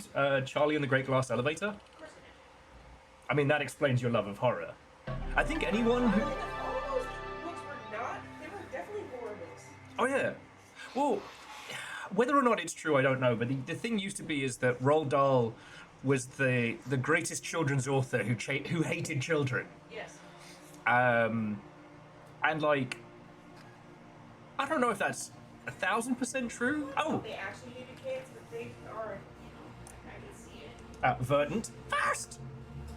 played Charlie and the Great Glass Elevator? Of course I did. I mean, that explains your love of horror. I think anyone who... All those books were not, they were definitely horror books. Oh, yeah. Well, whether or not it's true, I don't know, but the thing used to be is that Roald Dahl was the greatest children's author who hated children. Yes. And, like, I don't know if that's 1,000% true. Oh! They actually hated kids, but they are, I can see it. Verdant. First!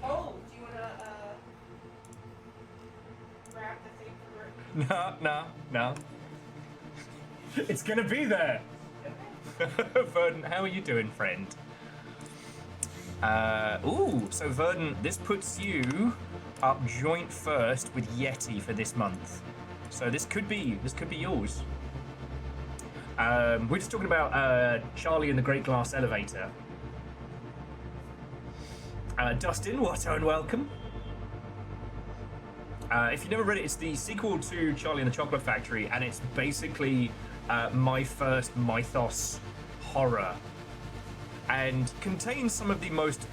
Oh, do you want to, grab the thing for No. It's gonna be there. Verdant, how are you doing, friend? Ooh, so Verdant, this puts you up joint first with Yeti for this month. So this could be yours. We're just talking about Charlie and the Great Glass Elevator. Dustin, Watto, and welcome. If you've never read it, it's the sequel to Charlie and the Chocolate Factory, and it's basically my first mythos horror, and contains some of the most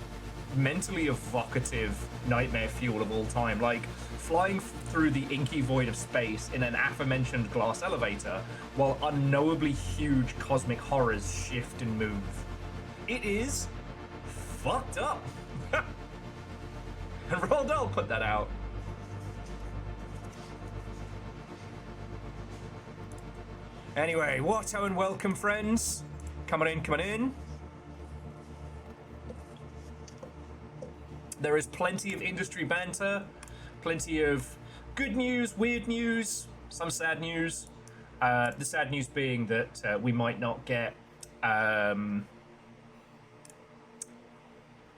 mentally evocative nightmare fuel of all time, like flying through the inky void of space in an aforementioned glass elevator while unknowably huge cosmic horrors shift and move. It is fucked up. And Roald Dahl put that out. Anyway, Watto and welcome, friends. Come on in. There is plenty of industry banter, plenty of good news, weird news, some sad news. The sad news being that we might not get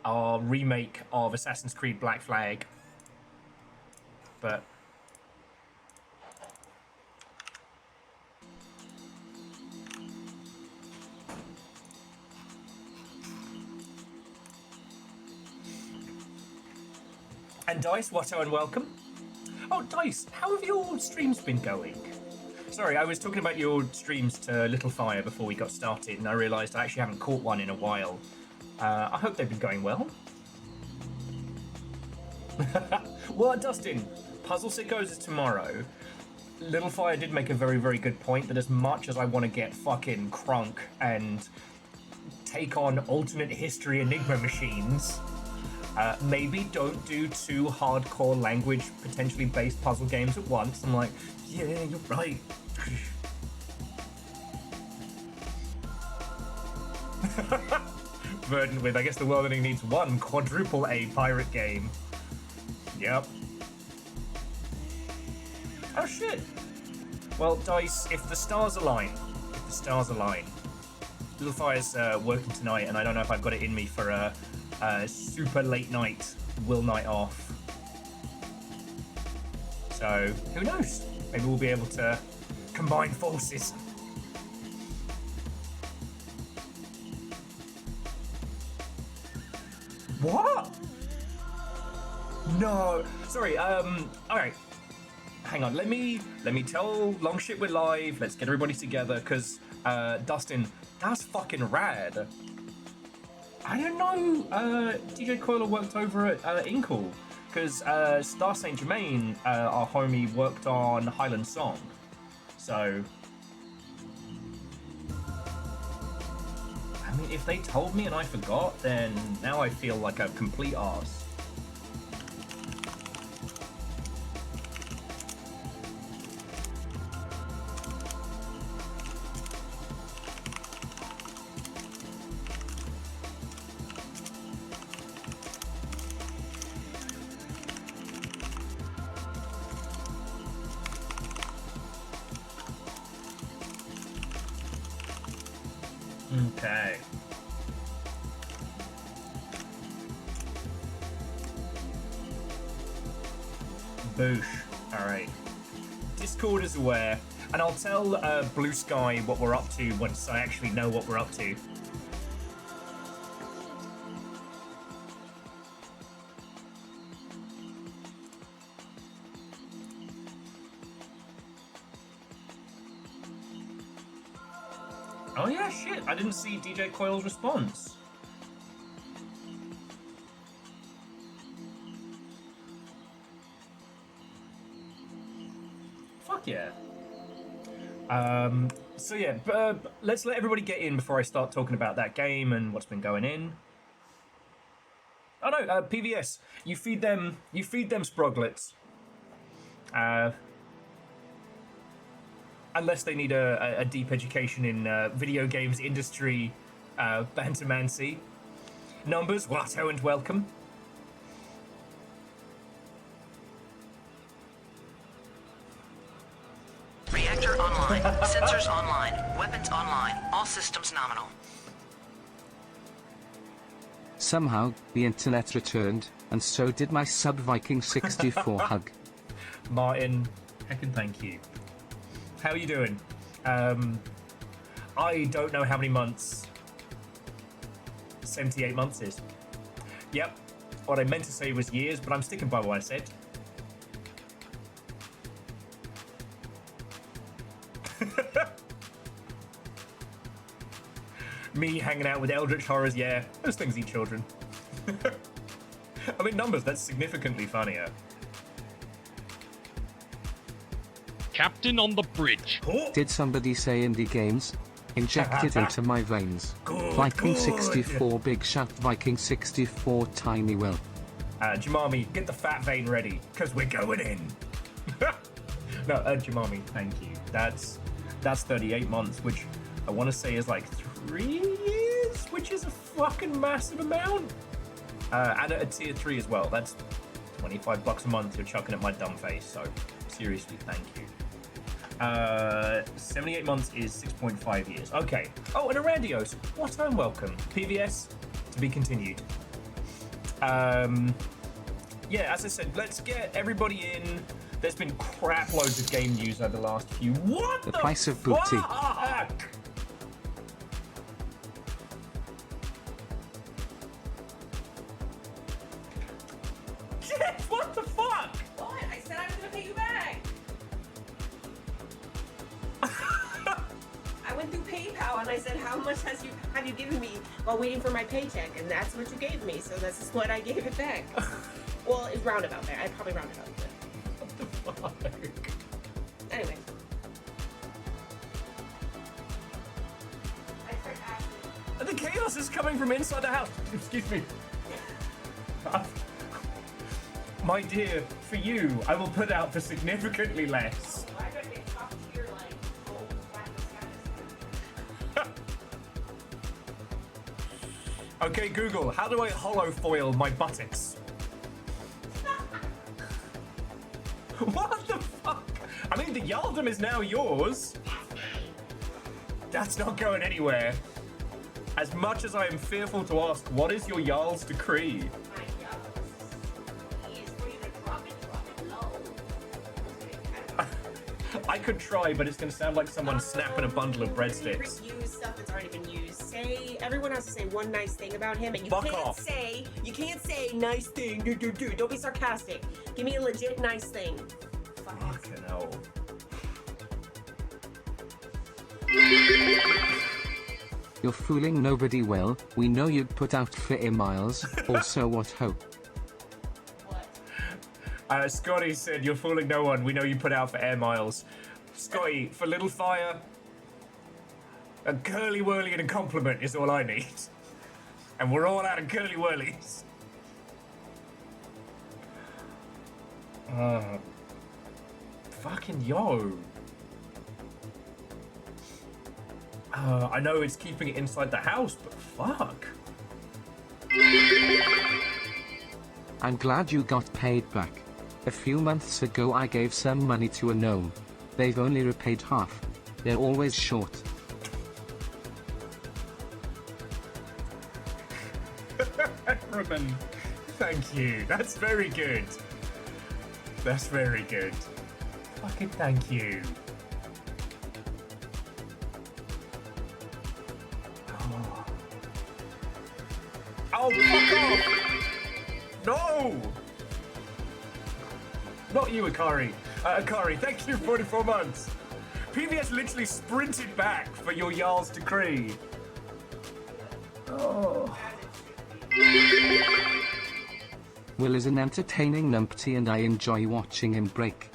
our remake of Assassin's Creed Black Flag, but and Dice, Watto, and welcome. Oh, Dice, how have your streams been going? Sorry, I was talking about your streams to Littlefire before we got started, and I realised I actually haven't caught one in a while. I hope they've been going well. Well, Dustin, Puzzle Sickos is tomorrow. Littlefire did make a very, very good point that as much as I want to get fucking crunk and take on alternate history Enigma machines, maybe don't do two hardcore language potentially based puzzle games at once. I'm like, yeah, you're right. Verdant with, I guess the world only needs one quadruple A pirate game. Yep. Oh shit. Well, Dice, if the stars align, Littlefire's working tonight, and I don't know if I've got it in me for a super late night will night off. So, who knows? Maybe we'll be able to combine forces. What? No. Sorry, alright. Hang on, let me tell Longship we're live. Let's get everybody together, because, Dustin, that's fucking rad. I didn't know DJ Coiler worked over at Inkle, because Star St. Germain, our homie, worked on Highland Song. So, I mean, if they told me and I forgot, then now I feel like a complete arse. Okay. Boosh. Alright. Discord is aware, and I'll tell Blue Sky what we're up to once I actually know what we're up to. Oh yeah, shit, I didn't see DJ Coil's response. Fuck yeah. So yeah, let's let everybody get in before I start talking about that game and what's been going in. Oh no, PVS. You feed them sproglets. Unless they need a deep education in video games industry, bantermancy. Numbers, Watto and welcome. Reactor online, sensors online, weapons online, all systems nominal. Somehow, the internet returned, and so did my sub Viking 64 hug. Martin, heckin' thank you. How are you doing? I don't know how many months 78 months is. Yep. What I meant to say was years, but I'm sticking by what I said. Me hanging out with Eldritch Horrors, yeah, those things eat children. I mean, numbers, that's significantly funnier. Captain on the bridge. Did somebody say indie games? Inject it into my veins. Good, Viking good. 64 big shout, Viking 64 tiny will. Jemami, get the fat vein ready, because we're going in. No, Jemami, thank you. That's 38 months, which I want to say is like 3 years, which is a fucking massive amount. And at a tier 3 as well. That's $25 a month you're chucking at my dumb face, so seriously, thank you. 78 months is 6.5 years. Okay. Oh, and Arandios, what time welcome. PVS, to be continued. Yeah, as I said, let's get everybody in. There's been crap loads of game news over the last few. What the price of booty. fuck? Jeff, what the fuck? What? I said I was gonna pay you back. I went through PayPal and I said, how much have you given me while waiting for my paycheck? And that's what you gave me, so this is what I gave it back. Well, it's roundabout there. I'd probably round it up, but... What the fuck? Anyway. I start asking. The chaos is coming from inside the house. Excuse me. My dear, for you, I will put out for significantly less. Why do I get top tier, like, gold platinum status? Okay, Google, how do I hollow foil my buttocks? What the fuck? I mean, the Yaldum is now yours. That's not going anywhere. As much as I am fearful to ask, what is your Jarl's decree? My God. He is for you to drop it low. I could try, but it's going to sound like someone snapping a bundle of breadsticks. Use stuff that's already been used. Say everyone has to say one nice thing about him, and you Fuck can't off. say nice thing. Do. Don't be sarcastic. Give me a legit nice thing. Fucking hell. You're fooling nobody well, we know you'd put out for Air Miles, also what hope. What? Scotty said, you're fooling no one. We know you put out for air miles. Scotty, for Little Fire, a curly whirly and a compliment is all I need. And we're all out of curly whirlies. Fucking yo. I know it's keeping it inside the house, but fuck. I'm glad you got paid back. A few months ago I gave some money to a gnome. They've only repaid half. They're always short. Ruben, thank you. That's very good. That's very good. Fucking thank you. Oh, fuck off! No! Not you, Akari. Akari, thank you, 44 months. PVS literally sprinted back for your Jarl's decree. Oh. Will is an entertaining numpty and I enjoy watching him break.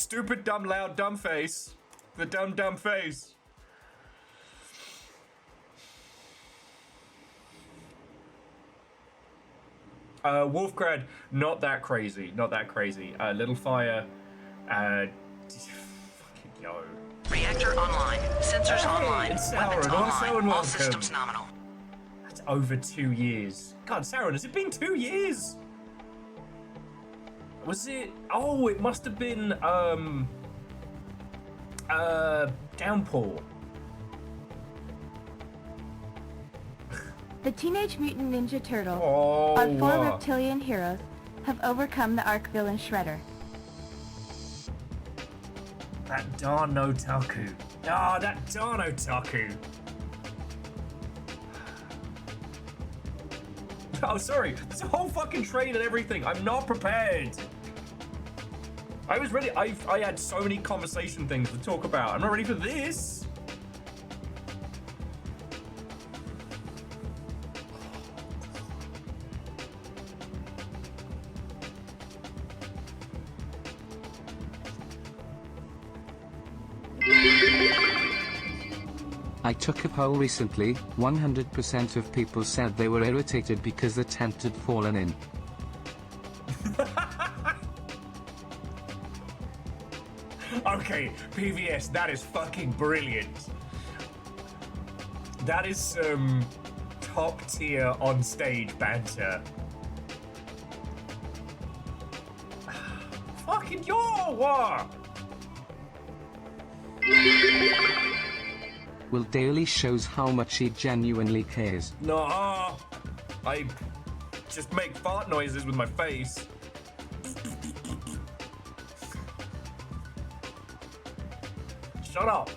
Stupid, dumb, loud, dumb face. The dumb, dumb face. Wolfgrad, not that crazy. Not that crazy. Little Fire, fucking yo. Reactor online. Sensors online. It's Weapons Sauron. Also, online. All welcome. systems nominal. That's over 2 years. God, Sauron, has it been 2 years? Was it? Oh, it must have been, Downpour. The Teenage Mutant Ninja Turtles, Oh, our 4 reptilian heroes, have overcome the arch villain Shredder. that darn Otaku. Ah, that darn Otaku. Oh, sorry. There's a whole fucking train and everything. I'm not prepared. I was ready. I had so many conversation things to talk about. I'm not ready for this. I took a poll recently, 100% of people said they were irritated because the tent had fallen in. Okay, PVS, that is fucking brilliant. That is some top tier on stage banter. Fucking yo! Will daily shows how much he genuinely cares. No, I just make fart noises with my face. Shut up.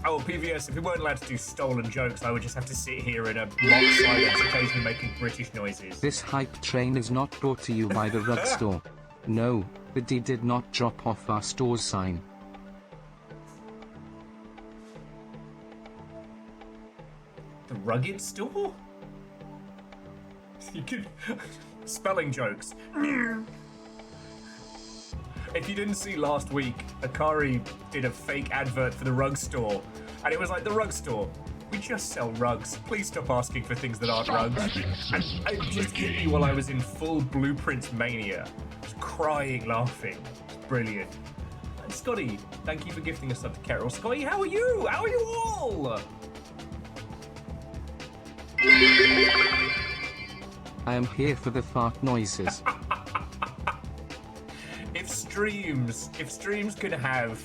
Oh, PVS, if we weren't allowed to do stolen jokes, I would just have to sit here in a mock silence, occasionally making British noises. This hype train is not brought to you by the rug store. No, the D did not drop off our store's sign. The rugged store? You could... Spelling jokes. If you didn't see last week, Akari did a fake advert for the rug store. And it was like, the rug store. We just sell rugs. Please stop asking for things that aren't rugs. And it just hit me while I was in full Blueprints mania. Just crying, laughing. It's brilliant. And Scotty, thank you for gifting us up to Carol. Scotty, how are you? How are you all? I am here for the fart noises. If streams could have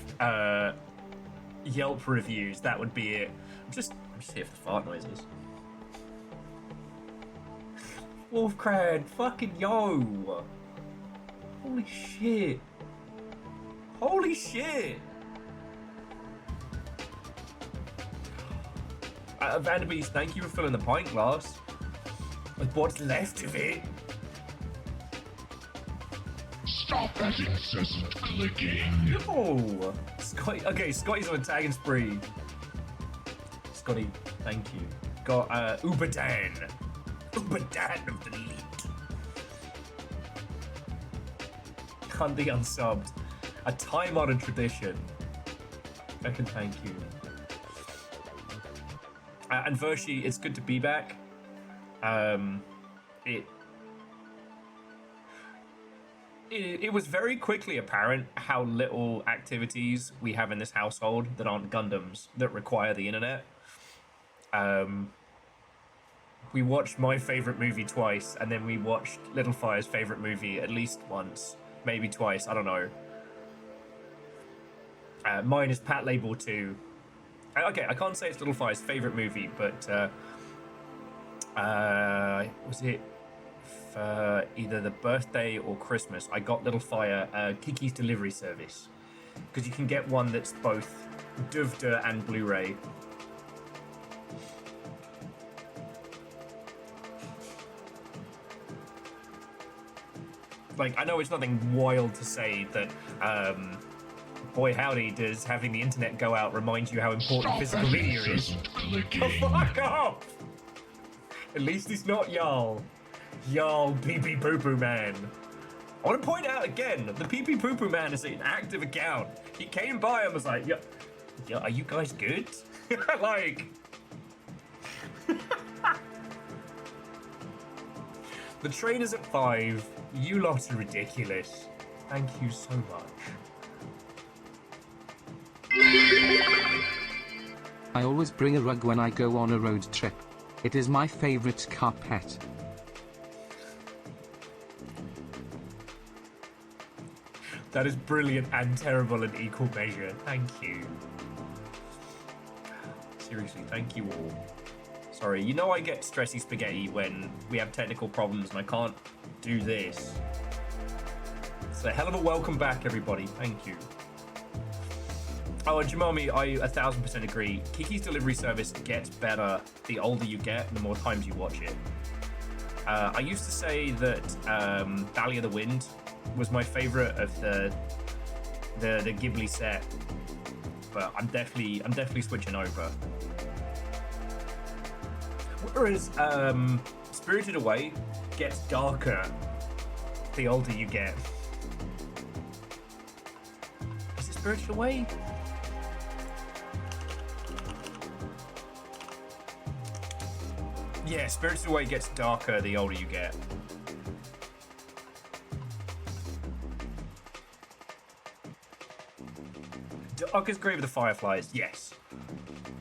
Yelp reviews, that would be it. I'm just here for the fart noises. Wolfcrad, fucking yo! Holy shit! Holy shit! Vanderbeest, thank you for filling the pint glass. With what's left of it. Stop that incessant clicking. Oh, Scotty. Okay, Scotty's on a tagging spree. Scotty, thank you. Got Uberdan. Uberdan of the elite. Can't be unsubbed. A time-honored tradition. Fucking thank you. And Vershi, it's good to be back. It was very quickly apparent how little activities we have in this household that aren't Gundams that require the internet. We watched my favorite movie twice, and then we watched Little Fire's favorite movie at least once, maybe twice, I don't know. Mine is Pat Label 2. Okay, I can't say it's Little Fire's favorite movie, but was it for either the birthday or Christmas? I got Little Fire Kiki's delivery service, because you can get one that's both DVD and Blu-ray. Like, I know it's nothing wild to say that boy howdy does having the internet go out remind you how important Stop physical that media is. incessant Oh, clicking. fuck off! At least he's not y'all. Y'all pee pee poo poo man. I want to point out again, the pee pee poo poo man is an active account. He came by and was like, yeah, are you guys good? Like... The train is at 5. You lot are ridiculous. Thank you so much. I always bring a rug when I go on a road trip. It is my favorite car pet. That is brilliant and terrible in equal measure. Thank you. Seriously, thank you all. Sorry, you know I get stressy spaghetti when we have technical problems and I can't do this. It's a hell of a welcome back, everybody. Thank you. Oh, and Jamami, I 1000% agree. Kiki's delivery service gets better the older you get, the more times you watch it. I used to say that Valley of the Wind was my favorite of the Ghibli set, but I'm definitely switching over. Whereas Spirited Away gets darker the older you get. Is it Spirited Away? Yeah, Spirited Away gets darker the older you get. Darkest Grave of the Fireflies, yes.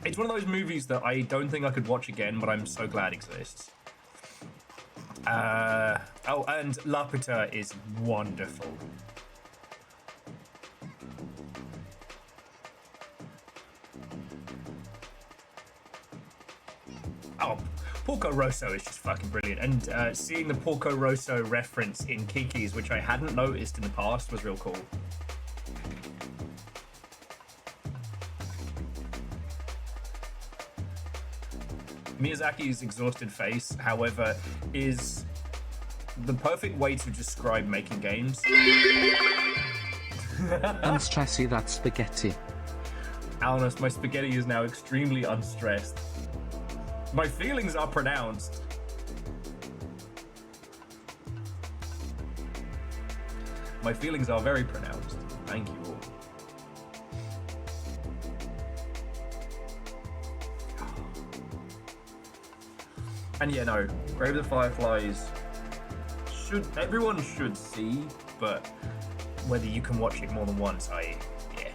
It's one of those movies that I don't think I could watch again, but I'm so glad exists. Oh, and Laputa is wonderful. Oh, Porco Rosso is just fucking brilliant. And seeing the Porco Rosso reference in Kiki's, which I hadn't noticed in the past, was real cool. Miyazaki's exhausted face, however, is the perfect way to describe making games. Unstressy that spaghetti. Alnus, my spaghetti is now extremely unstressed. My feelings are pronounced. My feelings are very pronounced. Thank you all. And yeah, no, Grave of the Fireflies everyone should see, but whether you can watch it more than once, yeah.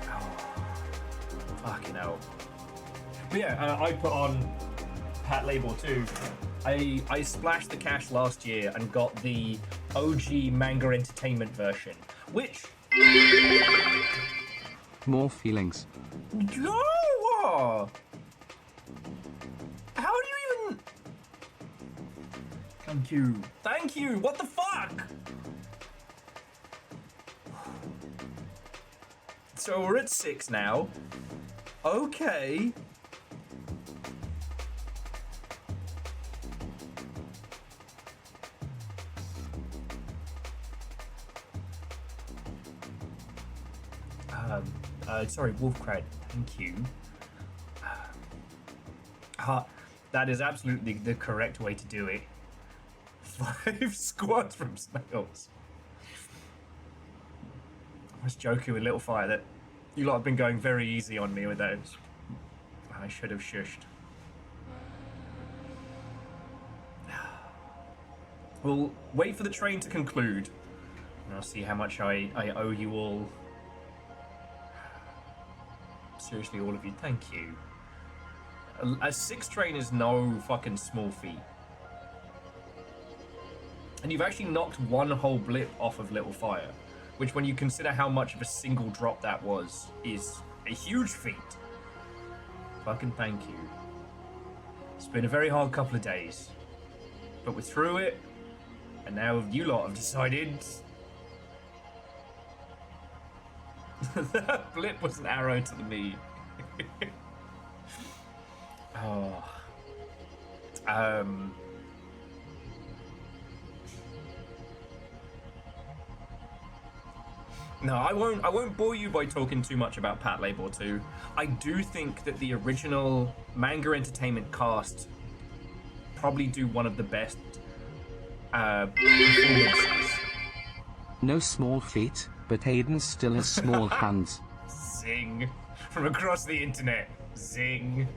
Oh, fucking hell. But yeah, I put on Pat Label too. I splashed the cash last year and got the OG Manga Entertainment version, which... More feelings. No! How do you even... Thank you. Thank you! What the fuck? So we're at 6 now. Okay. Sorry, Wolfcrad, thank you. That is absolutely the correct way to do it. 5 squads from snails. I was joking with Little Fire that you lot have been going very easy on me with those. I should have shushed. We'll wait for the train to conclude, and I'll see how much I owe you all. Seriously, all of you, thank you. A 6 train is no fucking small feat. And you've actually knocked one whole blip off of Little Fire, which when you consider how much of a single drop that was, is a huge feat. Fucking thank you. It's been a very hard couple of days, but we're through it, and now you lot have decided... That blip was an arrow to the knee. Oh. No, I won't. I won't bore you by talking too much about Pat Labor 2. I do think that the original Manga Entertainment cast probably do one of the best performances. No small feet, but Hayden still has small hands. Zing from across the internet. Zing.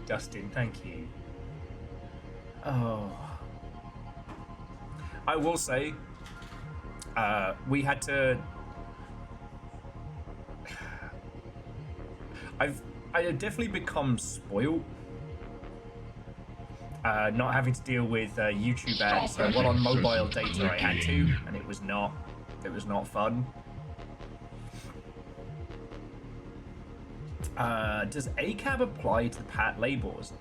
Dustin, thank you. Oh, I will say, we had to. I have definitely become spoiled. Not having to deal with YouTube ads. So while on mobile data, I had to, and it was not fun. Does ACAB apply to the Pat labels?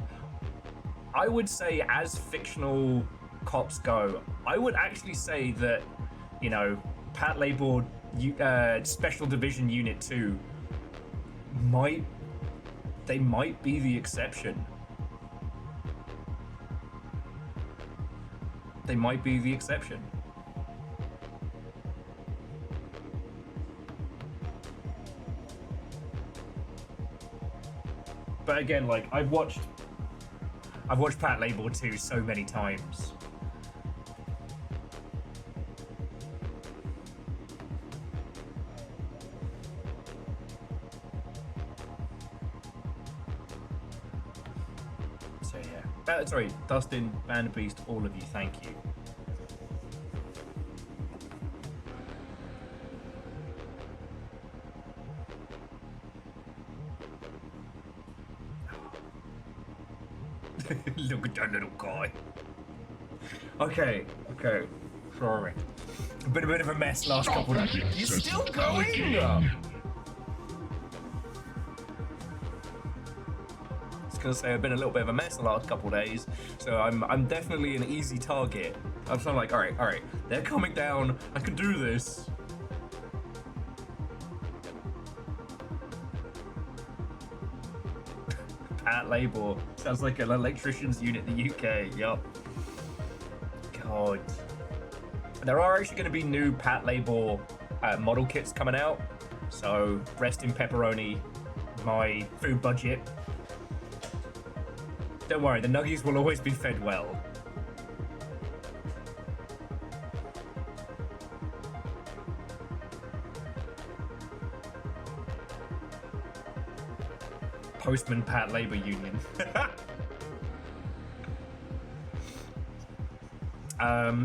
I would say, as fictional cops go, I would actually say that, you know, Pat label Special Division Unit 2 might be the exception. They might be the exception. But again, like, I've watched Pat Label 2 so many times. So yeah. Sorry, Dustin, Vanderbeast, all of you, thank you. Look at that little guy. Okay. Sorry. Been a bit of a mess last couple of days. You're still going? I was gonna say I've been a little bit of a mess the last couple of days, so I'm definitely an easy target. I'm sort of like, all right, they're coming down. I can do this. Pat Labor sounds like an electrician's unit in the UK. Yup. God. There are actually going to be new Pat Labor model kits coming out. So rest in pepperoni, my food budget. Don't worry, the nuggies will always be fed well. Postman Pat Labor Union.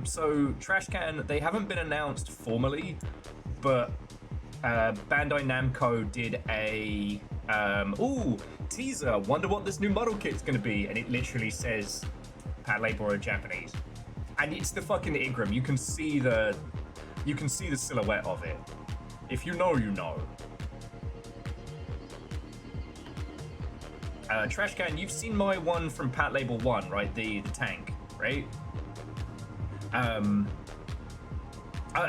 So Trash Can, they haven't been announced formally, but Bandai Namco did a teaser. Wonder what this new model kit's gonna be, and it literally says Pat Labor in Japanese, and it's the fucking Igram. You can see the silhouette of it. If you know, you know. Trash Can, you've seen my one from Pat Label 1, right? The tank, right?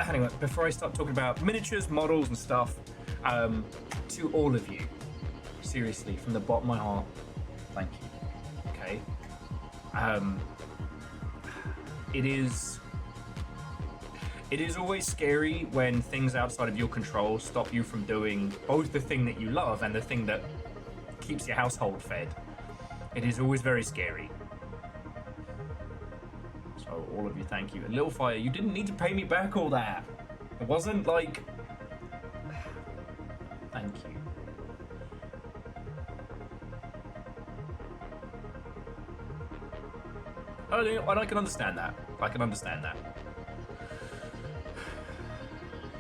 Anyway, before I start talking about miniatures, models, and stuff, to all of you, seriously, from the bottom of my heart, thank you. Okay. It is always scary when things outside of your control stop you from doing both the thing that you love and the thing that keeps your household fed. It is always very scary. So all of you, thank you. And Little Fire, you didn't need to pay me back all that. It wasn't like... Thank you. I can understand that. I can understand that.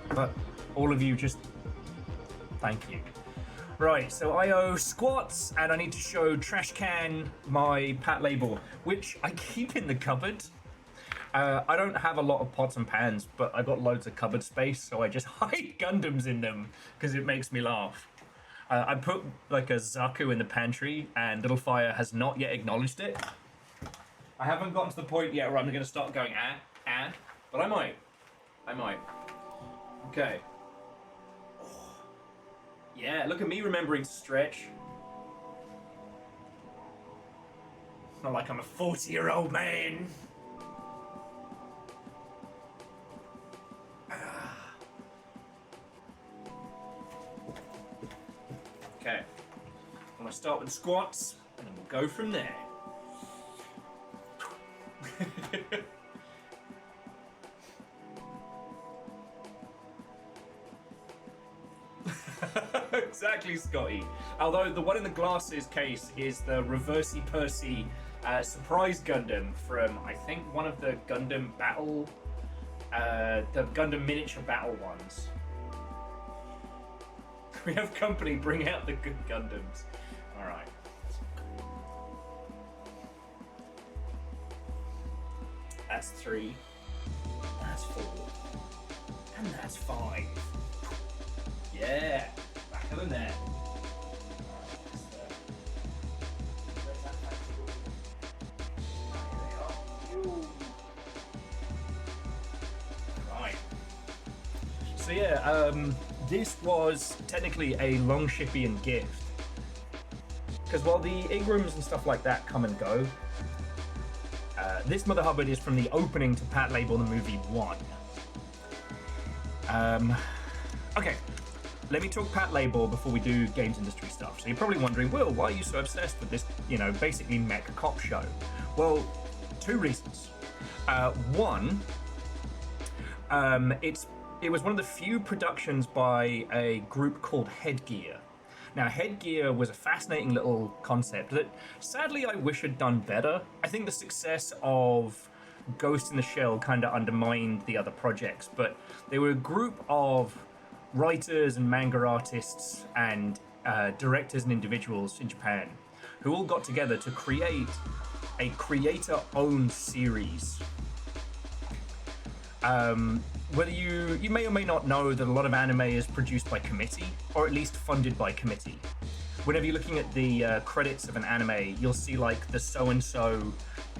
But all of you, just thank you. Right, so I owe squats, and I need to show Trash Can my Pat Label, which I keep in the cupboard. I don't have a lot of pots and pans, but I got loads of cupboard space, so I just hide Gundams in them, because it makes me laugh. I put like a Zaku in the pantry, and Little Fire has not yet acknowledged it. I haven't gotten to the point yet where I'm going to start going, but I might. Okay. Yeah, look at me remembering to stretch. Not like I'm a 40-year-old man. Okay. I'm gonna start with squats, and then we'll go from there. Exactly, Scotty. Although the one in the glasses case is the Reversey Percy Surprise Gundam from, I think, one of the Gundam battle, the Gundam miniature battle ones. We have company, bring out the good Gundams. Alright. That's 3. That's 4. And that's 5. Yeah, back of the net. Right. So yeah, this was technically a Longshipian gift. Because while the Ingrams and stuff like that come and go, this Mother Hubbard is from the opening to Pat Label the movie 1. Okay. Let me talk Pat Label before we do games industry stuff. So you're probably wondering, Will, why are you so obsessed with this, basically mech cop show? Well, 2 reasons. One, it was one of the few productions by a group called Headgear. Now, Headgear was a fascinating little concept that sadly I wish had done better. I think the success of Ghost in the Shell kind of undermined the other projects, but they were a group of writers and manga artists and directors and individuals in Japan who all got together to create a creator-owned series. Whether you may or may not know that a lot of anime is produced by committee, or at least funded by committee. Whenever you're looking at the credits of an anime, you'll see like the so-and-so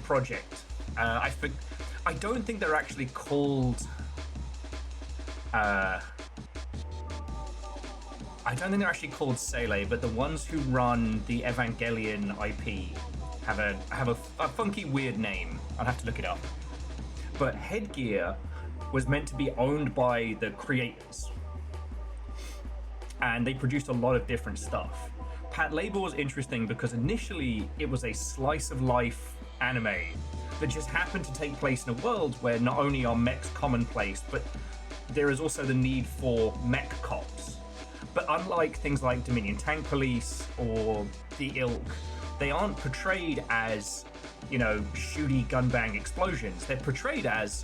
project. I don't think they're actually called I don't think they're actually called Sele, but the ones who run the Evangelion IP have a funky, weird name. I'll have to look it up. But Headgear was meant to be owned by the creators, and they produced a lot of different stuff. Pat Label was interesting because initially it was a slice of life anime that just happened to take place in a world where not only are mechs commonplace, but there is also the need for mech cops. But unlike things like Dominion Tank Police or The Ilk, they aren't portrayed as, shooty gunbang explosions. They're portrayed as,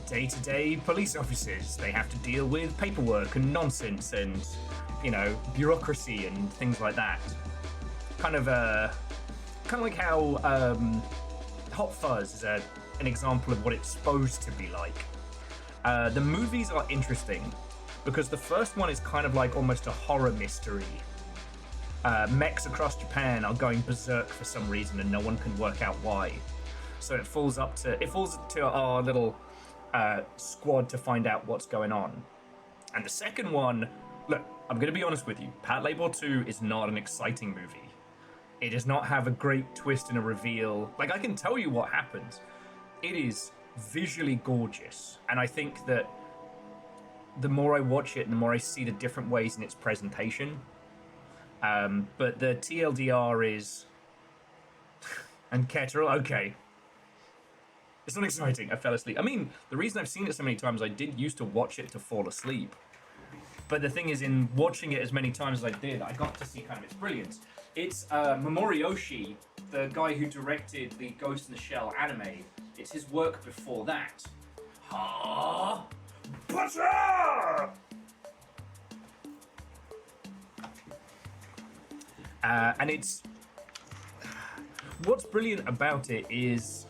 day-to-day police officers. They have to deal with paperwork and nonsense and, bureaucracy and things like that. Kind of like how Hot Fuzz is an example of what it's supposed to be like. The movies are interesting because the first one is kind of like almost a horror mystery. Mechs across Japan are going berserk for some reason and no one can work out why. So it falls to our little squad to find out what's going on. And the second one, look, I'm going to be honest with you, Pat Label 2 is not an exciting movie. It does not have a great twist and a reveal. Like, I can tell you what happens. It is visually gorgeous, and I think that the more I watch it, the more I see the different ways in its presentation. But the TLDR is... and Ketterl, okay. It's not exciting, I fell asleep. I mean, the reason I've seen it so many times, I did used to watch it to fall asleep. But the thing is, in watching it as many times as I did, I got to see kind of its brilliance. It's Mamoru Oshii, the guy who directed the Ghost in the Shell anime. It's his work before that. Ha! Butter! And it's... what's brilliant about it is...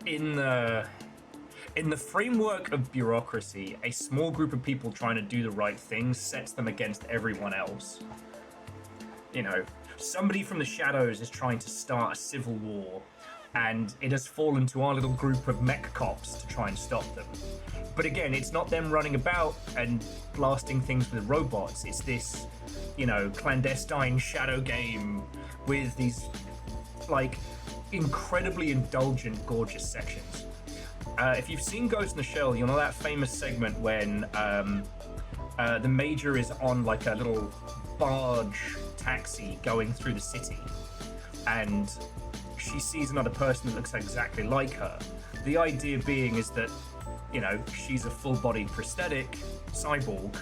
in the framework of bureaucracy, a small group of people trying to do the right thing sets them against everyone else. Somebody from the shadows is trying to start a civil war, and it has fallen to our little group of mech cops to try and stop them. But again, it's not them running about and blasting things with robots. It's this, clandestine shadow game with these, incredibly indulgent, gorgeous sections. If you've seen Ghost in the Shell, you'll know that famous segment when the Major is on like a little barge taxi going through the city, and she sees another person that looks exactly like her. The idea being is that, you know, she's a full-bodied prosthetic cyborg,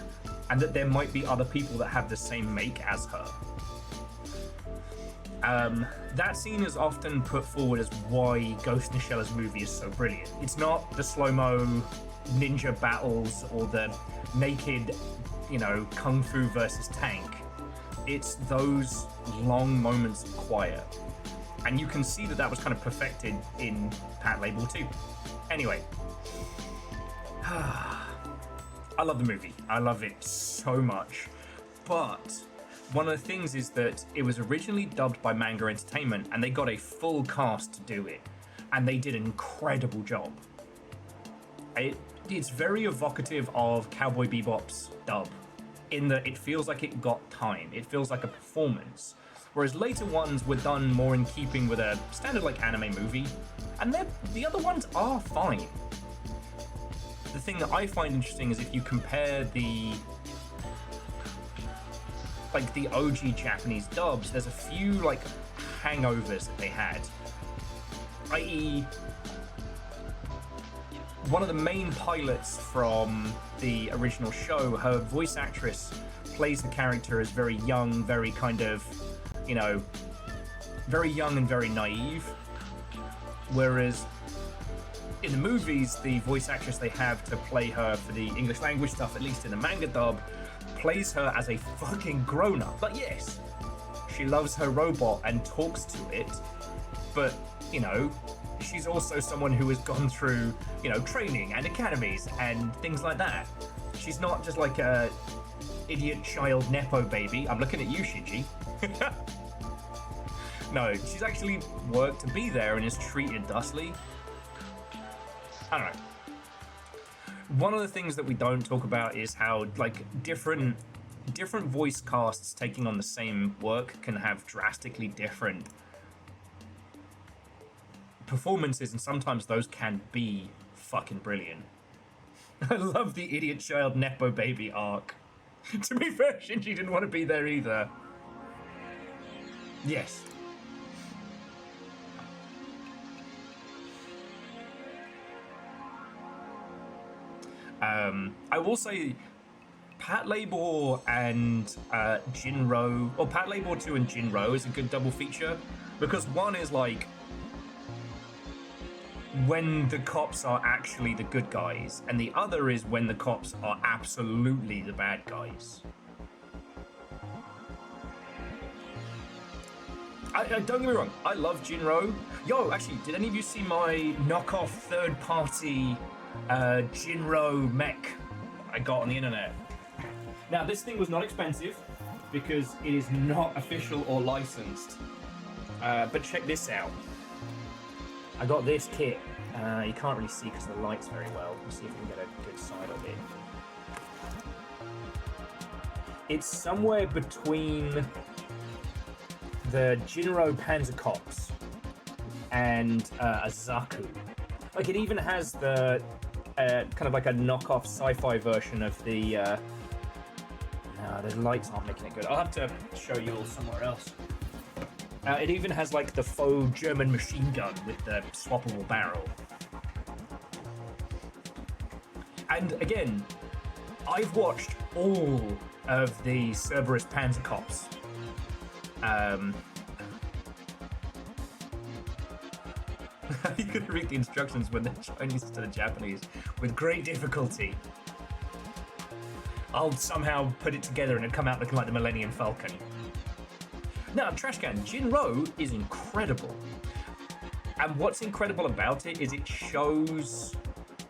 and that there might be other people that have the same make as her. That scene is often put forward as why Ghost in the Shell as a movie is so brilliant. It's not the slow-mo ninja battles or the naked, you know, kung fu versus tank. It's those long moments of quiet. And you can see that that was kind of perfected in Pat Label too. Anyway. I love the movie. I love it so much. But one of the things is that it was originally dubbed by Manga Entertainment, and they got a full cast to do it. And they did an incredible job. It's very evocative of Cowboy Bebop's dub, in that it feels like it got time. It feels like a performance. Whereas later ones were done more in keeping with a standard like anime movie, and the other ones are fine. The thing that I find interesting is if you compare the OG Japanese dubs, there's a few like hangovers that they had. I.e., one of the main pilots from the original show, her voice actress plays the character as very young, very kind of, you know, very young and very naive. Whereas in the movies, the voice actress they have to play her for the English language stuff, at least in the manga dub, plays her as a fucking grown-up. But yes, she loves her robot and talks to it, but, you know, she's also someone who has gone through, you know, training and academies and things like that. She's not just like a idiot child nepo baby. I'm looking at you, Shinji. No, she's actually worked to be there and is treated thusly. I don't know. One of the things that we don't talk about is how, like, different voice casts taking on the same work can have drastically different performances, and sometimes those can be fucking brilliant. I love the idiot child nepo baby arc. To be fair, Shinji didn't want to be there either. Yes. I will say Pat Labor and Jinro, or Pat Labor 2 and Jinro is a good double feature, because one is like when the cops are actually the good guys, and the other is when the cops are absolutely the bad guys. Don't get me wrong, I love Jinro. Yo, actually, did any of you see my knockoff third-party Jinro mech I got on the internet? Now, this thing was not expensive because it is not official or licensed. But check this out. I got this kit. You can't really see because of the light's very well. Let's see if we can get a good side of it. It's somewhere between the Jinro Panzerkops and a Zaku. Like, it even has the kind of like a knockoff sci-fi version of the... No, the lights aren't making it good. I'll have to show you all somewhere else. It even has like the faux German machine gun with the swappable barrel. And again, I've watched all of the Cerberus Panzerkops. You could read the instructions when they're Chinese to the Japanese with great difficulty. I'll somehow put it together and it'll come out looking like the Millennium Falcon. Now, Trashcan, Jinro is incredible. And what's incredible about it is it shows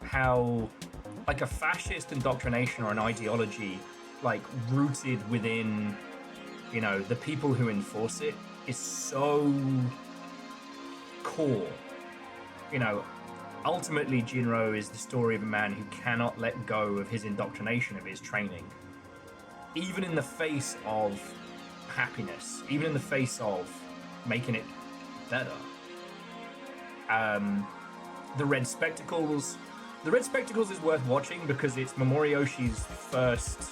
how, like, a fascist indoctrination or an ideology, like, rooted within, you know, the people who enforce it is so core. You know, ultimately, Jinro is the story of a man who cannot let go of his indoctrination, of his training. Even in the face of happiness, even in the face of making it better. The Red Spectacles. The Red Spectacles is worth watching because it's Momoriyoshi's first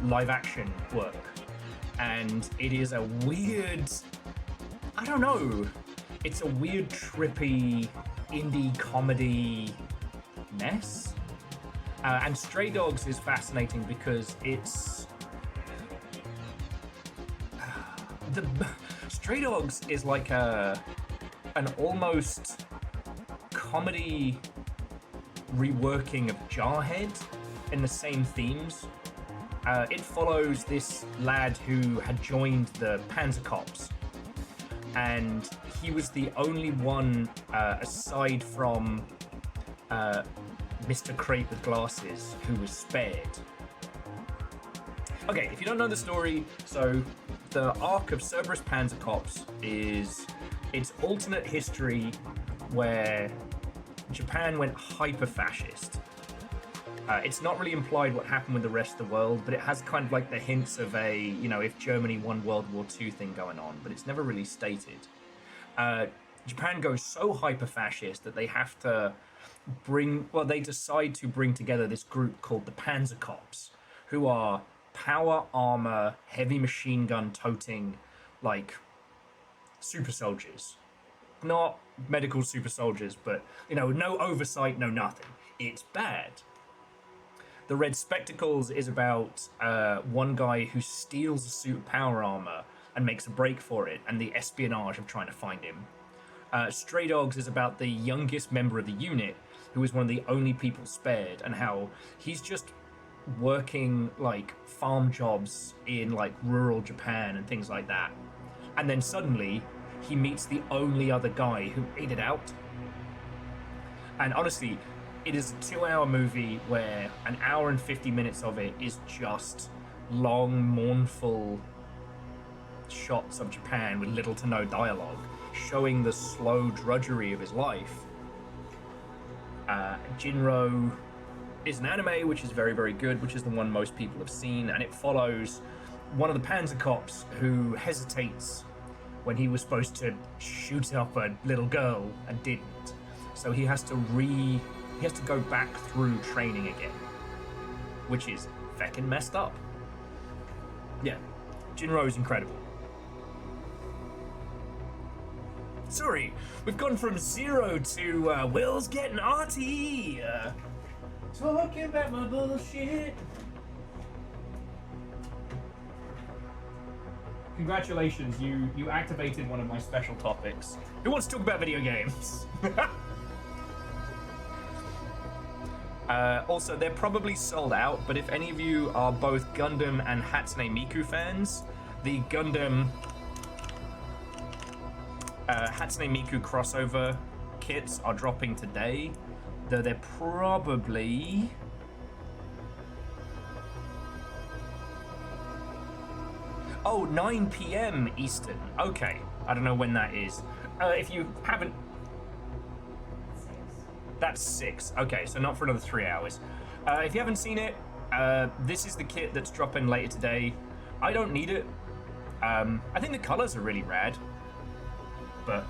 live-action work. And it is a weird... I don't know. It's a weird, trippy, indie comedy mess. And Stray Dogs is fascinating because it's... Stray Dogs is like an almost comedy reworking of Jarhead in the same themes. It follows this lad who had joined the Panzer Cops, and he was the only one aside from Mr. Crate with glasses who was spared. Okay, if you don't know the story, so the arc of Cerberus Panzer Cops is its alternate history where Japan went hyper-fascist. It's not really implied what happened with the rest of the world, but it has kind of like the hints of a, you know, if Germany won World War II thing going on, but it's never really stated. Japan goes so hyper-fascist that they have to they decide to bring together this group called the Panzer Cops, who are power armor, heavy machine gun toting, like, super soldiers. Not medical super soldiers, but, you know, no oversight, no nothing. It's bad. The Red Spectacles is about one guy who steals a suit of power armor and makes a break for it, and the espionage of trying to find him. Stray Dogs is about the youngest member of the unit, who is one of the only people spared, and how he's just working, like, farm jobs in, like, rural Japan and things like that. And then suddenly, he meets the only other guy who made it out. And honestly, it is a 2-hour movie where an hour and 50 minutes of it is just long, mournful shots of Japan with little to no dialogue, showing the slow drudgery of his life. Jinro is an anime which is very, very good, which is the one most people have seen, and it follows one of the Panzer Cops who hesitates when he was supposed to shoot up a little girl and didn't. So he has to go back through training again, which is feckin' messed up. Yeah, Jinro is incredible. Sorry, we've gone from 0 to Will's getting arty. Talking about my bullshit. Congratulations, you activated one of my special topics. Who wants to talk about video games? Also, they're probably sold out, but if any of you are both Gundam and Hatsune Miku fans, the Gundam Hatsune Miku crossover kits are dropping today, though they're probably... Oh, 9 p.m. Eastern. Okay. I don't know when that is. If you haven't... That's 6. Okay, so not for another 3 hours. If you haven't seen it, this is the kit that's dropping later today. I don't need it. I think the colors are really rad. But...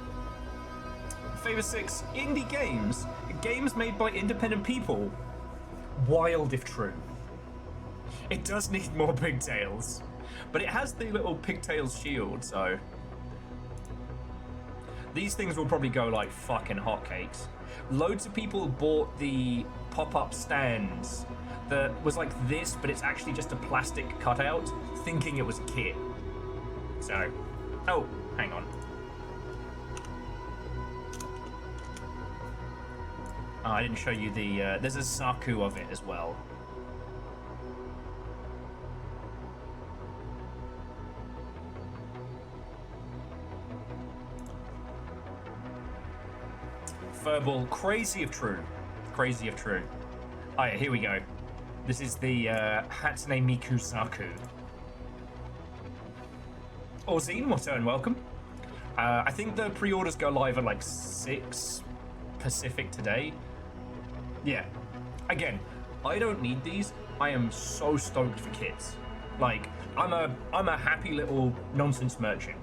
Favor 6, indie games. Games made by independent people. Wild if true. It does need more pigtails. But it has the little pigtails shield, so... These things will probably go like fucking hotcakes. Loads of people bought the pop-up stands that was like this, but it's actually just a plastic cutout, thinking it was a kit. So... Oh, hang on. Oh, I didn't show you the... there's a Saku of it as well. Furball, crazy if true. Crazy if true. Oh yeah, here we go. This is the Hatsune Miku Saku. Orzine, what's up and welcome. I think the pre-orders go live at like 6 Pacific today. Yeah. Again, I don't need these. I am so stoked for kits. Like, I'm a happy little nonsense merchant.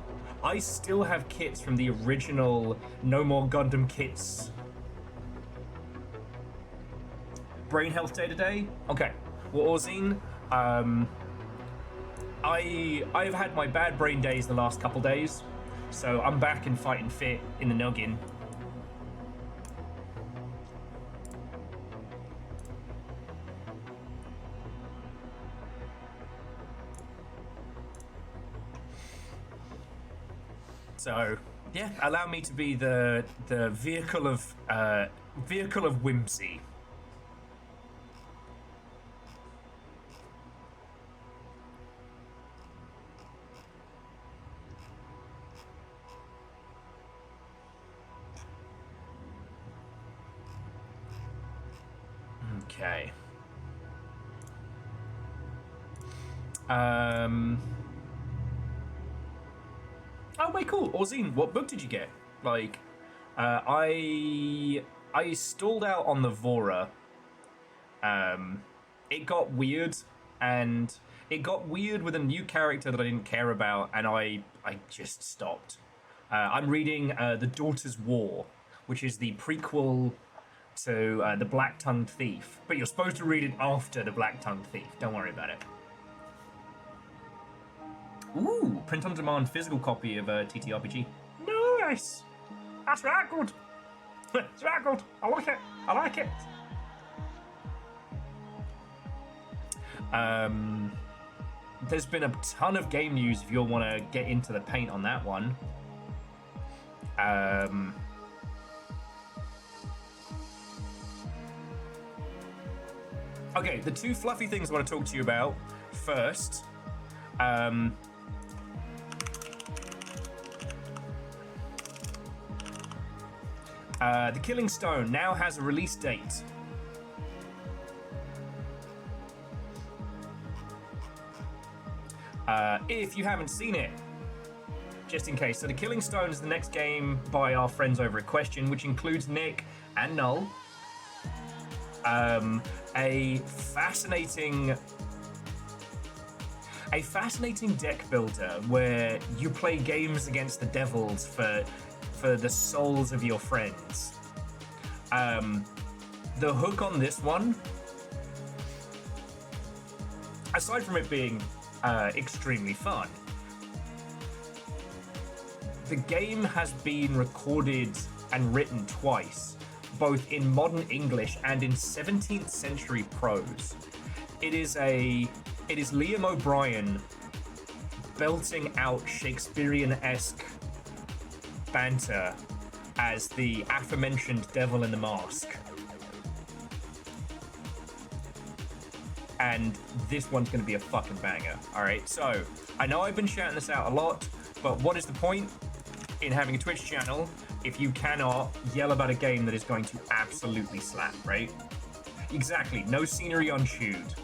I still have kits from the original No More Gundam Kits Brain health day to day? Okay. Well, Orzine, I've had my bad brain days the last couple days, so I'm back and fighting fit in the noggin. So yeah, allow me to be the vehicle of whimsy. Okay. Oh wait, cool. Orzine, what book did you get? Like, I stalled out on the Vora. It got weird, and it got weird with a new character that I didn't care about, and I just stopped. I'm reading The Daughter's War, which is the prequel to The Black-Tongued Thief, but you're supposed to read it after The Black-Tongued Thief. Don't worry about it. Ooh, print-on-demand physical copy of TTRPG. Nice! That's right good. It's right good. I like it. I like it. There's been a ton of game news if you'll want to get into the paint on that one. Okay, the two fluffy things I want to talk to you about first. The Killing Stone now has a release date. If you haven't seen it, just in case. So The Killing Stone is the next game by our friends over at Question, which includes Nick and Null. A fascinating deck builder where you play games against the devils for the souls of your friends. The hook on this one, aside from it being extremely fun, the game has been recorded and written twice, both in modern English and in 17th century prose. It is Liam O'Brien belting out Shakespearean-esque banter as the aforementioned devil in the mask. And this one's going to be a fucking banger. Alright, so I know I've been shouting this out a lot, but what is the point in having a Twitch channel if you cannot yell about a game that is going to absolutely slap, right? Exactly, no scenery unchewed.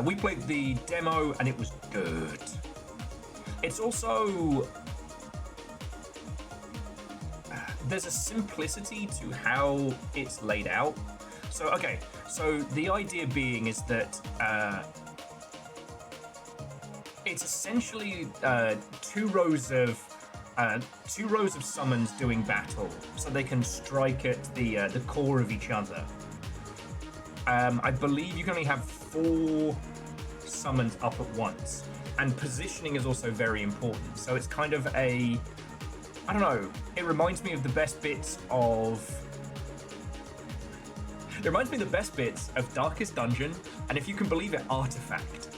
We played the demo and it was good. It's also... there's a simplicity to how it's laid out. So, okay, so the idea being is that it's essentially two rows of summons doing battle, so they can strike at the core of each other. I believe you can only have 4 summons up at once, and positioning is also very important. So it's kind of a, I don't know, it reminds me of the best bits of Darkest Dungeon, and if you can believe it, Artifact.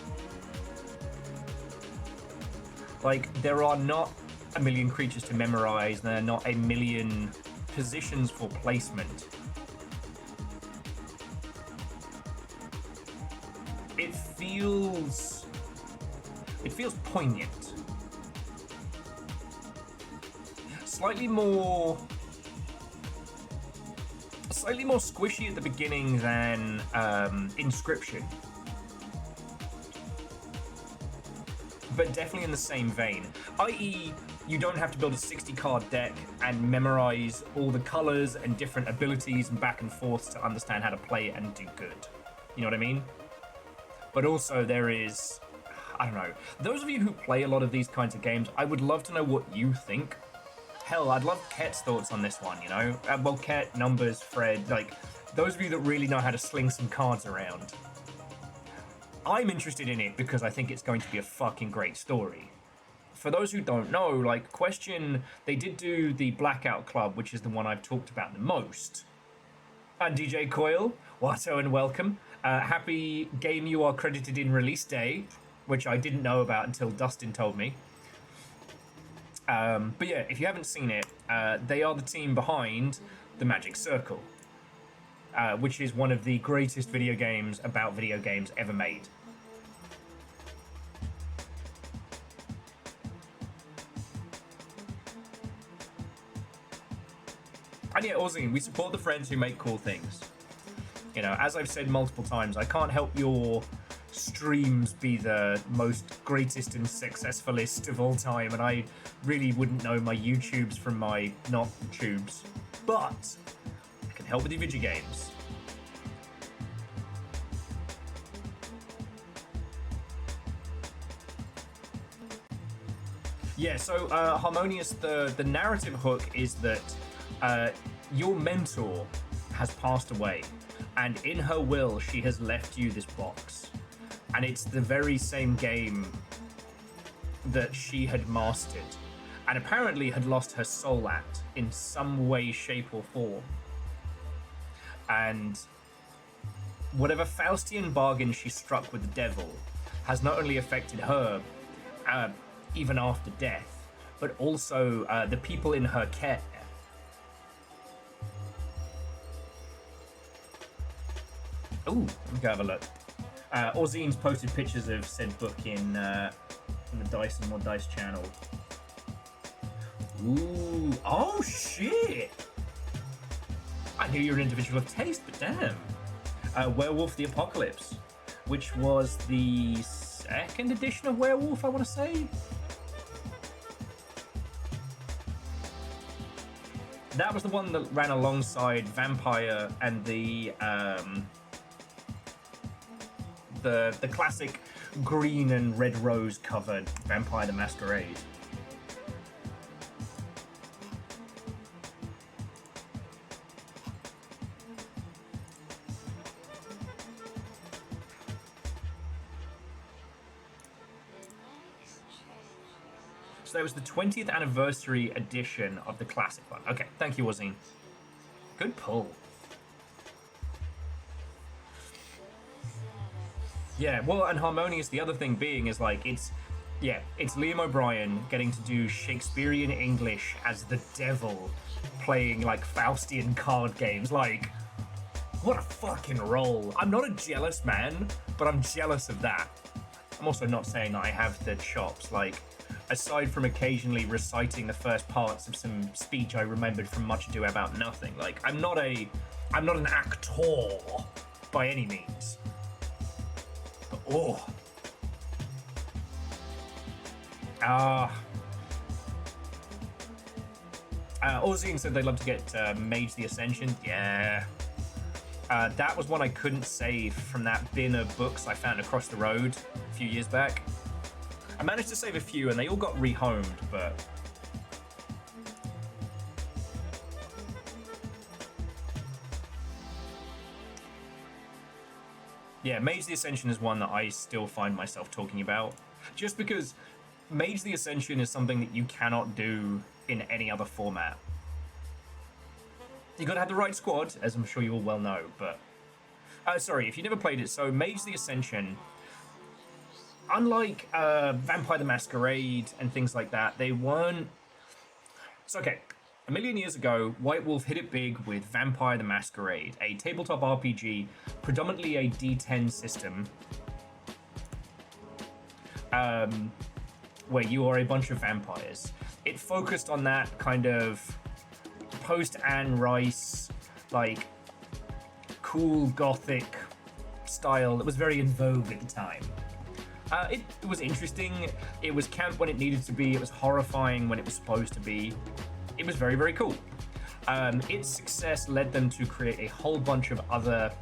Like, there are not a million creatures to memorize, there are not a million positions for placement. It feels poignant. Slightly more squishy at the beginning than Inscription, but definitely in the same vein. I.e., you don't have to build a 60-card deck and memorize all the colors and different abilities and back and forth to understand how to play it and do good. You know what I mean? But also there is, I don't know, those of you who play a lot of these kinds of games, I would love to know what you think. Hell, I'd love Ket's thoughts on this one, you know? Well, Ket, Numbers, Fred, like, those of you that really know how to sling some cards around. I'm interested in it because I think it's going to be a fucking great story. For those who don't know, like, they did do the Blackout Club, which is the one I've talked about the most. And DJ Coil, Watto and welcome. Happy game you are credited in release day, which I didn't know about until Dustin told me. But yeah, if you haven't seen it, they are the team behind the Magic Circle, which is one of the greatest video games about video games ever made. And yeah, Ozzy, we support the friends who make cool things. You know, as I've said multiple times, I can't help your streams be the most greatest and successfulest of all time, and I really wouldn't know my YouTubes from my not tubes, but I can help with your video games. Yeah, so Harmonious, the narrative hook is that your mentor has passed away, and in her will, she has left you this box. And it's the very same game that she had mastered, and apparently had lost her soul at in some way, shape, or form. And whatever Faustian bargain she struck with the devil has not only affected her, even after death, but also the people in her care. Ooh, let me go have a look. Orzine's posted pictures of said book in the Dice and More Dice channel. Ooh, oh shit! I knew you were an individual of taste, but damn. Werewolf the Apocalypse, which was the second edition of Werewolf, I want to say. That was the one that ran alongside Vampire and the classic green and red rose covered Vampire the Masquerade. So that was the 20th anniversary edition of the classic one. Okay, thank you, Wazine. Good pull. Yeah, well, and Harmonious, the other thing being is like, it's Liam O'Brien getting to do Shakespearean English as the devil playing like Faustian card games. Like, what a fucking role. I'm not a jealous man, but I'm jealous of that. I'm also not saying that I have the chops. Like, aside from occasionally reciting the first parts of some speech I remembered from Much Ado About Nothing, like, I'm not an actor by any means. Oh. Ozine said they'd love to get Mage the Ascension. Yeah. That was one I couldn't save from that bin of books I found across the road a few years back. I managed to save a few and they all got rehomed, but... yeah, Mage the Ascension is one that I still find myself talking about. Just because Mage the Ascension is something that you cannot do in any other format. You gotta have the right squad, as I'm sure you all well know, but... sorry, if you never played it, so Mage the Ascension, unlike Vampire the Masquerade and things like that, they weren't... It's okay. A million years ago, White Wolf hit it big with Vampire the Masquerade, a tabletop RPG, predominantly a D10 system, where you are a bunch of vampires. It focused on that kind of post-Anne Rice, like, cool gothic style that was very in vogue at the time. It was interesting, it was camp when it needed to be, it was horrifying when it was supposed to be. It was very, very cool. Its success led them to create a whole bunch of other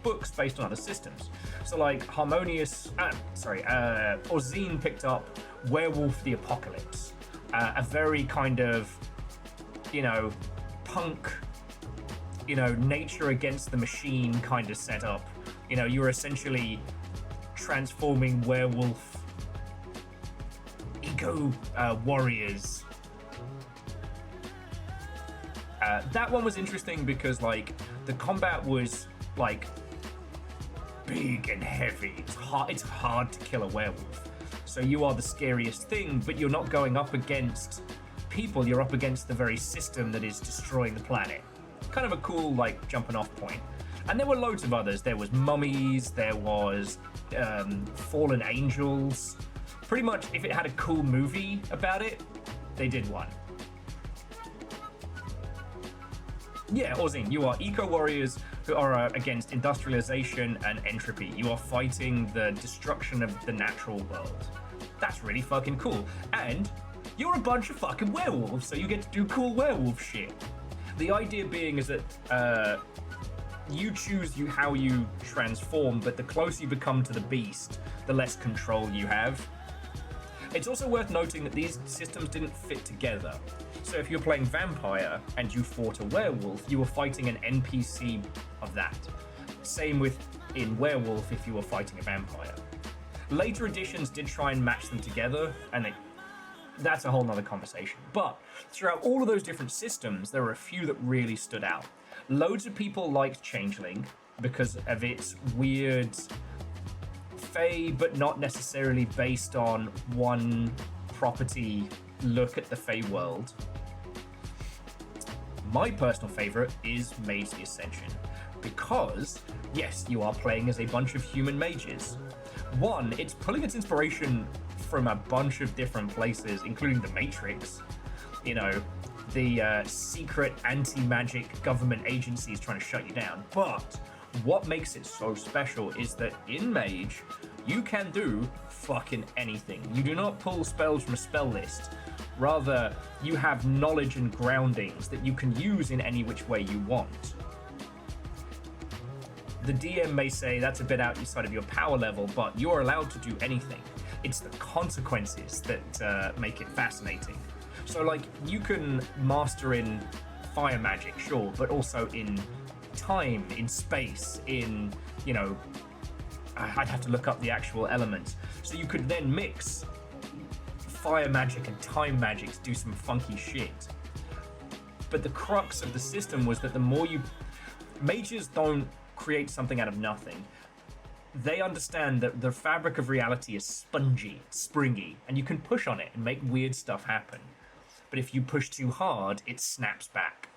books based on other systems. So like Orzine picked up Werewolf the Apocalypse, a very kind of punk, nature against the machine kind of setup. You're essentially transforming werewolf eco warriors. That one was interesting because the combat was big and heavy. It's hard to kill a werewolf. So you are the scariest thing, but you're not going up against people. You're up against the very system that is destroying the planet. Kind of a cool jumping off point. And there were loads of others. There was mummies. There was fallen angels. Pretty much, if it had a cool movie about it, they did one. Yeah, Orzine, you are eco-warriors who are against industrialization and entropy. You are fighting the destruction of the natural world. That's really fucking cool. And you're a bunch of fucking werewolves, so you get to do cool werewolf shit. The idea being is that you choose how you transform, but the closer you become to the beast, the less control you have. It's also worth noting that these systems didn't fit together. So if you're playing vampire and you fought a werewolf, you were fighting an NPC of that. Same with in werewolf if you were fighting a vampire. Later editions did try and match them together, and that's a whole nother conversation. But throughout all of those different systems, there were a few that really stood out. Loads of people liked Changeling because of its weird Fey, but not necessarily based on one property look at the Fey world. My personal favorite is Mage the Ascension, because, yes, you are playing as a bunch of human mages. One, it's pulling its inspiration from a bunch of different places, including the Matrix. The secret anti-magic government agencies trying to shut you down. But what makes it so special is that in Mage, you can do fucking anything. You do not pull spells from a spell list. Rather, you have knowledge and groundings that you can use in any which way you want. The DM may say that's a bit outside of your power level, but you're allowed to do anything. It's the consequences that make it fascinating. So, you can master in fire magic, sure, but also in time, in space, in, I'd have to look up the actual elements. So you could then mix fire magic and time magic to do some funky shit. But the crux of the system was that the more mages don't create something out of nothing. They understand that the fabric of reality is spongy, springy, and you can push on it and make weird stuff happen. But if you push too hard, it snaps back.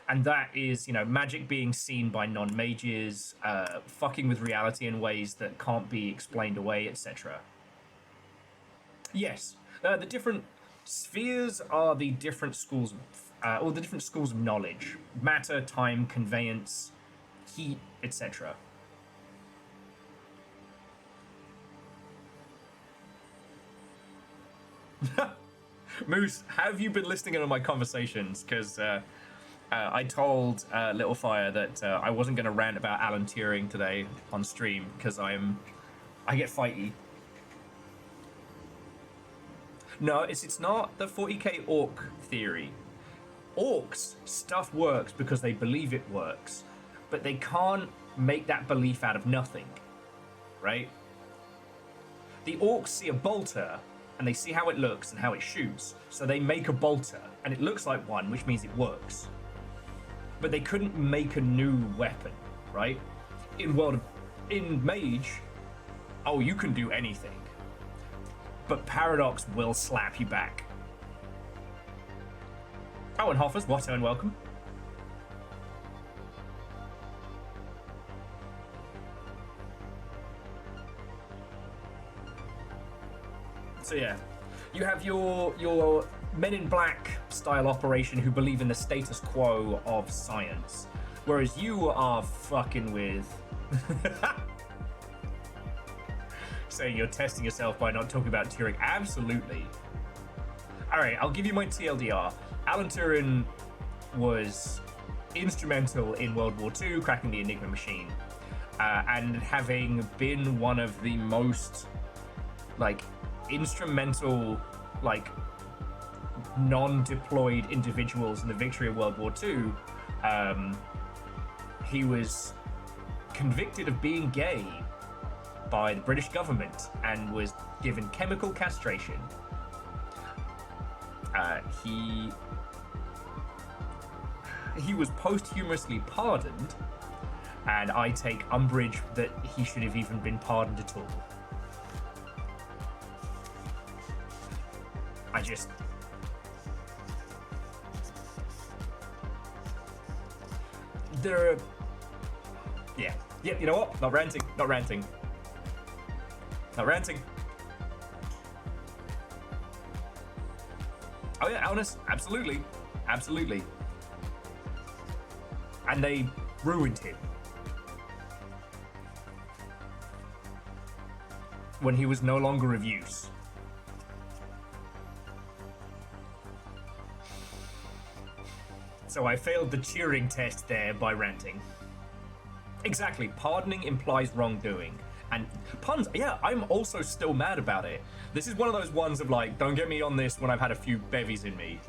And that is, magic being seen by non-mages, fucking with reality in ways that can't be explained away, etc. Yes, the different spheres are the different schools, or the different schools of knowledge. Matter, time, conveyance, heat, etc. Moose, have you been listening in on my conversations? Because I told Little Fire that I wasn't going to rant about Alan Turing today on stream because I get fighty. No, it's not the 40k orc theory. Orcs, stuff works because they believe it works, but they can't make that belief out of nothing, right? The orcs see a bolter and they see how it looks and how it shoots, so they make a bolter and it looks like one, which means it works. But they couldn't make a new weapon, right? In Mage, oh, you can do anything. But Paradox will slap you back. Oh, and Hoffers, Watto and welcome. So yeah, you have your Men in Black style operation who believe in the status quo of science, whereas you are fucking with saying you're testing yourself by not talking about Turing. Absolutely. All right, I'll give you my TLDR. Alan Turing was instrumental in World War II, cracking the Enigma machine, and having been one of the most instrumental non-deployed individuals in the victory of World War II, he was convicted of being gay by the British government and was given chemical castration. He was posthumously pardoned, and I take umbrage that he should have even been pardoned at all. I just... There are... Yeah. Yep, you know what? Not ranting. Not ranting. Not ranting. Oh yeah, honest. Absolutely. Absolutely. And they ruined him. When he was no longer of use. So I failed the Turing test there by ranting. Exactly, pardoning implies wrongdoing. And puns, yeah, I'm also still mad about it. This is one of those ones of like, don't get me on this when I've had a few bevies in me.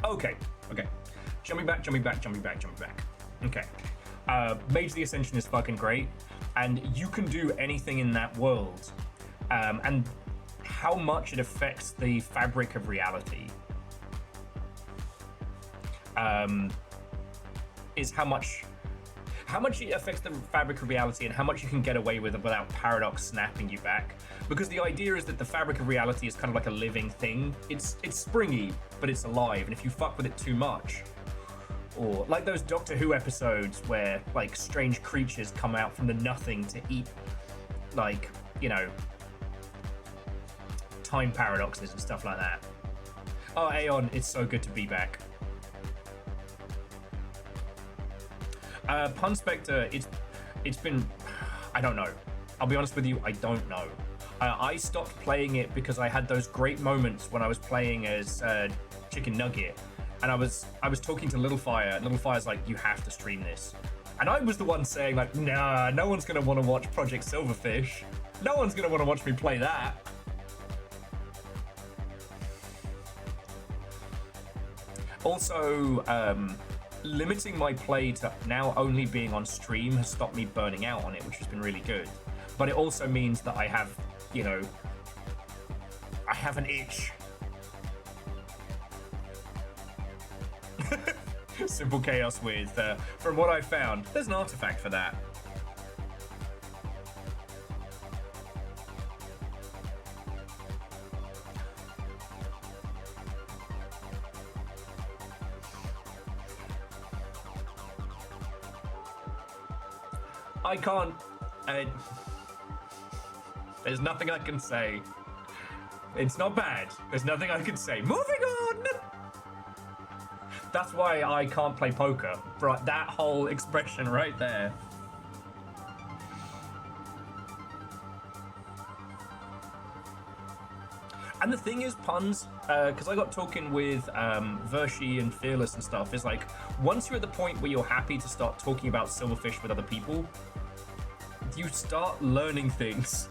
Okay. Jumping back. Okay. Mage the Ascension is fucking great, and you can do anything in that world. And how much it affects the fabric of reality is how much it affects the fabric of reality and how much you can get away with it without paradox snapping you back. Because the idea is that the fabric of reality is kind of like a living thing. It's springy, but it's alive, and if you fuck with it too much, or like those Doctor Who episodes where like strange creatures come out from the nothing to eat, like, you know, time paradoxes and stuff like that. Oh, Aeon, it's so good to be back. Pun Spectre, it's been, I don't know. I'll be honest with you, I don't know. I stopped playing it because I had those great moments when I was playing as Chicken Nugget, and I was talking to Littlefire, and Littlefire's like, you have to stream this. And I was the one saying like, nah, no one's gonna want to watch Project Silverfish. No one's gonna want to watch me play that. Also, limiting my play to now only being on stream has stopped me burning out on it, which has been really good. But it also means that I have, you know, I have an itch. Simple Chaos with, from what I found, there's an artifact for that. I can't. There's nothing I can say. It's not bad. There's nothing I can say. Moving on! That's why I can't play poker. Right, that whole expression right there. And the thing is, puns, because I got talking with Vershi and Fearless and stuff, is like, once you're at the point where you're happy to start talking about Silverfish with other people, you start learning things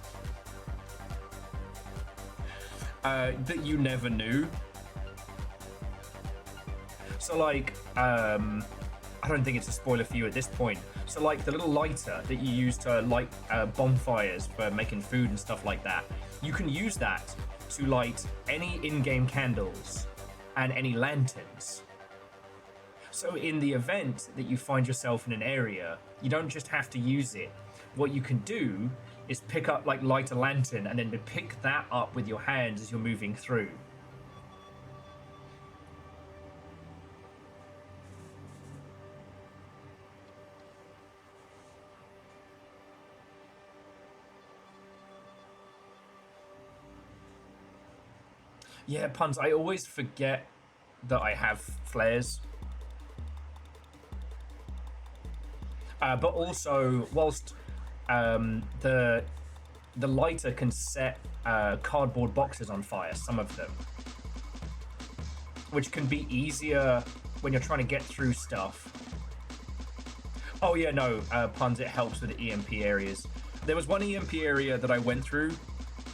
that you never knew. So like, I don't think it's a spoiler for you at this point. So like the little lighter that you use to light bonfires for making food and stuff like that, you can use that to light any in-game candles and any lanterns. So in the event that you find yourself in an area, you don't just have to use it. What you can do is pick up, like, light a lantern and then pick that up with your hands as you're moving through. Yeah, puns, I always forget that I have flares. But also, whilst the lighter can set cardboard boxes on fire, some of them, which can be easier when you're trying to get through stuff. Oh yeah, no, puns, it helps with the EMP areas. There was one EMP area that I went through,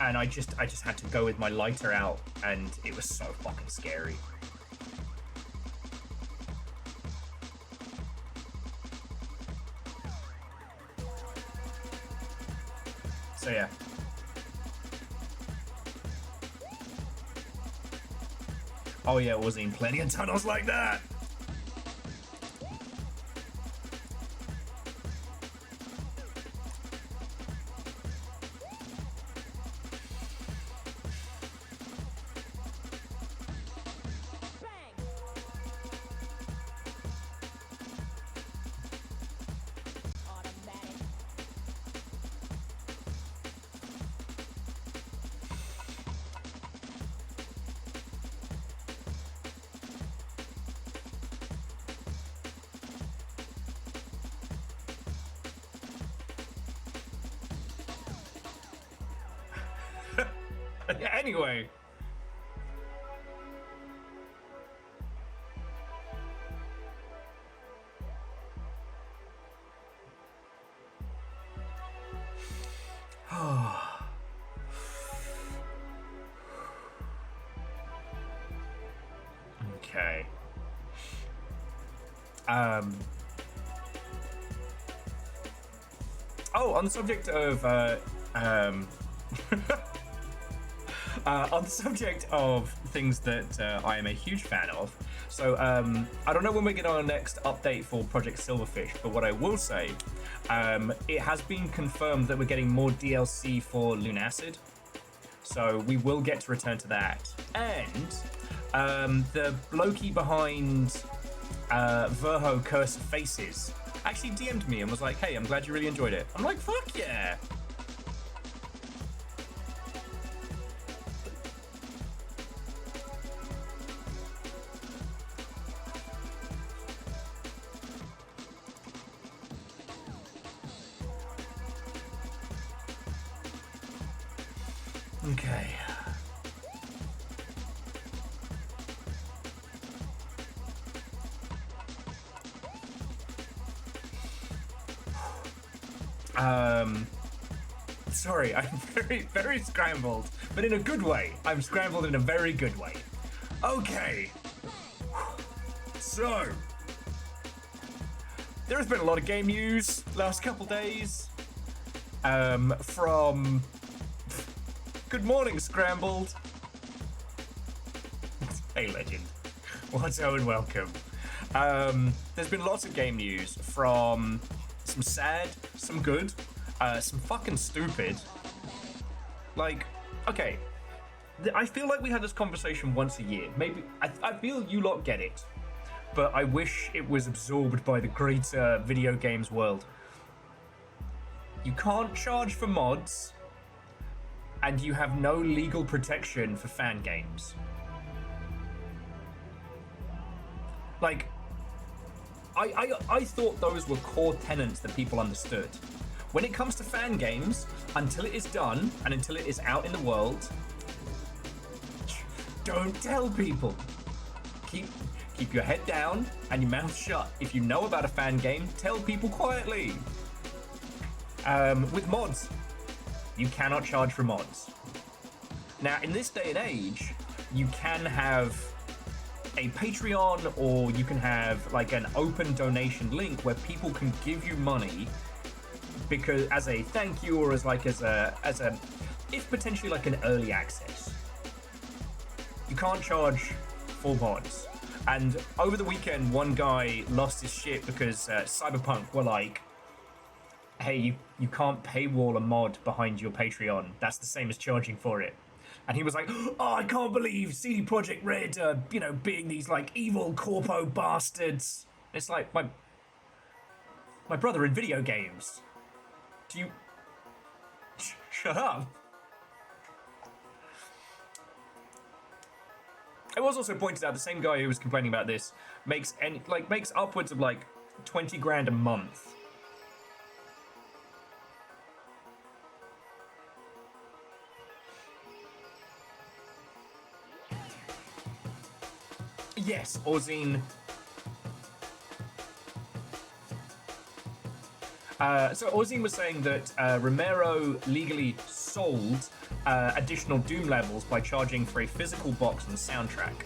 and I just had to go with my lighter out, and it was so fucking scary. So yeah. Oh yeah, Orzine, plenty of tunnels like that. Anyway. Okay. Oh, on the subject of on the subject of things that I am a huge fan of, so I don't know when we get on our next update for Project Silverfish, but what I will say, it has been confirmed that we're getting more DLC for Lunacid, so we will get to return to that. And the blokey behind Verho Curse of Faces actually DM'd me and was like, hey, I'm glad you really enjoyed it. I'm like, fuck yeah. Okay. Sorry, I'm very scrambled, but in a good way. I'm scrambled in a very good way. Okay. So, there has been a lot of game news last couple days. From good morning, Scrambled. Hey, legend. What's and welcome. There's been lots of game news from some sad, some good, some fucking stupid. Like, okay, I feel like we had this conversation once a year. Maybe, I feel you lot get it, but I wish it was absorbed by the greater video games world. You can't charge for mods, and you have no legal protection for fan games. Like, I thought those were core tenets that people understood. When it comes to fan games, until it is done and until it is out in the world, don't tell people. Keep your head down and your mouth shut. If you know about a fan game, tell people quietly. With mods, you cannot charge for mods. Now, in this day and age, you can have a Patreon, or you can have like an open donation link where people can give you money because as a thank you, or as a if potentially like an early access. You can't charge for mods. And over the weekend, one guy lost his shit because Cyberpunk were like, hey, you can't paywall a mod behind your Patreon. That's the same as charging for it. And he was like, oh, I can't believe CD Projekt Red, being these like evil corpo bastards. It's like, my brother in video games. Do you shut up? It was also pointed out the same guy who was complaining about this makes upwards of like 20 grand a month. Yes, Orzine. So Orzine was saying that Romero legally sold additional Doom levels by charging for a physical box and soundtrack.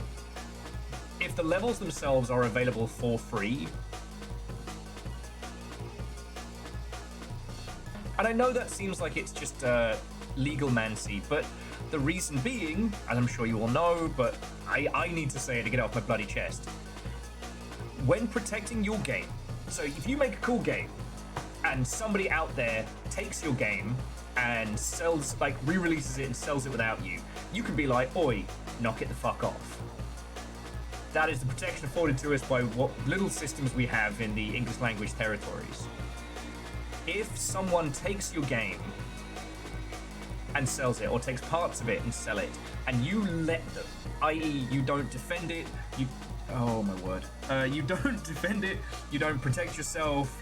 If the levels themselves are available for free, and I know that seems like it's just legal mancy, but the reason being, as I'm sure you all know, but I need to say it to get it off my bloody chest. When protecting your game, so if you make a cool game and somebody out there takes your game and sells, like re-releases it and sells it without you, you can be like, oi, knock it the fuck off. That is the protection afforded to us by what little systems we have in the English language territories. If someone takes your game and sells it, or takes parts of it and sell it, and you let them, i.e. you don't defend it, oh my word, you don't defend it, you don't protect yourself,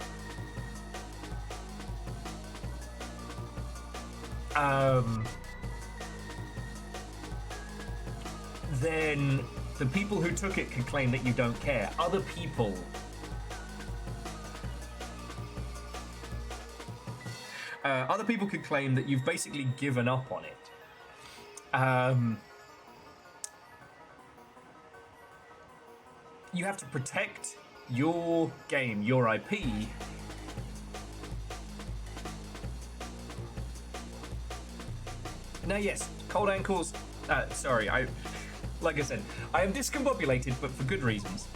then the people who took it can claim that you don't care. Other people can claim that you've basically given up on it. You have to protect your game, your IP. Now, yes, cold ankles. Sorry, like I said, I am discombobulated, but for good reasons.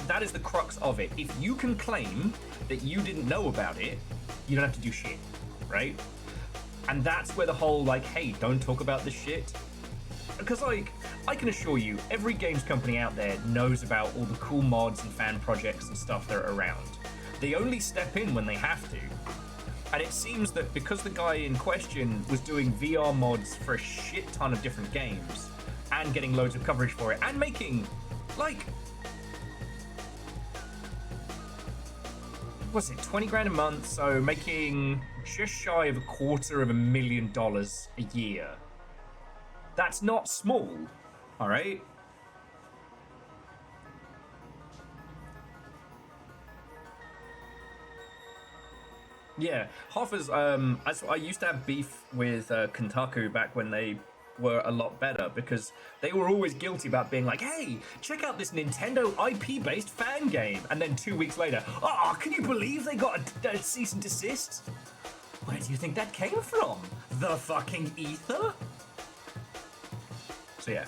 That is the crux of it. If you can claim that you didn't know about it, you don't have to do shit, right? And that's where the whole, like, hey, don't talk about this shit. Because, like, I can assure you, every games company out there knows about all the cool mods and fan projects and stuff that are around. They only step in when they have to. And it seems that because the guy in question was doing VR mods for a shit ton of different games and getting loads of coverage for it and making, like, what's it, 20 grand a month, so making just shy of $250,000 a year. That's not small, all right? Yeah, Hoffa's, I used to have beef with Kotaku back when they were a lot better, because they were always guilty about being like, hey, check out this Nintendo IP-based fan game. And then 2 weeks later, oh, can you believe they got a cease and desist? Where do you think that came from? The fucking ether? So yeah.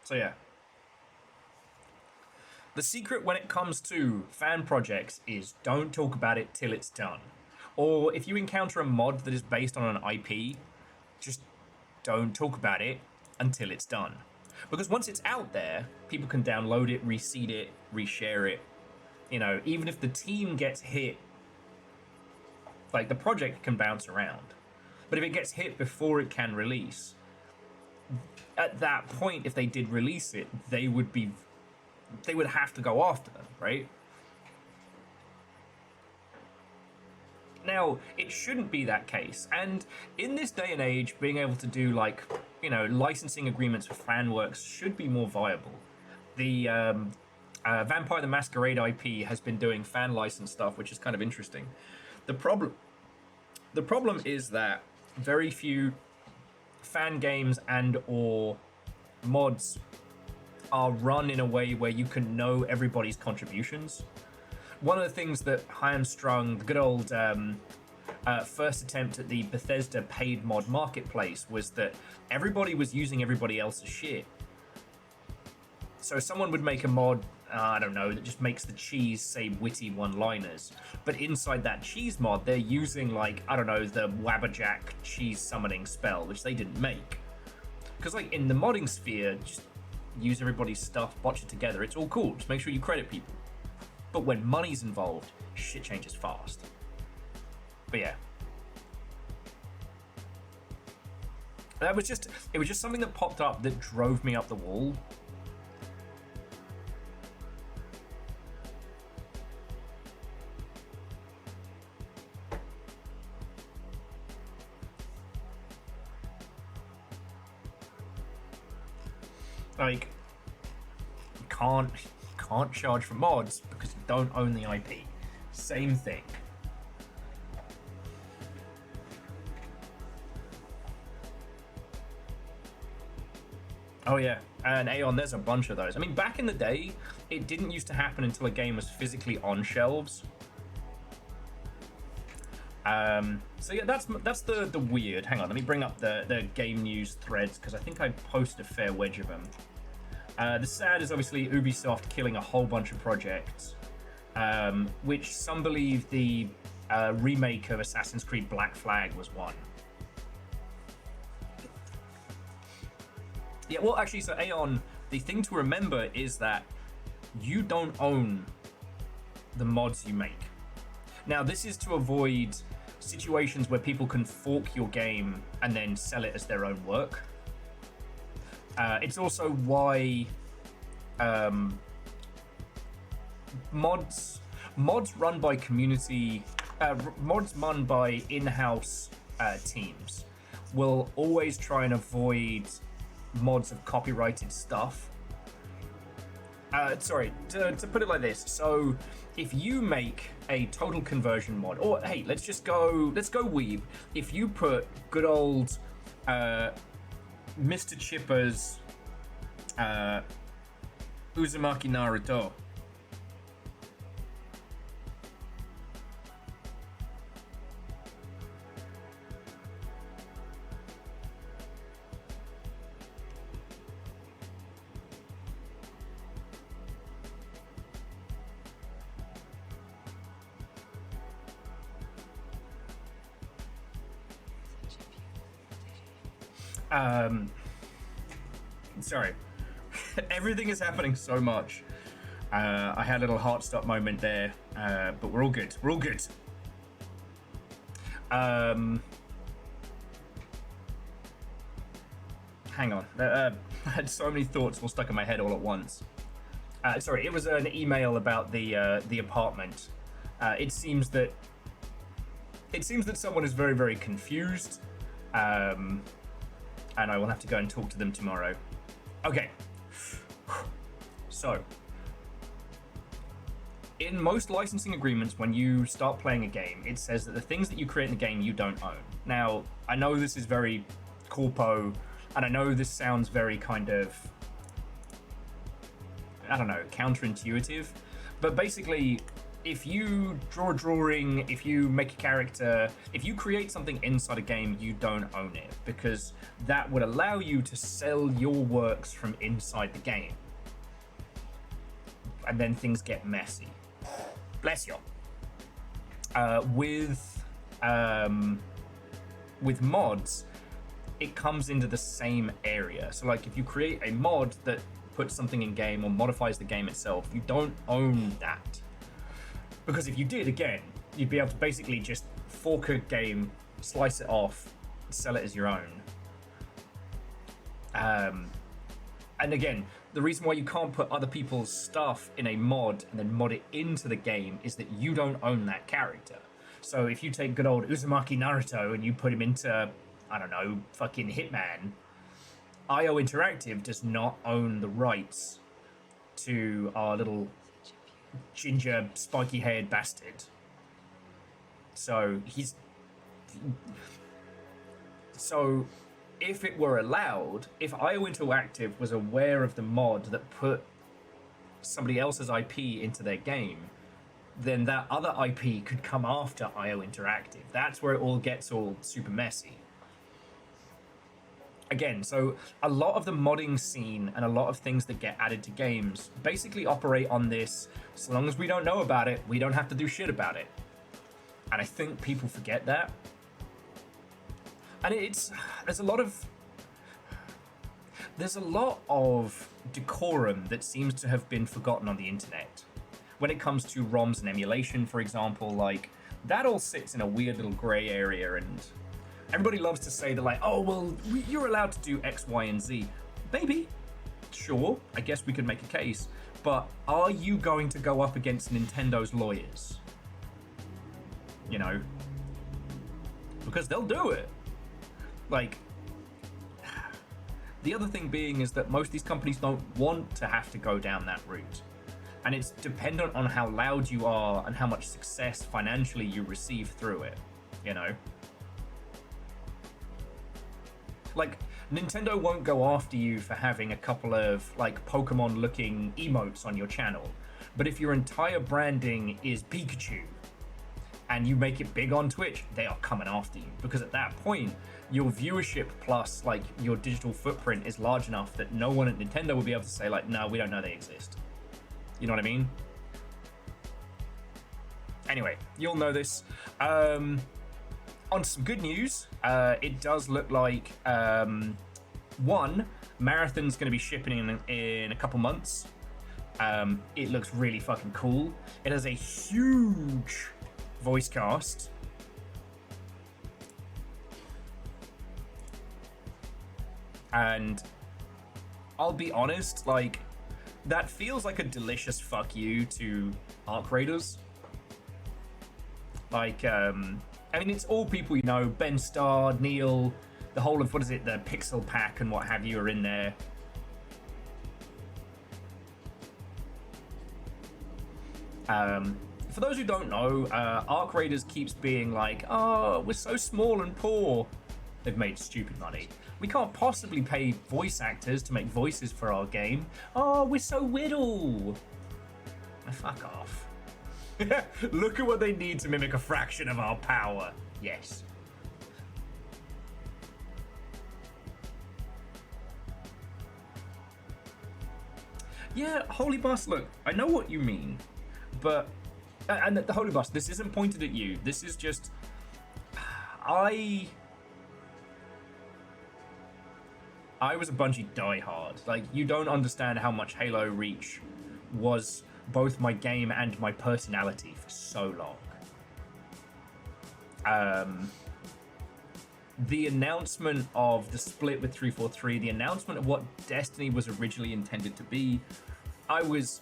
So yeah. The secret when it comes to fan projects is don't talk about it till it's done. Or if you encounter a mod that is based on an IP, just don't talk about it until it's done. Because once it's out there, people can download it, reseed it, reshare it. You know, even if the team gets hit, like, the project can bounce around. But if it gets hit before it can release, at that point, if they did release it, they would have to go after them, right? Now, it shouldn't be that case, and in this day and age, being able to do, like, you know, licensing agreements for fan works should be more viable. The Vampire the Masquerade IP has been doing fan license stuff, which is kind of interesting. The problem is that very few fan games and or mods are run in a way where you can know everybody's contributions. One of the things that Hamstrung, the good old first attempt at the Bethesda paid mod marketplace, was that everybody was using everybody else's shit. So someone would make a mod, I don't know, that just makes the cheese say witty one-liners. But inside that cheese mod, they're using, like, I don't know, the Wabberjack cheese summoning spell, which they didn't make. Because, like, in the modding sphere, just use everybody's stuff, botch it together. It's all cool. Just make sure you credit people. But when money's involved, shit changes fast. But yeah. It was just something that popped up that drove me up the wall. Like, you can't charge for mods because you don't own the IP. Same thing. Oh yeah, and Aeon, there's a bunch of those. I mean, back in the day, it didn't used to happen until a game was physically on shelves. So yeah, that's the weird. Hang on, let me bring up the game news threads because I think I posted a fair wedge of them. The sad is obviously Ubisoft killing a whole bunch of projects, which some believe the remake of Assassin's Creed Black Flag was one. Yeah, well, actually, so Aeon, the thing to remember is that you don't own the mods you make. Now, this is to avoid situations where people can fork your game and then sell it as their own work. It's also why mods run by community, mods run by in-house teams will always try and avoid mods of copyrighted stuff. Sorry, to put it like this. So if you make a total conversion mod, or hey, let's go weeb. If you put good old Mr. Chipper's Uzumaki Naruto. Sorry. Everything is happening so much. I had a little heart stop moment there, but we're all good. We're all good. Hang on. I had so many thoughts all stuck in my head all at once. Sorry, it was an email about the apartment. It seems that someone is very, very confused. And I will have to go and talk to them tomorrow. Okay. So, in most licensing agreements, when you start playing a game, it says that the things that you create in the game you don't own. Now, I know this is very corpo, and I know this sounds very kind of, I don't know, counterintuitive, but basically, if you draw a drawing, if you make a character, if you create something inside a game, you don't own it, because that would allow you to sell your works from inside the game. And then things get messy. Bless you. With mods, it comes into the same area. So like if you create a mod that puts something in game or modifies the game itself, you don't own that. Because if you did, again, you'd be able to basically just fork a game, slice it off, sell it as your own. And again, the reason why you can't put other people's stuff in a mod and then mod it into the game is that you don't own that character. So if you take good old Uzumaki Naruto and you put him into, I don't know, fucking Hitman, IO Interactive does not own the rights to our little ginger, spiky-haired bastard. So if it were allowed, if IO Interactive was aware of the mod that put somebody else's IP into their game, then that other IP could come after IO Interactive. That's where it all gets all super messy. Again, so a lot of the modding scene and a lot of things that get added to games basically operate on this, so long as we don't know about it, we don't have to do shit about it. And I think people forget that. And there's a lot of decorum that seems to have been forgotten on the internet. When it comes to ROMs and emulation, for example, like, that all sits in a weird little gray area, and everybody loves to say that, like, oh, well, you're allowed to do X, Y, and Z. Maybe. Sure, I guess we could make a case. But are you going to go up against Nintendo's lawyers? You know? Because they'll do it. Like, The other thing being is that most of these companies don't want to have to go down that route. And it's dependent on how loud you are and how much success financially you receive through it, you know? Like, Nintendo won't go after you for having a couple of, like, Pokemon-looking emotes on your channel. But if your entire branding is Pikachu, and you make it big on Twitch, they are coming after you. Because at that point, your viewership plus, like, your digital footprint is large enough that no one at Nintendo will be able to say, like, no, we don't know they exist. You know what I mean? Anyway, you'll know this. On some good news, it does look like, one, Marathon's going to be shipping in a couple months. It looks really fucking cool. It has a huge voice cast. And I'll be honest, like, that feels like a delicious fuck you to Arc Raiders. Like, I mean, it's all people you know. Ben Starr, Neil, the whole of, what is it, the Pixel Pack and what have you are in there. For those who don't know, Arc Raiders keeps being like, oh, we're so small and poor. They've made stupid money. We can't possibly pay voice actors to make voices for our game. Oh, we're so whittle. Fuck off. Look at what they need to mimic a fraction of our power. Yes. Yeah, Holy Bus, look, I know what you mean, but... And the Holy Bus, this isn't pointed at you. This is just... I was a Bungie diehard. Like, you don't understand how much Halo Reach was both my game and my personality for so long. The announcement of the split with 343, the announcement of what Destiny was originally intended to be, I was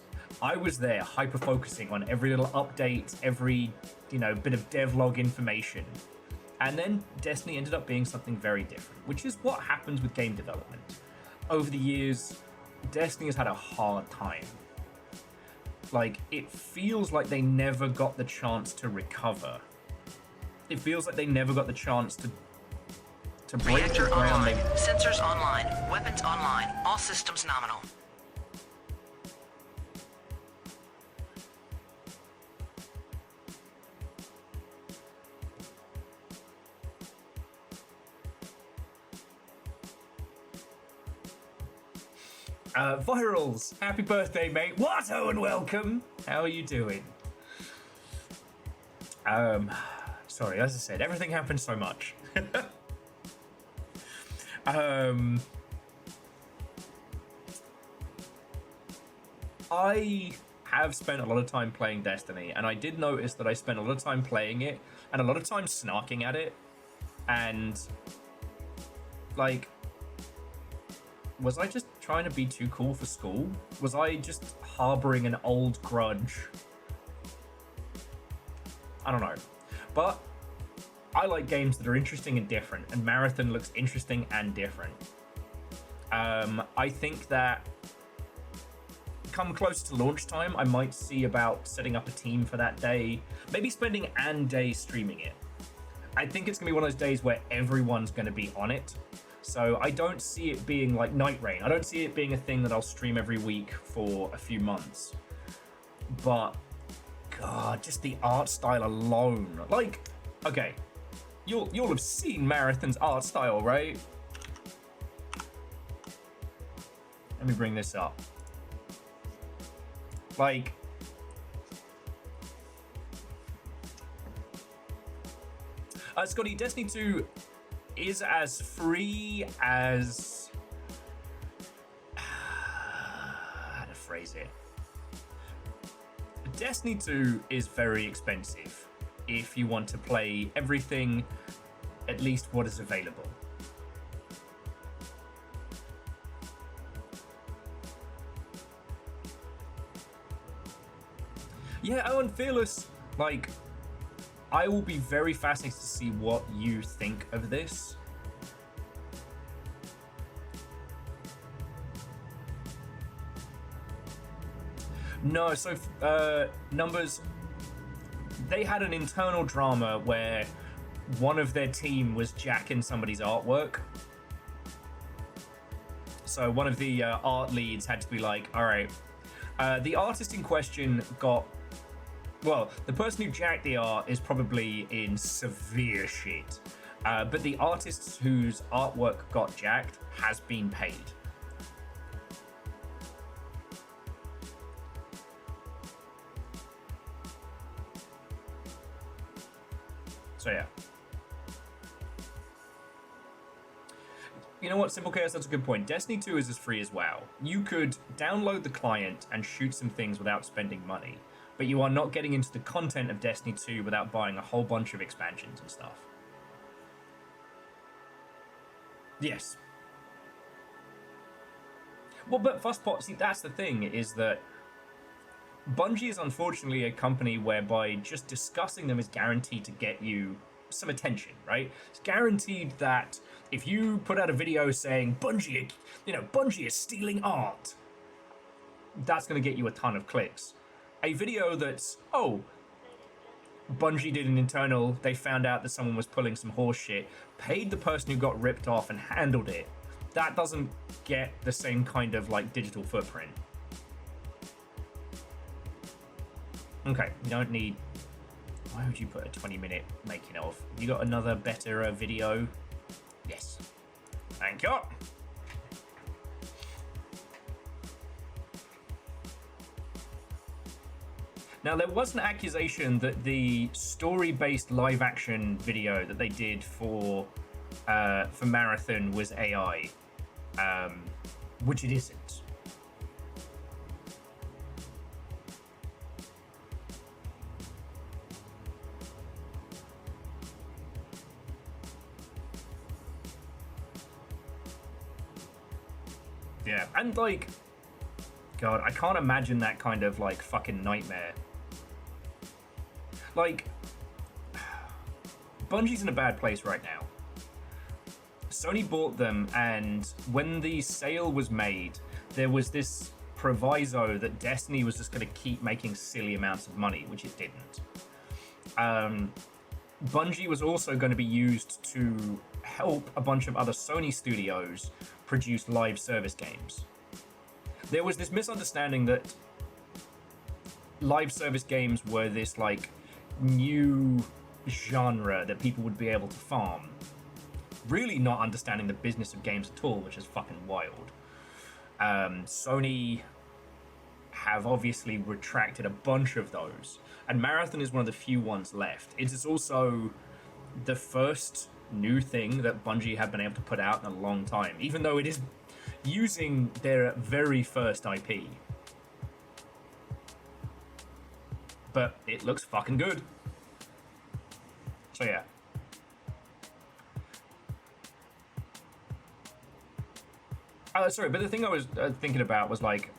there, hyper-focusing on every little update, every, you know, bit of devlog information. And then Destiny ended up being something very different, which is what happens with game development. Over the years, Destiny has had a hard time. Like, it feels like they never got the chance to recover. It feels like they never got the chance to break the Reactor ground. online. Sensors online. Weapons online. All systems nominal. Virals, happy birthday, mate. Watto and welcome. How are you doing? Sorry, as I said, everything happened so much. I have spent a lot of time playing Destiny, and I did notice that I spent a lot of time playing it and a lot of time snarking at it. And, like, was I just trying to be too cool for school? Was I just harboring an old grudge? I don't know. But I like games that are interesting and different, and Marathon looks interesting and different. I think that come close to launch time, I might see about setting up a team for that day, maybe spending an day streaming it. I think it's gonna be one of those days where everyone's gonna be on it. So I don't see it being like Night Rain. I don't see it being a thing that I'll stream every week for a few months. But, God, just the art style alone. Like, okay, you'll have seen Marathon's art style, right? Let me bring this up. Like, Scotty, Destiny 2 is as free as... how to phrase it? Destiny 2 is very expensive if you want to play everything, at least what is available. Yeah, Owen Fearless, like, I will be very fascinated to see what you think of this. No, so Numbers, they had an internal drama where one of their team was jacking somebody's artwork. So one of the art leads had to be like, all right, the artist in question got, well, the person who jacked the art is probably in severe shit. But the artist whose artwork got jacked has been paid. So yeah. You know what, Simple Chaos, that's a good point. Destiny 2 is free as well. You could download the client and shoot some things without spending money, but you are not getting into the content of Destiny 2 without buying a whole bunch of expansions and stuff. Yes. Well, but Fuzzpot, see, that's the thing, is that Bungie is unfortunately a company whereby just discussing them is guaranteed to get you some attention, right? It's guaranteed that if you put out a video saying Bungie, Bungie is stealing art, that's going to get you a ton of clicks. A video that's, oh, Bungie did an internal, they found out that someone was pulling some horse shit, paid the person who got ripped off and handled it, that doesn't get the same kind of like digital footprint. Okay, you don't need... Why would you put a 20-minute making of? You got another better video? Yes. Thank you. Now, there was an accusation that the story-based live-action video that they did for Marathon was AI, which it isn't. Yeah, and like, God, I can't imagine that kind of like fucking nightmare. Like, Bungie's in a bad place right now. Sony bought them, and when the sale was made, there was this proviso that Destiny was just going to keep making silly amounts of money, which it didn't. Bungie was also going to be used to help a bunch of other Sony studios produce live service games. There was this misunderstanding that live service games were this like new genre that people would be able to farm, really not understanding the business of games at all, which is fucking wild. Sony have obviously retracted a bunch of those, and Marathon is one of the few ones left. It is also the first new thing that Bungie have been able to put out in a long time, even though it is using their very first IP. But it looks fucking good. So yeah. Sorry, but the thing I was thinking about was like,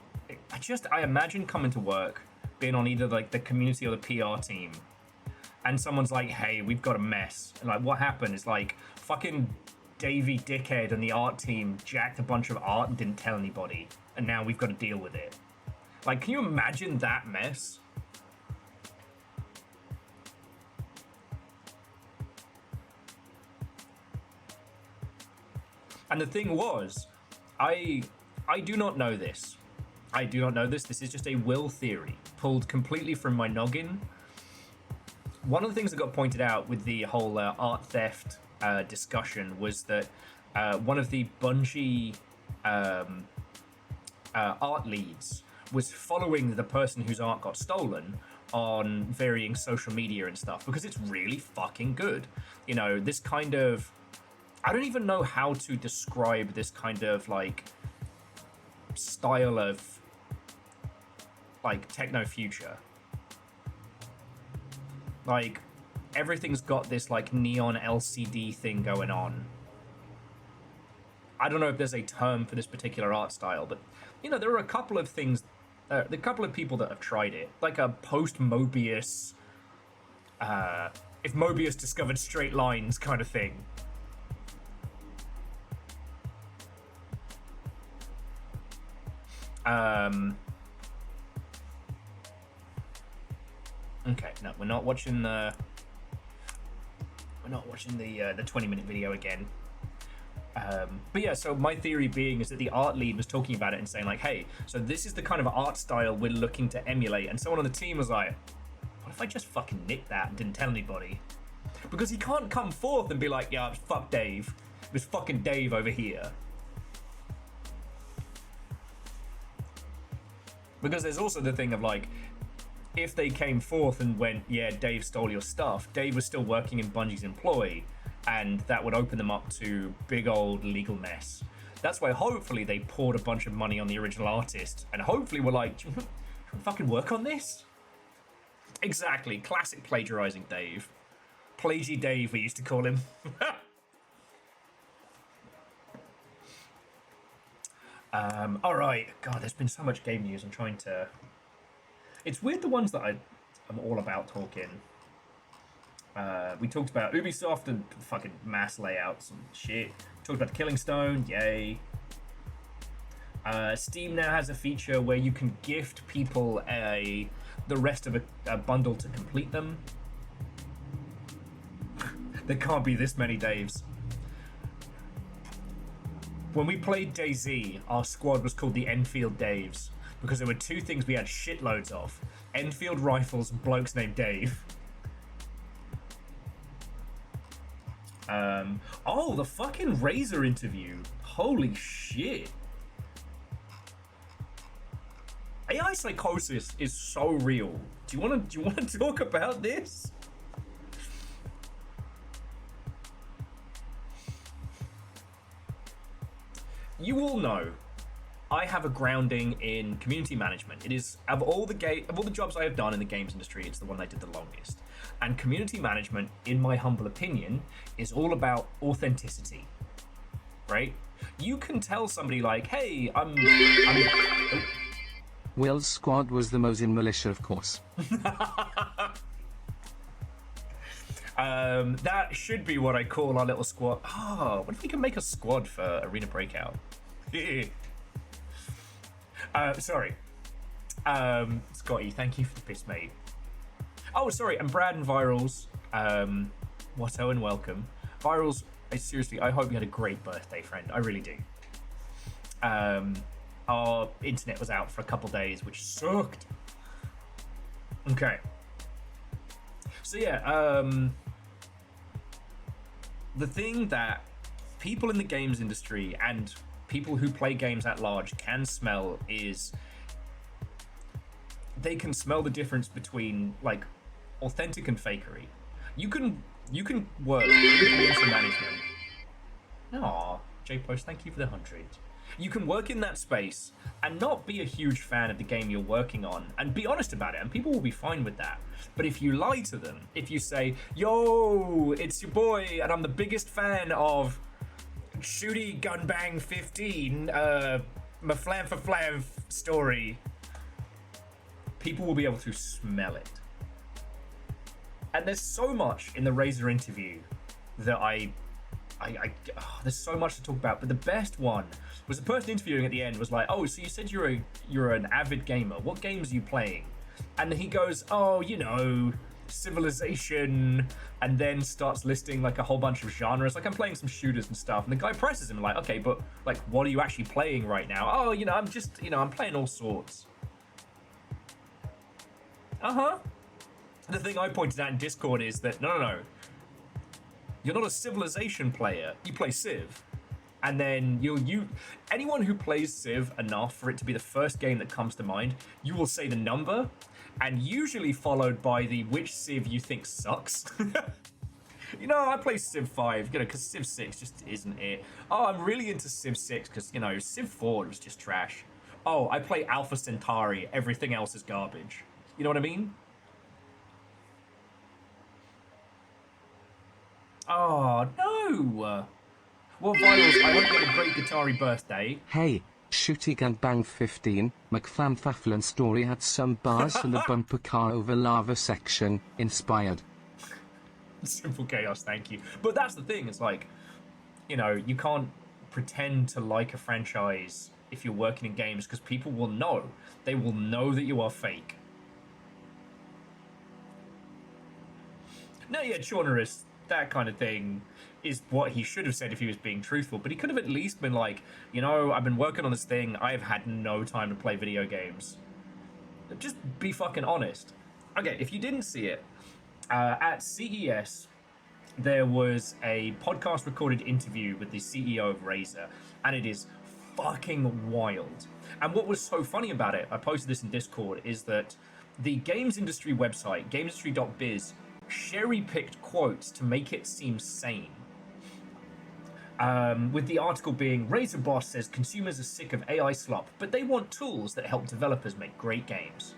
I imagine coming to work, being on either like the community or the PR team, and someone's like, hey, we've got a mess. And like, what happened? It's like, fucking Davey Dickhead and the art team jacked a bunch of art and didn't tell anybody, and now we've got to deal with it. Like, can you imagine that mess? And the thing was, I do not know this. I do not know this. This is just a will theory pulled completely from my noggin. One of the things that got pointed out with the whole art theft discussion was that one of the Bungie art leads was following the person whose art got stolen on varying social media and stuff, because it's really fucking good. You know, this kind of... I don't even know how to describe this kind of, like, style of, like, techno-future. Like, everything's got this, like, neon LCD thing going on. I don't know if there's a term for this particular art style, but, you know, there are a couple of things, there are a couple of people that have tried it. Like a post-Mobius, if Mobius discovered straight lines kind of thing. Okay, no, we're not watching the 20-minute video again. But yeah, so my theory being is that the art lead was talking about it and saying like, hey, so this is the kind of art style we're looking to emulate. And someone on the team was like, what if I just fucking nicked that and didn't tell anybody? Because he can't come forth and be like, yeah, fuck Dave. It was fucking Dave over here. Because there's also the thing of like, if they came forth and went, yeah, Dave stole your stuff, Dave was still working in Bungie's employ, and that would open them up to big old legal mess. That's why hopefully they poured a bunch of money on the original artist, and hopefully we're like, should we fucking work on this? Exactly, classic plagiarizing Dave. Plagy Dave, we used to call him. All right, God, there's been so much game news. I'm trying to. It's weird the ones that I'm all about talking. We talked about Ubisoft and fucking mass layouts and shit. We talked about Killing Stone, yay. Steam now has a feature where you can gift people the rest of a bundle to complete them. There can't be this many Daves. When we played DayZ, our squad was called the Enfield Daves because there were two things we had shitloads of: Enfield rifles and blokes named Dave. Oh, the fucking Razor interview. Holy shit. AI psychosis is so real. Do you want to talk about this? You all know I have a grounding in community management. It is of all the jobs I have done in the games industry, it's the one I did the longest. And community management, in my humble opinion, is all about authenticity. Right? You can tell somebody like, "Hey, I'm oh. Will's squad was the Mosin militia, of course. That should be what I call our little squad. Oh, what if we can make a squad for Arena Breakout? Sorry. Scotty, thank you for the piss, mate. Oh, sorry, and Brad and Virals, Watto and welcome. Virals, seriously, I hope you had a great birthday, friend. I really do. Our internet was out for a couple days, which sucked. Okay. So yeah, the thing that people in the games industry and people who play games at large can smell is they can smell the difference between like authentic and fakery. You can work in community management. Aw, J-Post, thank you for the 100. You can work in that space and not be a huge fan of the game you're working on and be honest about it, and people will be fine with that. But if you lie to them, if you say, yo, it's your boy and I'm the biggest fan of Shooty Gunbang 15, Maflam for Flam story, people will be able to smell it. And there's so much in the Razor interview that there's so much to talk about, but the best one was the person interviewing at the end was like, oh, so you said you're an avid gamer. What games are you playing? And he goes, oh, you know, Civilization, and then starts listing like a whole bunch of genres. Like, I'm playing some shooters and stuff. And the guy presses him like, okay, but like, what are you actually playing right now? Oh, you know, I'm playing all sorts. Uh-huh. The thing I pointed out in Discord is that, no. You're not a Civilization player. You play Civ. And then anyone who plays Civ enough for it to be the first game that comes to mind, you will say the number, and usually followed by which Civ you think sucks. You know, I play Civ 5, because Civ 6 just isn't it. Oh, I'm really into Civ 6 because, Civ 4 was just trash. Oh, I play Alpha Centauri. Everything else is garbage. You know what I mean? Oh, no! Well, Virals, I hope you had a great Guitari birthday. Hey, Shooty Gangbang 15, McFam Faflin story had some bars in the bumper car over lava section, inspired. Simple chaos, thank you. But that's the thing, it's like, you can't pretend to like a franchise if you're working in games, because people will know. They will know that you are fake. No, yeah, Chaunerus, that kind of thing is what he should have said if he was being truthful, but he could have at least been like, you know, I've been working on this thing, I've had no time to play video games. Just be fucking honest. Okay, if you didn't see it, at CES, there was a podcast recorded interview with the CEO of Razer, and it is fucking wild. And what was so funny about it, I posted this in Discord, is that the games industry website, gamesindustry.biz, cherry-picked quotes to make it seem sane. With the article being, Razer boss says consumers are sick of AI slop, but they want tools that help developers make great games.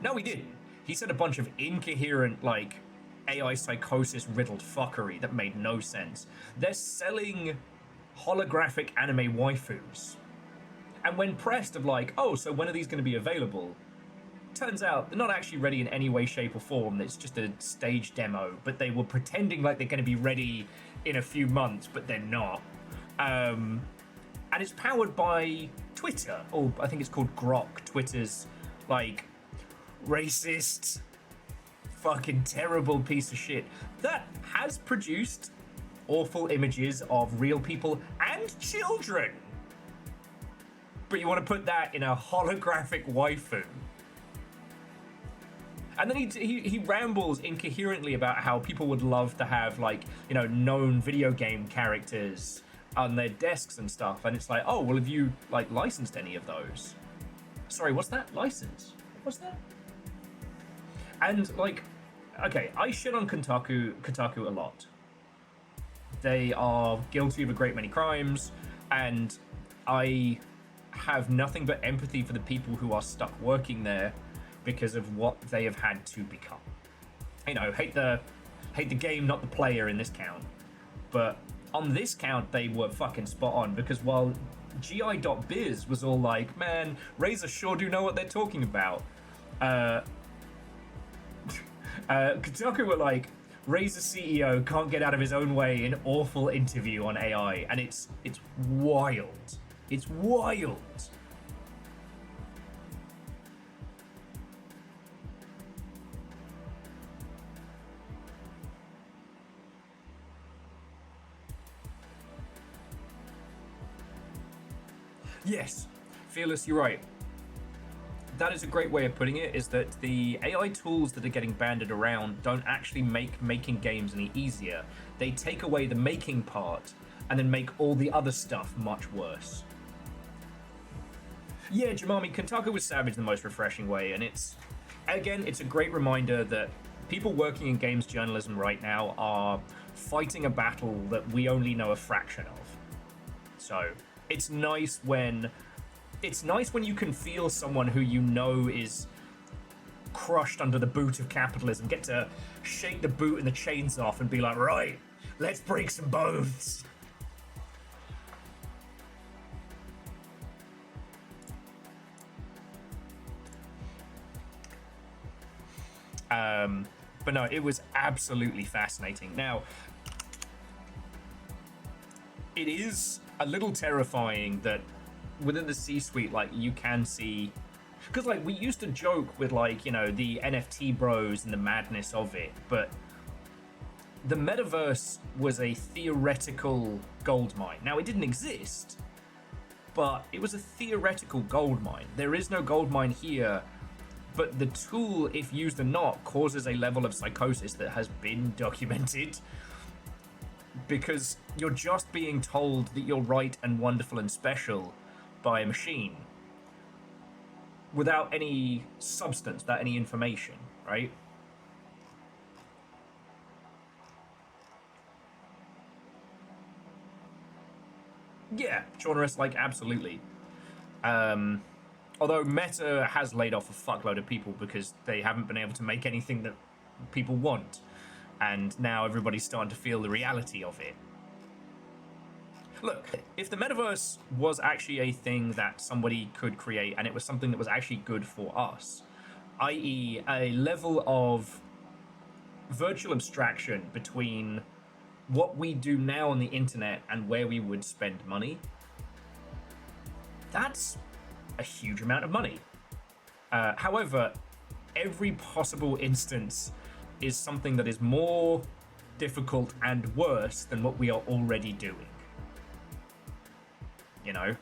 No, he didn't. He said a bunch of incoherent, like, AI psychosis riddled fuckery that made no sense. They're selling holographic anime waifus. And when pressed of like, oh, so when are these going to be available? Turns out they're not actually ready in any way, shape, or form. It's just a stage demo, but they were pretending like they're going to be ready in a few months, but they're not. And it's powered by Twitter, or I think it's called Grok, Twitter's, like, racist, fucking terrible piece of shit that has produced awful images of real people and children. But you want to put that in a holographic waifu. And then he rambles incoherently about how people would love to have, like, you know, known video game characters on their desks and stuff. And it's like, oh, well, have you, like, licensed any of those? Sorry, what's that? License? What's that? And, like, okay, I shit on Kotaku a lot. They are guilty of a great many crimes, and I have nothing but empathy for the people who are stuck working there because of what they have had to become. You know, hate the game, not the player in this count. But on this count, they were fucking spot on, because while GI.biz was all like, man, Razer sure do know what they're talking about. Kotaku were like, Razer CEO can't get out of his own way in awful interview on AI, and it's wild. It's wild. Yes, Fearless, you're right. That is a great way of putting it, is that the AI tools that are getting banded around don't actually make making games any easier. They take away the making part and then make all the other stuff much worse. Yeah, Jamami, Kotaku was savage in the most refreshing way, and it's a great reminder that people working in games journalism right now are fighting a battle that we only know a fraction of. So, it's nice when you can feel someone who you know is crushed under the boot of capitalism get to shake the boot and the chains off and be like, right, let's break some bones. But no, it was absolutely fascinating. Now, it is a little terrifying that within the C-suite, like, you can see, because, like, we used to joke with, like, you know, the NFT bros and the madness of it, but the metaverse was a theoretical goldmine. Now, it didn't exist, but it was a theoretical goldmine. There is no goldmine here, but the tool, if used or not, causes a level of psychosis that has been documented, because you're just being told that you're right and wonderful and special by a machine without any substance, without any information, right? Yeah, Chaunerus, like, absolutely. Although Meta has laid off a fuckload of people because they haven't been able to make anything that people want, and now everybody's starting to feel the reality of it. Look, if the metaverse was actually a thing that somebody could create, and it was something that was actually good for us, i.e. a level of virtual abstraction between what we do now on the internet and where we would spend money, that's a huge amount of money. However, every possible instance is something that is more difficult and worse than what we are already doing. You know?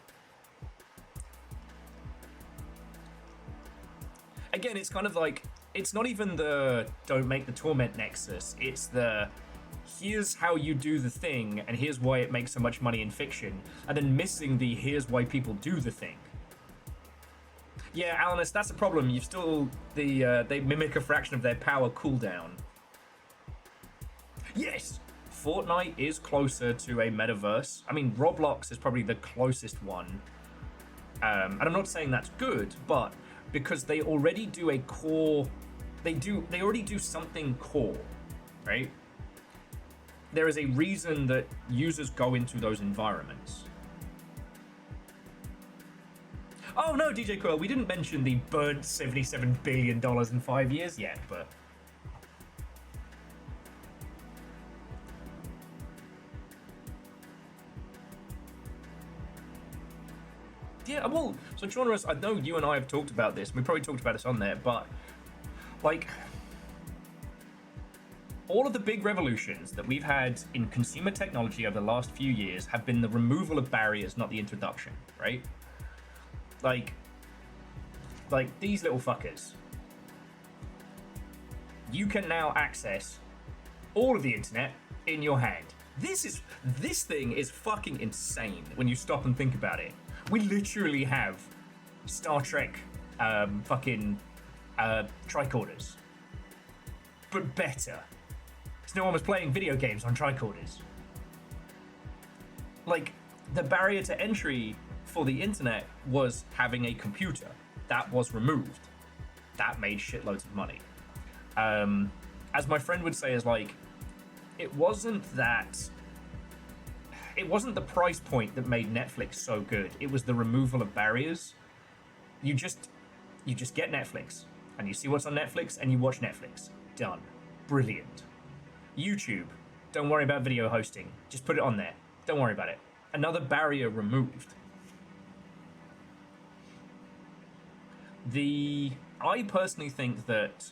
Again, it's kind of like, it's not even the don't make the torment nexus, it's the here's how you do the thing and here's why it makes so much money in fiction, and then missing the here's why people do the thing. Yeah, Alanis, that's a problem. You've still they mimic a fraction of their power cooldown. Yes, Fortnite is closer to a metaverse. I mean, Roblox is probably the closest one, and I'm not saying that's good, but because they already do a core, they already do something core, right? There is a reason that users go into those environments. Oh no, DJ Quill, we didn't mention the burnt $77 billion in 5 years yet, but... Yeah, well, so Genres, I know you and I have talked about this, we probably talked about this on there, but, like, all of the big revolutions that we've had in consumer technology over the last few years have been the removal of barriers, not the introduction, right? Like these little fuckers. You can now access all of the internet in your hand. This thing is fucking insane when you stop and think about it. We literally have Star Trek tricorders, but better. Because no one was playing video games on tricorders. Like, the barrier to entry for the internet was having a computer. That was removed. That made shitloads of money. As my friend would say, is like, it wasn't the price point that made Netflix so good. It was the removal of barriers. You just get Netflix and you see what's on Netflix and you watch Netflix. Done. Brilliant. YouTube, don't worry about video hosting. Just put it on there. Don't worry about it. Another barrier removed. I personally think that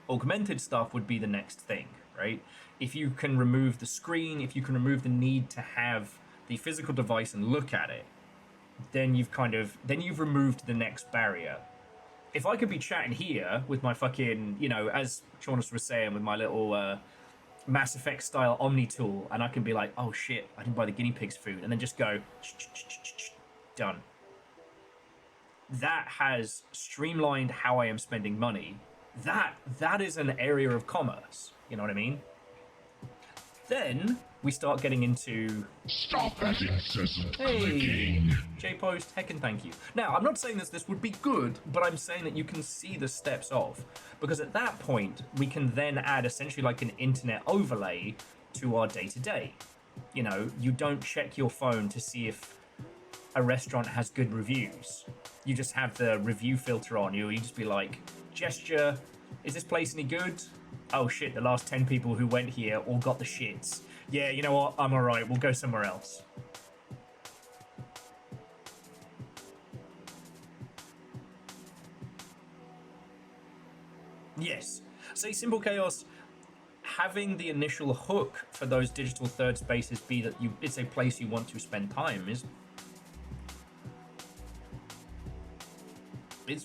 augmented stuff would be the next thing, right? If you can remove the screen, if you can remove the need to have the physical device and look at it, then you've removed the next barrier. If I could be chatting here with my fucking, as Shaunus was saying, with my little Mass Effect style Omni tool, and I can be like, oh shit, I didn't buy the guinea pig's food, and then just go, done. That has streamlined how I am spending money. That is an area of commerce. You know what I mean? Then we start getting into... Stop that incessant clicking. J-Post, heckin' thank you. Now, I'm not saying this would be good, but I'm saying that you can see the steps of. Because at that point, we can then add essentially like an internet overlay to our day-to-day. You don't check your phone to see if a restaurant has good reviews. You just have the review filter on. You just be like, gesture, is this place any good? Oh shit, the last 10 people who went here all got the shits. Yeah, you know what? I'm alright, we'll go somewhere else. Yes. Say Simple Chaos, having the initial hook for those digital third spaces be that it's a place you want to spend time is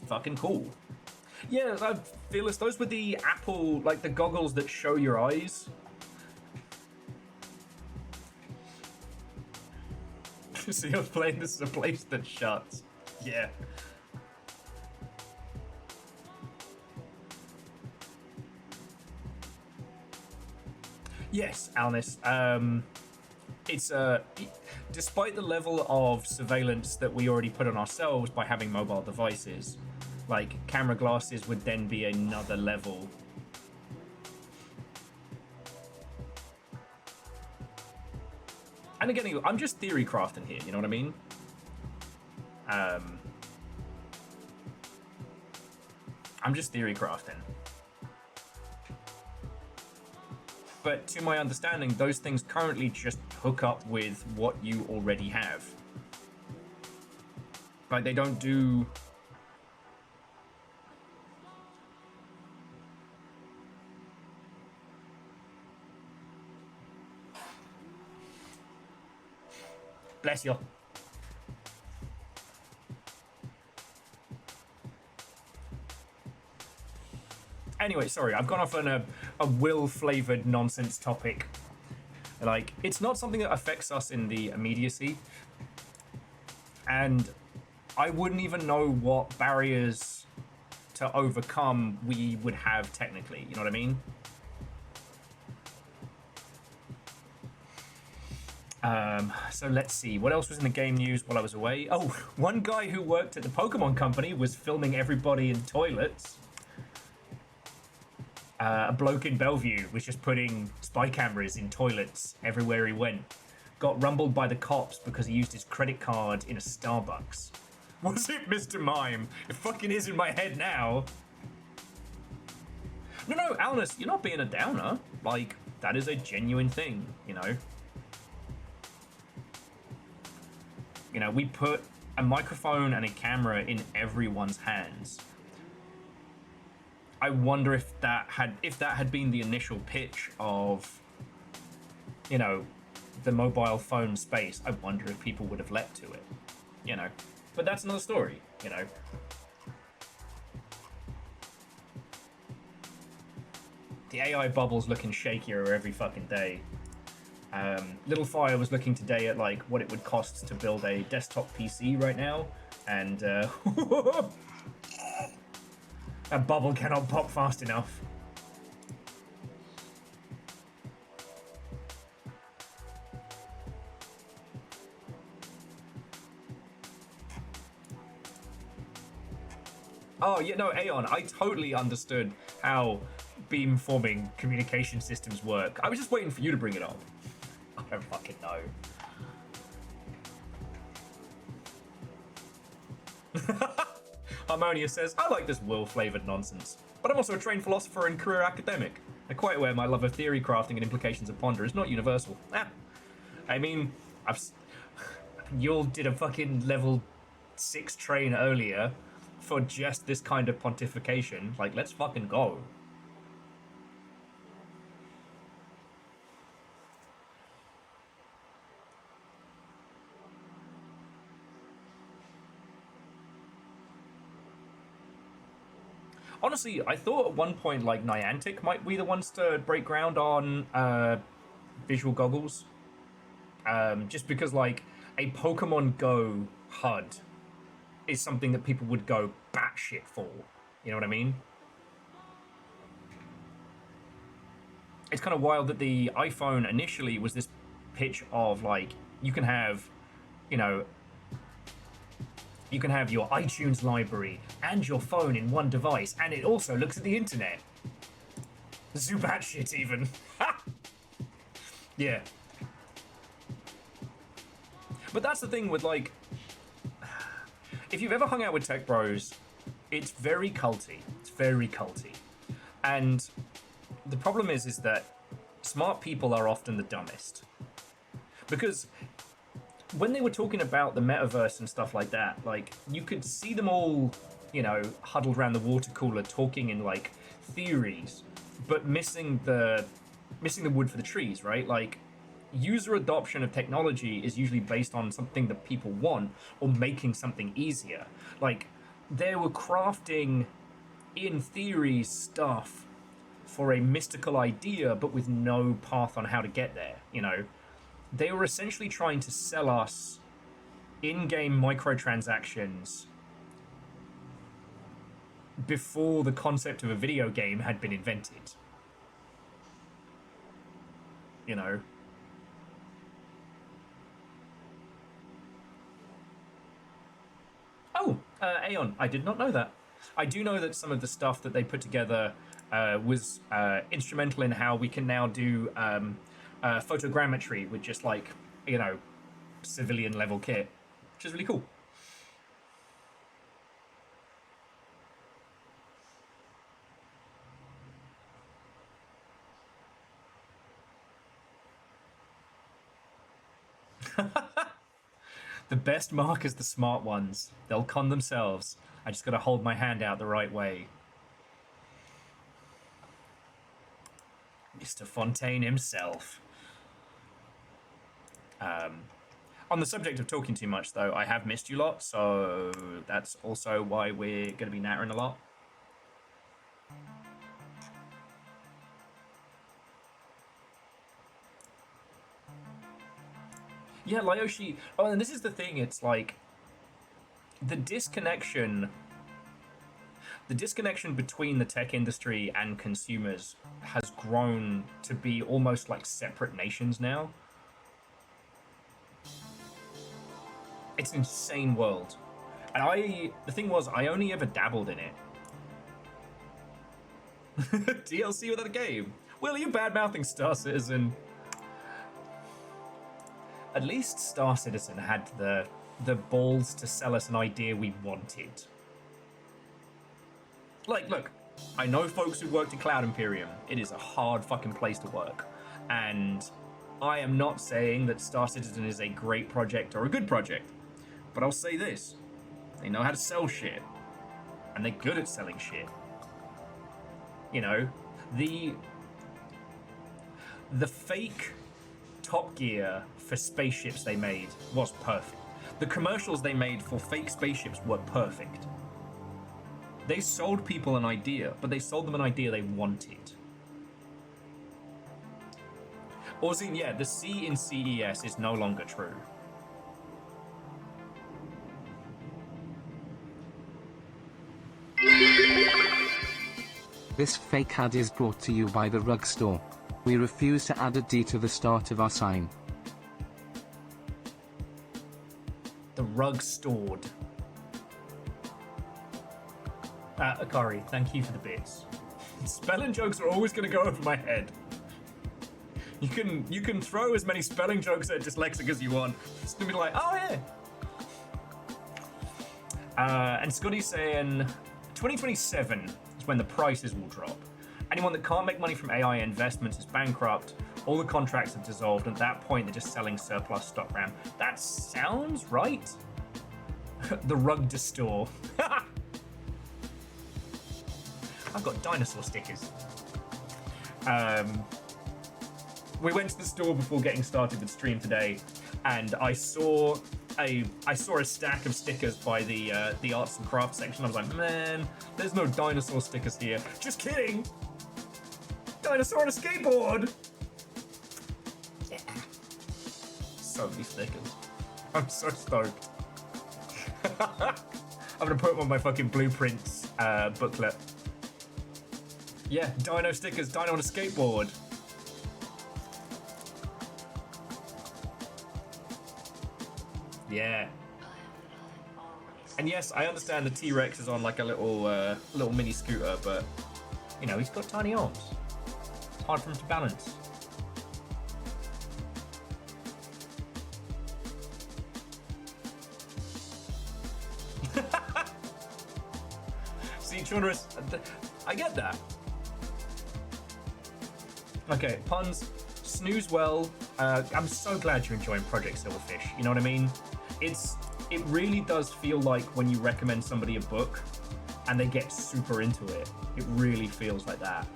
fucking cool. Yeah, I feel as those were the Apple, like the goggles that show your eyes. So you're playing this is a place that shuts. Yeah. Yes, Alnis. It's despite the level of surveillance that we already put on ourselves by having mobile devices, like camera glasses would then be another level. And again, I'm just theory crafting here, you know what I mean? I'm just theory crafting. But to my understanding, those things currently just hook up with what you already have. Like, they don't do... Bless you. Anyway, sorry, I've gone off on a will-flavored nonsense topic. Like, it's not something that affects us in the immediacy. And I wouldn't even know what barriers to overcome we would have technically, you know what I mean? So let's see, what else was in the game news while I was away? Oh, one guy who worked at the Pokemon company was filming everybody in toilets. A bloke in Bellevue was just putting spy cameras in toilets everywhere he went. Got rumbled by the cops because he used his credit card in a Starbucks. Was it Mr. Mime? It fucking is in my head now. No, Alnus, you're not being a downer. Like, that is a genuine thing, you know? You know, we put a microphone and a camera in everyone's hands. I wonder if that had been the initial pitch of, you know, the mobile phone space, I wonder if people would have leapt to it, you know. But that's another story, you know. The AI bubble's looking shakier every fucking day. Little Fire was looking today at like what it would cost to build a desktop PC right now, and that bubble cannot pop fast enough. Oh, yeah, no, Aeon, I totally understood how beamforming communication systems work. I was just waiting for you to bring it up. I don't fucking know. Harmonia says, I like this will-flavoured nonsense, but I'm also a trained philosopher and career academic. I'm quite aware my love of theory crafting and implications of ponder is not universal. I mean, you did a fucking level 6 train earlier for just this kind of pontification. Like, let's fucking go. Honestly, I thought at one point, like, Niantic might be the ones to break ground on visual goggles. Just because, like, a Pokemon Go HUD is something that people would go batshit for. You know what I mean? It's kind of wild that the iPhone initially was this pitch of, like, you can have, you know, you can have your iTunes library and your phone in one device, and it also looks at the internet. Zubat shit, even. Yeah. But that's the thing with, like, if you've ever hung out with tech bros, it's very culty. It's very culty. And the problem is that smart people are often the dumbest. Because when they were talking about the metaverse and stuff like that, like, you could see them all, you know, huddled around the water cooler talking in, like, theories, but missing the wood for the trees, right? Like, user adoption of technology is usually based on something that people want or making something easier. Like, they were crafting, in theory, stuff for a mystical idea, but with no path on how to get there, you know? They were essentially trying to sell us in-game microtransactions before the concept of a video game had been invented. You know? Oh, Aeon, I did not know that. I do know that some of the stuff that they put together was instrumental in how we can now do photogrammetry with just, like, you know, civilian level kit, which is really cool. The best mark is the smart ones. They'll con themselves. I just gotta hold my hand out the right way. Mr. Fontaine himself. On the subject of talking too much, though, I have missed you lot, so that's also why we're going to be nattering a lot. Yeah, Lyoshi. Oh, and this is the thing. It's like the disconnection between the tech industry and consumers has grown to be almost like separate nations now. It's an insane world. And the thing was, I only ever dabbled in it. DLC without a game. Will, you bad-mouthing Star Citizen? At least Star Citizen had the balls to sell us an idea we wanted. Like, look, I know folks who worked at Cloud Imperium. It is a hard fucking place to work. And I am not saying that Star Citizen is a great project or a good project. But I'll say this. They know how to sell shit. And they're good at selling shit. You know, the fake Top Gear for spaceships they made was perfect. The commercials they made for fake spaceships were perfect. They sold people an idea, but they sold them an idea they wanted. Orzine, yeah, the C in CES is no longer true. This fake ad is brought to you by the Rug Store. We refuse to add a D to the start of our sign. The Rug Stored. Akari, thank you for the bits. Spelling jokes are always going to go over my head. You can throw as many spelling jokes at dyslexic as you want. It's going to be like, oh yeah. And Scotty's saying 2027 is when the prices will drop. Anyone that can't make money from AI investments is bankrupt. All the contracts have dissolved, and at that point they're just selling surplus stock RAM. That sounds right. The Rug Store. I've got dinosaur stickers. We went to the store before getting started with stream today, and I saw a stack of stickers by the arts and crafts section. I was like, man, there's no dinosaur stickers here. Just kidding. Dinosaur on a skateboard. Yeah. So many stickers. I'm so stoked. I'm gonna put them on my fucking blueprints booklet. Yeah, dino stickers, dino on a skateboard. Yeah. And yes, I understand the T-Rex is on like a little mini scooter, but you know, he's got tiny arms. It's hard for him to balance. See, Chunris, I get that. Okay, puns. Snooze well. I'm so glad you're enjoying Project Silverfish. You know what I mean? It really does feel like when you recommend somebody a book and they get super into it. It really feels like that.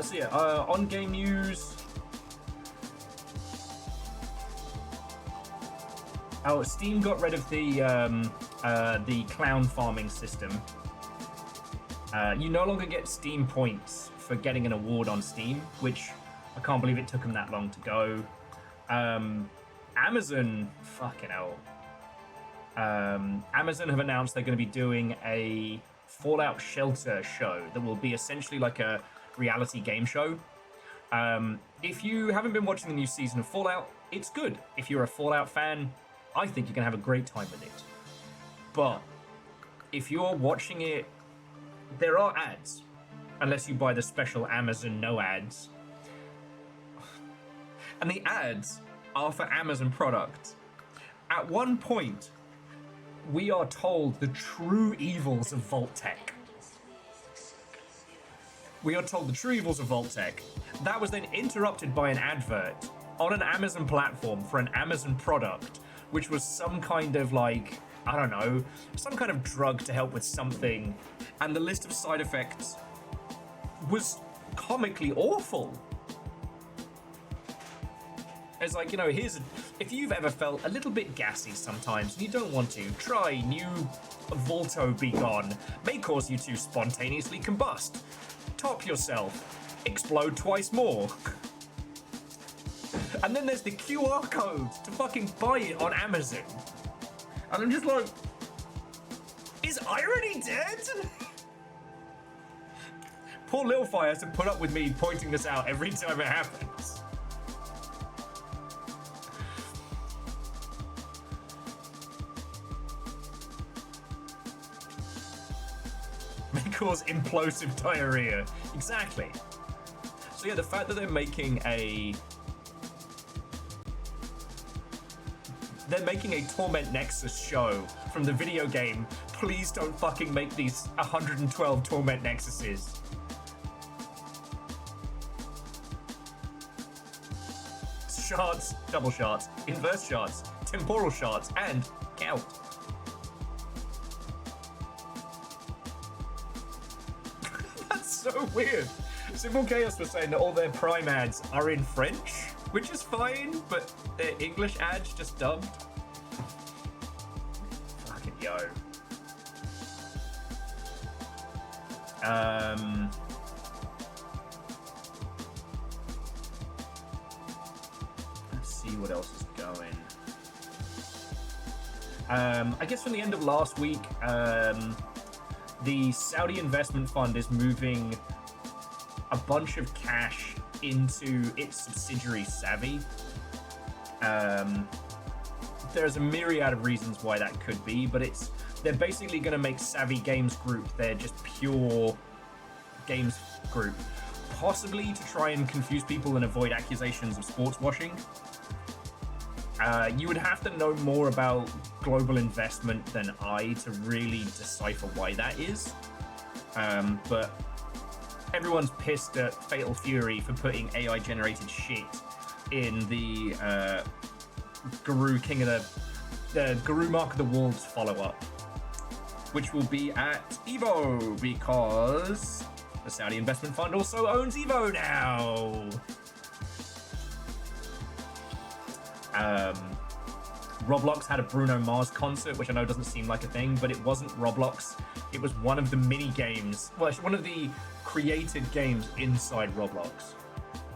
So yeah, on game news. Oh, Steam got rid of the clown farming system. You no longer get Steam points for getting an award on Steam, which I can't believe it took them that long to go. Amazon, fucking hell. Amazon have announced they're going to be doing a Fallout Shelter show that will be essentially like a reality game show. If you haven't been watching the new season of Fallout, it's good. If you're a Fallout fan, I think you're gonna have a great time with it. But if you're watching it, there are ads, unless you buy the special Amazon no ads. And the ads are for Amazon products. At one point, we are told the true evils of Vault Tech. We are told the true evils of Vault Tech, That was then interrupted by an advert on an Amazon platform for an Amazon product, which was some kind of like, I don't know, some kind of drug to help with something. And the list of side effects was comically awful. It's like, you know, if you've ever felt a little bit gassy sometimes and you don't want to, try new Volto Be Gone. May cause you to spontaneously combust, top yourself, explode twice more. And then there's the QR code to fucking buy it on Amazon. And I'm just like, is Irony dead? Poor Little Fire has to put up with me pointing this out every time it happens. May cause implosive diarrhea. Exactly. So yeah, the fact that they're making a Torment Nexus show from the video game. Please don't fucking make these 112 Torment Nexuses. Shards, double shards, inverse shards, temporal shards, and count. That's so weird. Simple Chaos was saying that all their Prime ads are in French, which is fine, but their English ads just dubbed. Fucking yo. Let's see what else is going. I guess from the end of last week, the Saudi investment fund is moving a bunch of cash into its subsidiary Savvy. There's a myriad of reasons why that could be, but they're basically going to make Savvy Games Group their just pure games group, possibly to try and confuse people and avoid accusations of sports washing. You would have to know more about global investment than I to really decipher why that is. But everyone's pissed at Fatal Fury for putting AI-generated shit in the Guru King of the Guru Mark of the Wolves follow-up, which will be at Evo because the Saudi investment fund also owns Evo now. Roblox had a Bruno Mars concert, which I know doesn't seem like a thing, but it wasn't Roblox. It was one of the mini games. Well, it's one of the created games inside Roblox.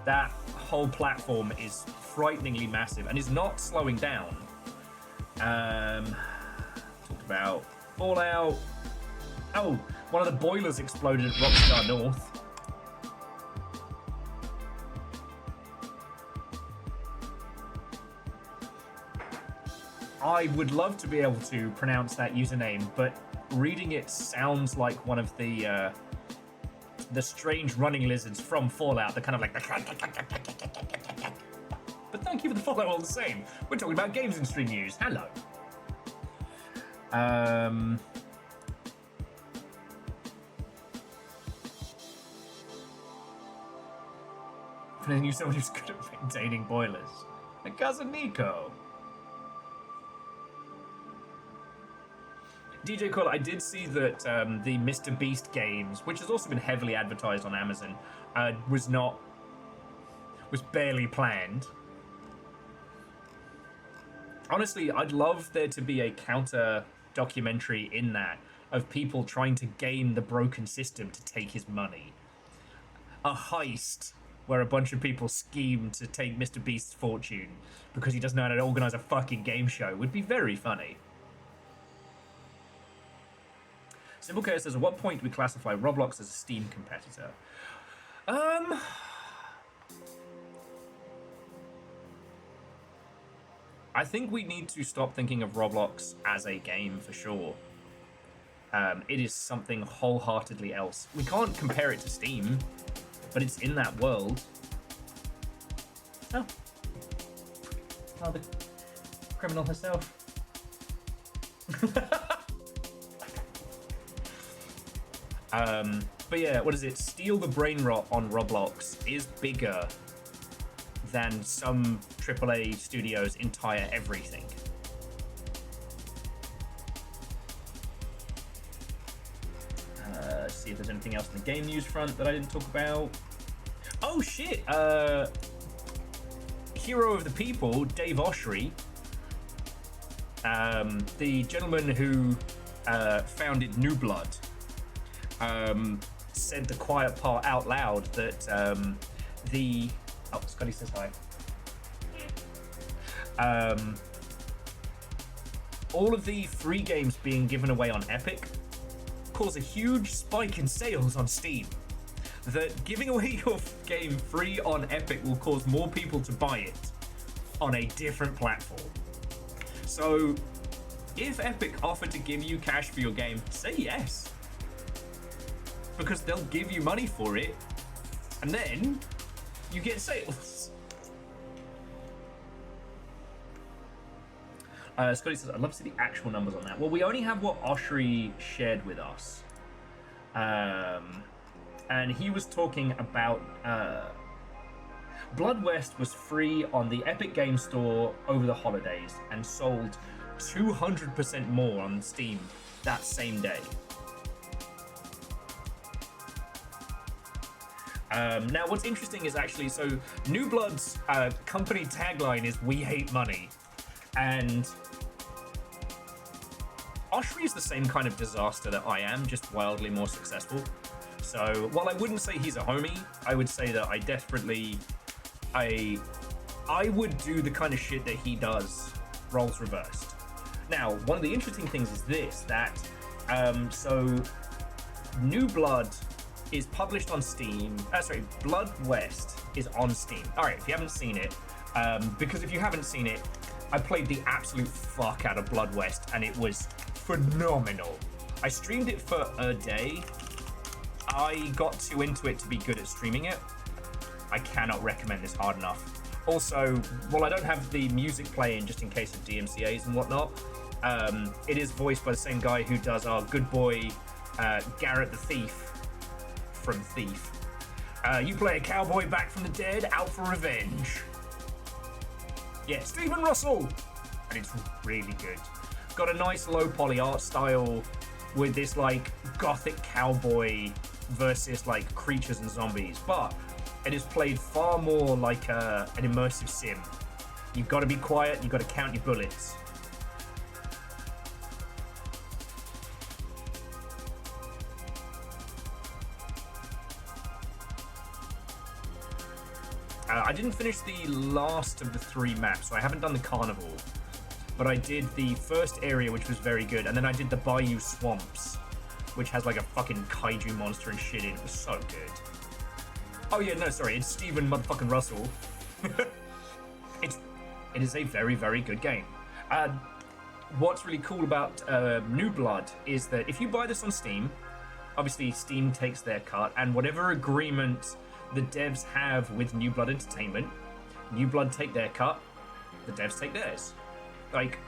That whole platform is frighteningly massive and is not slowing down. Talked about Fallout. Oh, one of the boilers exploded at Rockstar North. I would love to be able to pronounce that username, but reading it sounds like one of the strange running lizards from Fallout. They're kind of like the... But thank you for the follow all the same. We're talking about games industry news. Hello. I knew someone who's good at maintaining boilers. My cousin Nico. DJ Cole, I did see that the Mr. Beast games, which has also been heavily advertised on Amazon, was barely planned. Honestly, I'd love there to be a counter documentary in that of people trying to game the broken system to take his money. A heist where a bunch of people scheme to take Mr. Beast's fortune because he doesn't know how to organize a fucking game show would be very funny. Simple Chaos says, at what point do we classify Roblox as a Steam competitor? I think we need to stop thinking of Roblox as a game for sure. It is something wholeheartedly else. We can't compare it to Steam, but it's in that world. Oh, the criminal herself. But yeah, what is it? Steal the Brain Rot on Roblox is bigger than some AAA studios' entire everything. Let's see if there's anything else in the game news front that I didn't talk about. Oh shit! Hero of the People, Dave Oshry, the gentleman who founded New Blood, said the quiet part out loud that Scotty says hi. All of the free games being given away on Epic cause a huge spike in sales on Steam. That giving away your game free on Epic will cause more people to buy it on a different platform. So if Epic offered to give you cash for your game, say yes. Because they'll give you money for it, and then you get sales. Scotty says, I'd love to see the actual numbers on that. Well, we only have what Oshry shared with us. And he was talking about Blood West was free on the Epic Game Store over the holidays and sold 200% more on Steam that same day. Now, what's interesting is actually, so New Blood's company tagline is "We hate money," and Oshry is the same kind of disaster that I am, just wildly more successful. So while I wouldn't say he's a homie, I would say that I desperately, I would do the kind of shit that he does, roles reversed. Now, one of the interesting things is this, that, so New Blood is published on Steam. Blood West is on Steam. All right, if you haven't seen it, because if you haven't seen it, I played the absolute fuck out of Blood West, and it was phenomenal. I streamed it for a day. I got too into it to be good at streaming it. I cannot recommend this hard enough. Also, while I don't have the music playing just in case of DMCAs and whatnot, it is voiced by the same guy who does our good boy Garrett the Thief from Thief. You play a cowboy back from the dead, out for revenge. Yeah, Stephen Russell! And it's really good. Got a nice low poly art style with this like gothic cowboy versus like creatures and zombies, but it is played far more like an immersive sim. You've got to be quiet, you've got to count your bullets. I didn't finish the last of the 3 maps, so I haven't done the carnival. But I did the first area, which was very good, and then I did the Bayou Swamps, which has like a fucking kaiju monster and shit in it. It was so good. Oh yeah, no, sorry, it's Stephen motherfucking Russell. It is a very, very good game. What's really cool about New Blood is that if you buy this on Steam, obviously Steam takes their cut, and whatever agreement the devs have with New Blood Entertainment, New Blood take their cut, the devs take theirs. Like,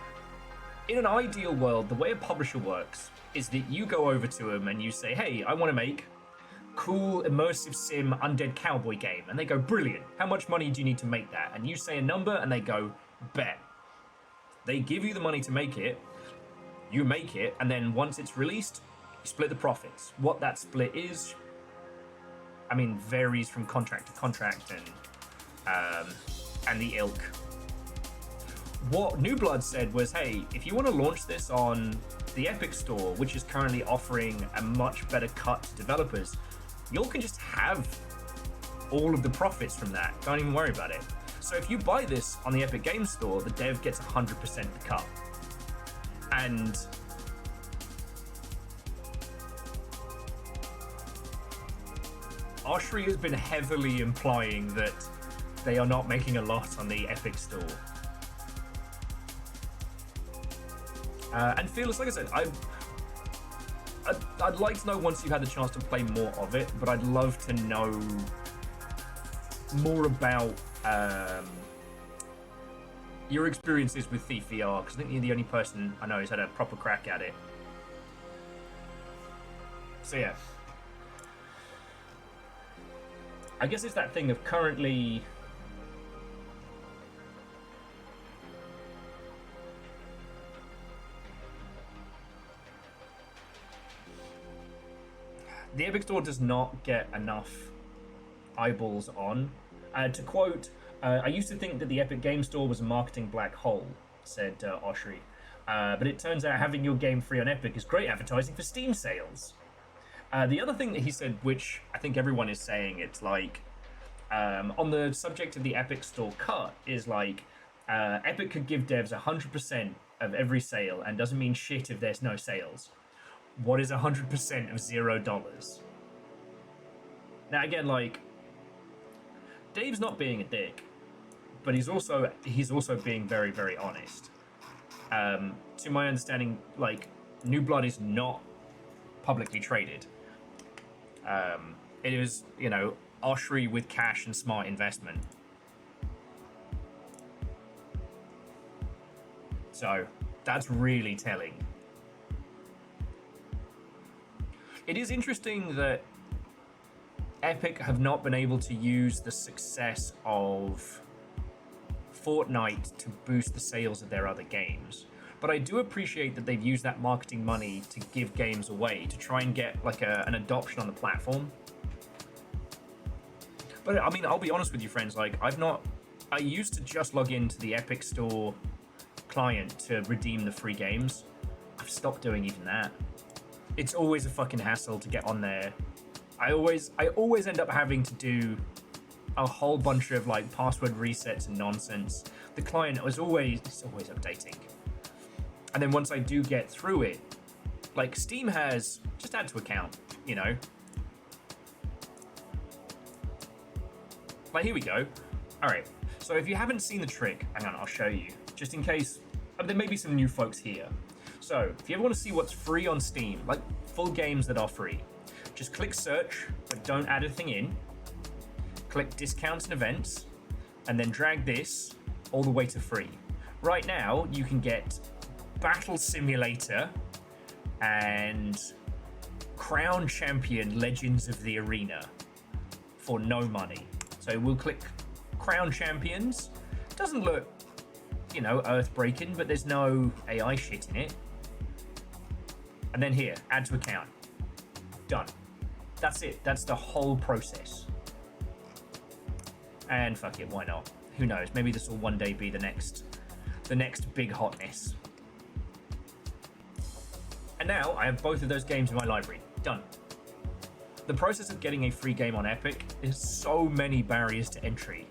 in an ideal world, the way a publisher works is that you go over to them and you say, hey, I want to make cool, immersive sim, undead cowboy game. And they go, brilliant. How much money do you need to make that? And you say a number and they go, bet. They give you the money to make it, you make it, and then once it's released, you split the profits. What that split is, I mean, varies from contract to contract and the ilk. What New Blood said was, hey, if you want to launch this on the Epic Store, which is currently offering a much better cut to developers, you can just have all of the profits from that. Don't even worry about it. So if you buy this on the Epic Games Store, the dev gets 100% the cut. And Oshry has been heavily implying that they are not making a lot on the Epic Store. And Fearless, like I said, I'd like to know once you've had the chance to play more of it, but I'd love to know more about your experiences with Thief VR, because I think you're the only person I know who's had a proper crack at it. So yeah. I guess it's that thing of currently. The Epic Store does not get enough eyeballs on. To quote, I used to think that the Epic Game Store was a marketing black hole, said Oshri. But it turns out having your game free on Epic is great advertising for Steam sales. The other thing that he said, which I think everyone is saying, it's like, on the subject of the Epic Store cut, is like, Epic could give devs 100% of every sale and doesn't mean shit if there's no sales. What is 100% of $0? Now again, like, Dave's not being a dick, but he's also being very, very honest. To my understanding, like, New Blood is not publicly traded. It is, you know, Oshri with cash and smart investment. So that's really telling. It is interesting that Epic have not been able to use the success of Fortnite to boost the sales of their other games. But I do appreciate that they've used that marketing money to give games away, to try and get like an adoption on the platform. But I mean, I'll be honest with you, friends, like I used to just log into the Epic Store client to redeem the free games. I've stopped doing even that. It's always a fucking hassle to get on there. I always end up having to do a whole bunch of like password resets and nonsense. The client is always updating. And then once I do get through it, like Steam has just add to account, you know. Like here we go. All right. So if you haven't seen the trick, hang on, I'll show you. Just in case, there may be some new folks here. So if you ever want to see what's free on Steam, like full games that are free, just click search, but don't add a thing in. Click discounts and events, and then drag this all the way to free. Right now, you can get Battle Simulator and Crown Champion Legends of the Arena for no money. So we'll click Crown Champions. Doesn't look, you know, earth-breaking, but there's no AI shit in it. And then here, add to account. Done. That's it. That's the whole process. And fuck it, why not? Who knows? Maybe this will one day be the next big hotness. And now I have both of those games in my library. Done. The process of getting a free game on Epic is so many barriers to entry.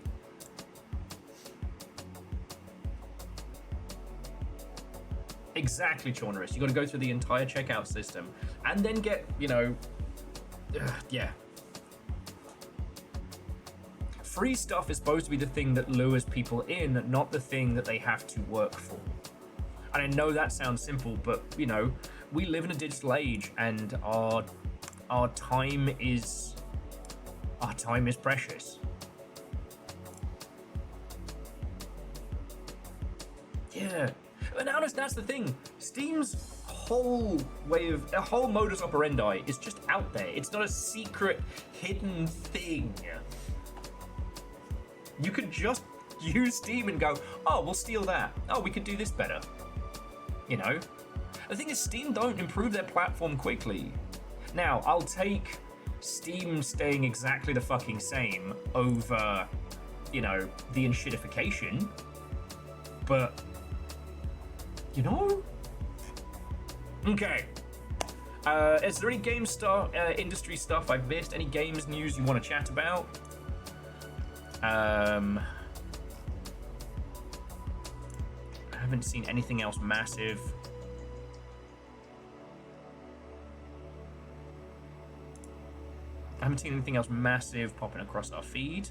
Exactly, Chaunerus. You got to go through the entire checkout system and then get, you know, yeah. Free stuff is supposed to be the thing that lures people in, not the thing that they have to work for. And I know that sounds simple, but, you know, we live in a digital age, and our time is precious. Yeah. And honest, that's the thing. Steam's whole modus operandi is just out there. It's not a secret, hidden thing. You could just use Steam and go, oh, we'll steal that. Oh, we could do this better. You know? The thing is, Steam don't improve their platform quickly. Now, I'll take Steam staying exactly the fucking same over, you know, the enshittification. But, you know? Okay. Is there any game industry stuff I've missed? Any games news you want to chat about? I haven't seen anything else massive. I haven't seen anything else massive popping across our feed.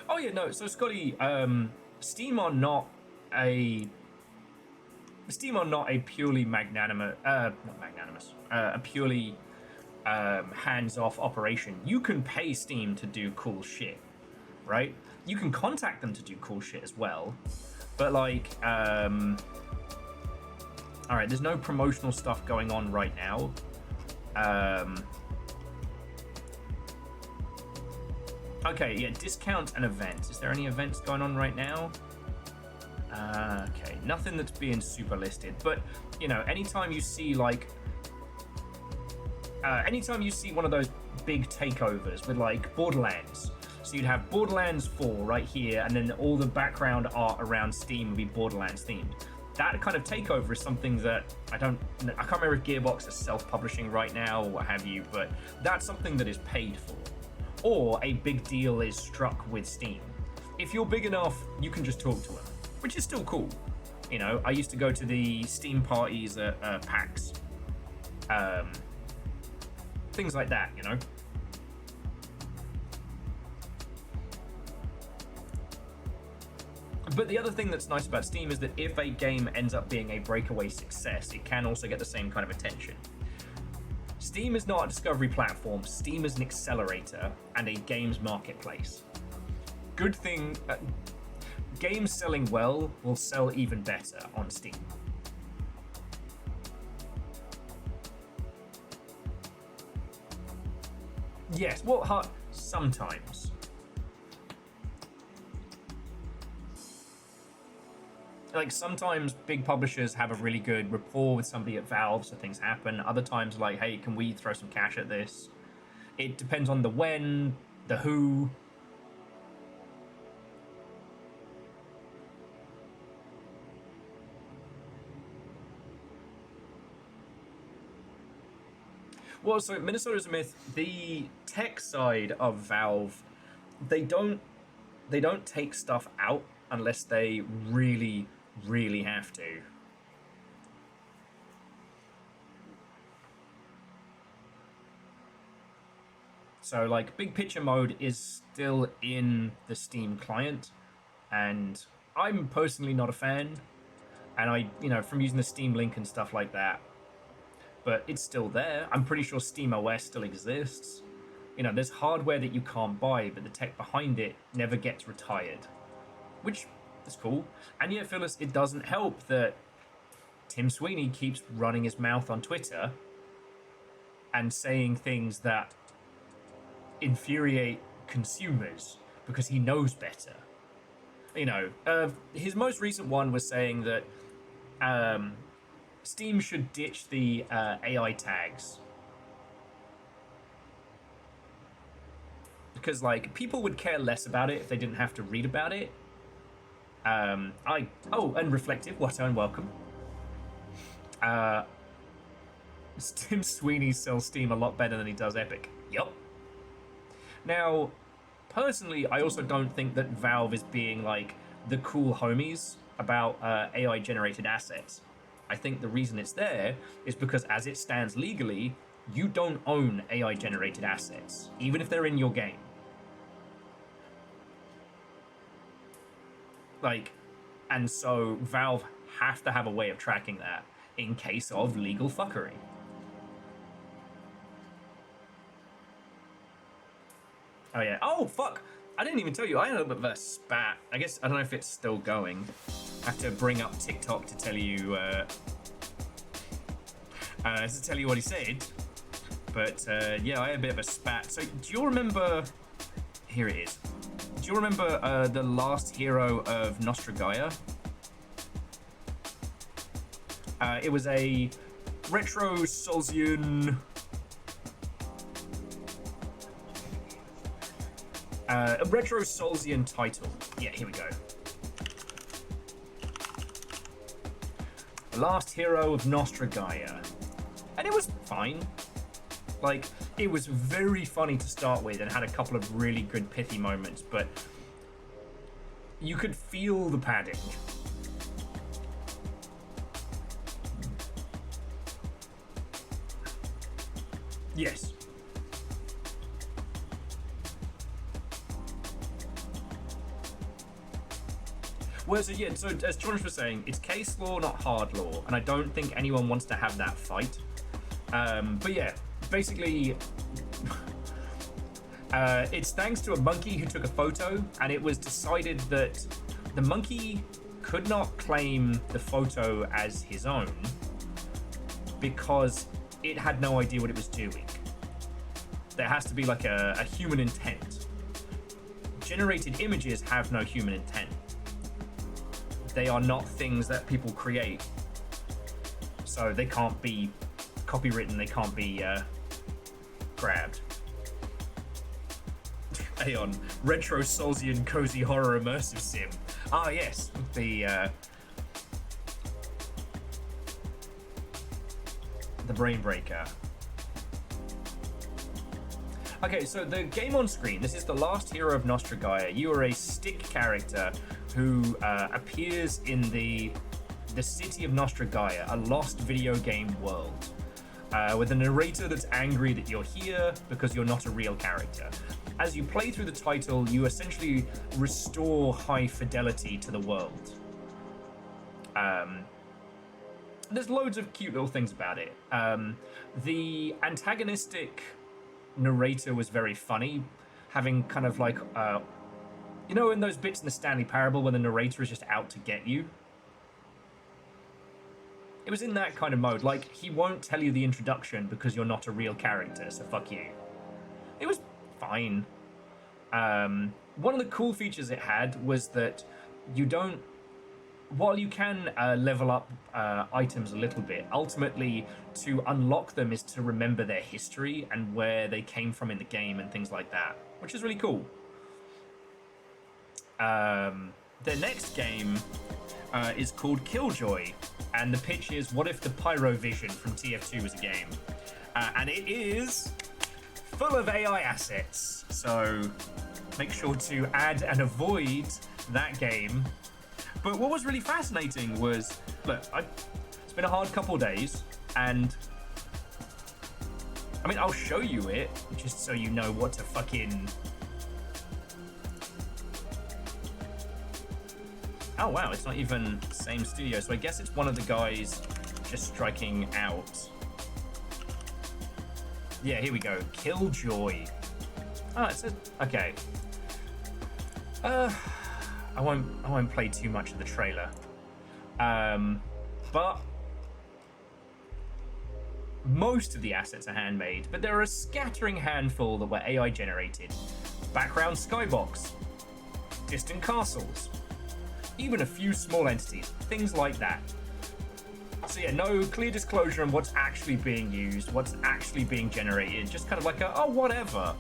Oh yeah, no. So Scotty, Steam are not a purely a purely hands-off operation. You can pay Steam to do cool shit, right? You can contact them to do cool shit as well, but like, all right, there's no promotional stuff going on right now. Okay, yeah, discount and events. Is there any events going on right now? Okay, nothing that's being super listed, but you know, anytime you see like, anytime you see one of those big takeovers with like Borderlands, so you'd have Borderlands 4 right here, and then all the background art around Steam would be Borderlands themed. That kind of takeover is something that I can't remember if Gearbox is self-publishing right now or what have you, but that's something that is paid for, or a big deal is struck with Steam. If you're big enough, you can just talk to them, which is still cool. You know, I used to go to the Steam parties at PAX. Things like that, you know? But the other thing that's nice about Steam is that if a game ends up being a breakaway success, it can also get the same kind of attention. Steam is not a discovery platform. Steam is an accelerator and a games marketplace. Good thing, games selling well will sell even better on Steam. Yes, what hard? Sometimes. Like, sometimes big publishers have a really good rapport with somebody at Valve, so things happen. Other times, like, hey, can we throw some cash at this? It depends on the when, the who. Well, so Minnesota's a myth. The tech side of Valve, they don't take stuff out unless they really have to. So like big picture mode is still in the Steam client, and I'm personally not a fan, and I, you know, from using the Steam Link and stuff like that, but it's still there. I'm pretty sure Steam OS still exists. You know, there's hardware that you can't buy, but the tech behind it never gets retired, which is cool. And yeah, Phyllis, it doesn't help that Tim Sweeney keeps running his mouth on Twitter and saying things that infuriate consumers because he knows better. You know, his most recent one was saying that Steam should ditch the AI tags. Because, like, people would care less about it if they didn't have to read about it. And Reflective, what and welcome. Tim Sweeney sells Steam a lot better than he does Epic. Yup. Now, personally, I also don't think that Valve is being, like, the cool homies about AI-generated assets. I think the reason it's there is because as it stands legally, you don't own AI-generated assets, even if they're in your game. Like, and so Valve have to have a way of tracking that in case of legal fuckery. Oh yeah. Oh fuck! I didn't even tell you. I had a bit of a spat. I guess I don't know if it's still going. I have to bring up TikTok to tell you. To tell you what he said. But yeah, I had a bit of a spat. So do you remember? Here it is. Do you remember the last hero of Nostragaia? It was a retro Solzian. A retro Solzian title. Yeah, here we go. The last hero of Nostragaia. And it was fine. Like, it was very funny to start with and had a couple of really good pithy moments, but you could feel the padding. Yes. Well, so yeah, so as Jonas was saying, it's case law, not hard law, and I don't think anyone wants to have that fight. But yeah, basically it's thanks to a monkey who took a photo, and it was decided that the monkey could not claim the photo as his own because it had no idea what it was doing. There has to be like a human intent. Generated images have no human intent. They are not things that people create, so they can't be copywritten, they can't be grabbed. Aeon, retro Solzian cozy horror immersive sim. Ah yes, the brain breaker. Okay, so the game on screen, this is the last hero of Nostra Gaia. You are a stick character who appears in the city of Nostra Gaia, a lost video game world, with a narrator that's angry that you're here because you're not a real character. As you play through the title, you essentially restore high fidelity to the world. There's loads of cute little things about it. The antagonistic narrator was very funny, having kind of like, you know, in those bits in the Stanley Parable when the narrator is just out to get you? It was in that kind of mode. Like, he won't tell you the introduction because you're not a real character, so fuck you. It was fine. One of the cool features it had was that you don't, while you can level up items a little bit, ultimately to unlock them is to remember their history and where they came from in the game and things like that, which is really cool. The next game is called Killjoy, and the pitch is, what if the Pyrovision from TF2 was a game? And it is full of AI assets, so make sure to add and avoid that game. But what was really fascinating was, look, it's been a hard couple days, and I mean, I'll show you it just so you know what to fucking. Oh wow, it's not even the same studio, so I guess it's one of the guys just striking out. Yeah, here we go. Killjoy. Oh, it's a okay. I won't play too much of the trailer. But most of the assets are handmade, but there are a scattering handful that were AI generated. Background skybox, distant castles, even a few small entities, things like that. So yeah, no clear disclosure on what's actually being used, what's actually being generated, just kind of like a, oh, whatever.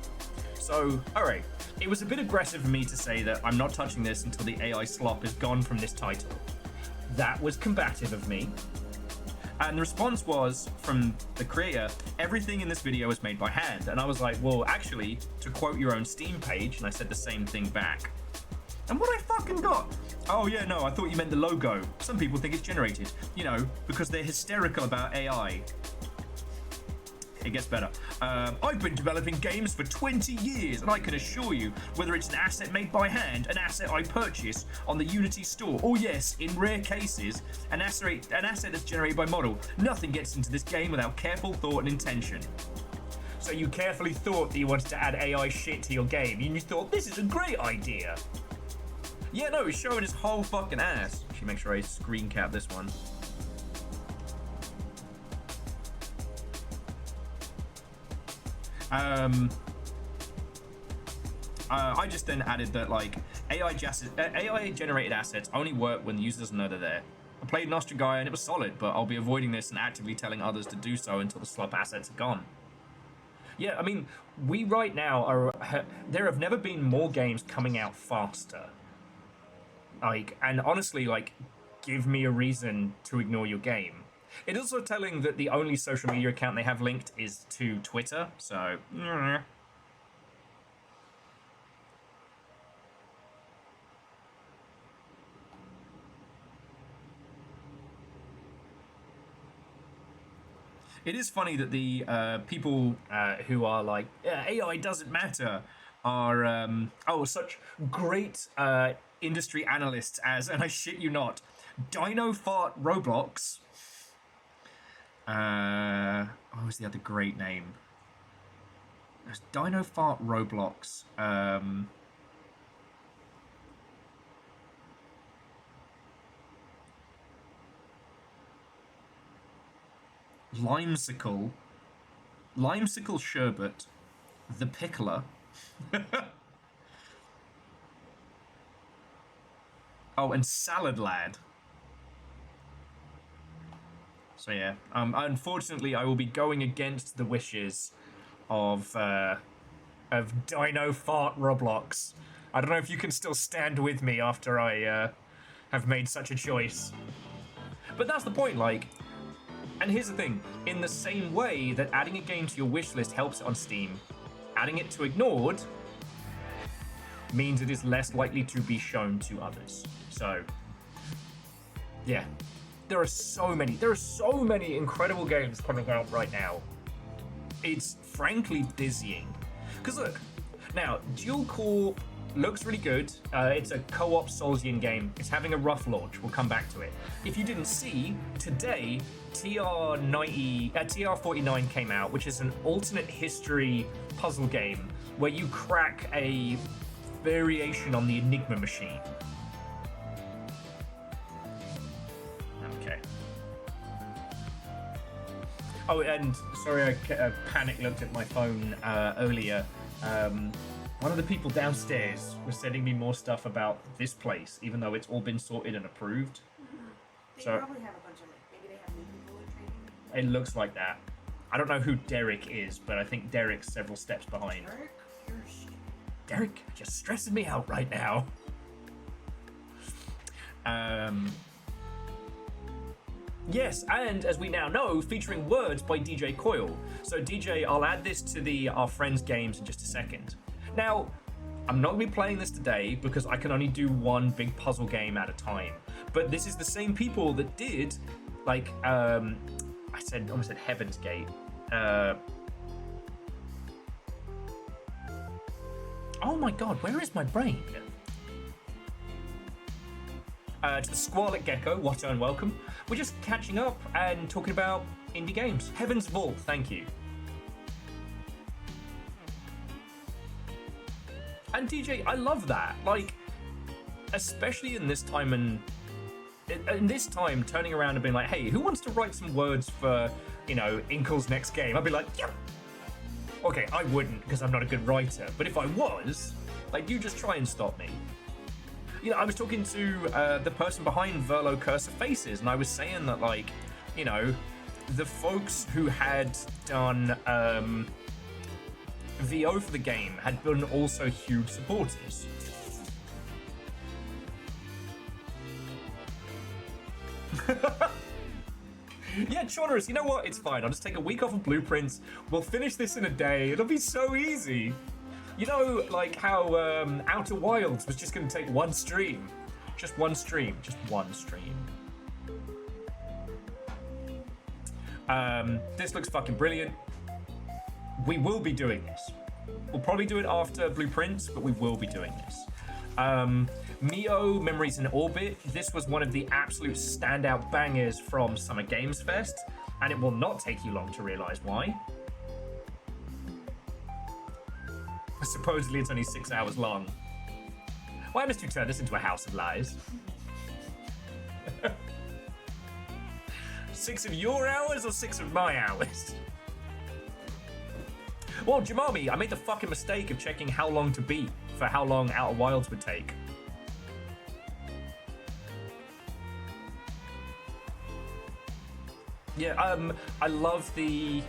So, alright, it was a bit aggressive for me to say that I'm not touching this until the AI Slop is gone from this title. That was combative of me. And the response was, from the creator, everything in this video was made by hand. And I was like, well, actually, to quote your own Steam page, and I said the same thing back. And what I fucking got? Oh yeah, no, I thought you meant the logo. Some people think it's generated, you know, because they're hysterical about AI. It gets better. I've been developing games for 20 years, and I can assure you, whether it's an asset made by hand, an asset I purchase on the Unity store, or yes, in rare cases, an asset that's generated by model, nothing gets into this game without careful thought and intention. So you carefully thought that you wanted to add AI shit to your game, and you thought, this is a great idea. Yeah, no, he's showing his whole fucking ass. Actually, make sure I screen cap this one. I just then added that, like, AI generated assets only work when the user doesn't know they're there. I played Nostra Gaia and it was solid, but I'll be avoiding this and actively telling others to do so until the slop assets are gone. Yeah, I mean, we right now are. There have never been more games coming out faster. Like, and honestly, like, give me a reason to ignore your game. It's also telling that the only social media account they have linked is to Twitter, so. It is funny that the people who are like, AI doesn't matter, are, such great industry analysts as, and I shit you not, Dino Fart Roblox. What was the other great name? There's Dino Fart Roblox. Limesicle. Limesicle Sherbet. The Pickler. Oh, and Salad Lad. So yeah, unfortunately, I will be going against the wishes of Dino Fart Roblox. I don't know if you can still stand with me after I have made such a choice. But that's the point, like. And here's the thing: in the same way that adding a game to your wish list helps it on Steam, adding it to ignored means it is less likely to be shown to others. So, yeah. There are so many incredible games coming out right now. It's frankly dizzying. Because look, now, Dual Core looks really good. It's a co-op Soulsian game. It's having a rough launch. We'll come back to it. If you didn't see, today, TR49 came out, which is an alternate history puzzle game where you crack a variation on the Enigma machine. Oh, and sorry, I panic looked at my phone earlier. One of the people downstairs was sending me more stuff about this place, even though it's all been sorted and approved. They So probably have a bunch of, maybe they have new people in training. it looks like that. I don't know who Derek is, but I think Derek's several steps behind. Derek just stresses me out right now. Yes, and as we now know, featuring words by DJ Coil. So DJ, I'll add this to our friends' games in just a second. Now, I'm not going to be playing this today because I can only do one big puzzle game at a time. But this is the same people that did, like, I almost said Heaven's Gate. Oh my god, where is my brain? To the Squalid Gecko, what and welcome. We're just catching up and talking about indie games. Heaven's Vault, thank you. And DJ, I love that. Like, especially in this time turning around and being like, hey, who wants to write some words for, Inkle's next game? I'd be like, yeah. Okay, I wouldn't because I'm not a good writer. But if I was, like, you just try and stop me. I was talking to the person behind Verlo Cursor Faces, and I was saying that, like, the folks who had done VO for the game had been also huge supporters. Yeah, Chaunerus, you know what? It's fine. I'll just take a week off of Blueprints. We'll finish this in a day. It'll be so easy. You know, like how Outer Wilds was just going to take one stream. Just one stream. This looks fucking brilliant. We will be doing this. We'll probably do it after Blueprints, but we will be doing this. Mio Memories in Orbit. This was one of the absolute standout bangers from Summer Games Fest, and it will not take you long to realize why. Supposedly it's only 6 hours long. Why must you turn this into a house of lies? 6 of your hours or 6 of my hours? Well, Jamami, I made the fucking mistake of checking how long to beat for how long Outer Wilds would take. Yeah, I love the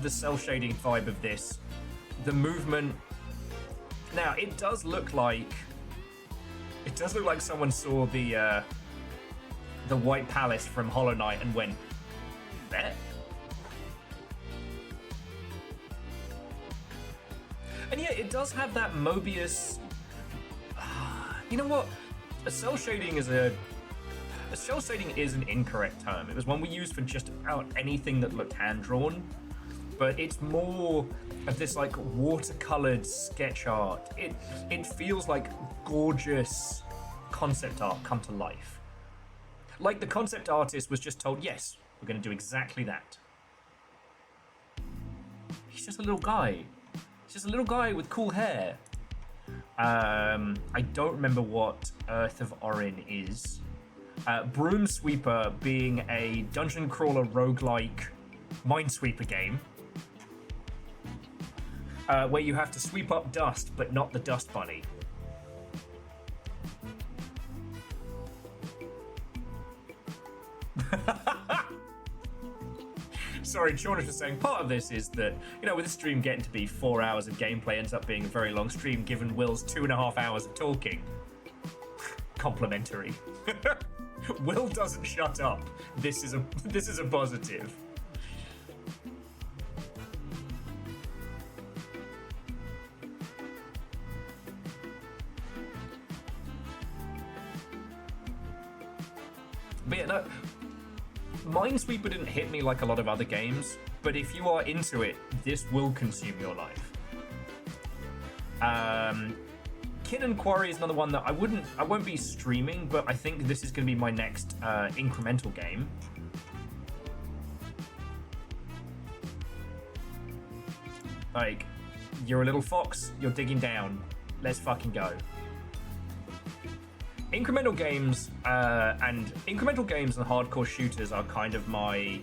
cell shading vibe of this. The movement. Now, it does look like someone saw the White Palace from Hollow Knight and went, bet. And yeah, it does have that Mobius. You know what? A cell shading is an incorrect term. It was one we used for just about anything that looked hand drawn, but it's more of this like watercolored sketch art. It feels like gorgeous concept art come to life. Like the concept artist was just told, yes, we're going to do exactly that. He's just a little guy. He's just a little guy with cool hair. I don't remember what Earth of Orin is. Broom Sweeper being a dungeon crawler roguelike Minesweeper game. Where you have to sweep up dust, but not the dust bunny. Sorry, Shaunish was saying part of this is that, you know, with the stream getting to be 4 hours of gameplay ends up being a very long stream given Will's 2.5 hours of talking. Complimentary. Will doesn't shut up. This is a positive. But yeah, no, Minesweeper didn't hit me like a lot of other games, but if you are into it, this will consume your life. Kin and Quarry is another one that I won't be streaming, but I think this is going to be my next incremental game. Like, you're a little fox, you're digging down, let's fucking go. Incremental games and hardcore shooters are kind of my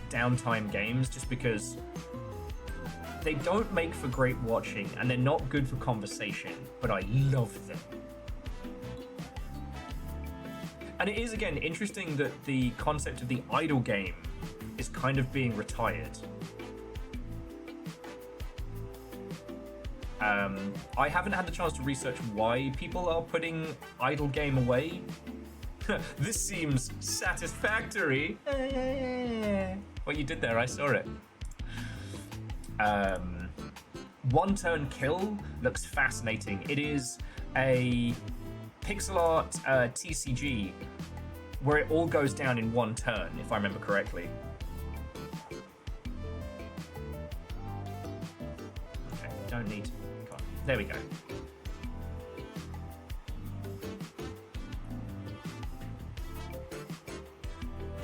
downtime games, just because they don't make for great watching and they're not good for conversation, but I love them. And it is, again, interesting that the concept of the idle game is kind of being retired. I haven't had the chance to research why people are putting idle game away. This seems satisfactory. What you did there, I saw it. One Turn Kill looks fascinating. It is a pixel art TCG where it all goes down in one turn, if I remember correctly. Okay, don't need... There we go.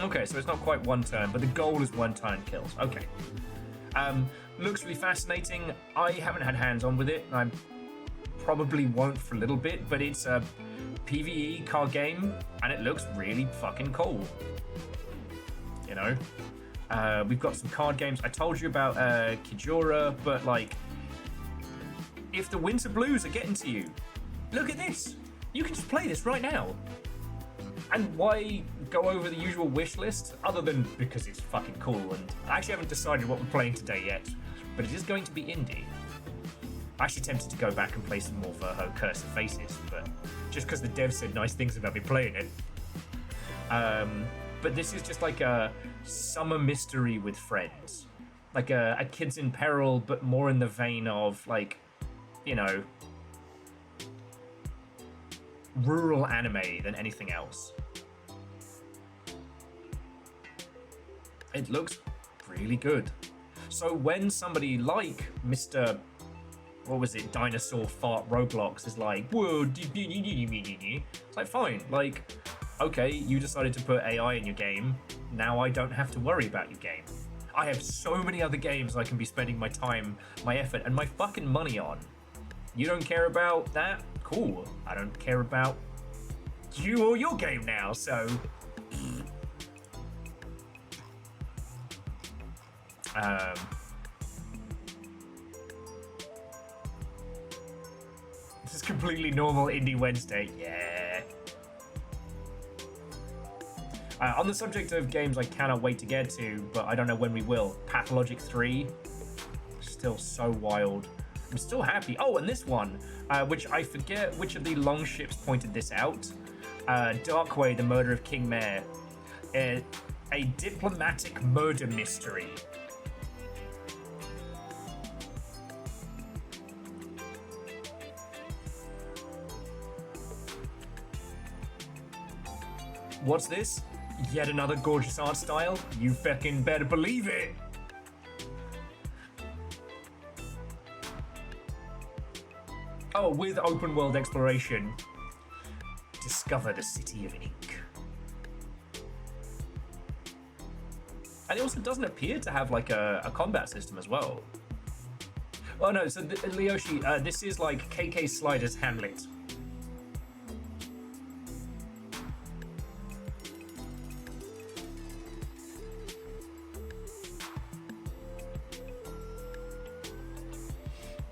Okay, so it's not quite one turn, but the goal is 1 turn kills. Okay. Looks really fascinating. I haven't had hands-on with it. I probably won't for a little bit, but it's a PvE card game, and it looks really fucking cool. You know? We've got some card games. I told you about Kijora, but like, if the winter blues are getting to you, look at this. You can just play this right now. And why go over the usual wish list, other than because it's fucking cool, and I actually haven't decided what we're playing today yet, but it is going to be indie. I'm actually tempted to go back and play some more for her Curse of Faces, but just because the dev said nice things about me playing it. But this is just like a summer mystery with friends. Like a Kids in Peril, but more in the vein of, like, you know, rural anime than anything else. It looks really good. So when somebody like Mr. What was it, Dinosaur Fart Roblox is like, whoa, it's like, fine, like, okay, you decided to put AI in your game, now I don't have to worry about your game. I have so many other games I can be spending my time, my effort, and my fucking money on. You don't care about that? Cool. I don't care about you or your game now, so... This is completely normal Indie Wednesday. Yeah. On the subject of games I cannot wait to get to, but I don't know when we will. Pathologic 3. Still so wild. I'm still happy. Oh, and this one, which I forget which of the long ships pointed this out. Darkway, the Murder of King Mayor. A diplomatic murder mystery. What's this? Yet another gorgeous art style? You fucking better believe it! Oh, with open world exploration. Discover the city of ink. And it also doesn't appear to have like a combat system as well. Oh no, so Leoshi, this is like KK Slider's Hamlet.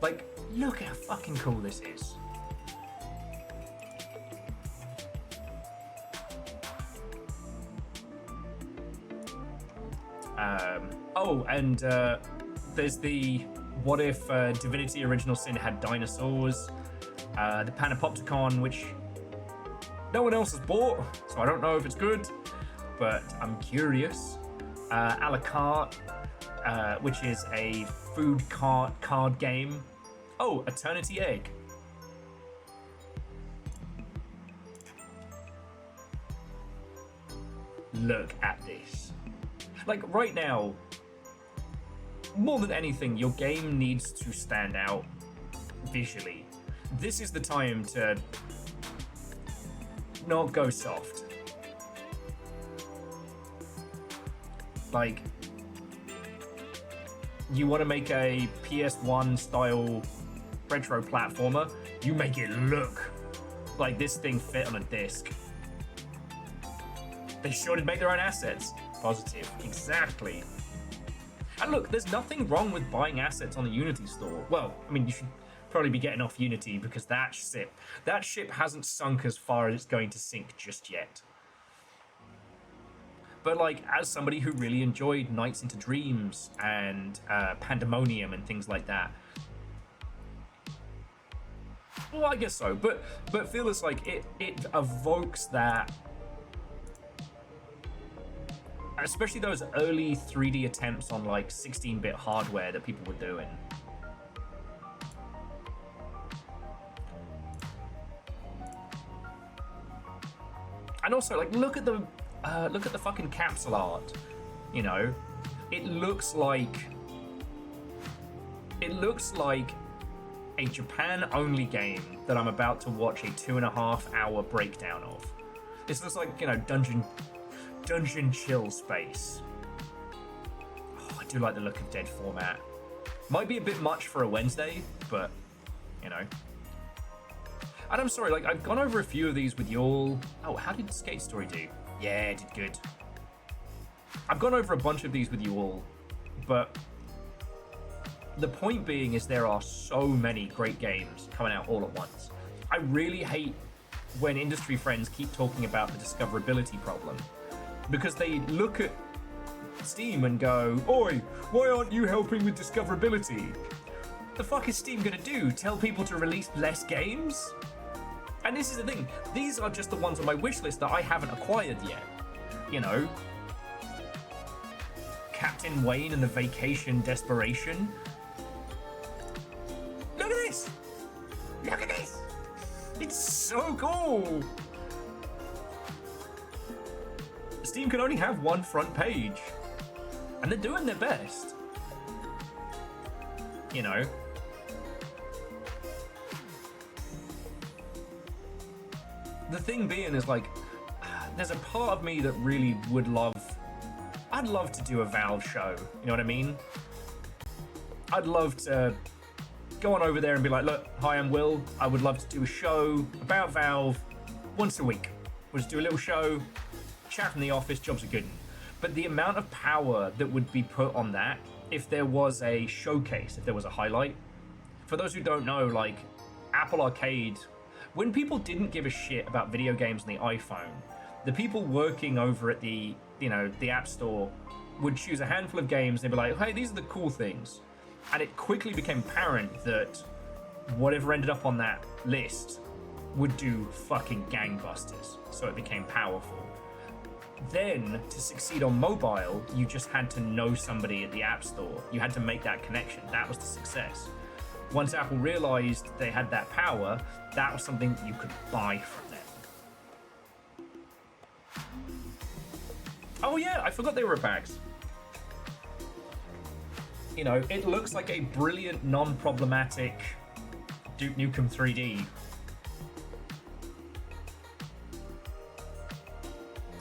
Like, look how fucking cool this is. Oh, and there's the what if Divinity Original Sin had dinosaurs, the Panopticon, which no one else has bought, so I don't know if it's good, but I'm curious. A la carte, which is a food card game. Oh, Eternity Egg. Look at this. Like, right now, more than anything, your game needs to stand out visually. This is the time to not go soft. Like, you want to make a PS1 style retro platformer, you make it look like this thing fit on a disc. They should make their own assets. Positive, exactly. And look, there's nothing wrong with buying assets on the Unity store. Well, I mean, you should probably be getting off Unity because that ship hasn't sunk as far as it's going to sink just yet. But like, as somebody who really enjoyed Nights into Dreams and Pandemonium and things like that, well, I guess so. But feels like it evokes that. Especially those early 3D attempts on like 16-bit hardware that people were doing. And also, like, look at the fucking capsule art. You know, it looks like a Japan-only game that I'm about to watch a 2.5-hour breakdown of. This looks like, you know, Dungeon chill space. Oh, I do like the look of Dead format. Might be a bit much for a Wednesday, but you know. And I'm sorry, like, I've gone over a few of these with y'all. Oh, how did Skate Story do? Yeah, it did good. I've gone over a bunch of these with you all, but the point being is there are so many great games coming out all at once. I really hate when industry friends keep talking about the discoverability problem, because they look at Steam and go, "Oi, why aren't you helping with discoverability?" The fuck is Steam gonna do? Tell people to release less games? And this is the thing, these are just the ones on my wish list that I haven't acquired yet. You know, Captain Wayne and the Vacation Desperation. Look at this! Look at this! It's so cool! Steam can only have one front page, and they're doing their best. You know. The thing being is, like, there's a part of me that really would love... I'd love to do a Valve show, you know what I mean? I'd love to go on over there and be like, "Look, hi, I'm Will. I would love to do a show about Valve once a week. We'll just do a little show, chat from the office, jobs are good." But the amount of power that would be put on that if there was a showcase, if there was a highlight. For those who don't know, like, Apple Arcade, when people didn't give a shit about video games on the iPhone, the people working over at the, you know, the App Store would choose a handful of games. They'd be like, "Hey, these are the cool things." And it quickly became apparent that whatever ended up on that list would do fucking gangbusters. So it became powerful. Then, to succeed on mobile, you just had to know somebody at the App Store. You had to make that connection. That was the success. Once Apple realized they had that power, that was something that you could buy from them. Oh yeah, I forgot they were bags. You know, it looks like a brilliant, non-problematic Duke Nukem 3D.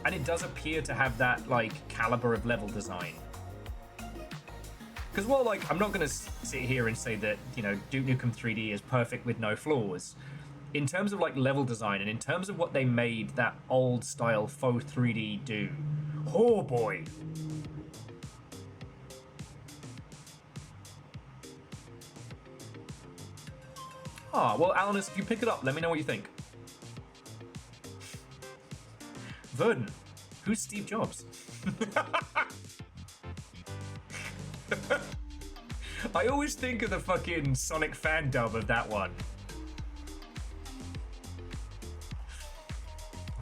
And it does appear to have that, like, caliber of level design. Because while, like, I'm not going to sit here and say that, you know, Duke Nukem 3D is perfect with no flaws, in terms of, like, level design and in terms of what they made that old-style faux 3D do, oh boy. Ah, well, Alanus, if you pick it up, let me know what you think. Verdon, who's Steve Jobs? I always think of the fucking Sonic fan dub of that one.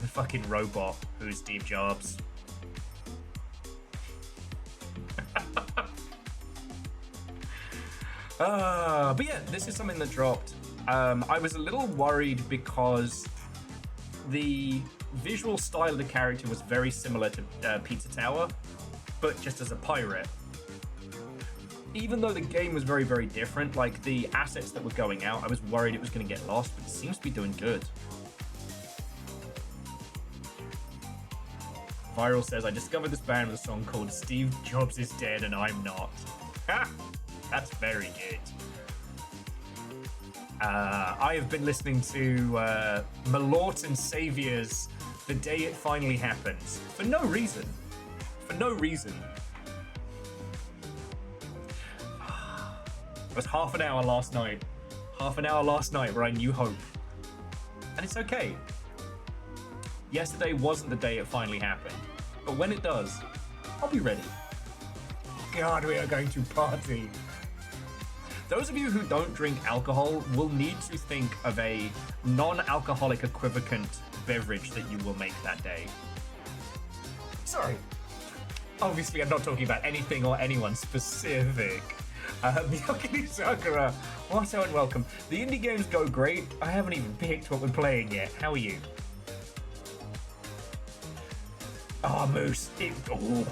The fucking robot who's Steve Jobs. But yeah, this is something that dropped. I was a little worried because the visual style of the character was very similar to Pizza Tower, but just as a pirate. Even though the game was very, very different, like the assets that were going out, I was worried it was going to get lost, but it seems to be doing good. Viral says, I discovered this band with a song called Steve Jobs is Dead and I'm Not. Ha! That's very good. I have been listening to Malort and Savior's The Day It Finally Happens. For no reason. For no reason. It was half an hour last night. Half an hour last night where I knew hope. And it's okay. Yesterday wasn't the day it finally happened. But when it does, I'll be ready. God, we are going to party. Those of you who don't drink alcohol will need to think of a non-alcoholic equivalent beverage that you will make that day. Sorry. Obviously, I'm not talking about anything or anyone specific. Miyakini Sakura, what and welcome. The indie games go great. I haven't even picked what we're playing yet. How are you? Oh, Moose. Oh.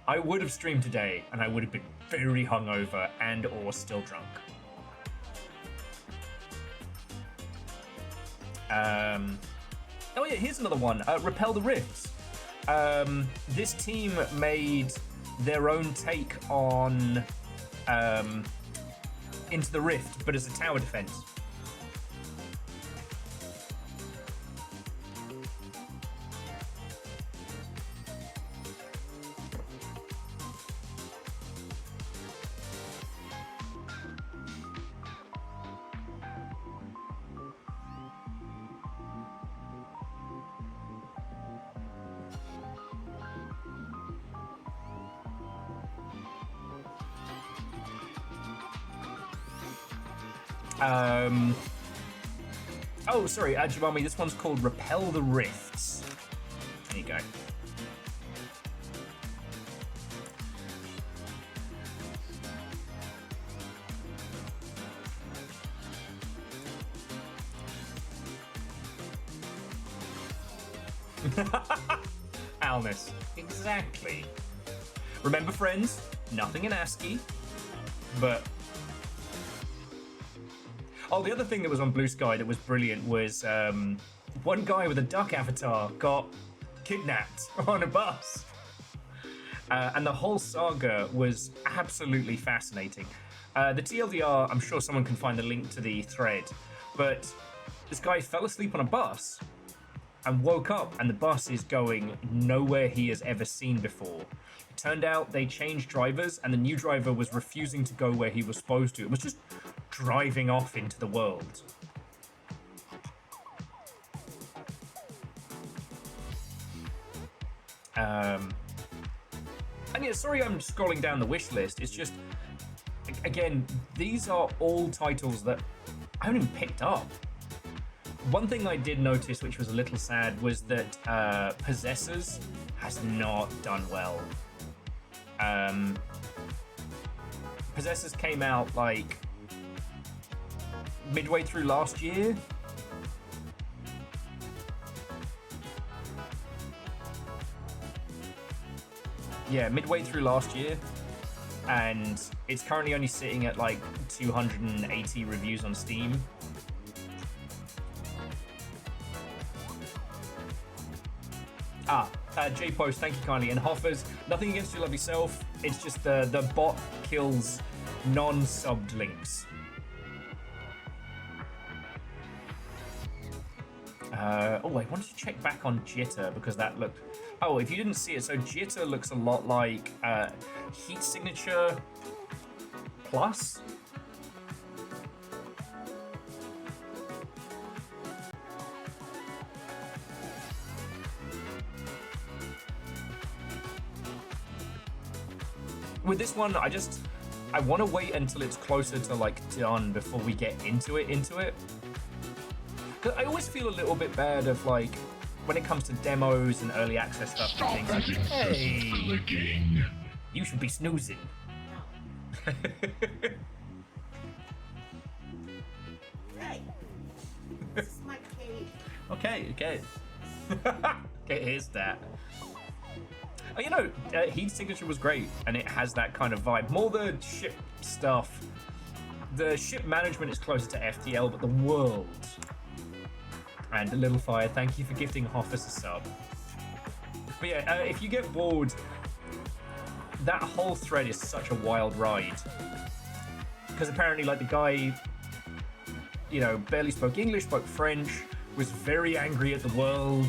I would have streamed today, and I would have been very hungover and or still drunk. Oh yeah, here's another one. Repel the Rifts. This team made their own take on Into the Rift, but as a tower defense. Oh, sorry, Ajibami, this one's called Repel the Rifts. There you go. Alnus, exactly. Remember, friends, nothing in ASCII, but... Oh, the other thing that was on Blue Sky that was brilliant was one guy with a duck avatar got kidnapped on a bus. And the whole saga was absolutely fascinating. The TLDR, I'm sure someone can find the link to the thread, but this guy fell asleep on a bus and woke up and the bus is going nowhere he has ever seen before. It turned out they changed drivers and the new driver was refusing to go where he was supposed to. It was just driving off into the world. And yeah, sorry I'm scrolling down the wish list. It's just, again, these are all titles that I haven't even picked up. One thing I did notice, which was a little sad, was that Possessors has not done well. Possessors came out like midway through last year. Yeah, midway through last year. And it's currently only sitting at like 280 reviews on Steam. J-Post, thank you kindly. And Hoffers, nothing against your lovely self. It's just the bot kills non-subbed links. I wanted to check back on Jitter because that looked... Oh, if you didn't see it, so Jitter looks a lot like Heat Signature Plus. With this one, I want to wait until it's closer to like done before we get into it. Because I always feel a little bit bad of like when it comes to demos and early access stuff. Stop and that things. incessant clicking. You should be snoozing. Hey, this is my cave. Okay. Okay, here's that. Oh, you know, Heat Signature was great, and it has that kind of vibe. More the ship stuff. The ship management is closer to FTL, but the world. And a little fire. Thank you for gifting Hoff as a sub. But yeah, if you get bored, that whole thread is such a wild ride. Because apparently, like, the guy, you know, barely spoke English, spoke French, was very angry at the world.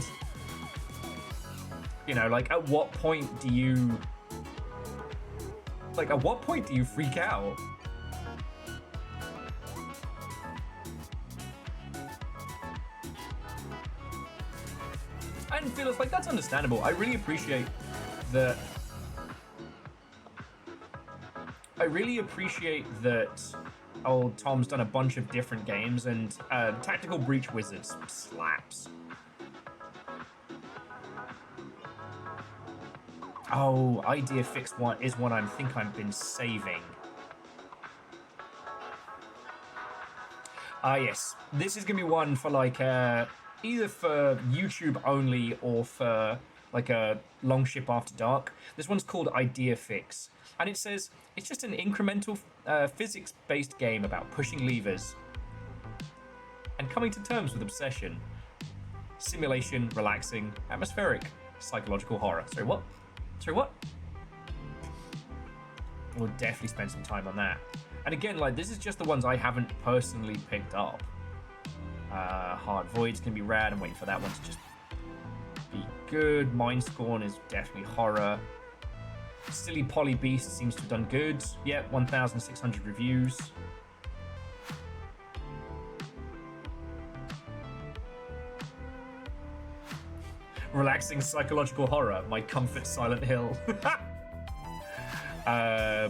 You know, like, at what point do you freak out? And feel like that's understandable. I really appreciate that. Old Tom's done a bunch of different games, and Tactical Breach Wizards slaps. Oh, Idea Fix one is one I think I've been saving. Ah, yes. This is gonna be one for like either for YouTube only or for like a long ship after dark. This one's called Idea Fix, and it says it's just an incremental physics-based game about pushing levers and coming to terms with obsession. Simulation, relaxing, atmospheric, psychological horror. Sorry, what? We'll definitely spend some time on that. And again, like, this is just the ones I haven't personally picked up. Hard Void's gonna be rad. I'm waiting for that one to just be good. Mind Scorn is definitely horror. Silly Poly Beast seems to have done good. Yep, 1,600 reviews. Relaxing psychological horror, my comfort Silent Hill. I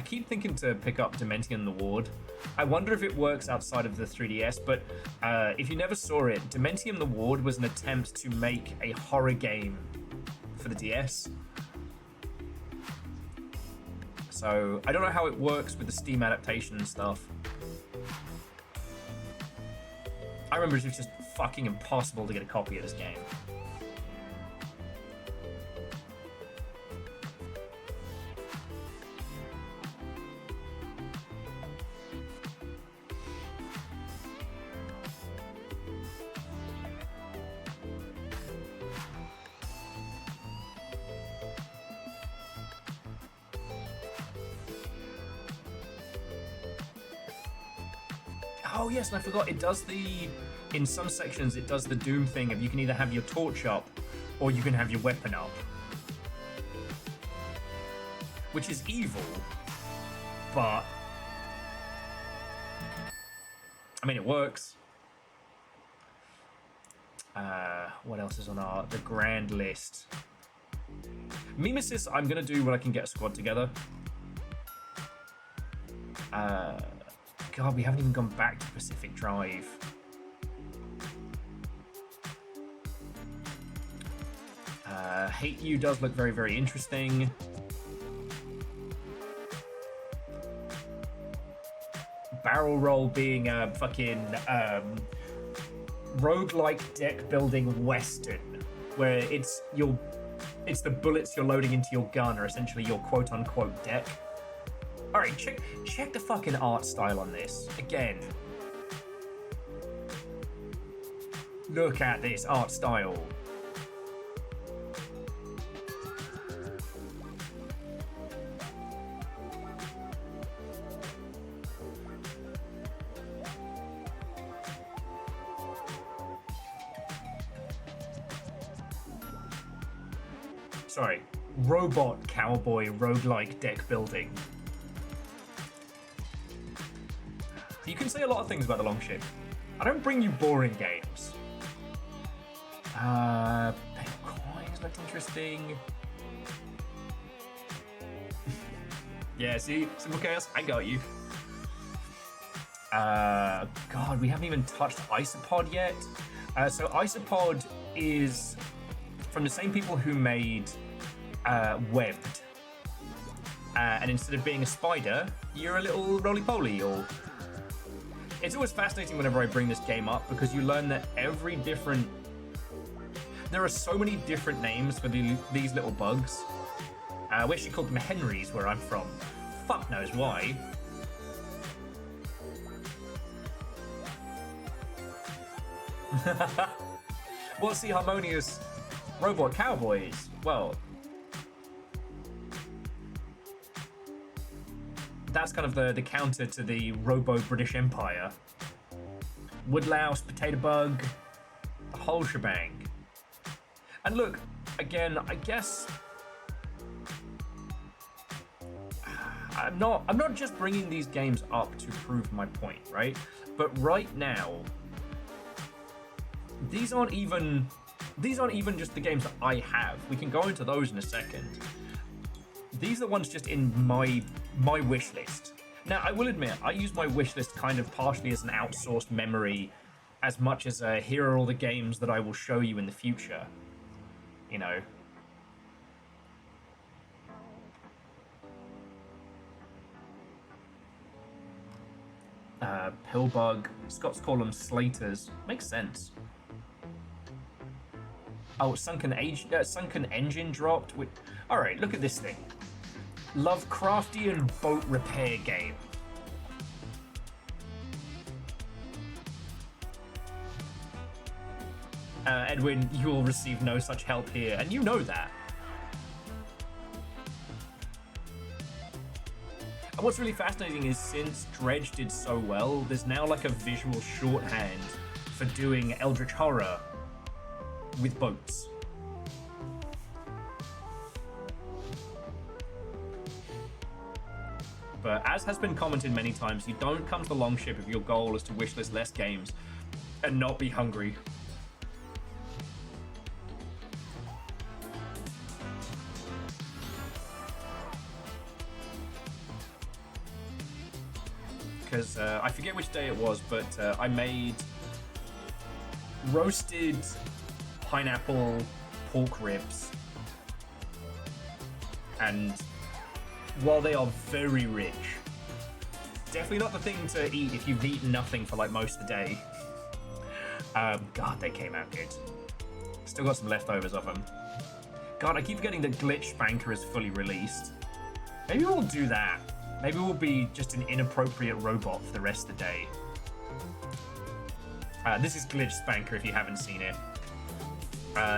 keep thinking to pick up Dementium the Ward. I wonder if it works outside of the 3DS, but if you never saw it, Dementium the Ward was an attempt to make a horror game for the DS. So I don't know how it works with the Steam adaptation and stuff. I remember it was just fucking impossible to get a copy of this game. Oh yes, and I forgot, it does in some sections it does the Doom thing of you can either have your torch up or you can have your weapon up. Which is evil, but I mean it works. What else is on the grand list? Mimesis, I'm gonna do when I can get a squad together. God, we haven't even gone back to Pacific Drive. Hate You does look very, very interesting. Barrel Roll being a fucking roguelike deck building western, where it's the bullets you're loading into your gun are essentially your quote unquote deck. Alright, check the fucking art style on this. Again. Look at this art style. sorry, robot cowboy roguelike deck building. You can say a lot of things about the Longship. I don't bring you boring games. Pale Coins looked interesting. Yeah, see, Simple Chaos, I got you. God, we haven't even touched Isopod yet. So Isopod is from the same people who made Webbed. And instead of being a spider, you're a little roly-poly, or... It's always fascinating whenever I bring this game up, because you learn that every different... There are so many different names for these little bugs. We actually called them Henrys where I'm from. Fuck knows why. What's the harmonious robot cowboys? Well, that's kind of the counter to the Robo-British Empire. Woodlouse, Potato Bug, the whole shebang. And look, again, I guess I'm not just bringing these games up to prove my point, right? But right now, these aren't even just the games that I have. We can go into those in a second. These are the ones just in my wish list. Now, I will admit, I use my wish list kind of partially as an outsourced memory, as much as here are all the games that I will show you in the future. You know. Pillbug. Scots call them Slaters. Makes sense. Oh, Sunken Engine dropped. Alright, look at this thing. Lovecraftian boat repair game. Edwin, you will receive no such help here, and you know that. And what's really fascinating is since Dredge did so well, there's now like a visual shorthand for doing Eldritch Horror with boats. But as has been commented many times, you don't come to the Longship if your goal is to wishlist less games and not be hungry. Because I forget which day it was, but I made roasted pineapple pork ribs. And while they are very rich, definitely not the thing to eat if you've eaten nothing for like most of the day. God, they came out good. Still got some leftovers of them. God, I keep forgetting that GlitchSPANKR is fully released. Maybe we'll do that. Maybe we'll be just an inappropriate robot for the rest of the day. This is GlitchSPANKR if you haven't seen it.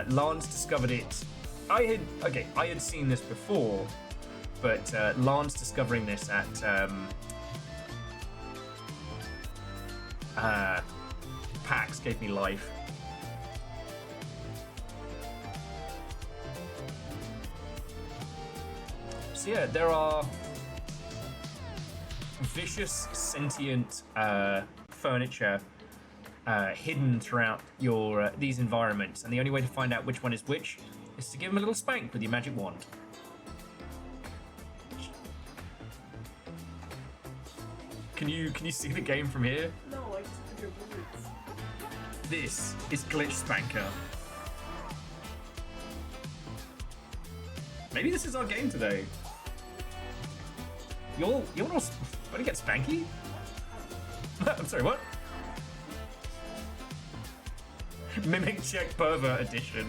Lance discovered it. I had seen this before, but Lance discovering this at PAX gave me life. So yeah, there are vicious, sentient furniture hidden throughout your these environments, and the only way to find out which one is which is to give them a little spank with your magic wand. Can you see the game from here? No, I just put your boots. This is GlitchSPANKR. Maybe this is our game today. You'll want to get spanky? I'm sorry, what? Mimic Check Pervert Edition.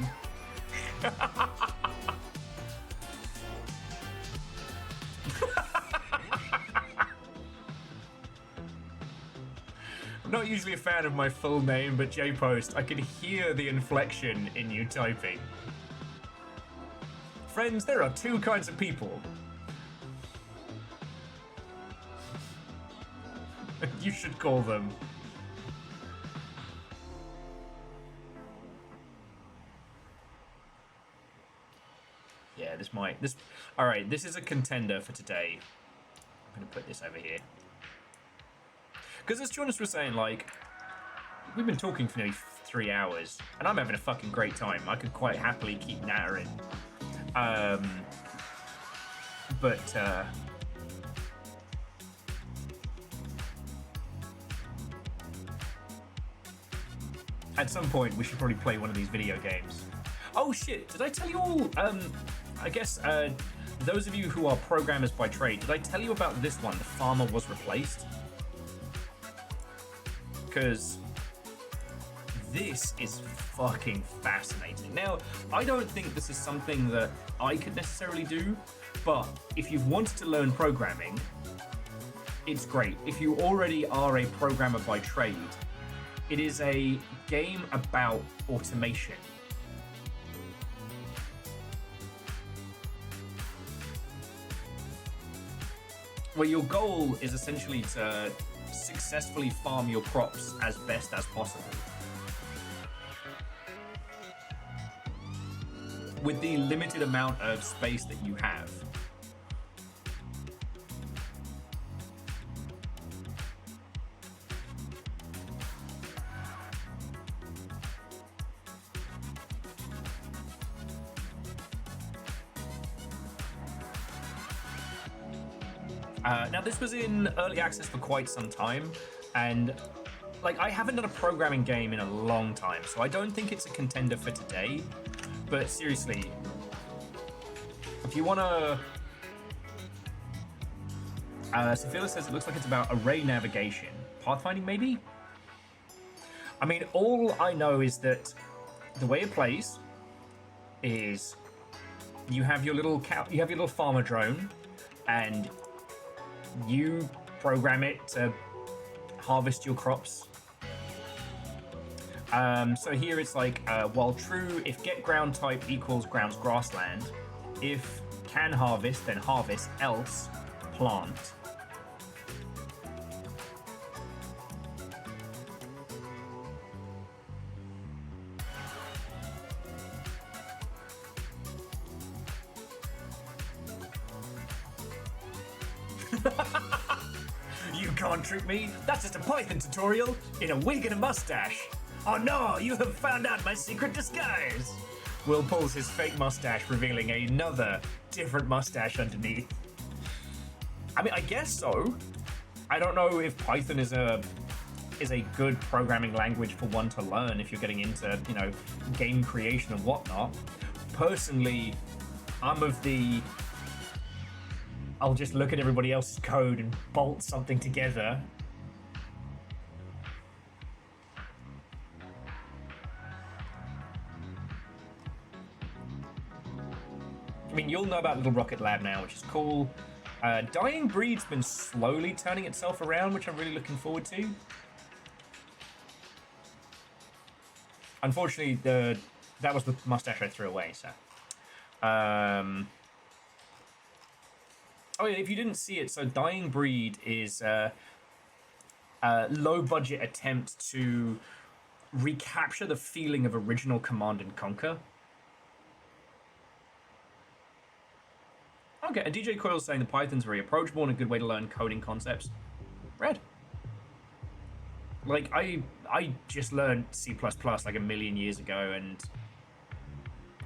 I'm not usually a fan of my full name, but J-Post, I can hear the inflection in you typing. Friends, there are two kinds of people. You should call them. might. This. All right, this is a contender for today. I'm gonna put this over here. Because as Jonas was saying, like, we've been talking for nearly 3 hours, and I'm having a fucking great time. I could quite happily keep nattering. But at some point, we should probably play one of these video games. Oh shit, did I tell you all, I guess, those of you who are programmers by trade, did I tell you about this one, the farmer was replaced? Because this is fucking fascinating. Now, I don't think this is something that I could necessarily do, but if you've wanted to learn programming, it's great. If you already are a programmer by trade, it is a game about automation. Where your goal is essentially to successfully farm your crops as best as possible. With the limited amount of space that you have. Now this was in early access for quite some time, and like I haven't done a programming game in a long time, so I don't think it's a contender for today. But seriously, if you wanna, Sophia says it looks like it's about array navigation, pathfinding maybe. I mean, all I know is that the way it plays is you have your little farmer drone, and you program it to harvest your crops. So here it's like, while true, if get ground type equals ground's grassland, if can harvest, then harvest, else plant. You can't trick me. That's just a Python tutorial in a wig and a mustache. Oh no, you have found out my secret disguise. Will pulls his fake mustache, revealing another different mustache underneath. I mean, I guess so. I don't know if Python is a good programming language for one to learn if you're getting into, you know, game creation and whatnot. Personally, I'm of the I'll just look at everybody else's code and bolt something together. I mean, you'll know about Little Rocket Lab now, which is cool. Dying Breed's been slowly turning itself around, which I'm really looking forward to. Unfortunately, that was the mustache I threw away, so. Oh yeah, if you didn't see it, so Dying Breed is a low-budget attempt to recapture the feeling of original Command and Conquer. Okay, and DJ Coil's saying the Python's very approachable and a good way to learn coding concepts. Red. Like, I just learned C++ like a million years ago, and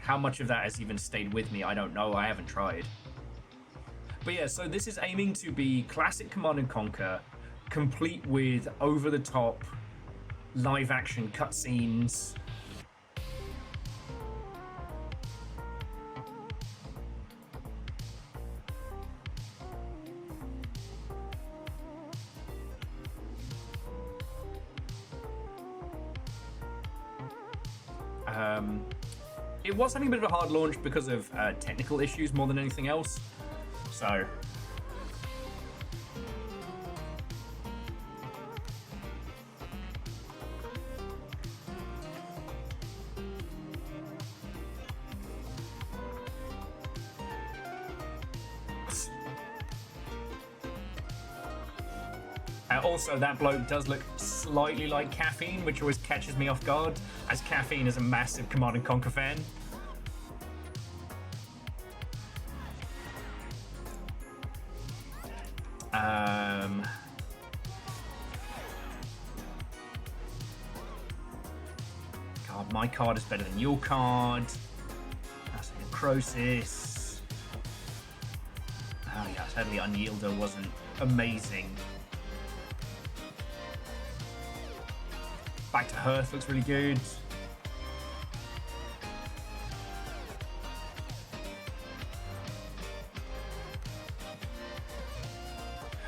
how much of that has even stayed with me, I don't know. I haven't tried. But yeah, so this is aiming to be classic Command & Conquer, complete with over-the-top live-action cutscenes. It was having a bit of a hard launch because of technical issues more than anything else. So, also, that bloke does look slightly like Caffeine, which always catches me off guard, as Caffeine is a massive Command & Conquer fan. my card is better than your card. That's necrosis. Oh yeah, totally Unyielder wasn't amazing. Back to Hearth looks really good.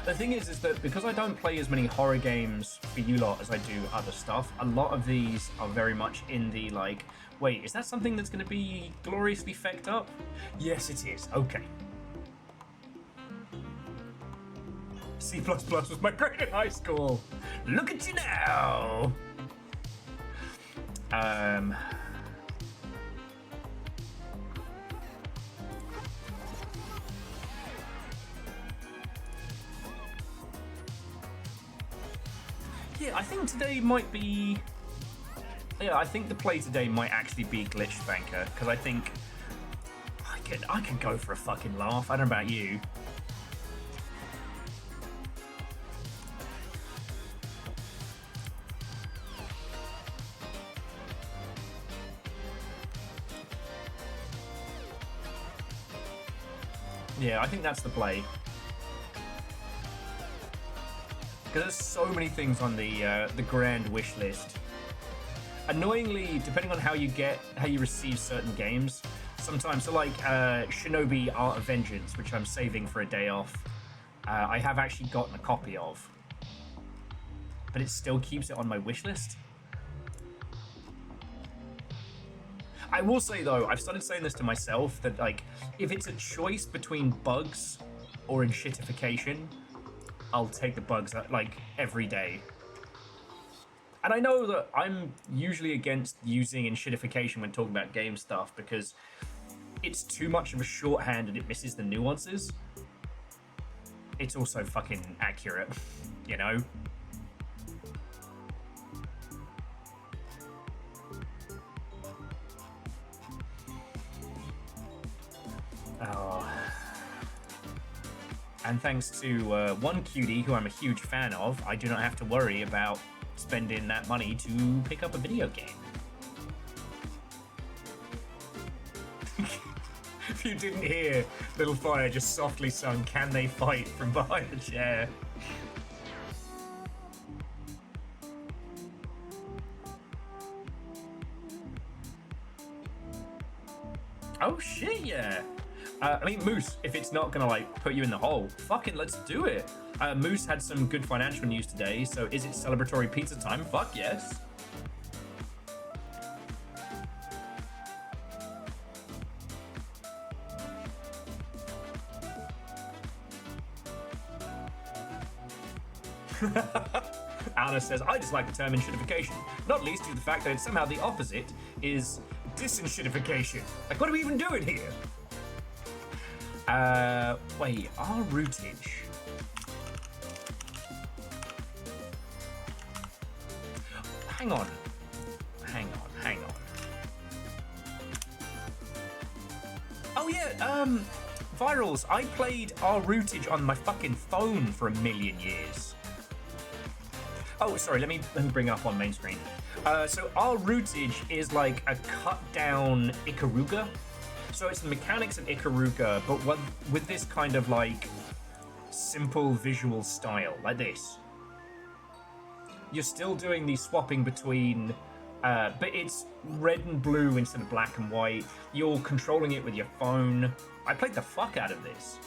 The thing is that because I don't play as many horror games for you lot as I do other stuff, a lot of these are very much in the like, wait, is that something that's going to be gloriously fecked up? Yes, it is. Okay. C++ was my grade in high school. Look at you now. Yeah, I think today might be... Yeah, I think the play today might actually be GlitchSPANKR, because I think I can go for a fucking laugh. I don't know about you. Yeah, I think that's the play. Because there's so many things on the grand wish list. Annoyingly, depending on how you receive certain games, sometimes, so like Shinobi Art of Vengeance, which I'm saving for a day off, I have actually gotten a copy of, but it still keeps it on my wish list. I will say though, I've started saying this to myself, that like, if it's a choice between bugs or enshittification, I'll take the bugs like every day. And I know that I'm usually against using enshittification when talking about game stuff because it's too much of a shorthand and it misses the nuances. It's also fucking accurate, you know? Oh. And thanks to one cutie who I'm a huge fan of, I do not have to worry about spending that money to pick up a video game. If you didn't hear, Little Fire just softly sung "Can They Fight" from behind the chair. Oh shit, yeah. I mean, Moose, if it's not gonna like put you in the hole, fucking let's do it. Moose had some good financial news today, so is it celebratory pizza time? Fuck yes. Anna says, I just like the term enshittification, not least due to the fact that it's somehow the opposite is disenshittification. Like, what are we even doing here? Wait, our routage. Hang on. Oh yeah, Virals, I played our routage on my fucking phone for a million years. Oh, sorry, let me bring up on main screen. So our routage is like a cut down Ikaruga. So it's the mechanics of Ikaruga, but with this kind of like simple visual style, like this. You're still doing the swapping between, but it's red and blue instead of black and white. You're controlling it with your phone. I played the fuck out of this.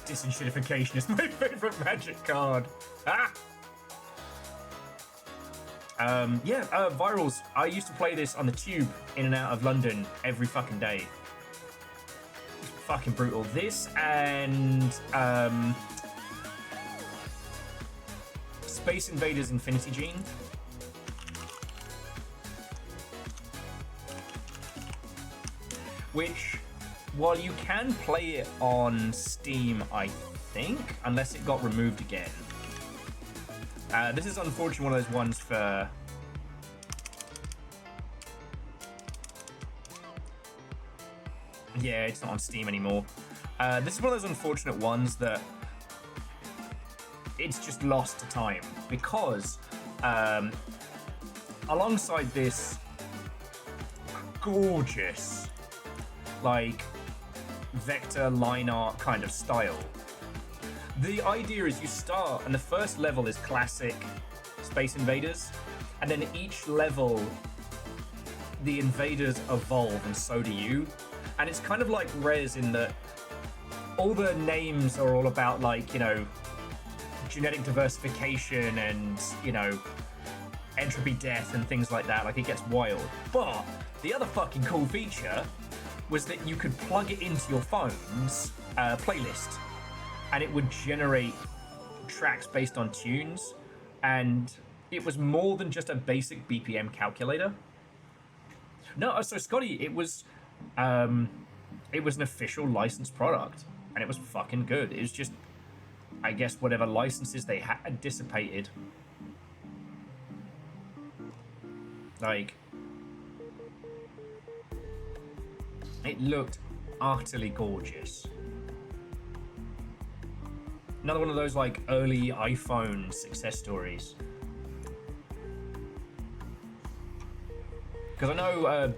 Disenshittification is my favorite Magic card. Ah! Virals. I used to play this on the tube in and out of London every fucking day. It's fucking brutal. This and Space Invaders Infinity Gene. Which, while you can play it on Steam, I think, unless it got removed again. This is unfortunately one of those ones for... Yeah, it's not on Steam anymore. This is one of those unfortunate ones that it's just lost to time because alongside this gorgeous, like, vector line art kind of style. The idea is you start, and the first level is classic Space Invaders, and then each level, the invaders evolve, and so do you. And it's kind of like Res in that all the names are all about, like, you know, genetic diversification and, you know, entropy death and things like that. Like, it gets wild. But the other fucking cool feature was that you could plug it into your phone's playlist, and it would generate tracks based on tunes, and it was more than just a basic BPM calculator. No, so Scotty, it was an official licensed product, and it was fucking good. It was just, I guess, whatever licenses they had dissipated. Like, it looked utterly gorgeous. Another one of those, like, early iPhone success stories. Because I know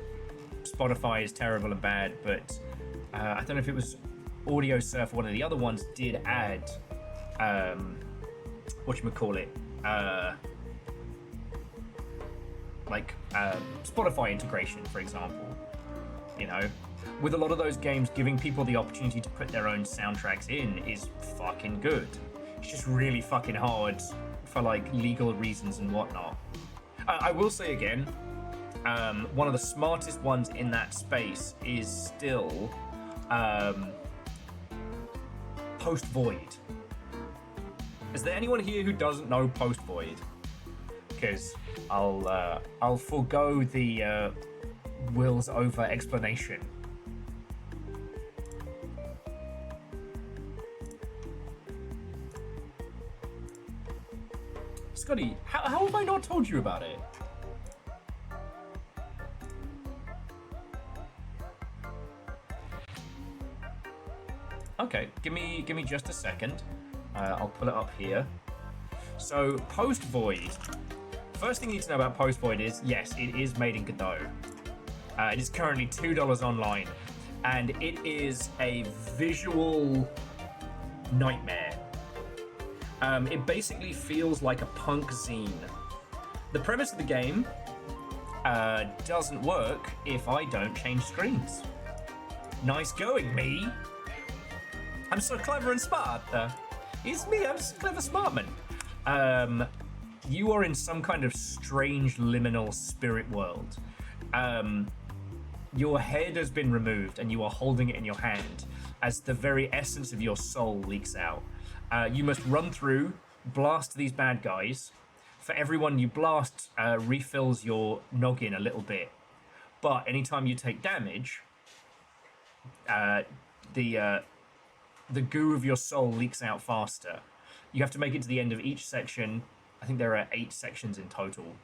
Spotify is terrible and bad, but I don't know if it was Audio Surf or one of the other ones did add, whatchamacallit, Spotify integration, for example. You know, with a lot of those games, giving people the opportunity to put their own soundtracks in is fucking good. It's just really fucking hard for, like, legal reasons and whatnot. I will say again, one of the smartest ones in that space is still Post Void. Is there anyone here who doesn't know Post Void? Because I'll forego the wills over explanation. Scotty, how have I not told you about it? Okay, give me just a second. I'll pull it up here. So, Post Void. First thing you need to know about Post Void is, yes, it is made in Godot. It is currently $2 online, and it is a visual nightmare. It basically feels like a punk zine. The premise of the game doesn't work if I don't change screens. Nice going, me. I'm so clever and smart. It's me, I'm just a clever smart man. You are in some kind of strange liminal spirit world. Your head has been removed and you are holding it in your hand as the very essence of your soul leaks out. You must run through, blast these bad guys. For everyone you blast, refills your noggin a little bit. But anytime you take damage, the goo of your soul leaks out faster. You have to make it to the end of each section. I think there are 8 sections in total.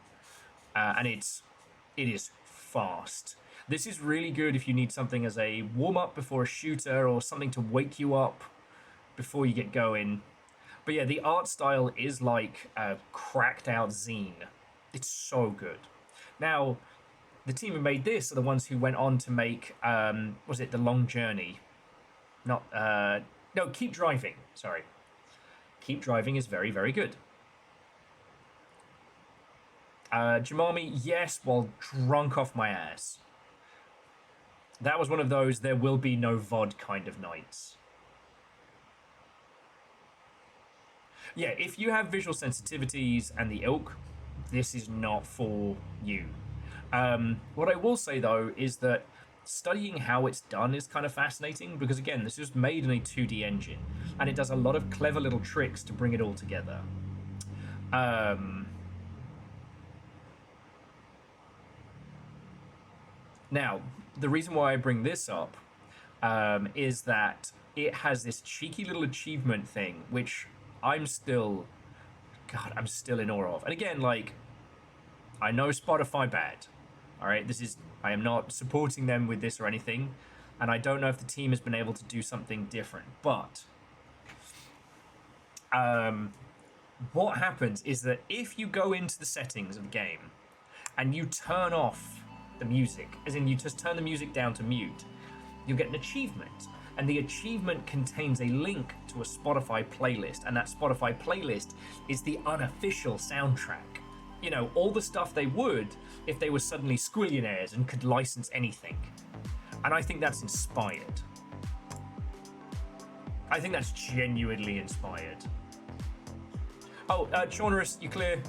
And it is fast. This is really good if you need something as a warm-up before a shooter or something to wake you up before you get going. But yeah, the art style is like a cracked out zine. It's so good. Now, the team who made this are the ones who went on to make, was it The Long Journey? No, Keep Driving, sorry. Keep Driving is very, very good. Jamami, yes, while drunk off my ass. That was one of those there will be no VOD kind of nights. Yeah, if you have visual sensitivities and the ilk, this is not for you. What I will say, though, is that studying how it's done is kind of fascinating because, again, this was made in a 2D engine, and it does a lot of clever little tricks to bring it all together. Now, the reason why I bring this up is that it has this cheeky little achievement thing, which I'm still in awe of. And again, like, I know Spotify bad. All right, I am not supporting them with this or anything, and I don't know if the team has been able to do something different. But what happens is that if you go into the settings of the game and you turn off the music, as in you just turn the music down to mute, you'll get an achievement. And the achievement contains a link to a Spotify playlist, and that Spotify playlist is the unofficial soundtrack. You know, all the stuff they would if they were suddenly squillionaires and could license anything. And I think that's inspired. I think that's genuinely inspired. Oh, Chaunerus, you clear?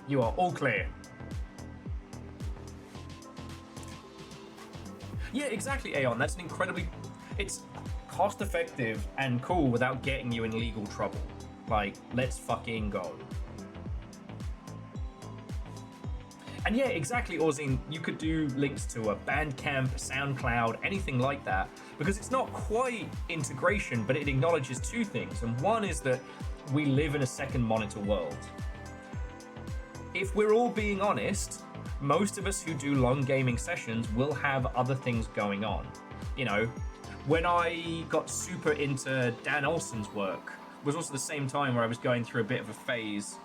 You are all clear. Yeah, exactly, Aeon. That's an incredibly... It's cost-effective and cool without getting you in legal trouble. Like, let's fucking go. And yeah, exactly, Orzine. You could do links to a Bandcamp, SoundCloud, anything like that, because it's not quite integration, but it acknowledges two things. And one is that we live in a second monitor world. If we're all being honest, most of us who do long gaming sessions will have other things going on. You know, when I got super into Dan Olsen's work, it was also the same time where I was going through a bit of a phase.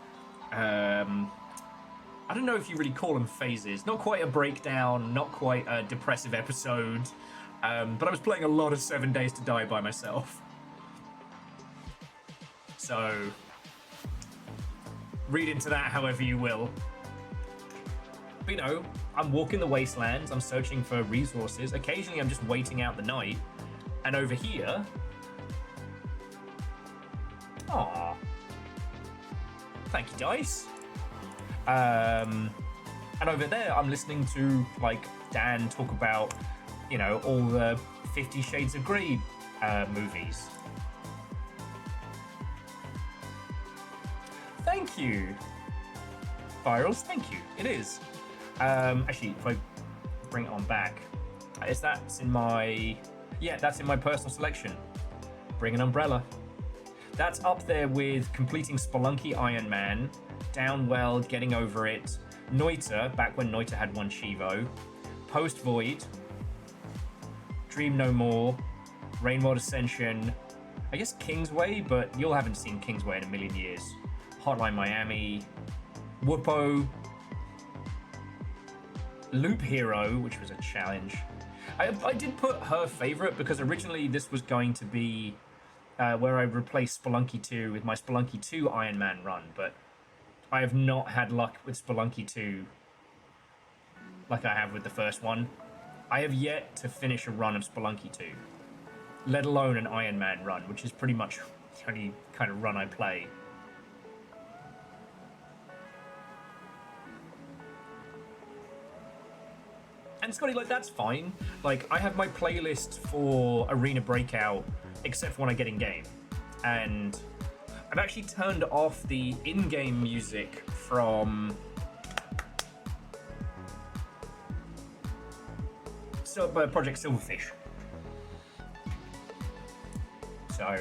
I don't know if you really call them phases. Not quite a breakdown, not quite a depressive episode, but I was playing a lot of 7 Days to Die by myself. So, read into that however you will. But, you know, I'm walking the wastelands, I'm searching for resources. Occasionally I'm just waiting out the night. And over here... Aww. Thank you, Dice. And over there I'm listening to, like, Dan talk about, you know, all the 50 Shades of Grey movies. Thank you. Virals, thank you. It is. Actually, if I bring it on back, is that's in my... Yeah, that's in my personal selection. Bring an umbrella. That's up there with completing Spelunky Iron Man, Downwell, Getting Over It, Noita, back when Noita had one Shivo, Post Void, Dream No More, Rainworld Ascension, I guess Kingsway, but you all haven't seen Kingsway in a million years. Hotline Miami, Whoopo, Loop Hero, which was a challenge. I did put her favorite because originally this was going to be where I replaced Spelunky 2 with my Spelunky 2 Iron Man run, but I have not had luck with Spelunky 2 like I have with the first one. I have yet to finish a run of Spelunky 2, let alone an Iron Man run, which is pretty much the only kind of run I play. And Scotty, like, that's fine. Like, I have my playlist for Arena Breakout, except for when I get in-game. And I've actually turned off the in-game music from... Project Silverfish. So...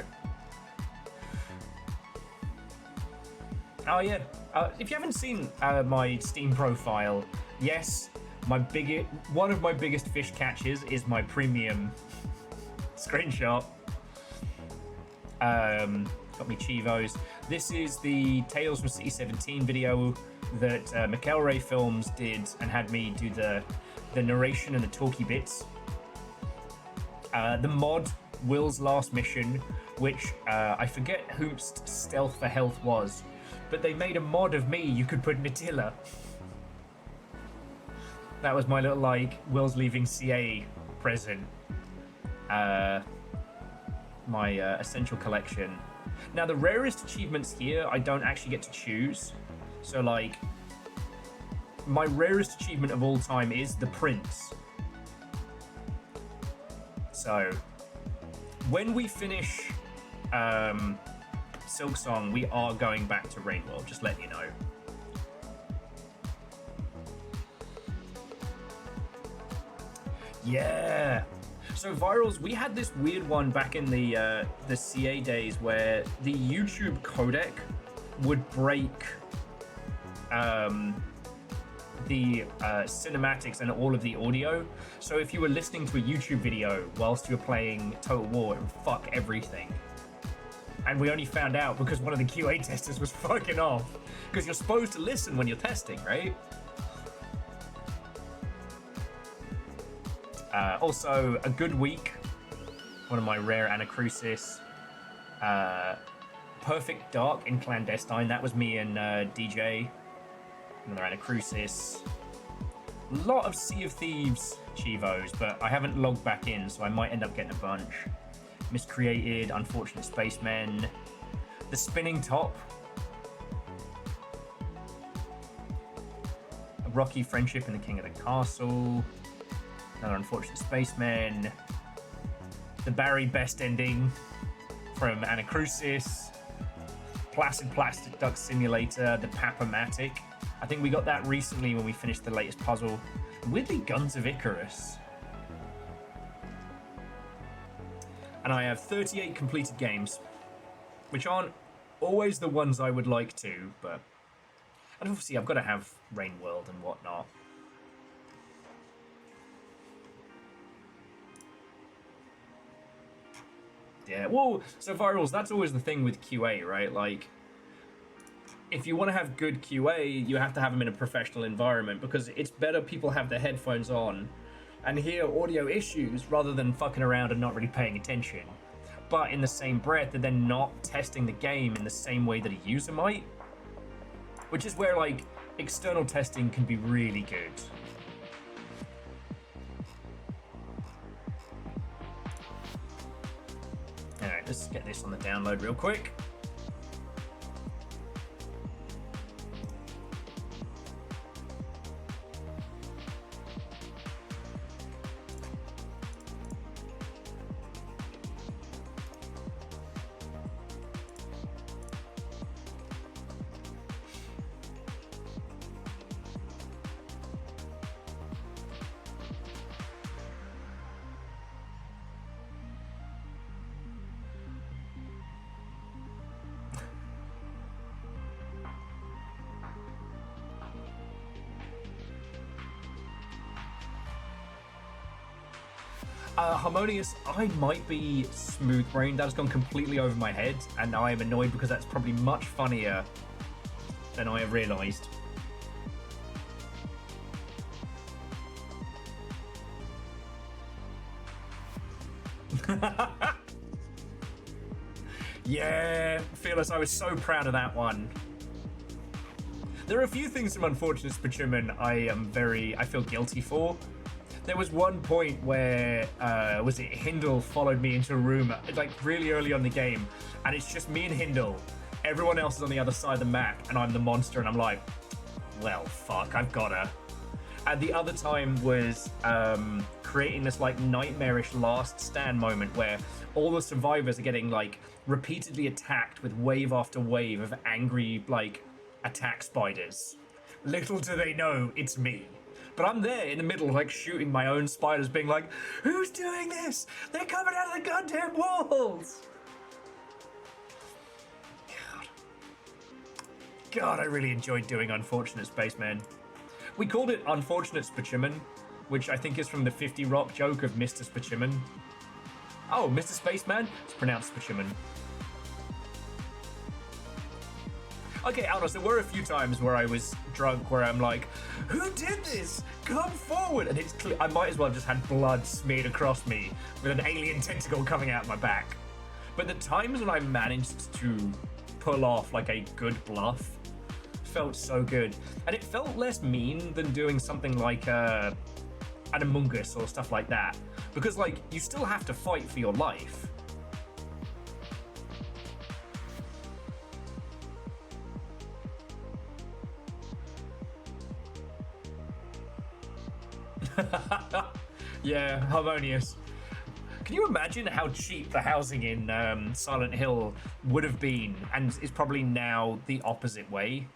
Oh, yeah. If you haven't seen my Steam profile, yes... one of my biggest fish catches is my premium screenshot. Got me Chivos. This is the Tales from City 17 video that McElray Films did and had me do the narration and the talky bits. The mod, Will's Last Mission, which I forget whose Stealth for Health was, but they made a mod of me you could put Natilla. That was my little, like, Will's leaving CA present. My Essential Collection. Now, the rarest achievements here, I don't actually get to choose. So, like, my rarest achievement of all time is the Prince. So, when we finish Silksong, we are going back to Rainworld, just letting you know. Yeah. So Virals, we had this weird one back in the CA days where the YouTube codec would break the cinematics and all of the audio. So if you were listening to a YouTube video whilst you were playing Total War, it would fuck everything. And we only found out because one of the QA testers was fucking off. Because you're supposed to listen when you're testing, right? Also, a good week. One of my rare Anacrusis. Perfect Dark in Clandestine. That was me and DJ. Another Anacrusis. A lot of Sea of Thieves Chivos, but I haven't logged back in, so I might end up getting a bunch. Miscreated, Unfortunate Spacemen. The Spinning Top. A Rocky Friendship in the King of the Castle. Another Unfortunate Spaceman. The Barry Best Ending from Anacrusis. Placid Plastic Duck Simulator. The Papomatic. I think we got that recently when we finished the latest puzzle. Weirdly, Guns of Icarus. And I have 38 completed games, which aren't always the ones I would like to, but... And obviously I've got to have Rain World and whatnot. Yeah, well, so Virals, that's always the thing with QA, right? Like, if you want to have good QA, you have to have them in a professional environment, because it's better people have their headphones on and hear audio issues rather than fucking around and not really paying attention. But in the same breath, they're then not testing the game in the same way that a user might. Which is where, like, external testing can be really good. Alright, let's get this on the download real quick. Harmonious, I might be smooth brained. That has gone completely over my head, and I am annoyed because that's probably much funnier than I have realised. Yeah, Fearless, I was so proud of that one. There are a few things from Unfortunate Spachuman I feel guilty for. There was one point where, was it Hindle followed me into a room, like really early on in the game, and it's just me and Hindle. Everyone else is on the other side of the map, and I'm the monster, and I'm like, well, fuck, I've gotta. And the other time was creating this like nightmarish last stand moment where all the survivors are getting like repeatedly attacked with wave after wave of angry like attack spiders. Little do they know it's me. But I'm there in the middle, like, shooting my own spiders, being like, who's doing this? They're coming out of the goddamn walls! God, I really enjoyed doing Unfortunate Spaceman. We called it Unfortunate Spachuman, which I think is from the 50 Rock joke of Mr. Spachuman. Oh, Mr. Spaceman? It's pronounced Spachuman. Okay, Alnos, there were a few times where I was drunk where I'm like, who did this? Come forward! And it's clear I might as well have just had blood smeared across me with an alien tentacle coming out my back. But the times when I managed to pull off like a good bluff felt so good. And it felt less mean than doing something like an Among Us or stuff like that. Because like, you still have to fight for your life. Yeah, Harmonious. Can you imagine how cheap the housing in Silent Hill would have been, and is probably now the opposite way?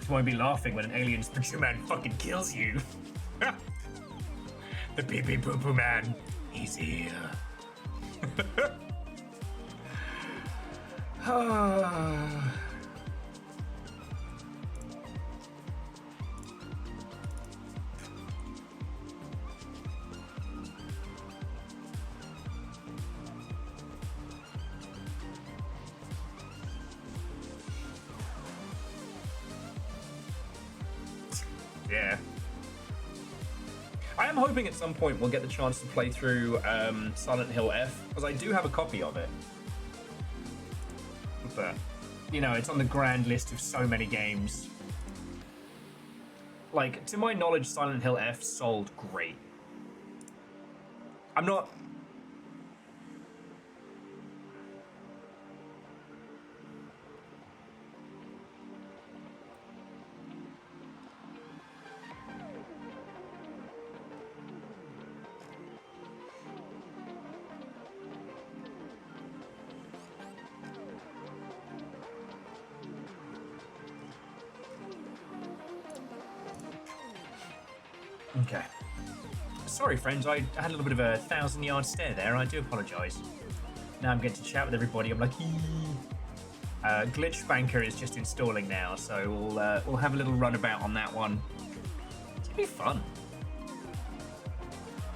won't be laughing when an alien spiritual man fucking kills you. The pee pee poo poo man, he's here. Yeah. I am hoping at some point we'll get the chance to play through Silent Hill F, because I do have a copy of it. But, you know, it's on the grand list of so many games. Like, to my knowledge, Silent Hill F sold great. I'm not... Okay. Sorry, friends, I had a little bit of a 1,000-yard stare there. I do apologise. Now I'm getting to chat with everybody. I'm like, GlitchSPANKR is just installing now, so we'll have a little runabout on that one. It's gonna be fun.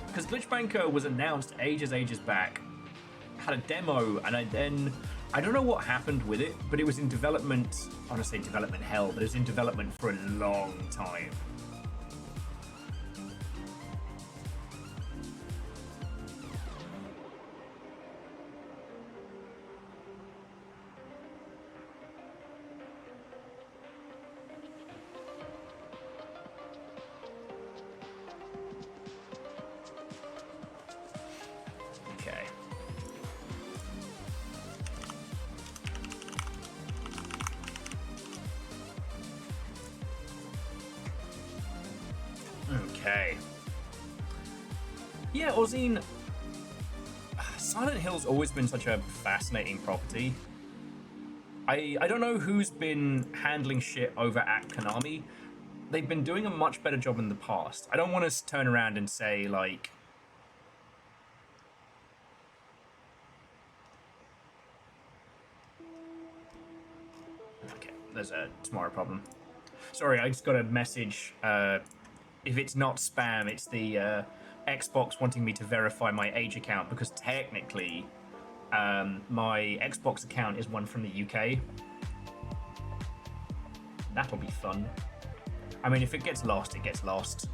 Because GlitchSPANKR was announced ages back, had a demo, and I don't know what happened with it, but it was in development. I want to say development hell, but it was in development for a long time. Okay. Yeah, Ozine, Silent Hill's always been such a fascinating property. I don't know who's been handling shit over at Konami. They've been doing a much better job in the past. I don't want to turn around and say, like... Okay, there's a tomorrow problem. Sorry, I just got a message. If it's not spam, it's the Xbox wanting me to verify my age account, because technically my Xbox account is one from the UK. That'll be fun. I mean, if it gets lost, it gets lost.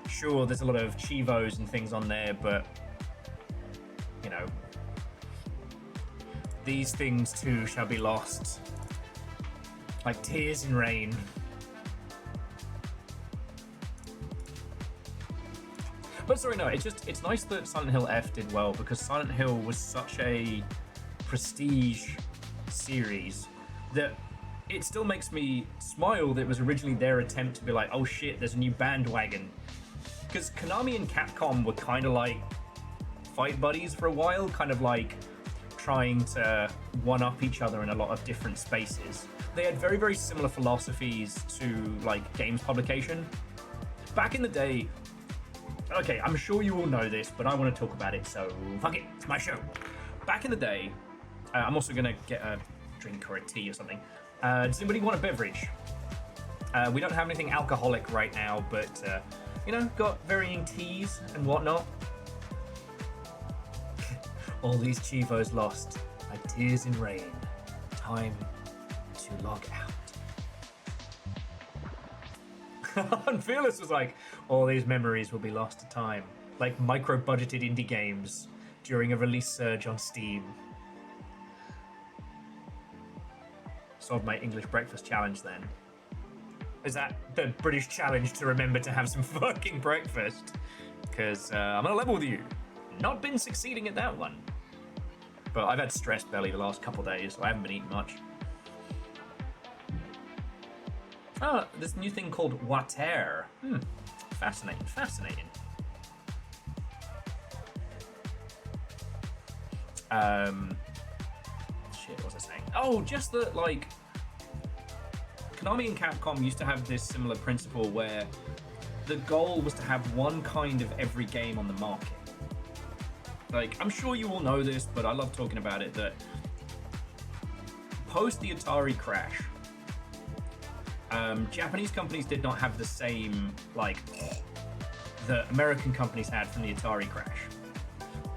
Sure, there's a lot of Chivos and things on there, but, you know, these things too shall be lost. Like tears in rain. But sorry, no, it's nice that Silent Hill F did well, because Silent Hill was such a prestige series that it still makes me smile that it was originally their attempt to be like, oh shit, there's a new bandwagon. Because Konami and Capcom were kind of like fight buddies for a while, kind of like trying to one-up each other in a lot of different spaces. They had very, very similar philosophies to like games publication. Back in the day, okay, I'm sure you all know this, but I want to talk about it, so fuck it, it's my show. Back in the day, I'm also going to get a drink or a tea or something. Does anybody want a beverage? We don't have anything alcoholic right now, but, you know, got varying teas and whatnot. All these Chivos lost, like tears in rain. Time to log out. And Fearless was like, all these memories will be lost to time, like micro-budgeted indie games during a release surge on Steam. Solved my English breakfast challenge then. Is that the British challenge to remember to have some fucking breakfast? Because I'm on a level with you. Not been succeeding at that one. But I've had stress belly the last couple days, so I haven't been eating much. Oh, this new thing called water. Fascinating, fascinating. Shit, what was I saying? Oh, just that, like, Konami and Capcom used to have this similar principle where the goal was to have one kind of every game on the market. Like, I'm sure you all know this, but I love talking about it, that post the Atari crash, Japanese companies did not have the same, like, the American companies had from the Atari crash.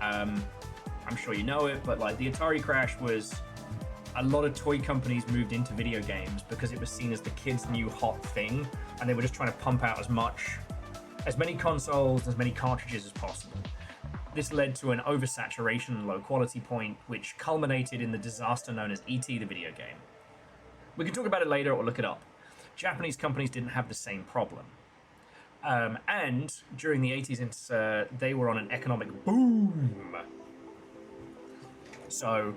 I'm sure you know it, but like the Atari crash was a lot of toy companies moved into video games because it was seen as the kids' new hot thing, and they were just trying to pump out as many consoles, as many cartridges as possible. This led to an oversaturation and low quality point, which culminated in the disaster known as E.T. the video game. We can talk about it later or look it up. Japanese companies didn't have the same problem. And during the 80s, they were on an economic boom. So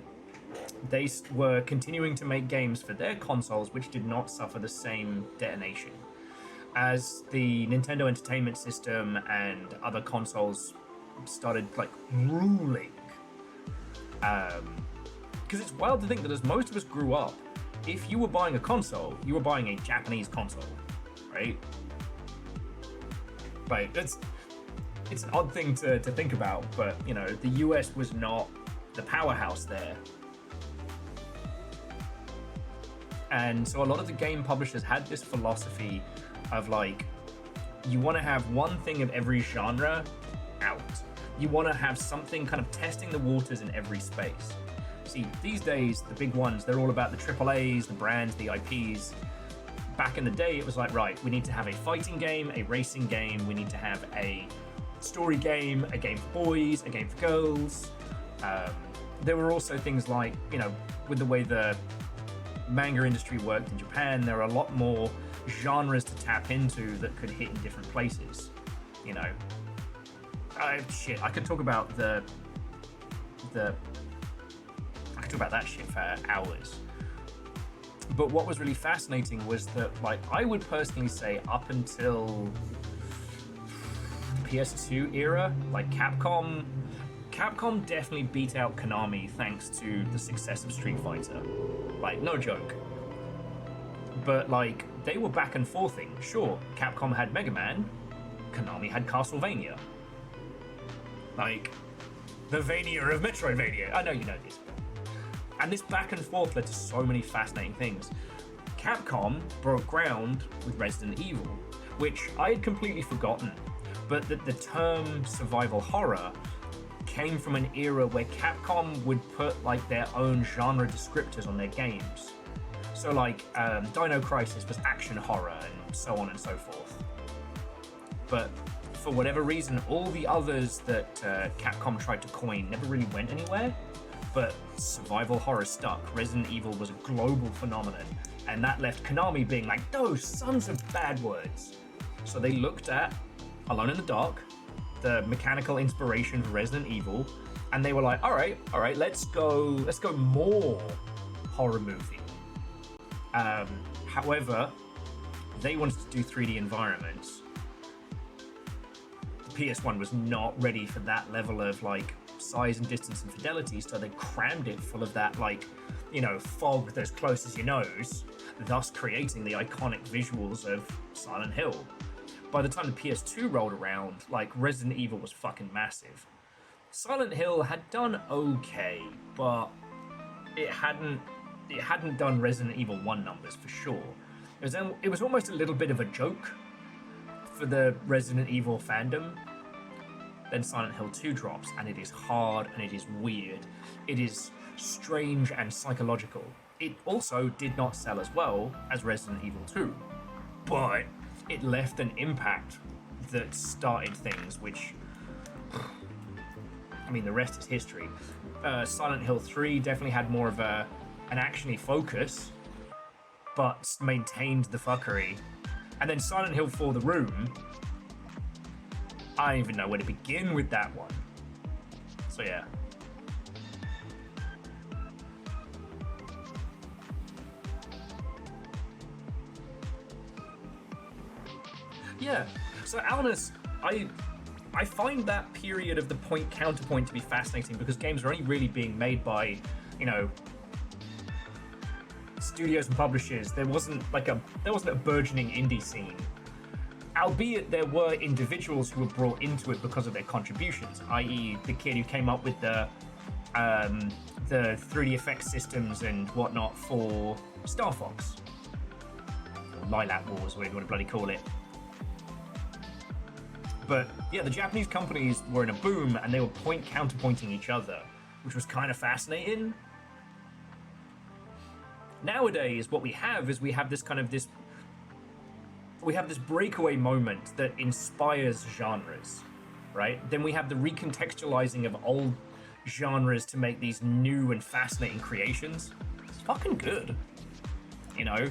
they were continuing to make games for their consoles, which did not suffer the same detonation. As the Nintendo Entertainment System and other consoles started, like, ruling. Because it's wild to think that as most of us grew up, if you were buying a console, you were buying a Japanese console, right? Right, it's an odd thing to think about, but, you know, the US was not the powerhouse there. And so a lot of the game publishers had this philosophy of, like, you want to have one thing of every genre out. You want to have something kind of testing the waters in every space. See, these days, the big ones, they're all about the AAAs, the brands, the IPs. Back in the day, it was like, right, we need to have a fighting game, a racing game, we need to have a story game, a game for boys, a game for girls. There were also things like, you know, with the way the manga industry worked in Japan, there are a lot more genres to tap into that could hit in different places, you know. I could talk about I could talk about that shit for hours. But what was really fascinating was that, like, I would personally say up until the PS2 era, like, Capcom definitely beat out Konami thanks to the success of Street Fighter. Like, no joke. But, like, they were back and forthing. Sure, Capcom had Mega Man, Konami had Castlevania. Like, the Vania of Metroidvania. I know you know this. And this back and forth led to so many fascinating things. Capcom broke ground with Resident Evil, which I had completely forgotten. But the term survival horror came from an era where Capcom would put, like, their own genre descriptors on their games. So, like, Dino Crisis was action horror and so on and so forth. But for whatever reason, all the others that Capcom tried to coin never really went anywhere. But survival horror stuck. Resident Evil was a global phenomenon, and that left Konami being like, those sons of bad words. So they looked at Alone in the Dark, the mechanical inspiration for Resident Evil, and they were like, all right, let's go more horror movie. However, they wanted to do 3D environments. The PS1 was not ready for that level of, like, size and distance and fidelity, so they crammed it full of that, like, you know, fog that's close as your nose, thus creating the iconic visuals of Silent Hill. By the time the PS2 rolled around, like, Resident Evil was fucking massive. Silent Hill had done okay, but it hadn't done Resident Evil 1 numbers for sure. It was almost a little bit of a joke for the Resident Evil fandom. Then Silent Hill 2 drops, and it is hard and it is weird. It is strange and psychological. It also did not sell as well as Resident Evil 2, but it left an impact that started things which, I mean, the rest is history. Silent Hill 3 definitely had more of an actiony focus, but maintained the fuckery. And then Silent Hill 4 The Room, I don't even know where to begin with that one. So yeah. Yeah. So Alnus, I find that period of the point counterpoint to be fascinating because games are only really being made by, you know, studios and publishers, there wasn't a burgeoning indie scene. Albeit there were individuals who were brought into it because of their contributions, i.e. the kid who came up with the 3D effects systems and whatnot for Star Fox. Or Lilac Wars, whatever you want to bloody call it. But yeah, the Japanese companies were in a boom and they were counterpointing each other, which was kind of fascinating. Nowadays, what we have is we have this breakaway moment that inspires genres, right? Then we have the recontextualizing of old genres to make these new and fascinating creations. It's fucking good, you know?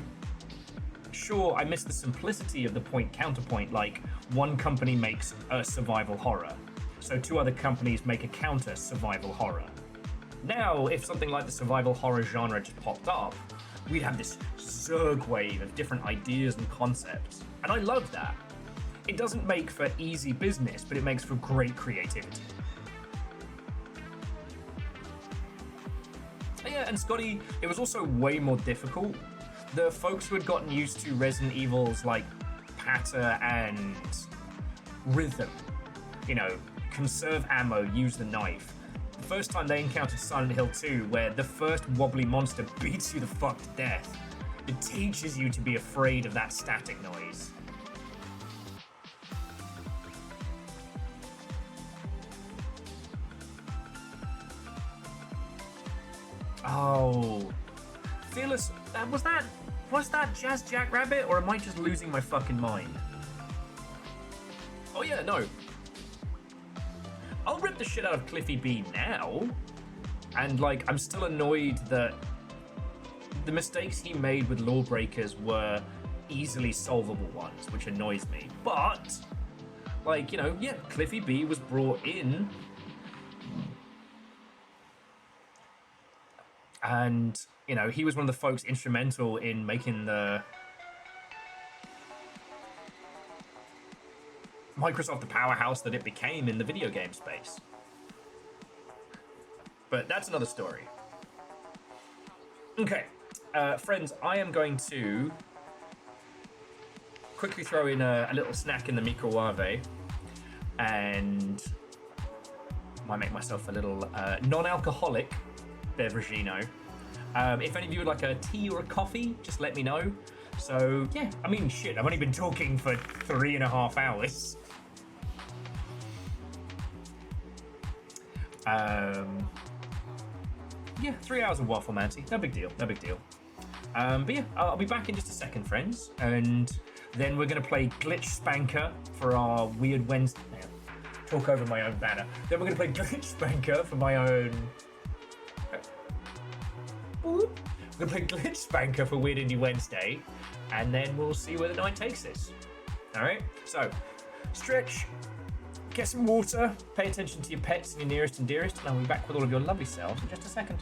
Sure, I miss the simplicity of the point-counterpoint, like one company makes a survival horror, so two other companies make a counter survival horror. Now, if something like the survival horror genre just popped up, we'd have this zerg wave of different ideas and concepts. And I love that. It doesn't make for easy business, but it makes for great creativity. Yeah, and Scotty, it was also way more difficult. The folks who had gotten used to Resident Evil's like patter and rhythm, you know, conserve ammo, use the knife. The first time they encountered Silent Hill 2, where the first wobbly monster beats you the fuck to death, it teaches you to be afraid of that static noise. Oh, Fearless, was that Jazz Jackrabbit, or am I just losing my fucking mind? Oh yeah, no. I'll rip the shit out of Cliffy B now, and like, I'm still annoyed that the mistakes he made with Lawbreakers were easily solvable ones, which annoys me. But, like, you know, yeah, Cliffy B was brought in, and, you know, he was one of the folks instrumental in making the Microsoft the powerhouse that it became in the video game space. But that's another story. Okay, friends, I am going to quickly throw in a little snack in the microwave, and might make myself a little non-alcoholic beveragino. If any of you would like a tea or a coffee, just let me know. So yeah, I mean, shit, I've only been talking for 3.5 hours. Yeah, 3 hours of waffle, Manty. No big deal, no big deal. But yeah, I'll be back in just a second, friends, and then we're gonna play GlitchSPANKR for our Weird Wednesday. Talk over my own banner. Then we're gonna play GlitchSPANKR for my own. We're gonna play GlitchSPANKR for Weird Indie Wednesday, and then we'll see where the night takes us. All right. So, stretch. Get some water, pay attention to your pets and your nearest and dearest, and I'll be back with all of your lovely selves in just a second.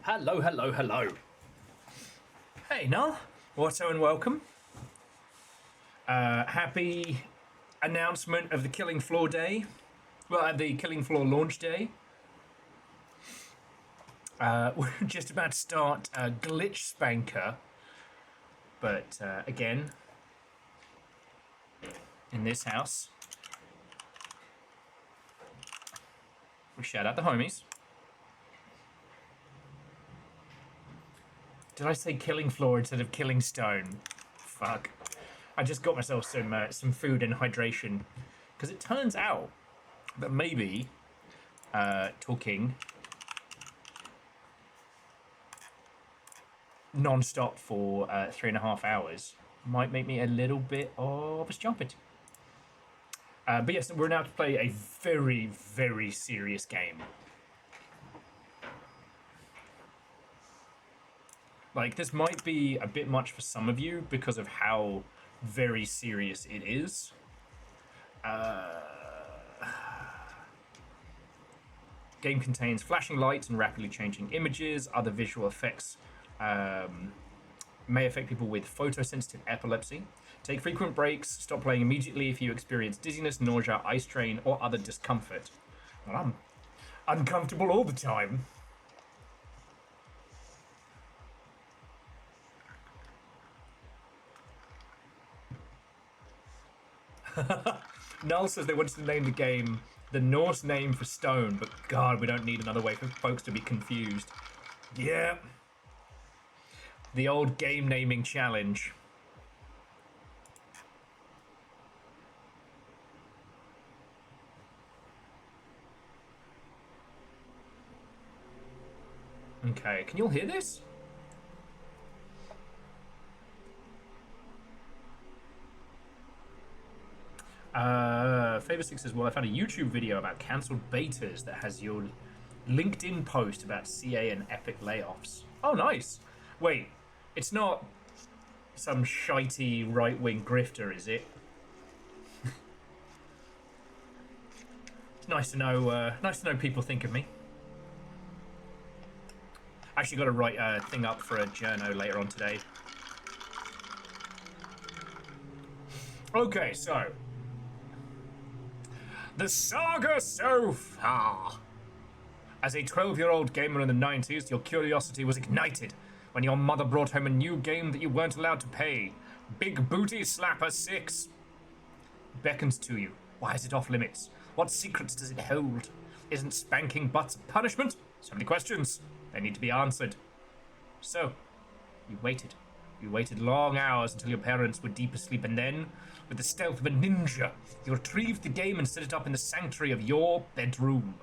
Hello, hello, hello. Hey, Null. Watto and welcome. Happy announcement of the Killing Floor Day. Well, the Killing Floor launch day. We're just about to start GlitchSPANKR. But again, in this house, we shout out the homies. Did I say Killing Floor instead of Killing Stone? Fuck. I just got myself some food and hydration. Because it turns out that maybe talking non-stop for 3.5 hours might make me a little bit of a strumpet. But yes, we're now to play a very, very serious game. Like, this might be a bit much for some of you because of how very serious it is. Game contains flashing lights and rapidly changing images. Other visual effects may affect people with photosensitive epilepsy. Take frequent breaks. Stop playing immediately if you experience dizziness, nausea, eye strain, or other discomfort. Well, I'm uncomfortable all the time. Null says they wanted to name the game the Norse name for stone, but God, we don't need another way for folks to be confused. Yeah. The old game naming challenge. Okay, can you all hear this? Favor6 says, well, I found a YouTube video about cancelled betas that has your LinkedIn post about CA and Epic layoffs. Oh, nice. Wait, it's not some shitey right-wing grifter, is it? It's nice to know people think of me. Actually got to write a thing up for a journo later on today. Okay, so the saga so far. As a 12-year-old gamer in the 90s, your curiosity was ignited when your mother brought home a new game that you weren't allowed to pay. Big Booty Slapper 6 beckons to you. Why is it off limits? What secrets does it hold? Isn't spanking butts a punishment? So many questions. They need to be answered. So, you waited. You waited long hours until your parents were deep asleep, and then, with the stealth of a ninja, you retrieved the game and set it up in the sanctuary of your bedroom.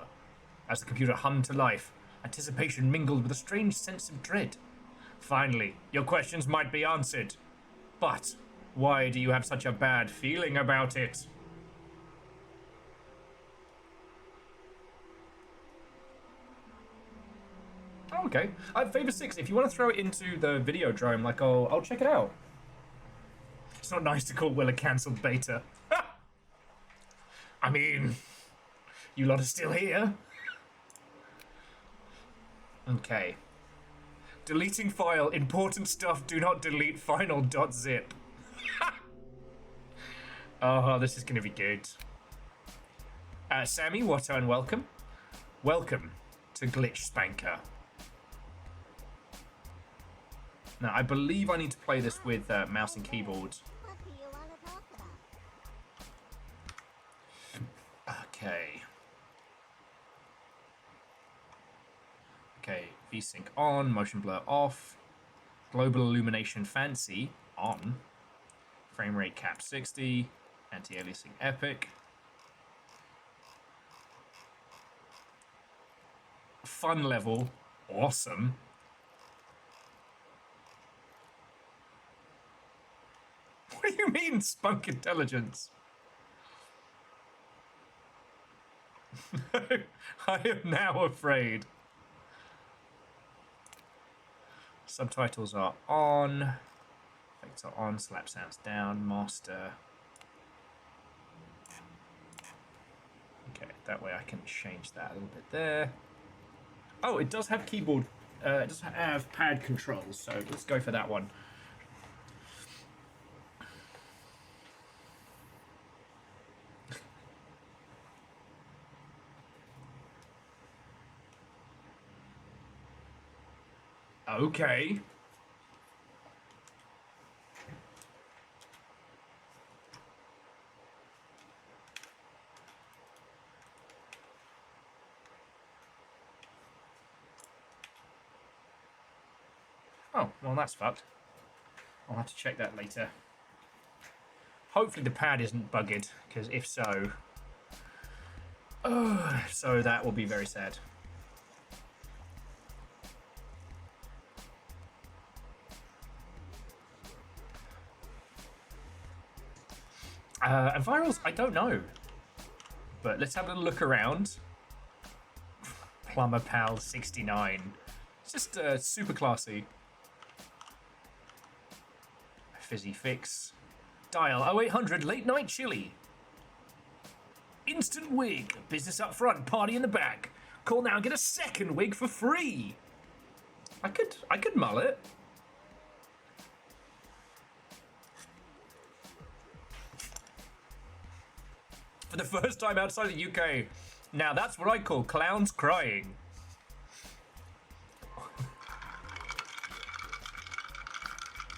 As the computer hummed to life, anticipation mingled with a strange sense of dread. Finally, your questions might be answered. But why do you have such a bad feeling about it? Oh, okay. Favor6, if you want to throw it into the video drone, like, I'll check it out. It's not nice to call Will a cancelled beta. I mean, you lot are still here. Okay. Deleting file. Important stuff. Do not delete final.zip. Oh, this is going to be good. Sammy, Watto, and welcome. Welcome to GlitchSPANKR. Now, I believe I need to play this with mouse and keyboard. What do you want to talk about? Okay. Okay, VSync on, motion blur off, global illumination fancy on, frame rate cap 60, anti-aliasing epic, fun level awesome. What do you mean, spunk intelligence? I am now afraid. Subtitles are on. Effects are on. Slap sounds down. Master. Okay, that way I can change that a little bit there. Oh, it does have keyboard It doesn't have pad controls, so let's go for that one. Okay. Oh, well that's fucked. I'll have to check that later. Hopefully the pad isn't bugged, because if so... Oh, so that will be very sad. And virals, I don't know. But let's have a little look around. Plumber Pal 69. It's just super classy. Fizzy Fix. Dial 0800 Late Night Chili. Instant wig. Business up front, party in the back. Call now and get a second wig for free. I could mull it. For the first time outside the UK. Now that's what I call clowns crying.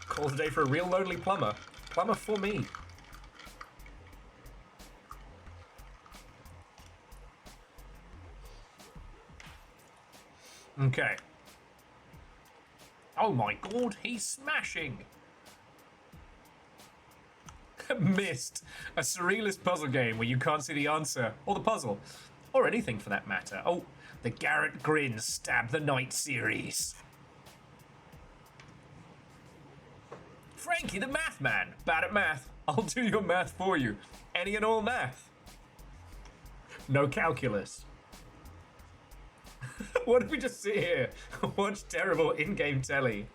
Call today for a real lonely plumber. Plumber for me. Okay. Oh my god, he's smashing. Missed. A surrealist puzzle game where you can't see the answer, or the puzzle, or anything for that matter. Oh, the Garrett Grin Stab the Night series. Frankie the Math Man. Bad at math. I'll do your math for you. Any and all math. No calculus. What if we just sit here and watch terrible in-game telly?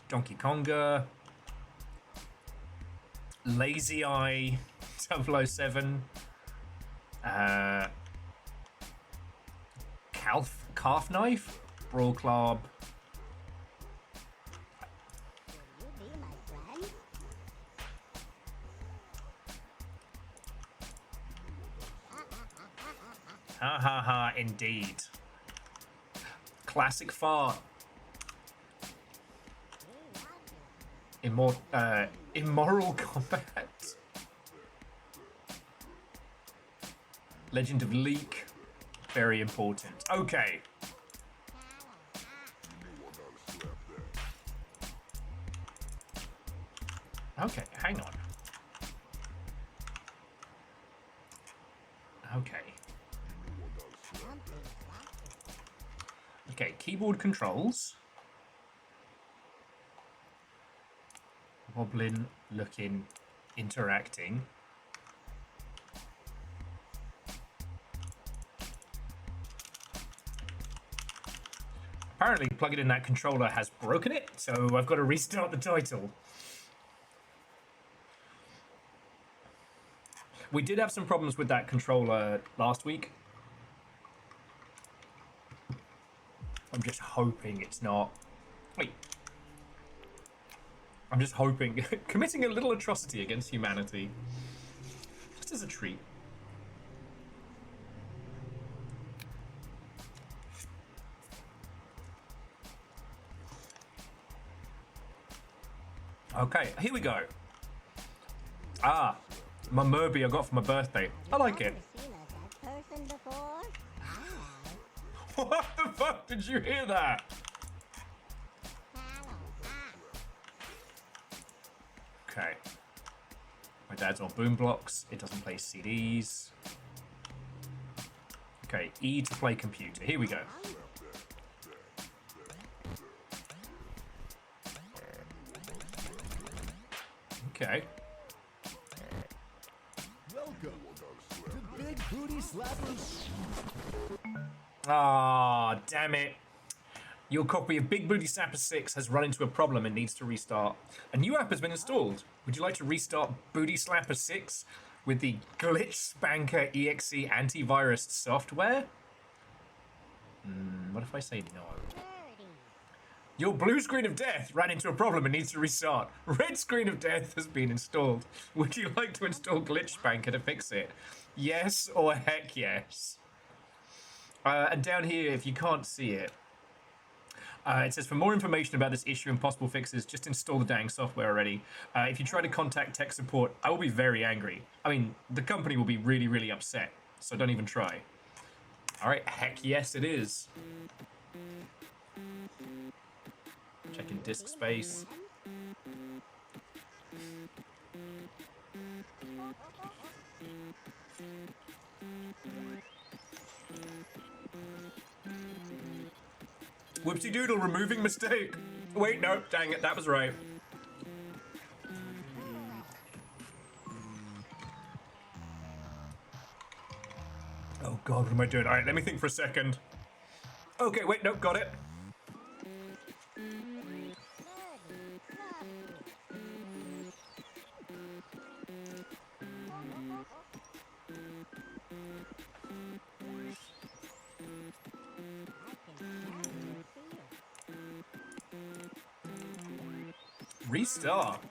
Donkey Konga. Lazy Eye 007. Calf Knife. Brawl Club. Will you be my friend? Ha ha ha, indeed. Classic fart. Immoral combat. Legend of Leak. Very important. Okay. Okay, hang on. Okay. Okay, keyboard controls. Wobbling, looking, interacting. Apparently, plugging in that controller has broken it, so I've got to restart the title. We did have some problems with that controller last week. I'm just hoping it's not... Wait. I'm just hoping... committing a little atrocity against humanity. Just as a treat. Okay, here we go. Ah, my Murby I got for my birthday. I like it. Seen a dead person before? I have. What the fuck? Did you hear that? Okay. My dad's on boom blocks. It doesn't play CDs. Okay, E to play computer. Here we go. Okay. Welcome to Big Booty Slappers. Ah, damn it. Your copy of Big Booty Snapper 6 has run into a problem and needs to restart. A new app has been installed. Would you like to restart Booty Slapper 6 with the GlitchSPANKR EXE antivirus software? What if I say no? Your blue screen of death ran into a problem and needs to restart. Red screen of death has been installed. Would you like to install GlitchSPANKR to fix it? Yes or heck yes. And down here, if you can't see it, it says, for more information about this issue and possible fixes, just install the dang software already. If you try to contact tech support, I will be very angry. I mean, the company will be really, really upset, so don't even try. All right, heck yes it is. Checking disk space. Whoopsie doodle, removing mistake. Wait, no, dang it, that was right. Oh God, what am I doing? All right, let me think for a second. Okay, wait, no, got it. Restart.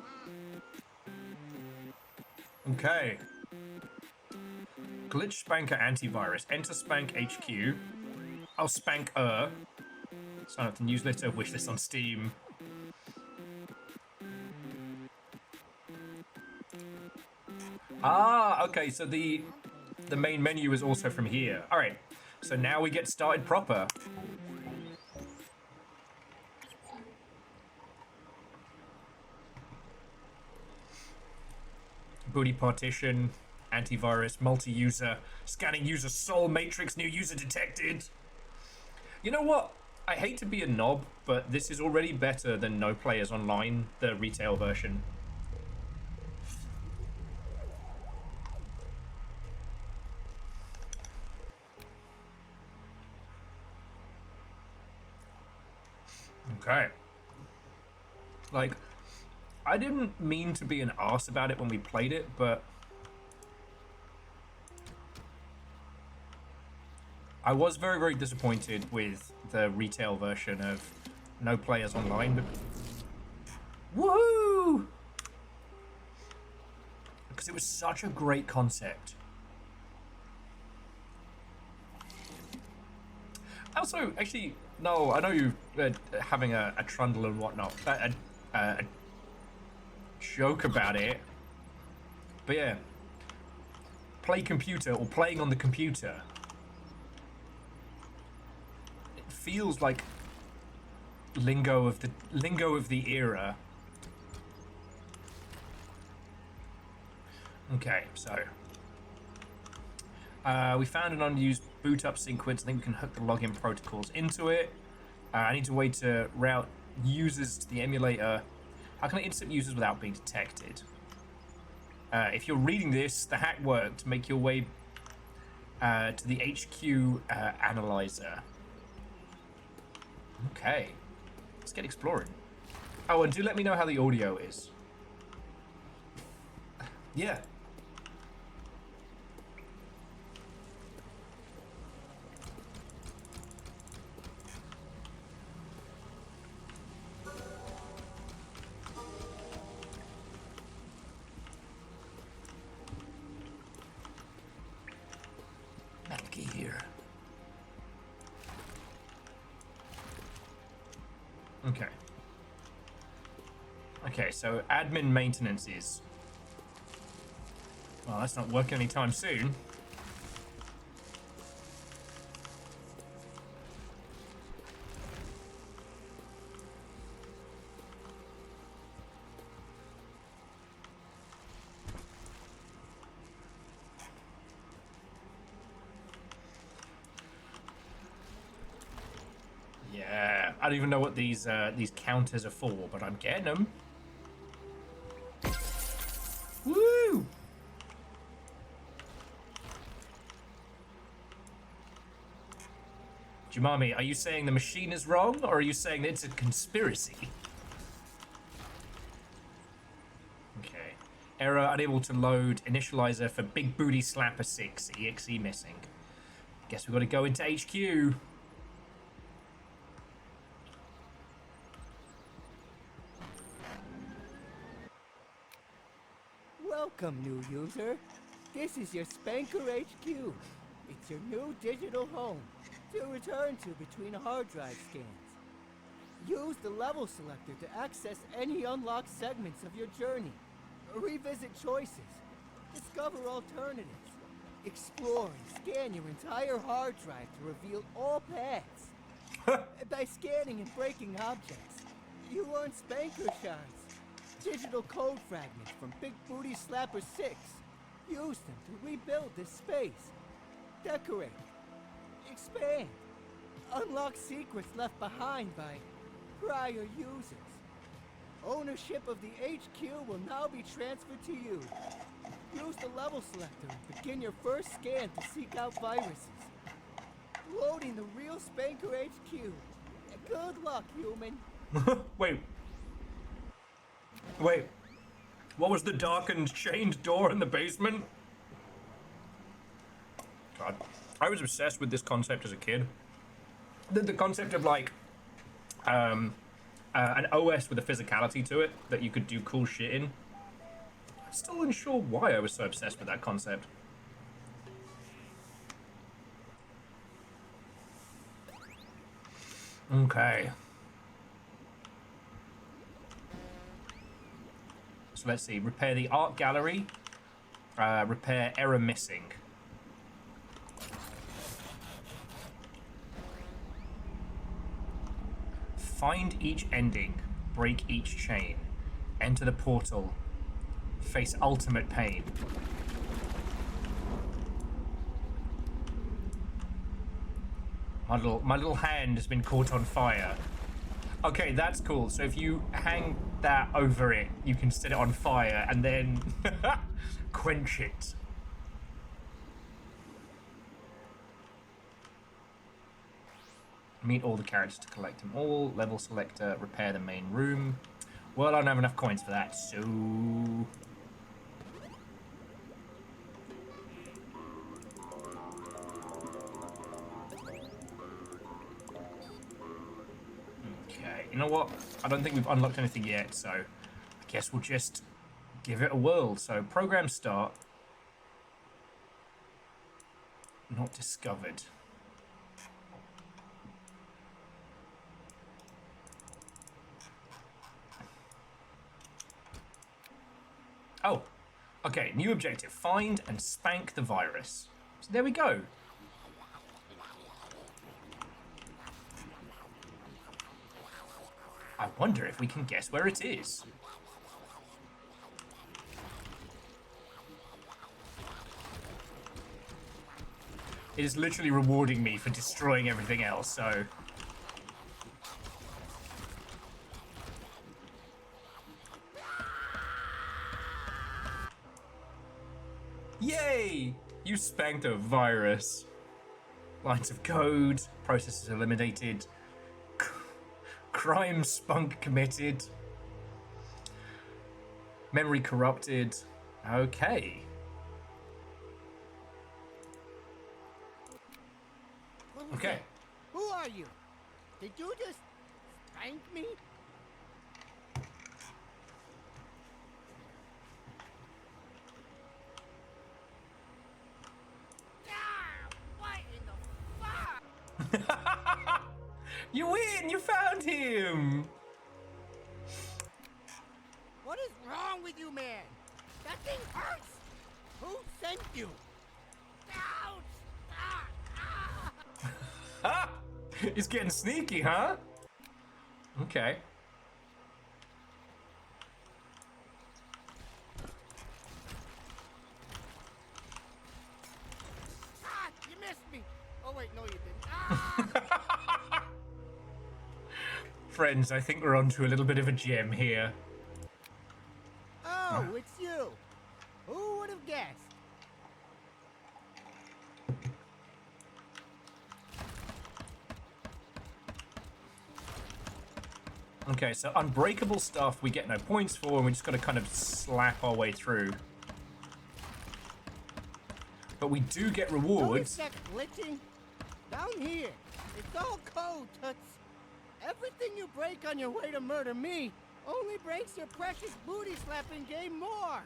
Okay. GlitchSPANKR antivirus. Enter Spank HQ. I'll SPANKR. Sign up to newsletter. Wish list on Steam. Ah, okay. So the main menu is also from here. All right. So now we get started proper. Booty partition, antivirus, multi-user, scanning user soul matrix, new user detected. You know what? I hate to be a knob, but this is already better than No Players Online, the retail version. Okay. Like, I didn't mean to be an arse about it when we played it, but I was very, very disappointed with the retail version of No Players Online. Woohoo! Because it was such a great concept. Also, actually, no, I know you having a trundle and whatnot. A joke about it. But yeah. Play computer or playing on the computer. It feels like lingo of the era. Okay, so we found an unused boot up sequence. I think we can hook the login protocols into it. I need a way to route users to the emulator. How can I insert users without being detected? If you're reading this, the hack worked. Make your way to the HQ analyzer. Okay, let's get exploring. Oh, and do let me know how the audio is. Yeah. Key here. Okay. Okay, so admin maintenance is... Well, that's not working anytime soon. Yeah, I don't even know what these counters are for, but I'm getting them. Woo! Jumami, are you saying the machine is wrong, or are you saying that it's a conspiracy? Okay. Error, unable to load initializer for Big Booty Slapper 6, EXE missing. Guess we've got to go into HQ. Welcome, new user. This is your Spanker HQ. It's your new digital home to return to between hard drive scans. Use the level selector to access any unlocked segments of your journey. Revisit choices. Discover alternatives. Explore and scan your entire hard drive to reveal all paths. By scanning and breaking objects, you earn Spanker shards. Digital code fragments from Big Booty Slapper 6. Use them to rebuild this space. Decorate. Expand. Unlock secrets left behind by prior users. Ownership of the HQ will now be transferred to you. Use the level selector and begin your first scan to seek out viruses. Loading the real Spanker HQ. Good luck, human. Wait. Wait. What was the darkened, chained door in the basement? God. I was obsessed with this concept as a kid. The concept of, like, an OS with a physicality to it that you could do cool shit in. I'm still unsure why I was so obsessed with that concept. Okay. So let's see. Repair the art gallery. Repair error missing. Find each ending. Break each chain. Enter the portal. Face ultimate pain. My little hand has been caught on fire. Okay, that's cool. So if you hang that over it, you can set it on fire and then quench it. Meet all the characters to collect them all. Level selector, repair the main room. Well, I don't have enough coins for that, so... Okay, you know what? I don't think we've unlocked anything yet, so I guess we'll just give it a whirl. So, program start. Not discovered. Oh, okay, new objective. Find and spank the virus. So there we go. I wonder if we can guess where it is. It is literally rewarding me for destroying everything else, so... Yay! You spanked a virus. Lines of code, processes eliminated, crime spunk committed, memory corrupted. Okay. Okay. Who are you? Did you just spank me? You win! You found him! What is wrong with you, man? That thing hurts! Who sent you? Ouch! Ha! He's getting sneaky, huh? Okay. You missed me! Oh wait, no you didn't. Friends, I think we're onto a little bit of a gem here. Oh, it's you! Who would have guessed? Okay, so unbreakable stuff we get no points for, and we just got to kind of slap our way through. But we do get rewards. Notice that glitching? Down here, it's all code, Toots. Everything you break on your way to murder me only breaks your precious booty slapping game more.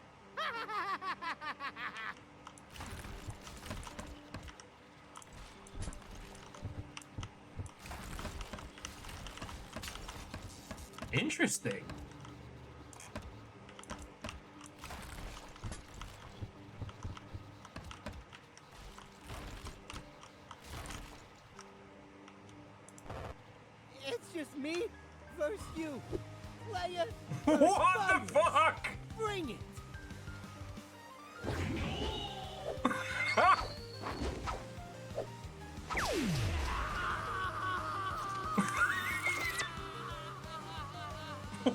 Interesting. It's just me versus you. Player What the fuck? Bring it.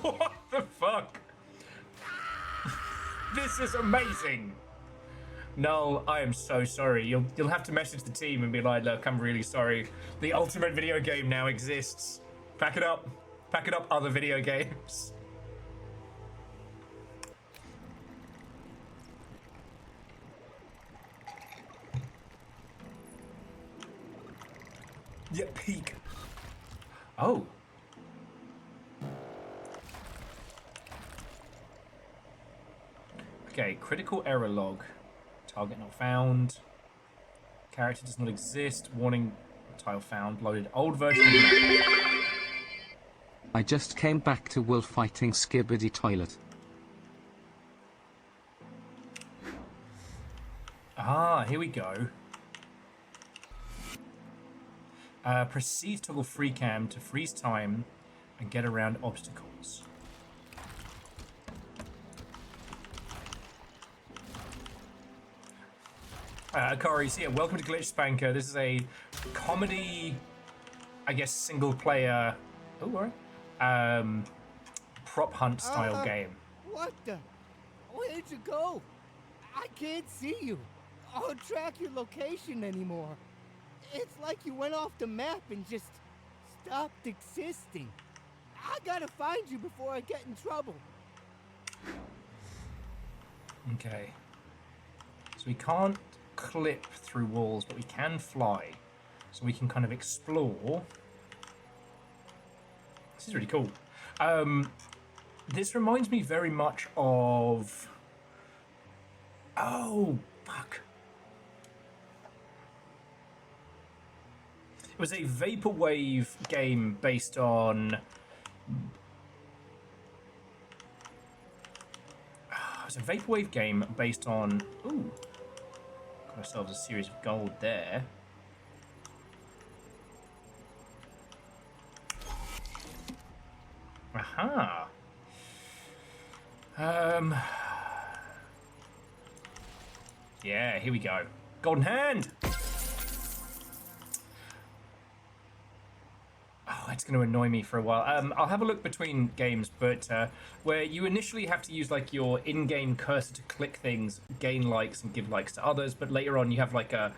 What the fuck? This is amazing. No, I am so sorry. You'll have to message the team and be like, look, I'm really sorry. The ultimate video game now exists. Pack it up. Pack it up, other video games. Yeah, peak. Oh. Okay, critical error log. Target not found. Character does not exist. Warning, tile found. Loaded old version of map. I just came back to Wolf fighting Skibbity Toilet. Ah, here we go. Proceed to toggle free cam to freeze time and get around obstacles. Kari, so yeah, welcome to GlitchSPANKR. This is a comedy, I guess, single player, prop hunt style game. What the? Where'd you go? I can't see you or track your location anymore. It's like you went off the map and just stopped existing. I gotta find you before I get in trouble. Okay. So we can't clip through walls, but we can fly. So we can kind of explore. This is really cool. This reminds me very much of... Oh, fuck. It was a vaporwave game based on... It was a vaporwave game based on... Ooh. Got ourselves a series of gold there. Aha. Yeah, here we go. Golden hand. Oh, it's going to annoy me for a while. I'll have a look between games, but where you initially have to use like your in-game cursor to click things, gain likes and give likes to others, but later on you have like a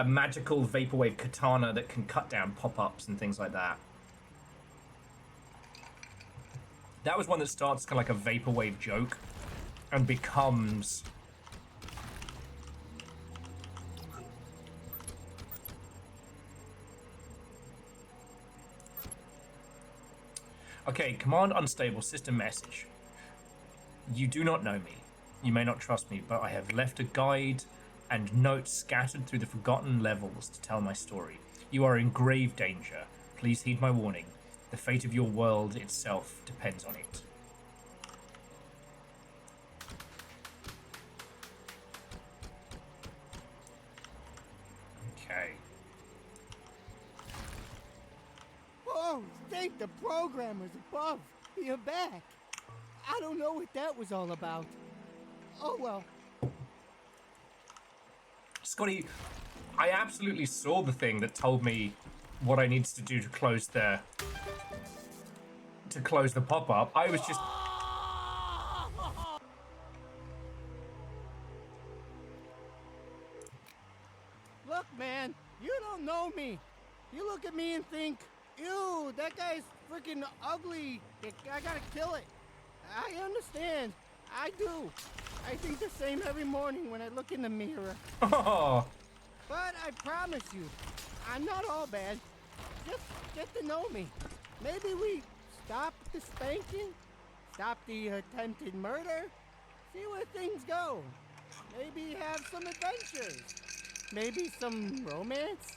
magical vaporwave katana that can cut down pop-ups and things like that. That was one that starts kind of like a vaporwave joke and becomes... Okay, command unstable, system message. You do not know me. You may not trust me, but I have left a guide and notes scattered through the forgotten levels to tell my story. You are in grave danger. Please heed my warning. The fate of your world itself depends on it. Okay. Oh, thank the programmers above. You're back. I don't know what that was all about. Oh well. Scotty, I absolutely saw the thing that told me what I needed to do to close the pop-up. I was just... Look, man, you don't know me. You look at me and think, Ew, that guy's freaking ugly. I gotta kill it. I understand. I do. I think the same every morning when I look in the mirror. Oh, But I promise you, I'm not all bad. Just get to know me. Maybe we stop the spanking, stop the attempted murder, see where things go. Maybe have some adventures. Maybe some romance.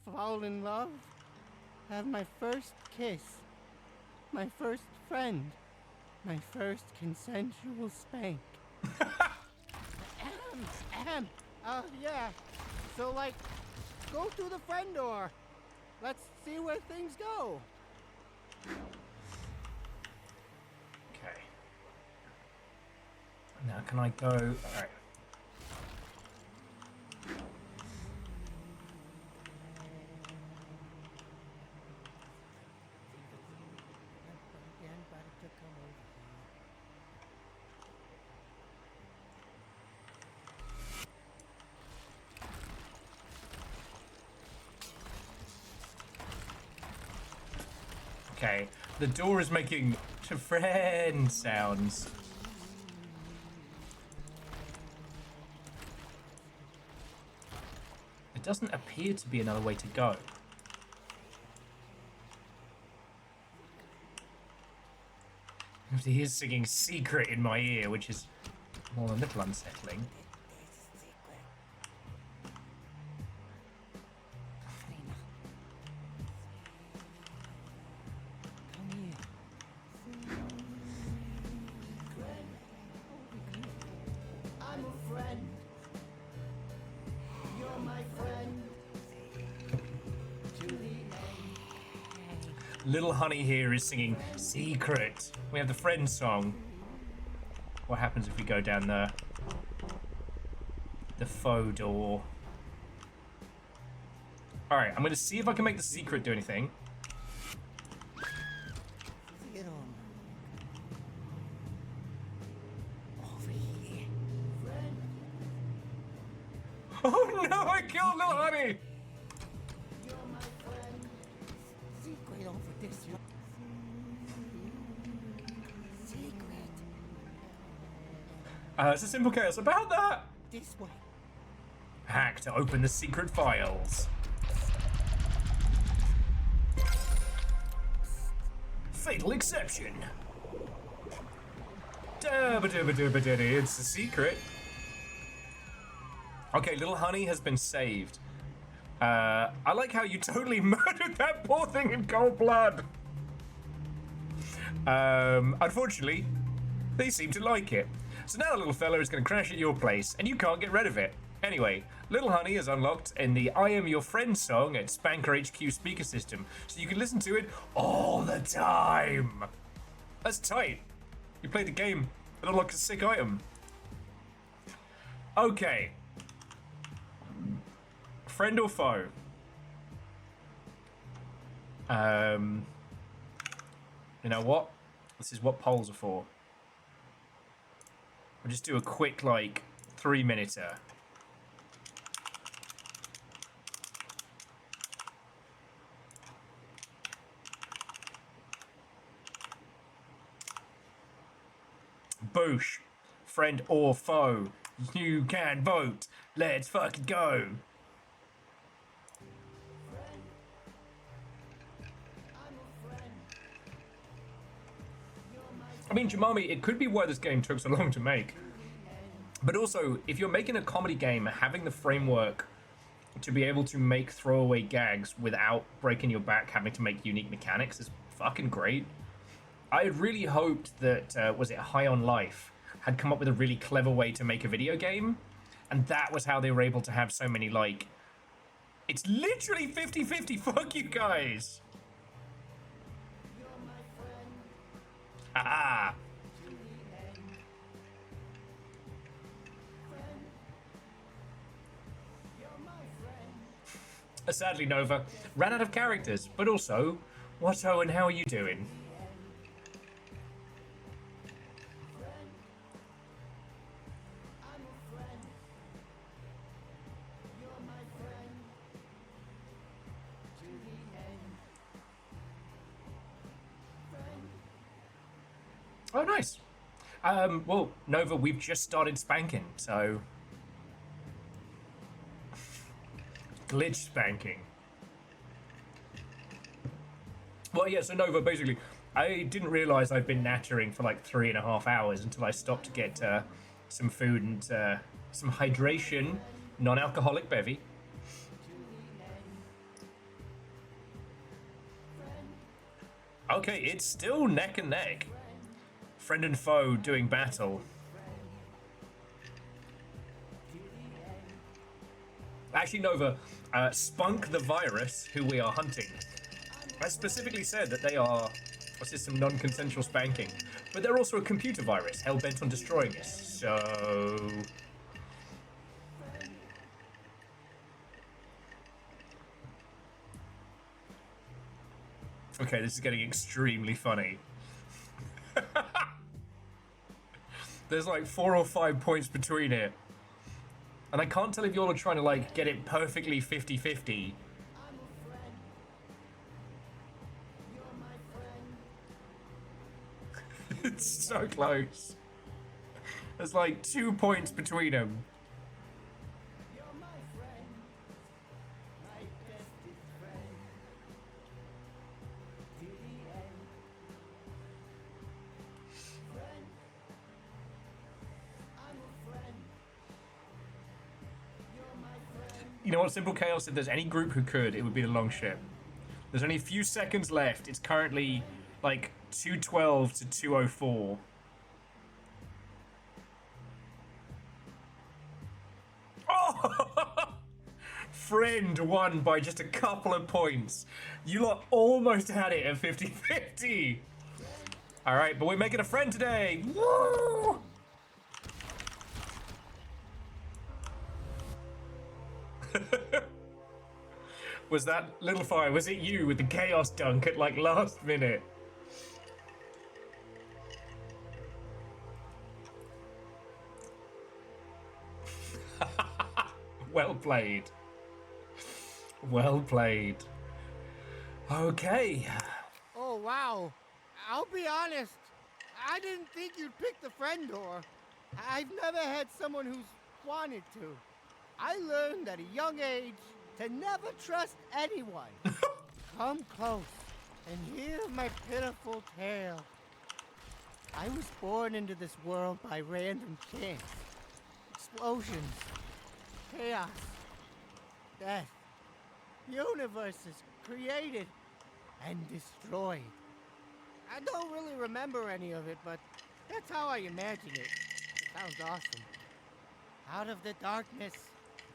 Fall in love. Have my first kiss. My first friend. My first consensual spank. Ahem. Yeah. So, like, go through the friend door. Let's see where things go. okay. Now can I go? All right. Okay, the door is making friend sounds. It doesn't appear to be another way to go. He is singing Secret in my ear, which is more a little unsettling. I'm a friend. You're my friend. To the end. Little Honey here is singing Secret. We have the friend song. What happens if we go down the faux door? Alright, I'm gonna see if I can make the secret do anything. Get on. Over here. Friend. Oh no, I killed Little Honey! You're my friend. Secret over this way. Secret. It's a simple chaos about that. This way. Hack to open the secret files. Fatal exception. Dabba-dubba-dubba-diddy, it's the secret. Okay, Little Honey has been saved. I like how you totally murdered that poor thing in cold blood. Unfortunately, they seem to like it. So now the little fella is going to crash at your place, and you can't get rid of it. Anyway, Little Honey is unlocked in the I Am Your Friend song at SPANKR HQ speaker system, so you can listen to it all the time. That's tight. You play the game and unlock a sick item. Okay. Friend or foe? You know what? This is what polls are for. We'll just do a quick, like, 3-minuter. Boosh. Friend or foe? You can vote. Let's fucking go. I mean, Jemami, it could be why this game took so long to make. But also, if you're making a comedy game, having the framework to be able to make throwaway gags without breaking your back, having to make unique mechanics is fucking great. I had really hoped that, was it High on Life, had come up with a really clever way to make a video game. And that was how they were able to have so many, like... It's literally 50-50, fuck you guys! Ah! Sadly, Nova ran out of characters, but also, Watto and how are you doing? Oh, nice. Well, Nova, we've just started spanking, so glitch spanking. Well, yeah. So Nova, basically, I didn't realize I'd been nattering for like 3.5 hours until I stopped to get some food and some hydration, non-alcoholic bevy. Okay, it's still neck and neck. Friend and foe doing battle. Actually, Nova, Spunk the virus, who we are hunting, has specifically said that they are, what's this, some non-consensual spanking. But they're also a computer virus, hell-bent on destroying us, so... Okay, this is getting extremely funny. There's like 4 or 5 points between it. And I can't tell if you're trying to like get it perfectly 50-50. It's so close. There's like 2 points between them. You know what, Simple Chaos, if there's any group who could, it would be the Longship. There's only a few seconds left. It's currently like 2:12 to 2:04. Oh! Friend won by just a couple of points. You lot almost had it at 50-50. All right, but we're making a friend today. Woo! Was that Little Fire? Was it you with the chaos dunk at like last minute? Well played. Well played. Okay. Oh, wow. I'll be honest. I didn't think you'd pick the friend door. I've never had someone who's wanted to. I learned at a young age to never trust anyone. Come close and hear my pitiful tale. I was born into this world by random chance. Explosions, chaos, death. Universes created and destroyed. I don't really remember any of it, but that's how I imagine it. Sounds awesome. Out of the darkness,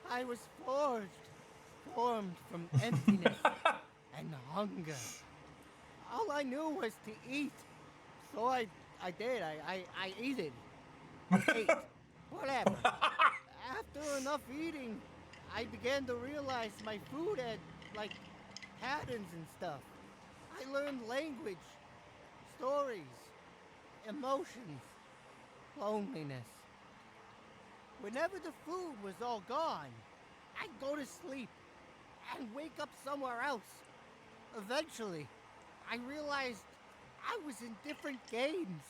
I was formed from emptiness and hunger. All I knew was to eat, so I did. I ate it. Ate. Whatever. After enough eating, I began to realize my food had, like, patterns and stuff. I learned language, stories, emotions, loneliness. Whenever the food was all gone, I'd go to sleep and wake up somewhere else. Eventually, I realized I was in different games,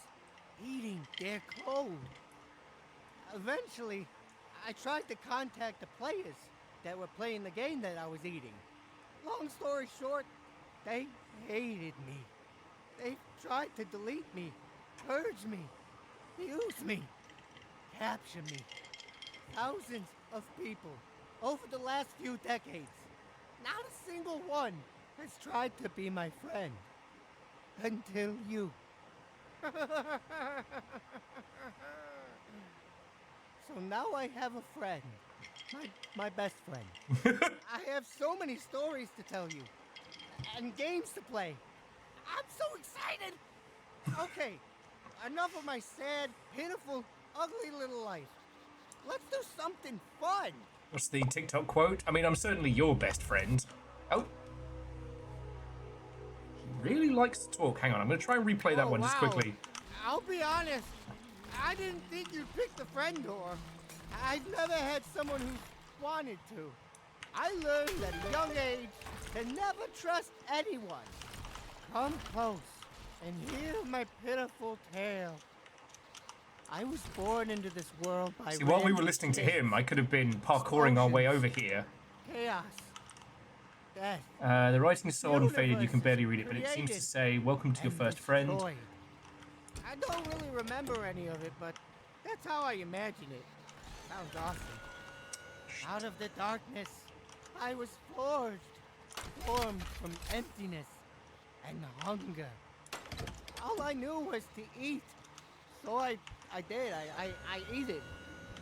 eating their code. Eventually, I tried to contact the players that were playing the game that I was eating. Long story short, they hated me. They tried to delete me, purge me, use me, capture me. Thousands of people over the last few decades. Not a single one has tried to be my friend. Until you. So now I have a friend. My best friend. I have so many stories to tell you. And games to play. I'm so excited! Okay, enough of my sad, pitiful, ugly little life. Let's do something fun! What's the TikTok quote? I mean, I'm certainly your best friend. Oh. He really likes to talk. Hang on, I'm going to try and replay that one just quickly. I'll be honest. I didn't think you'd pick the friend door. I've never had someone who wanted to. I learned at a young age to never trust anyone. Come close and hear my pitiful tale. I was born into this world by See, while we were random listening to chance, him, I could have been parkouring our way over here. chaos, death. The writing is so old and faded you can Universe barely read it, but it seems to created say, "Welcome to your and first friend." destroyed. I don't really remember any of it, but that's how I imagine it. Sounds awesome. Out of the darkness, I was forged, formed from emptiness and hunger. All I knew was to eat, so I did. I eat it.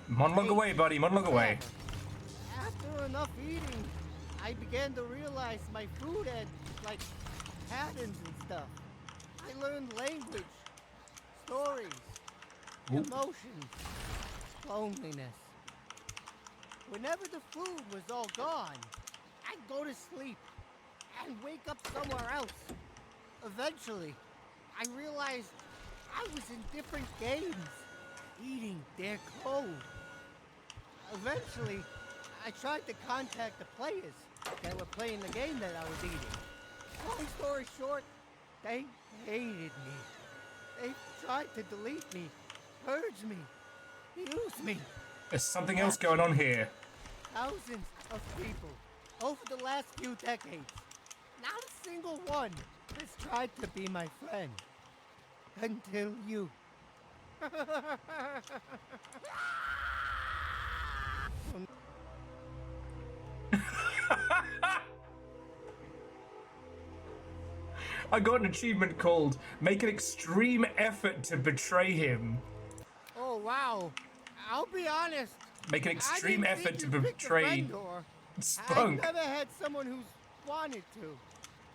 Monologue away, buddy. Monologue away. After enough eating, I began to realize my food had, like, patterns and stuff. I learned language, stories, emotions, loneliness. Whenever the food was all gone, I'd go to sleep and wake up somewhere else. Eventually, I realized I was in different games, eating their code. Eventually, I tried to contact the players that were playing the game that I was eating. Long story short, they hated me. They tried to delete me, purge me, use me. There's something else going on here. Thousands of people over the last few decades. Not a single one has tried to be my friend. Until you. I got an achievement called "Make an extreme effort to betray him." Oh, wow. I'll be honest. Make an extreme I didn't effort to think you picked a betray friend door. Spunk. I've never had someone who's wanted to.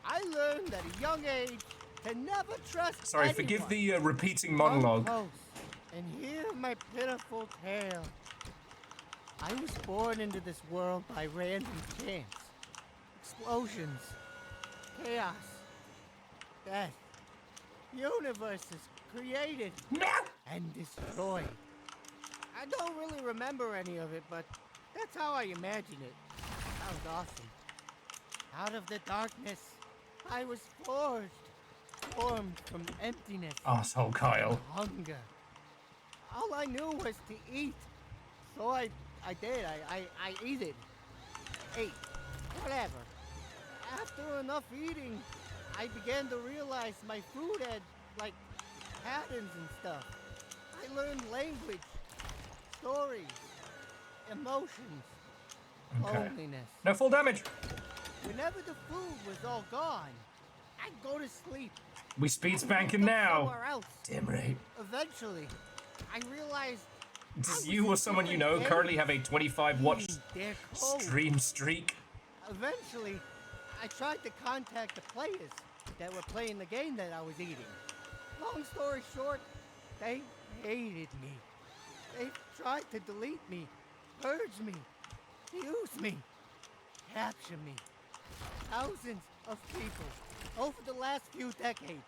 I learned at a young age to never trust Sorry, anyone. forgive the repeating Come monologue. close and hear my pitiful tale. I was born into this world by random chance. Explosions, chaos, death. Universes created and destroyed. I don't really remember any of it, but that's how I imagine it. Sounds awesome. Out of the darkness, I was forged, formed from emptiness Asshole Kyle. and hunger. All I knew was to eat, so I did. I eat it. Ate. Whatever. After enough eating, I began to realize my food had, like, patterns and stuff. I learned language, stories, emotions, loneliness. No full damage. Whenever the food was all gone, I'd go to sleep. We speed spanking Wake up now. somewhere else. Damn right. Eventually, I realized Does you or someone you know currently have a 25 watch stream streak? Eventually, I tried to contact the players that were playing the game that I was eating. Long story short, they hated me. They tried to delete me, purge me, use me, capture me. Thousands of people over the last few decades.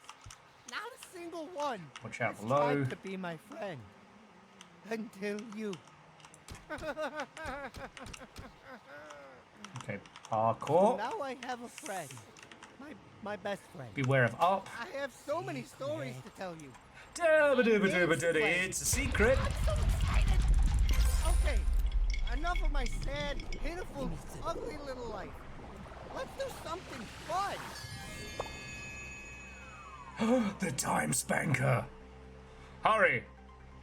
Not a single one Watch out has below. tried to be my friend. Until you. Okay, parkour. Now I have a friend. My best friend. Beware of up. I have so many stories to tell you. It's a secret. I'm so excited. Okay, enough of my sad, pitiful, ugly little life. Let's do something fun. The time spanker. Hurry.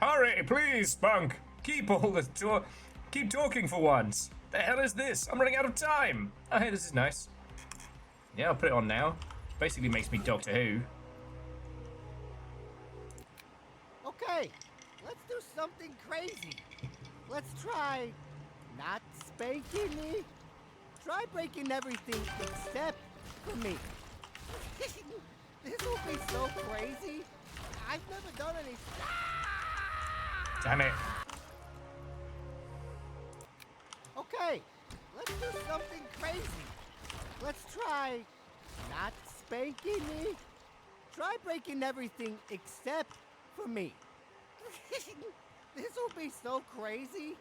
Hurry, please, Spunk. Keep all the keep talking for once. The hell is this? I'm running out of time. Oh, hey, this is nice. Yeah, I'll put it on now. Basically makes me Doctor Who. Okay, let's do something crazy. Let's try not spanking me. Try breaking everything except for me. This will be so crazy. I've never done any. Damn it. Okay, let's do something crazy. Let's try not spanking me. Try breaking everything except for me. This will be so crazy.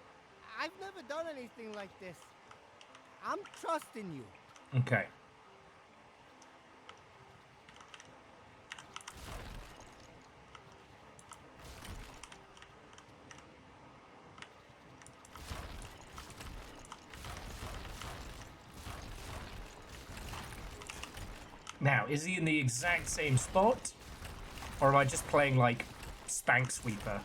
I've never done anything like this. I'm trusting you. Okay. Now, is he in the exact same spot? Or am I just playing, like, Spank Sweeper?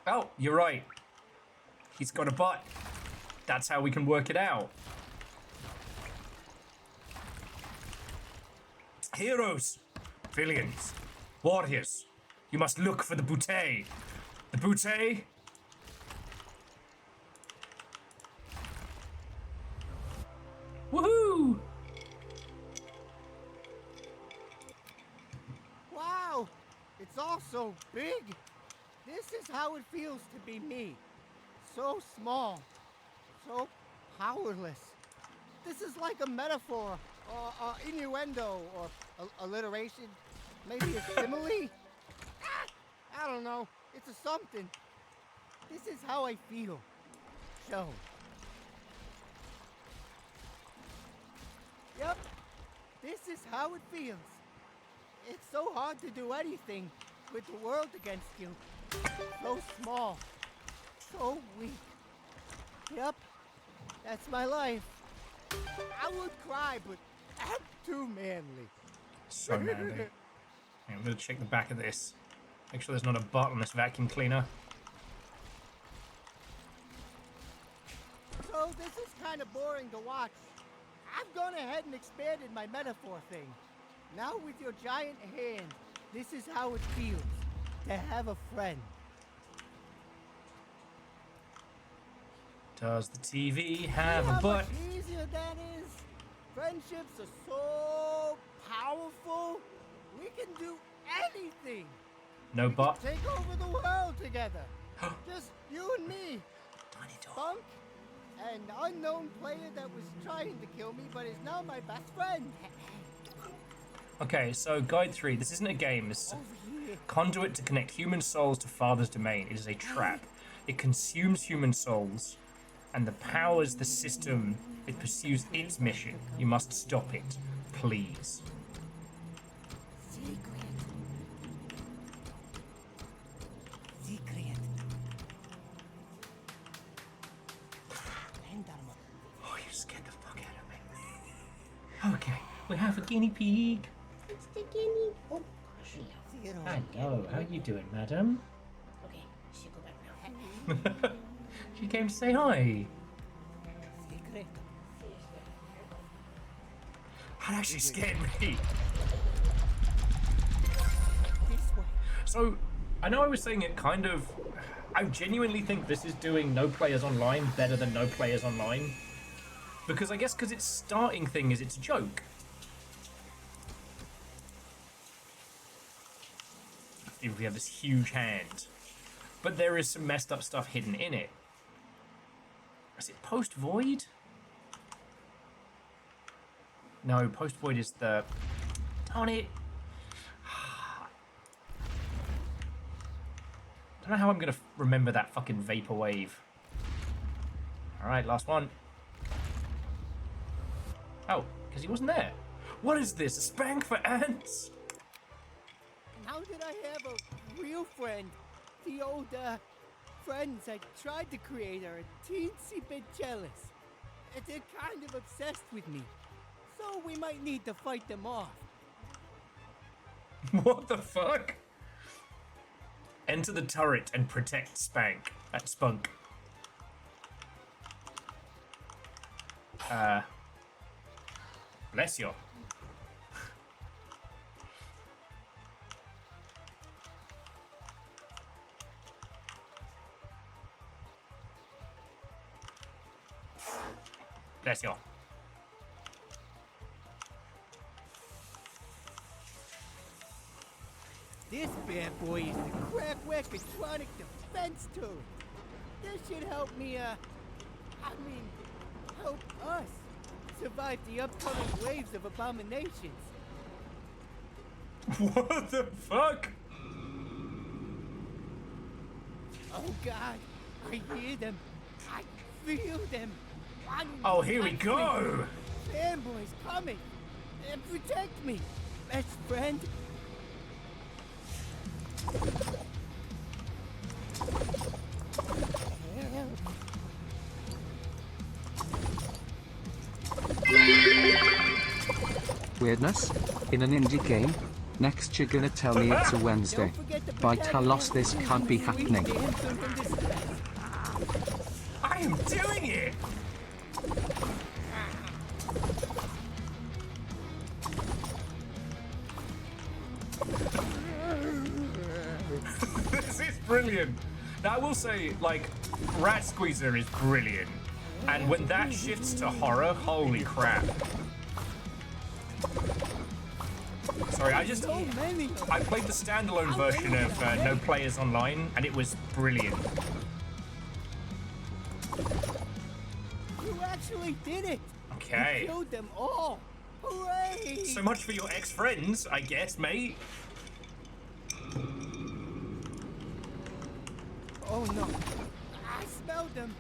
Oh, you're right. He's got a butt. That's how we can work it out. Heroes, villains, warriors, you must look for the boutte. The boutte. Woohoo! Wow! It's all so big! This is how it feels to be me. So small. So powerless. This is like a metaphor, or innuendo, or alliteration. Maybe a simile? I don't know. It's a something. This is how I feel. Show. Yep. This is how it feels. It's so hard to do anything with the world against you. So small. So weak. Yep. That's my life. I would cry, but I'm too manly. So manly. Okay, I'm gonna check the back of this. Make sure there's not a butt on this vacuum cleaner. So this is kind of boring to watch. I've gone ahead and expanded my metaphor thing. Now with your giant hand, this is how it feels to have a friend. Does the TV have See a how butt? much easier that is? Friendships are so powerful. We can do anything. No We butt. can take over the world together. Just you and me. Tiny door. Spunk, an unknown player that was trying to kill me, but is now my best friend. Okay, so Guide 3. This isn't a game. This is a Over here. conduit to connect human souls to Father's domain. It is a trap. It consumes human souls and the powers the system. It pursues its mission. You must stop it, please. Secret. Secret. Oh, you scared the fuck out of me. Okay, we have a guinea pig. It's the guinea. Oh, gosh. Hello, how are you doing, madam? Okay, she go back now. She came to say hi. Secret. That actually scared me. This way. So, I know I was saying it kind of... I genuinely think this is doing No Players Online better than No Players Online. Because I guess because its starting thing is its joke. If we have this huge hand. But there is some messed up stuff hidden in it. Is it post-void? No, post-void is the... Darn it! I don't know how I'm gonna remember that fucking vaporwave. Alright, last one. Oh, because he wasn't there. What is this? A spank for ants? How did I have a real friend? The old, friends I tried to create are a teensy bit jealous. They're kind of obsessed with me. So we might need to fight them off. What the fuck? Enter the turret and protect Spunk. Bless you. Bless you. This bad boy is the crack electronic defense turret. This should help me, help us survive the upcoming waves of abominations. What the fuck? Oh God, I hear them. I feel them. Oh, here we go. Fanboys coming. Protect me, best friend. weirdness? In an indie game? Next you're gonna tell me it's a Wednesday. By Talos, this can't be happening. I am doing it! This is brilliant. Now I will say, like, Rat Squeezer is brilliant. And when that shifts to horror, holy crap. Sorry, I played the standalone version of No Players Online, and it was brilliant. You actually did it! Okay. You killed them all! Hooray! So much for your ex-friends, I guess, mate. Oh no. I smelled them.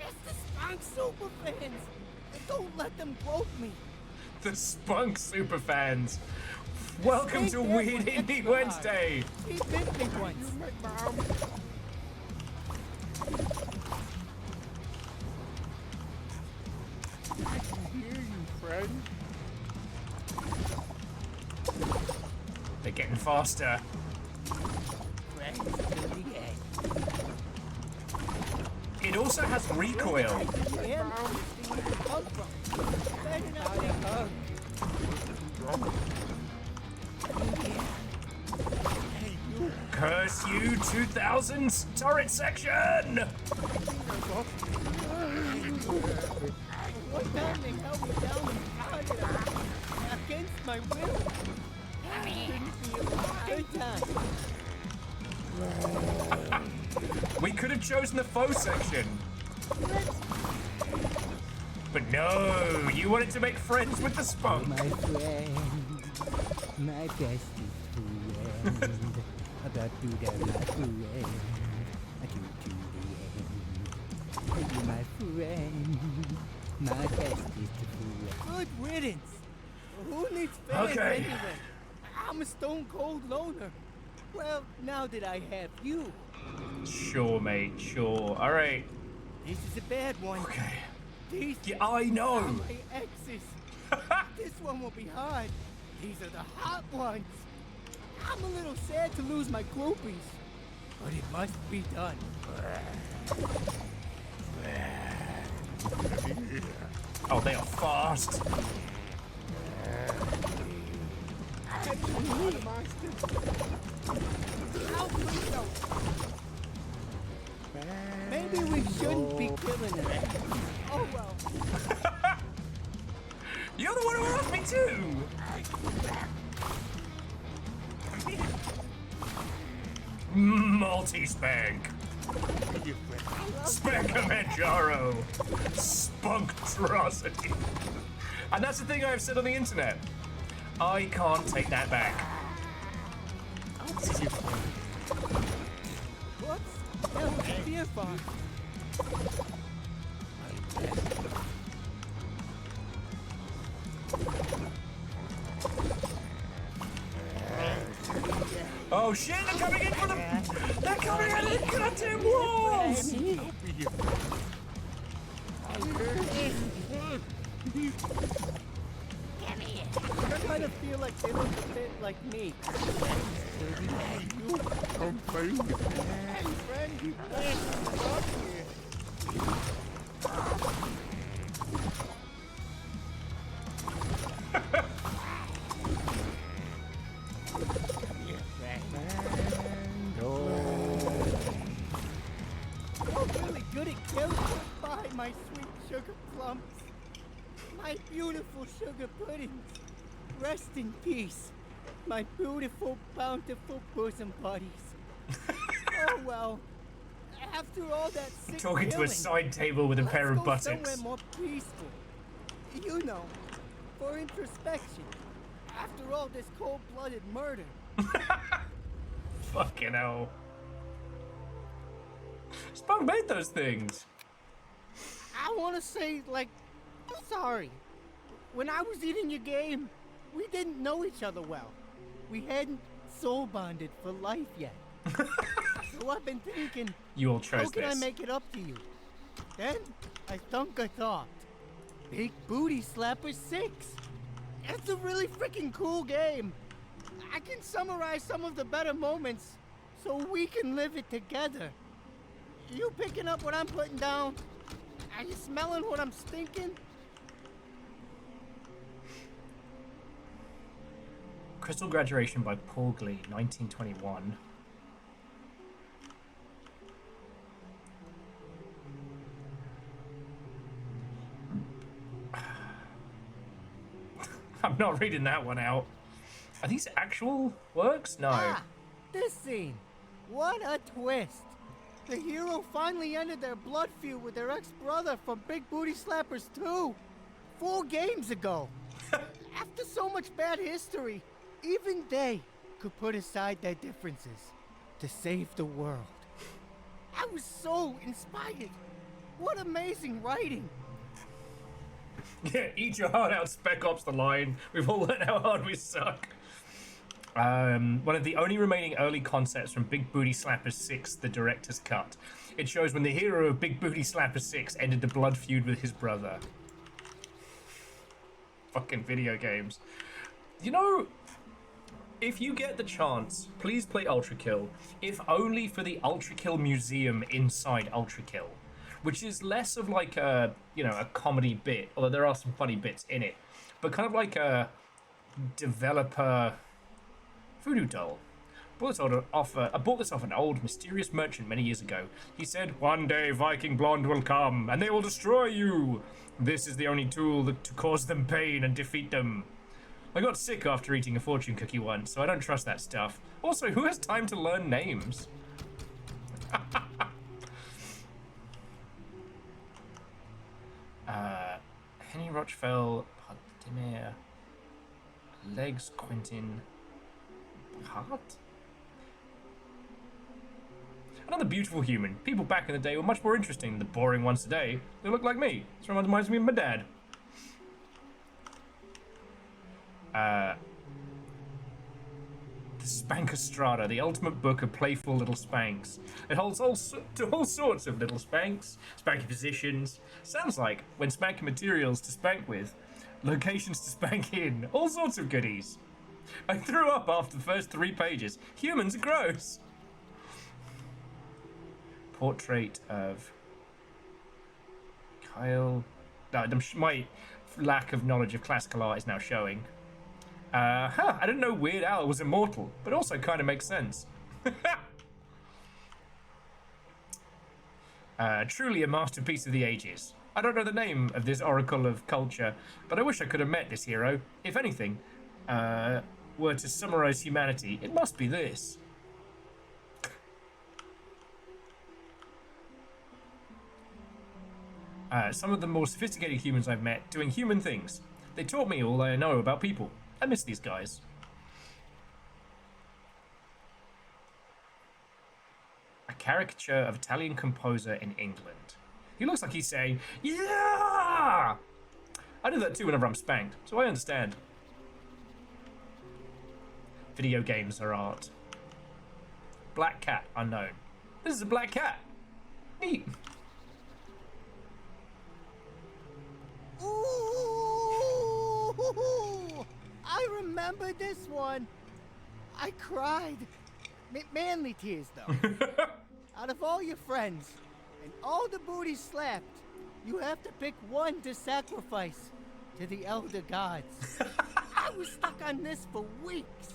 It's the Spunk Super Fans. Don't let them grope me. The Spunk Superfans. Welcome to Weird Indie Wednesday. He bit me once. I can hear you, friend. They're getting faster. Friends to the end. It also has recoil. Curse you, 2000s turret section! One time they held me down and pounded against my will. Didn't feel a good time. We could have chosen the foe section. But no, you wanted to make friends with the Spunk. My friend, my bestest friend, about to die, my friend, to the end. You, my friend, my bestest friend. Good riddance. Who needs fans Okay. anyway? I'm a stone cold loner. Well, now that I have you. Sure, mate, sure. All right. This is a bad one. Okay. These Yeah, I know. are my exes. This one will be hard. These are the hot ones. I'm a little sad to lose my groupies, but it must be done. Oh, they are fast. Maybe we shouldn't be killing them. Oh well. You're the one who asked me to. Multi-spank. Spanker Spunktrosity. And that's the thing I've said on the internet. I can't take that back. Whoops. That was a beer farm. Oh shit, they're coming in for the... They're coming out of the goddamn walls! I kind of feel like they look a bit like me. Come play with me. Hey, friend. You're really good at killing. Bye, my sweet sugar plums. My beautiful sugar puddings. Rest in peace, my beautiful, bountiful bosom buddies. Oh well. After all that sick Talking to a killing, side table with a pair of let's go buttocks. somewhere more peaceful. You know, for introspection. After all this cold-blooded murder. Fucking hell. Spunk made those things. I want to say, like, sorry. When I was eating your game, we didn't know each other well. We hadn't soul bonded for life yet. So I've been thinking, You all chose how can this. I make it up to you? Then I thunk a thought. Big Booty Slapper 6. It's It's a really freaking cool game. I can summarize some of the better moments so we can live it together. You picking up what I'm putting down? Are you smelling what I'm stinking? Crystal Graduation by Paul Glee, 1921. I'm not reading that one out. Are these actual works? No. Ah, this scene. What a twist. The hero finally ended their blood feud with their ex-brother from Big Booty Slappers 2. 4 games ago. After so much bad history, even they could put aside their differences to save the world. I was so inspired. What amazing writing. Yeah, eat your heart out, Spec Ops the line. We've all learned how hard we suck. One of the only remaining early concepts from Big Booty Slappers 6, the director's cut. It shows when the hero of Big Booty Slappers 6 ended the blood feud with his brother. Fucking video games. You know, if you get the chance, please play Ultra Kill, if only for the Ultra Kill museum inside Ultra Kill, which is less of like a, you know, a comedy bit, although there are some funny bits in it, but kind of like a developer voodoo doll. I bought this off an old mysterious merchant many years ago. He said, "One day Viking blonde will come, and they will destroy you. This is the only tool to cause them pain and defeat them." I got sick after eating a fortune cookie once, so I don't trust that stuff. Also, who has time to learn names? Henny Rochfell, Padimir, Legs Quentin, Hart? Another beautiful human. People back in the day were much more interesting than the boring ones today. They look like me. This reminds me of my dad. The Spanker Strata, the ultimate book of playful little spanks. It holds all sorts of little spanks, spanky positions. Sounds like when spanking materials to spank with, locations to spank in, all sorts of goodies. I threw up after the first 3 pages. Humans are gross. Portrait of Kyle. No, my lack of knowledge of classical art is now showing. I didn't know Weird Al was immortal, but also kind of makes sense. Truly a masterpiece of the ages. I don't know the name of this oracle of culture, but I wish I could have met this hero. If anything, were to summarize humanity, it must be this. Some of the more sophisticated humans I've met doing human things. They taught me all I know about people. I miss these guys. A caricature of Italian composer in England. He looks like he's saying, "Yeah!" I do that too whenever I'm spanked, so I understand. Video games are art. Black cat, unknown. This is a black cat. Neat. Ooh, I remember this one. I cried. Manly tears, though. Out of all your friends and all the booties slapped, you have to pick one to sacrifice to the elder gods. I was stuck on this for weeks.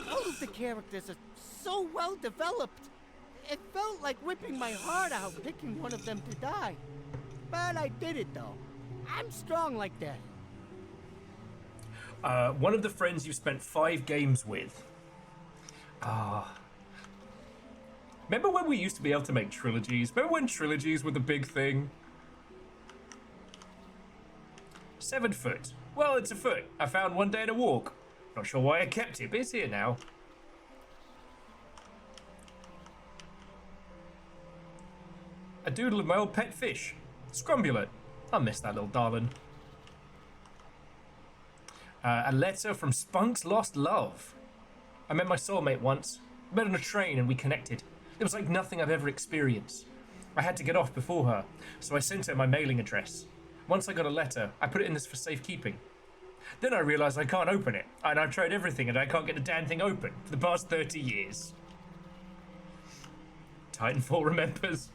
All of the characters are so well developed. It felt like ripping my heart out picking one of them to die. But I did it, though. I'm strong like that. One of the friends you spent 5 games with. Remember when we used to be able to make trilogies? Remember when trilogies were the big thing? 7 foot. Well, it's a foot. I found one day in a walk. Not sure why I kept it, but it's here now. A doodle of my old pet fish. Scrumbulet. I miss that little darling. A letter from Spunk's lost love. I met my soulmate once. We met on a train and we connected. It was like nothing I've ever experienced. I had to get off before her, so I sent her my mailing address. Once I got a letter, I put it in this for safekeeping. Then I realised I can't open it, and I've tried everything and I can't get the damn thing open for the past 30 years. Titanfall remembers.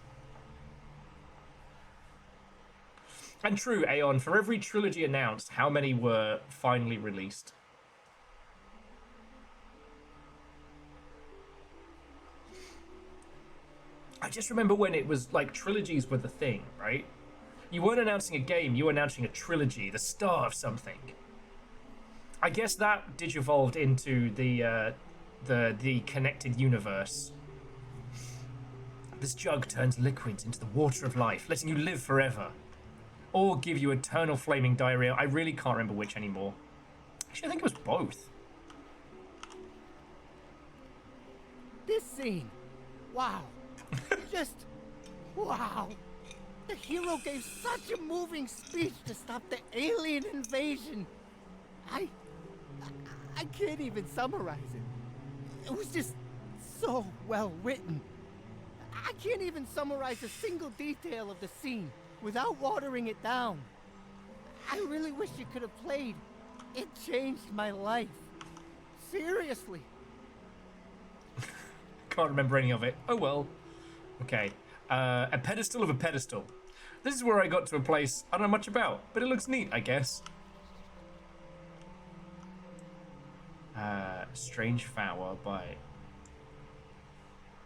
And true, Aeon, for every trilogy announced, how many were finally released? I just remember when it was like trilogies were the thing, right? You weren't announcing a game, you were announcing a trilogy, the start of something. I guess that digivolved into the connected universe. This jug turns liquids into the water of life, letting you live forever. Or give you eternal flaming diarrhea. I really can't remember which anymore. Actually, I think it was both. This scene. Wow. Just wow. The hero gave such a moving speech to stop the alien invasion. I can't even summarize it. It was just so well written. I can't even summarize a single detail of the scene without watering it down. I really wish you could have played. It changed my life. Seriously. Can't remember any of it. Oh well. Okay. A pedestal of a pedestal. This is where I got to a place I don't know much about, but it looks neat, I guess. Strange Flower by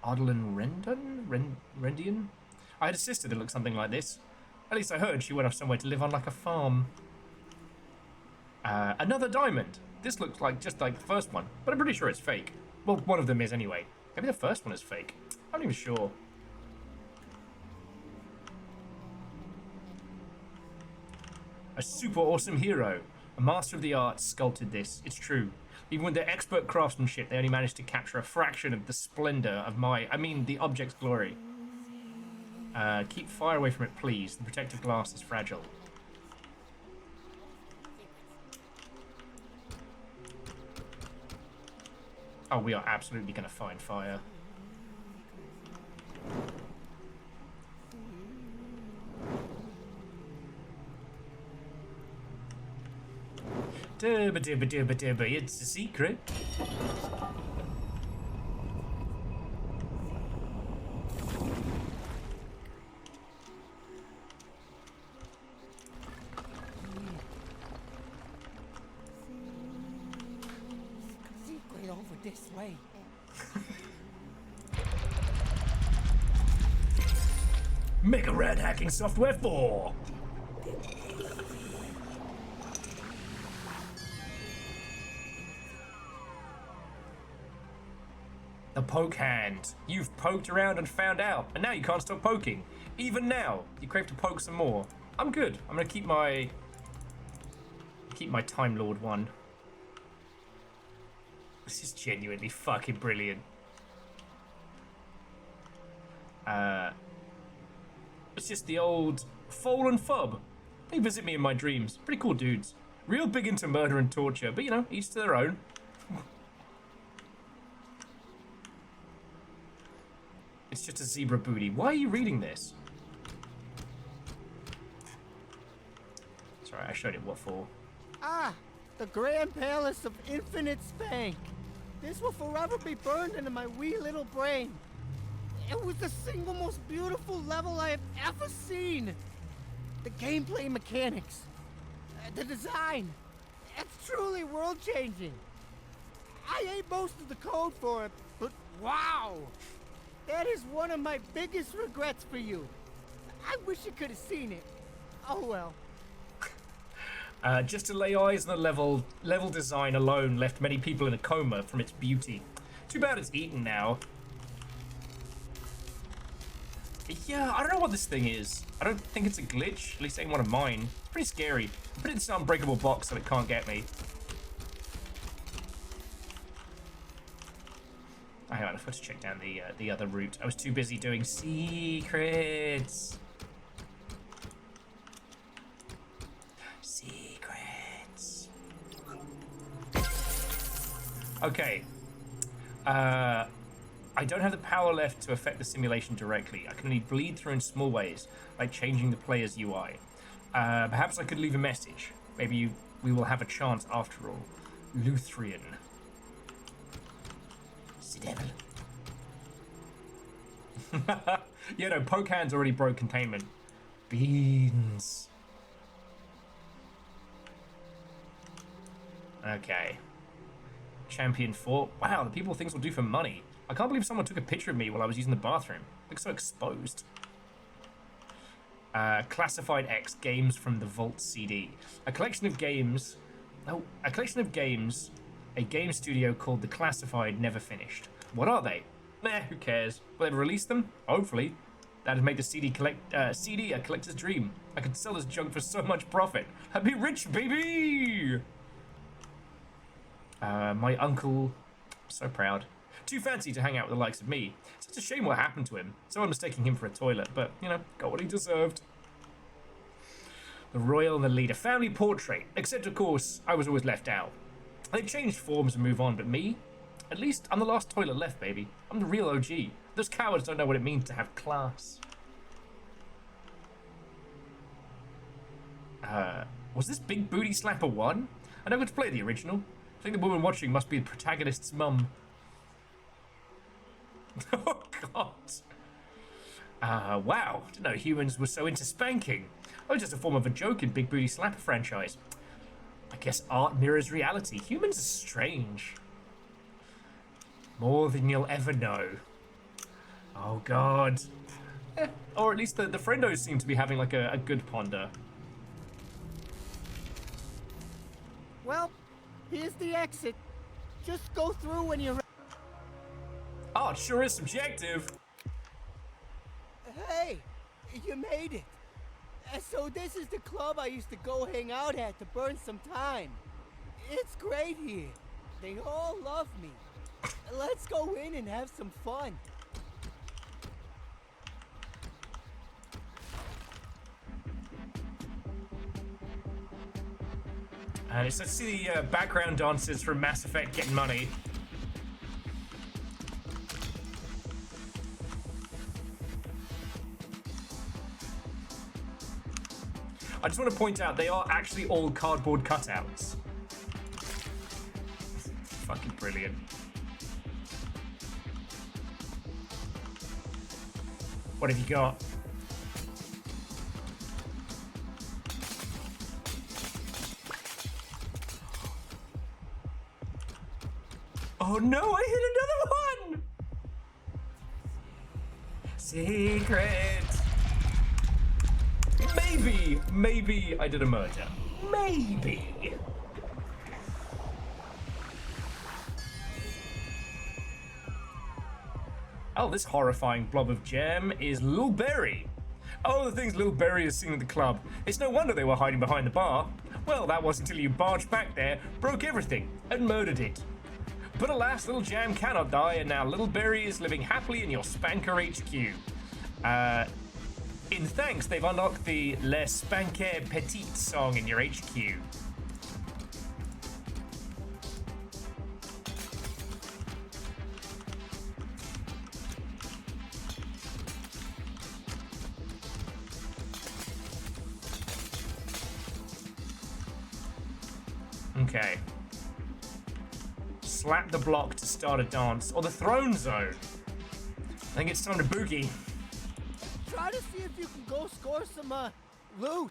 Rendian? I had a sister that looked something like this. At least I heard she went off somewhere to live on like a farm. Another diamond. This looks like just like the first one, but I'm pretty sure it's fake. Well, one of them is anyway. Maybe the first one is fake. I'm not even sure. A super awesome hero. A master of the arts sculpted this. It's true. Even with their expert craftsmanship, they only managed to capture a fraction of the splendor of the object's glory. Keep fire away from it, please. The protective glass is fragile. Oh, we are absolutely going to find fire. Dubba dubba dubba dubba, it's a secret. Secret over this way. Mega Rad Hacking Software 4. The poke hand. You've poked around and found out, and now you can't stop poking. Even now, you crave to poke some more. I'm good. I'm gonna keep my Time Lord one. This is genuinely fucking brilliant. It's just the old Foal and Fub. They visit me in my dreams. Pretty cool dudes. Real big into murder and torture, but you know, each to their own. It's just a zebra booty. Why are you reading this? Sorry, I showed it what for. Ah, the Grand Palace of Infinite Spank. This will forever be burned into my wee little brain. It was the single most beautiful level I have ever seen. The gameplay mechanics, the design, it's truly world-changing. I ate most of the code for it, but wow! That is one of my biggest regrets for you. I wish you could have seen it. Oh well. Just to lay eyes on the level design alone left many people in a coma from its beauty. Too bad it's eaten now. Yeah, I don't know what this thing is. I don't think it's a glitch, at least ain't one of mine. It's pretty scary. Put it in this unbreakable box so it can't get me. Oh, hang on, I forgot to check down the other route. I was too busy doing secrets. Secrets. Okay. I don't have the power left to affect the simulation directly. I can only bleed through in small ways, like changing the player's UI. Perhaps I could leave a message. Maybe you we will have a chance after all. Luthrian. The devil. Yeah, no, poke hands already broke containment. Beans. Okay. Champion 4. Wow, the people things will do for money. I can't believe someone took a picture of me while I was using the bathroom. Looks so exposed. Classified X, games from the Vault CD. A collection of games. Oh, a collection of games. A game studio called The Classified never finished. What are they? Meh, who cares? Will they ever release them? Hopefully. That'd make the CD a collector's dream. I could sell this junk for so much profit. I'd be rich, baby! My uncle, so proud. Too fancy to hang out with the likes of me. Such a shame what happened to him. Someone mistaking him for a toilet, but, you know, got what he deserved. The Royal and the Leader. Family portrait. Except, of course, I was always left out. They've changed forms and move on, but me? At least I'm the last toilet left, baby. I'm the real OG. Those cowards don't know what it means to have class. Was this Big Booty Slapper 1? I never got to play the original. I think the woman watching must be the protagonist's mum. Oh, God. Wow. Didn't know humans were so into spanking. Oh, just a form of a joke in Big Booty Slapper franchise. I guess art mirrors reality. Humans are strange. More than you'll ever know. Oh, God. Or at least the friendos seem to be having, like, a good ponder. Well, here's the exit. Just go through when you're... Oh, it sure is subjective. Hey, you made it. So this is the club I used to go hang out at to burn some time. It's great here. They all love me. Let's go in and have some fun. So let's see the background dancers from Mass Effect getting money. I just want to point out they are actually all cardboard cutouts. Fucking brilliant. What have you got? Oh no, I hit another one! Secret! Maybe I did a murder. Maybe. Oh, this horrifying blob of jam is Lil Berry. Oh, the things Lil Berry has seen at the club. It's no wonder they were hiding behind the bar. Well, that was until you barged back there, broke everything, and murdered it. But alas, Little Jam cannot die, and now Little Berry is living happily in your Spanker HQ. In thanks, they've unlocked the Le Spanker Petite song in your HQ. Okay. Slap the block to start a dance, or the throne zone. I think it's time to boogie. Try to see if you can go score some, loot.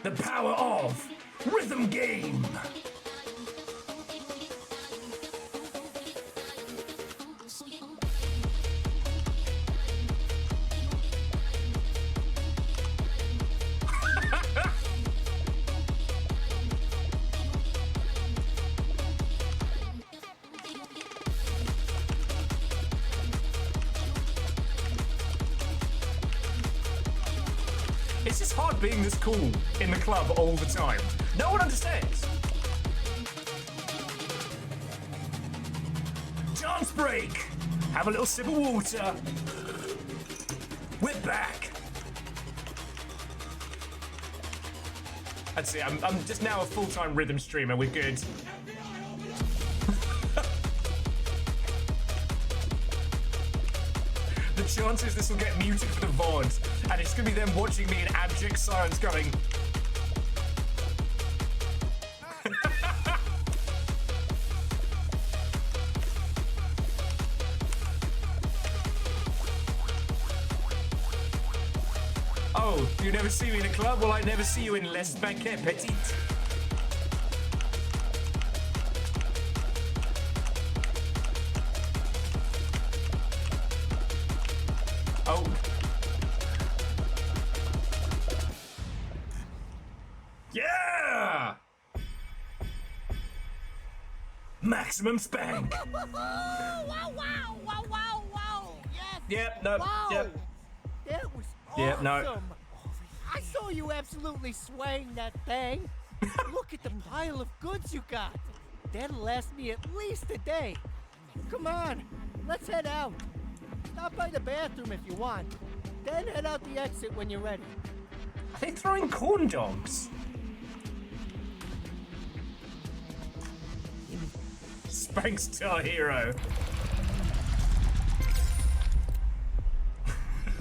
The power of rhythm game. It's just hard being this cool in the club all the time. No one understands. Dance break. Have a little sip of water. We're back. That's it. I'm just now a full-time rhythm streamer. We're good. The chances this will get muted for the VOD, and it's gonna be them watching me in abject silence going. Oh, you never see me in a club? Well, I never see you in GlitchSPANKR, petite. Oh. Yeah! Maximum spank. Wow, wow, wow, wow, wow. Yes. Yep, no, Wow. yep. That was Yep, awesome. no. I saw you absolutely swaying that thing. Look at the pile of goods you got. That'll last me at least a day. Come on, let's head out. Stop by the bathroom if you want. Then head out the exit when you're ready. Are they throwing corn dogs? Spankstar hero.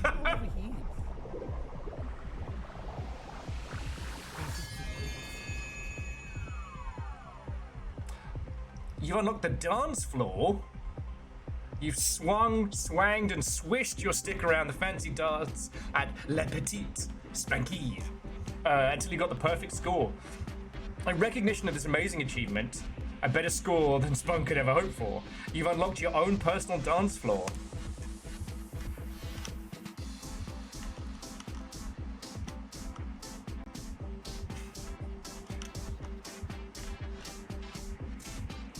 Over here. You unlocked the dance floor. You've swung, swanged, and swished your stick around the fancy dance at Le Petit Spanky until you got the perfect score. In recognition of this amazing achievement, a better score than Spunk could ever hope for, you've unlocked your own personal dance floor.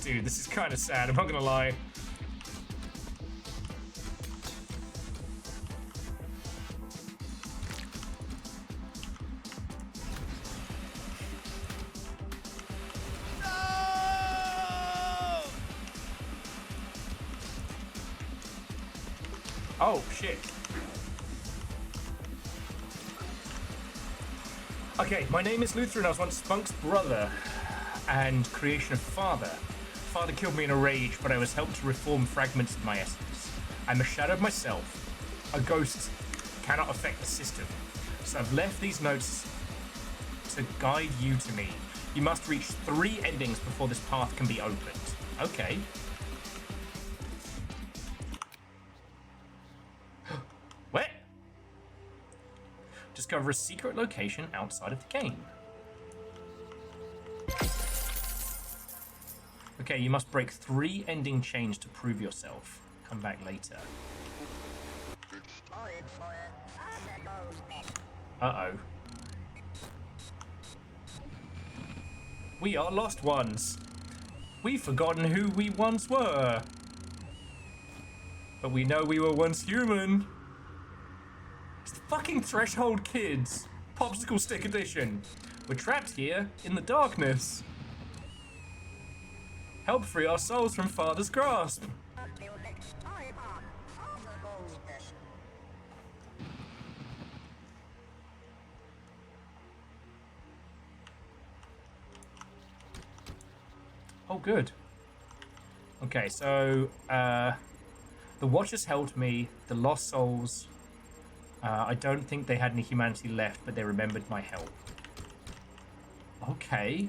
Dude, this is kind of sad, I'm not gonna lie. Oh, shit. Okay, my name is Luther and I was once Spunk's brother and creation of father. Father killed me in a rage, but I was helped to reform fragments of my essence. I'm a shadow of myself. A ghost cannot affect the system. So I've left these notes to guide you to me. You must reach 3 endings before this path can be opened. Okay. What? Discover a secret location outside of the game. Okay, you must break 3 ending chains to prove yourself. Come back later. Uh-oh. We are lost ones. We've forgotten who we once were. But we know we were once human. It's the fucking Threshold Kids. Popsicle Stick Edition. We're trapped here in the darkness. Help free our souls from Father's grasp. Oh, good. Okay, so the Watchers helped me. The Lost Souls. I don't think they had any humanity left, but they remembered my help. Okay.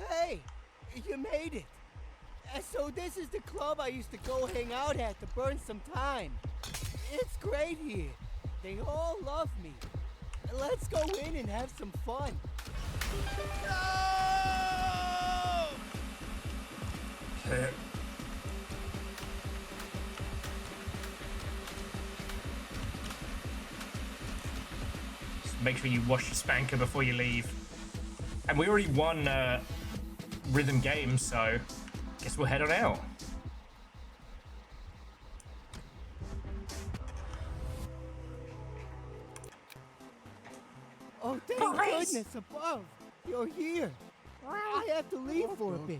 Hey, you made it. So this is the club I used to go hang out at to burn some time. It's great here. They all love me. Let's go in and have some fun. No! Just make sure you wash your spanker before you leave. And we already won rhythm games, so guess we'll head on out. Oh, thank goodness above. You're here. I have to leave for a bit,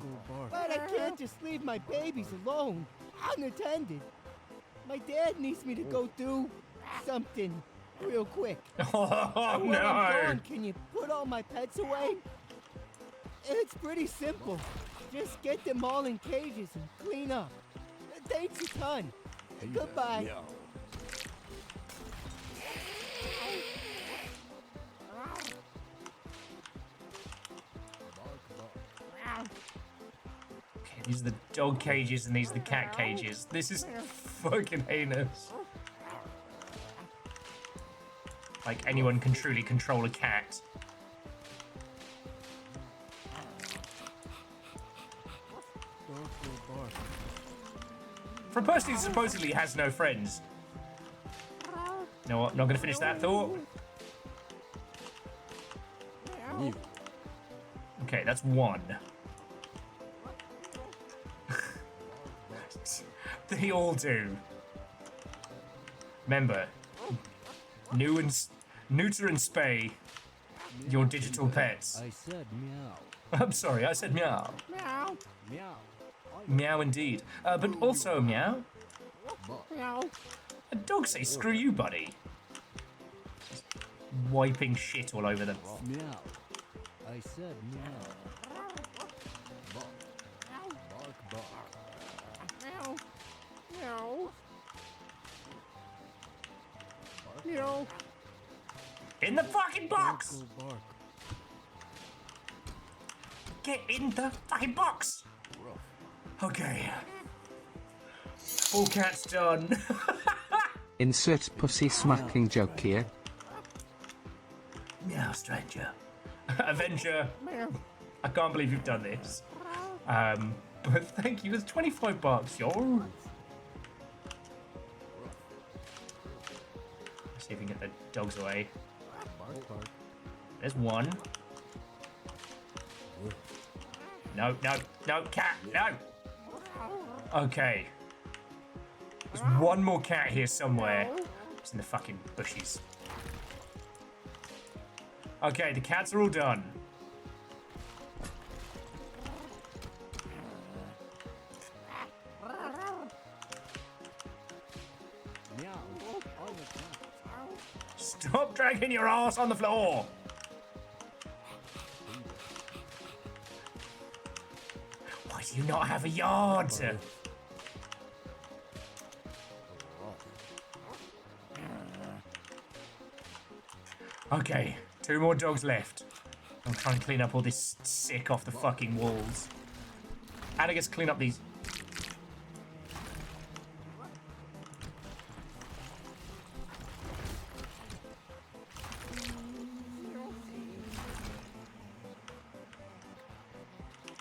but I can't just leave my babies alone, unattended. My dad needs me to go do something real quick. Oh, While I'm no. gone, can you put all my pets away? It's pretty simple. Just get them all in cages and clean up. Thanks a ton. Goodbye. Okay, these are the dog cages and these are the cat cages. This is fucking heinous. Like anyone can truly control a cat. For a person who supposedly has no friends. You know what? Not gonna finish that thought. Okay, that's one. They all do. Remember, neuter and spay your digital pets. I said meow. I'm sorry, I said meow. Meow. Meow. Meow indeed. But also meow. Meow. Dogs say screw you, buddy. Just wiping shit all over them. Meow. I said meow. Bark, bark. Meow. Meow. Meow. In the fucking box! Go bark. Get in the fucking box! Okay. Full cat's done. Insert pussy smacking joke here. Meow, stranger. Avenger. I can't believe you've done this. But thank you. It's 25 bucks, yo. Let's see if we can get the dogs away. There's one. No, no, no, cat, no. Okay. There's one more cat here somewhere. It's in the fucking bushes. Okay, the cats are all done. Stop dragging your ass on the floor. Why do you not have a yard? Okay, 2 more dogs left. I'm trying to clean up all this sick off the fucking walls. And I guess clean up these.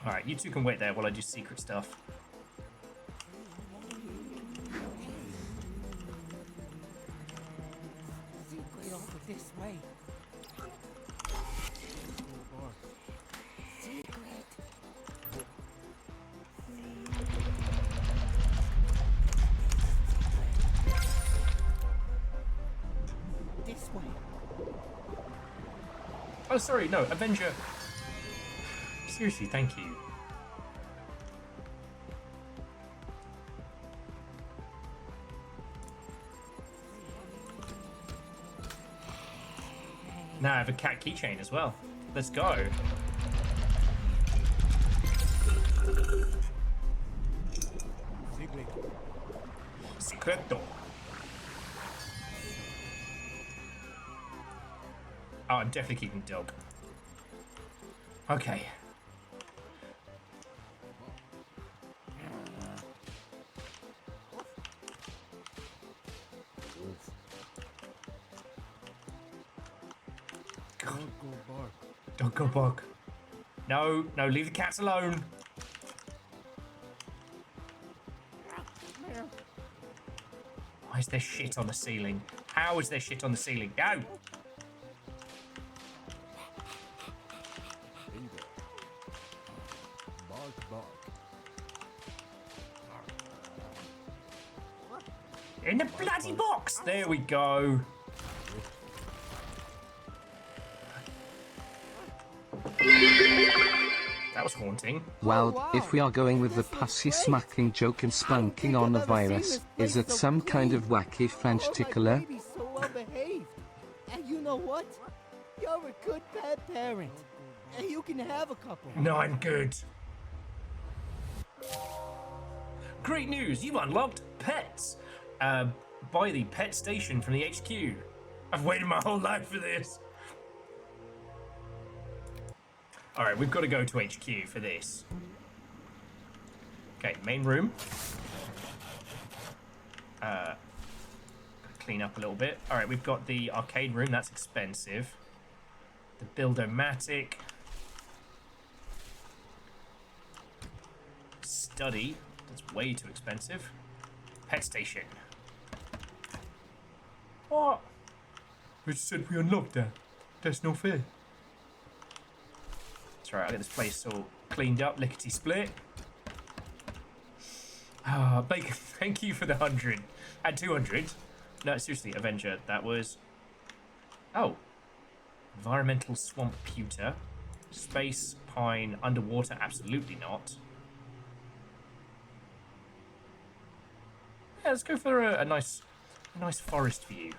Alright, you two can wait there while I do secret stuff. Secret over this way. Secret. This way. Oh, sorry, no, Avenger. Seriously, thank you. Now I have a cat keychain as well. Let's go. Secreto. Oh, I'm definitely keeping dog. Okay. Don't go bark. No, no, leave the cats alone. Why is there shit on the ceiling? How is there shit on the ceiling? Go! In the bloody box! There we go. That was haunting. Well, wow. if we are going with the This looks pussy great. smacking joke and spanking I've on the never seen virus, this is place it so some kind of clean. wacky French Oh, my tickler? baby's so well behaved. And you know what? You're a good pet parent. And you can have a couple. No, I'm good. Great news! You've unlocked pets. By the pet station from the HQ. I've waited my whole life for this. All right, we've got to go to HQ for this. Okay, main room. Clean up a little bit. All right, we've got the arcade room. That's expensive. The Build-O-Matic. Study. That's way too expensive. Pet station. What? We said we unlocked that. That's no fair. That's right, I'll get this place all cleaned up, lickety split. Ah, Bacon, thank you for the 100 and 200. No, seriously, Avenger, that was. Oh. Environmental swamp pewter. Space, pine, underwater, absolutely not. Yeah, let's go for a nice forest view.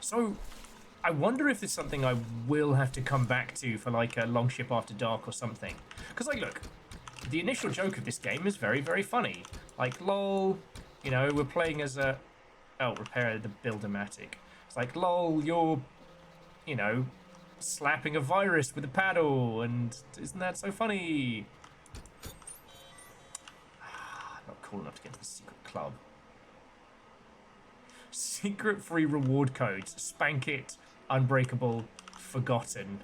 So, I wonder if there's something I will have to come back to for like a Long Ship After Dark or something. Because, like, look, the initial joke of this game is very, very funny. Like, lol, you know, we're playing as a... Oh, repair the Build-O-Matic. It's like, lol, you're, you know, slapping a virus with a paddle, and isn't that so funny? Not cool enough to get to the secret club. Secret free reward codes. Spank it. Unbreakable. Forgotten.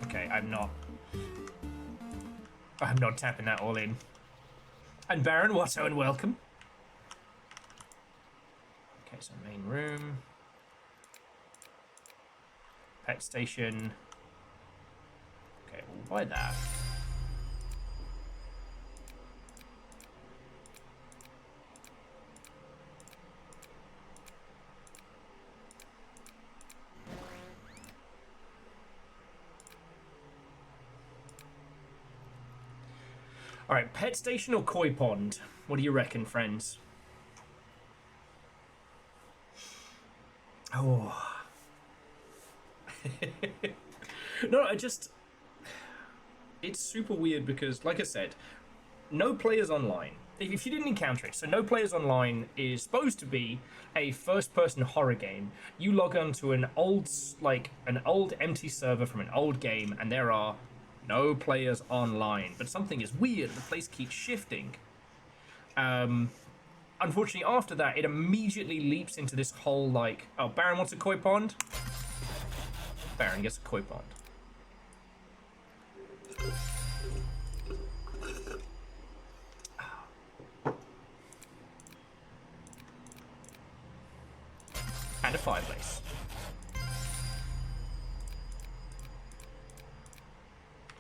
Okay, I'm not tapping that all in. And Baron Watto and welcome. Okay, so main room. Pet station. Okay, we'll buy that. All right, pet station or koi pond? What do you reckon, friends? Oh. No, it's super weird because, like I said, no players online. If you didn't encounter it, so no players online is supposed to be a first-person horror game. You log onto an old empty server from an old game, and there are no players online. But something is weird. The place keeps shifting. Unfortunately, after that, it immediately leaps into this whole like, oh, Baron wants a koi pond. Baron gets a koi pond. And a fireplace.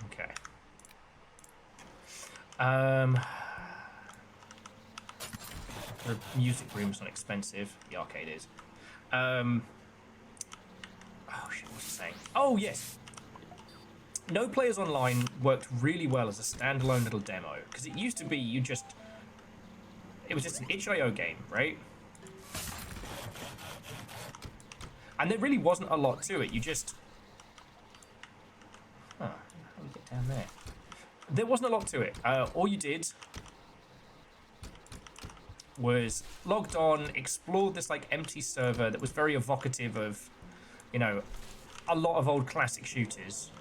Okay. The music room's not expensive. The arcade is. Oh shit, what's it saying? Oh yes. No Players Online worked really well as a standalone little demo because it used to be it was just an itch.io game, right? And there really wasn't a lot to it. You just... Huh, how do we get down there? There wasn't a lot to it. All you did was logged on, explored this like empty server that was very evocative of, you know, a lot of old classic shooters.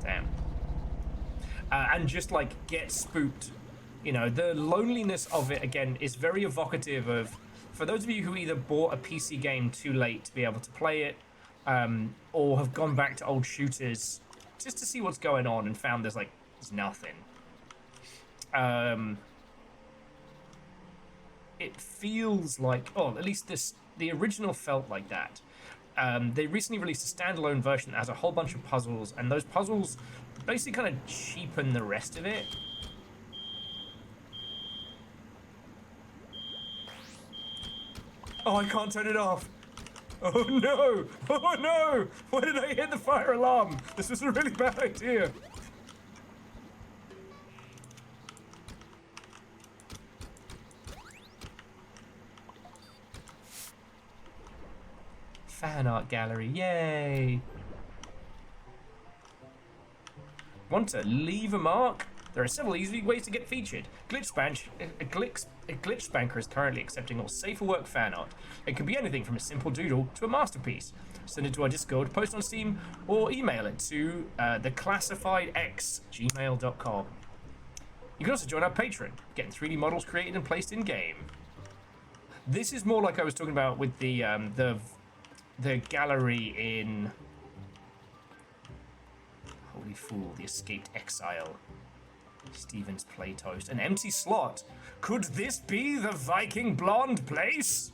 Damn. And just like get spooked. You know, the loneliness of it, again, is very evocative of, for those of you who either bought a PC game too late to be able to play it, or have gone back to old shooters just to see what's going on and found there's nothing. It feels like, at least the original felt like that. They recently released a standalone version that has a whole bunch of puzzles, and those puzzles basically kind of cheapen the rest of it. Oh, I can't turn it off. Oh no! Oh no! Why did I hit the fire alarm? This was a really bad idea. Fan art gallery, yay! Want to leave a mark? There are several easy ways to get featured. GlitchSPANKR is currently accepting all safer work fan art. It can be anything from a simple doodle to a masterpiece. Send it to our Discord, post on Steam, or email it to theclassifiedx@gmail.com. You can also join our Patreon, getting 3D models created and placed in game. This is more like I was talking about with the gallery in Holy Fool, the Escaped Exile. Steven's Playtoast. An empty slot. Could this be the Viking blonde place?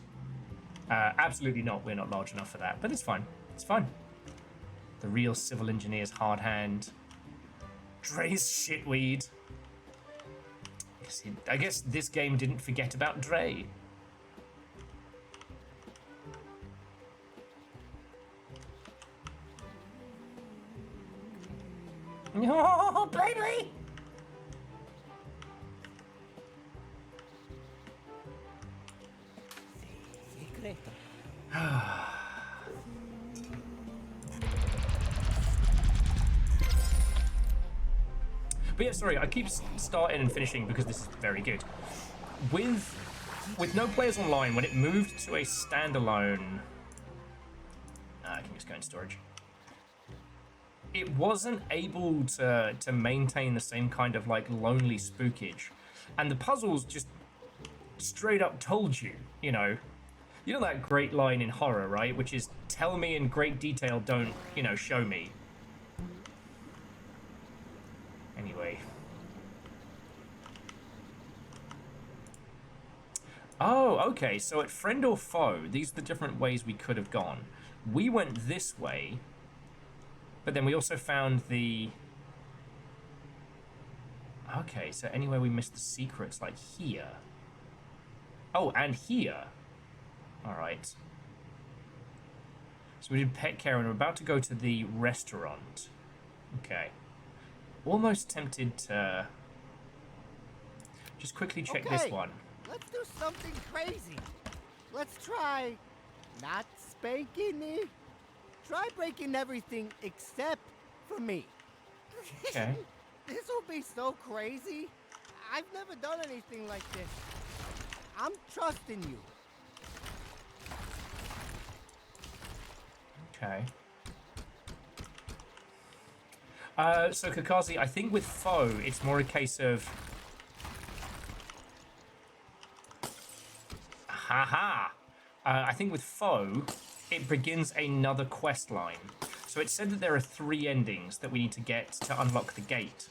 Absolutely not. We're not large enough for that, but it's fine. It's fine. The real civil engineer's hard hand. Dre's shitweed. I guess this game didn't forget about Dre. Oh, baby! But yeah, sorry, I keep starting and finishing because this is very good. With no players online, when it moved to a standalone... I can just go in storage. It wasn't able to maintain the same kind of like lonely spookage. And the puzzles just straight up told you, you know that great line in horror, right? Which is, tell me in great detail, don't, show me. Anyway. Oh, okay, so at friend or foe, these are the different ways we could have gone. We went this way, but then we also found the... Okay, so anywhere we missed the secrets, like here. Oh, and here. Alright. So we did pet care and we're about to go to the restaurant. Okay. Almost tempted to just quickly check this one. Let's do something crazy. Let's try not spanking me. Try breaking everything except for me. Okay. This will be so crazy. I've never done anything like this. I'm trusting you. Okay. So Kakazi, I think with foe, it's more a case of... Haha! I think with foe, it begins another quest line. So it said that there are 3 endings that we need to get to unlock the gate.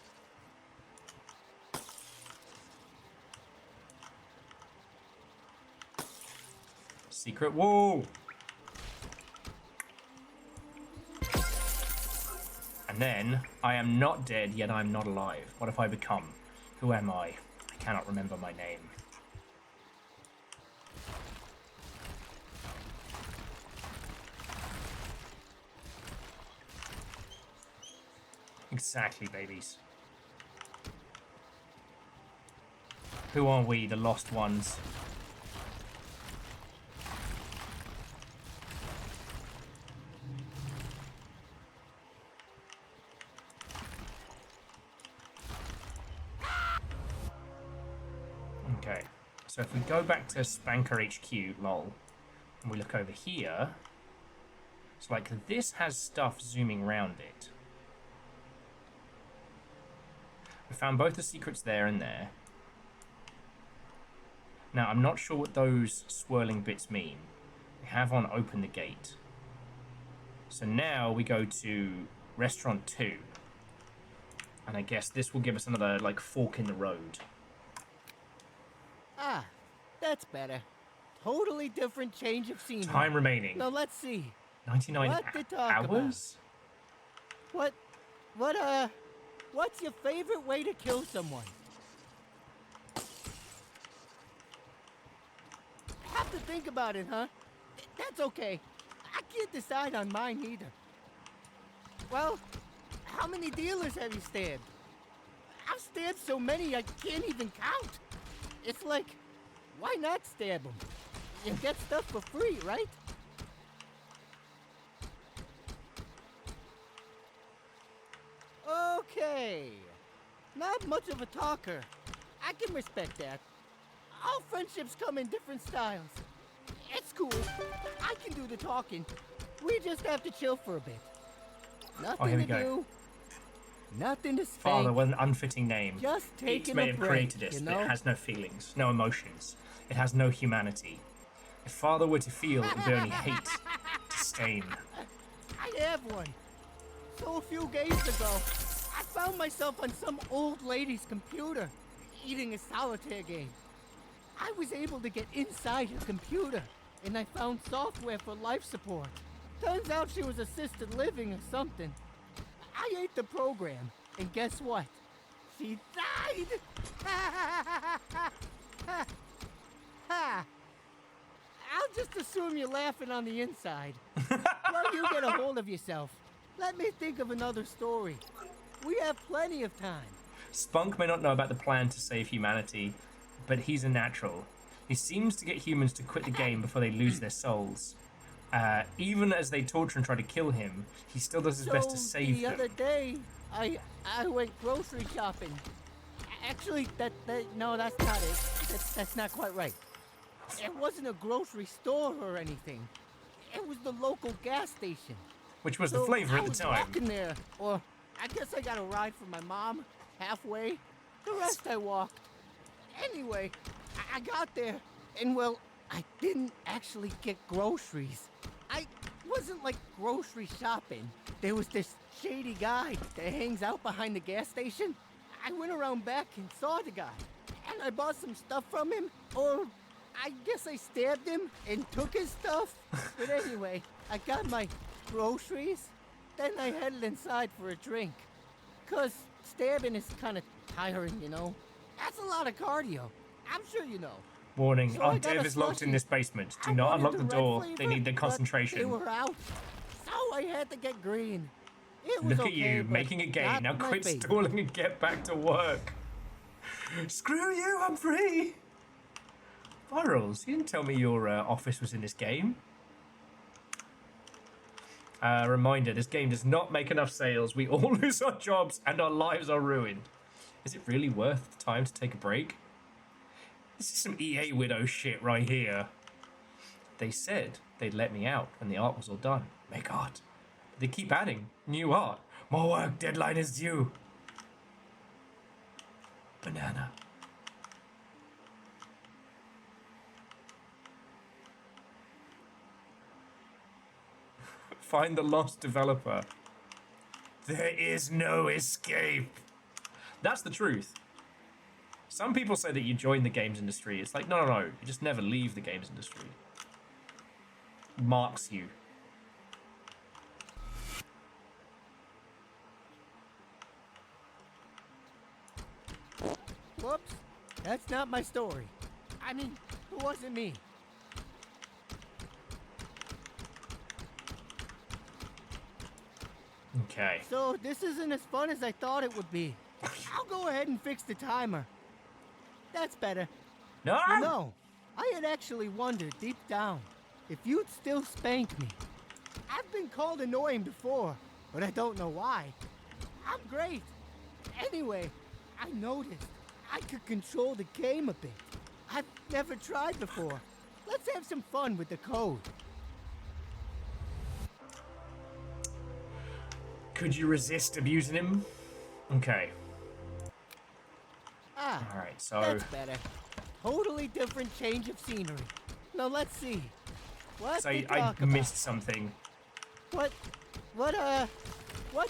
Secret wall! And then, I am not dead, yet I am not alive. What have I become? Who am I? I cannot remember my name. Exactly, babies. Who are we, the lost ones? Okay, so if we go back to Spanker HQ, lol, and we look over here, it's like this has stuff zooming around it. We found both the secrets there and there. Now, I'm not sure what those swirling bits mean. We have on open the gate. So now we go to Restaurant 2. And I guess this will give us another, like, fork in the road. Ah, that's better. Totally different change of scenery. Time remaining. Now let's see. 99 what to talk hours? About? What What's your favorite way to kill someone? Have to think about it, huh? That's okay. I can't decide on mine either. Well, how many dealers have you stabbed? I've stabbed so many I can't even count. It's like, why not stab them? You get stuff for free, right? Okay. Not much of a talker. I can respect that. All friendships come in different styles. It's cool. I can do the talking. We just have to chill for a bit. Nothing to do. Nothing to spank. Father, what an unfitting name. Just Each taking may a have break, created it, you but know? it has no feelings, no emotions. It has no humanity. If Father were to feel, it would be only hate, disdain. I have one. So a few days ago, I found myself on some old lady's computer, eating a solitaire game. I was able to get inside her computer, and I found software for life support. Turns out she was assisted living or something. I ate the program, and guess what? She died! I'll just assume you're laughing on the inside. Well, you get a hold of yourself. Let me think of another story. We have plenty of time. Spunk may not know about the plan to save humanity, but he's a natural. He seems to get humans to quit the game before they lose their souls. Even as they torture and try to kill him, he still does his best to save the them. other day, I went grocery shopping. Actually, no, that's not it. That's not quite right. It wasn't a grocery store or anything. It was the local gas station. Which was the flavor at the I was time. walking there, or I guess I got a ride from my mom, halfway. The rest I walked. Anyway, I got there, and well, I didn't actually get groceries. I wasn't like grocery shopping. There was this shady guy that hangs out behind the gas station. I went around back and saw the guy, and I bought some stuff from him, or I guess I stabbed him and took his stuff. But anyway, I got my groceries, then I headed inside for a drink. 'Cause stabbing is kind of tiring, you know? That's a lot of cardio. I'm sure you know. Warning, So our I got dev a is locked in slushie. this basement. Do I not wanted unlock the the red door. flavor, They need their but concentration. They were out, so I had to get green. It was Look at okay, you, but making a game. not Now my quit favorite. stalling and get back to work. Screw you, I'm free. Virals, you didn't tell me your office was in this game. Reminder, this game does not make enough sales. We all lose our jobs and our lives are ruined. Is it really worth the time to take a break? This is some EA Widow shit right here. They said they'd let me out when the art was all done. Make art. But they keep adding new art. More work, deadline is due. Banana. Find the lost developer. There is no escape. That's the truth. Some people say that you join the games industry. It's like, no, you just never leave the games industry. Marks you. Whoops, that's not my story. I mean, it wasn't me. Okay. So this isn't as fun as I thought it would be. I'll go ahead and fix the timer. That's better. No! No, I had actually wondered deep down if you'd still spank me. I've been called annoying before, but I don't know why. I'm great. Anyway, I noticed I could control the game a bit. I've never tried before. Let's have some fun with the code. Could you resist abusing him? Okay. Alright, so... That's better. Totally different change of scenery. Now let's see. What So we I talk about? missed something. What's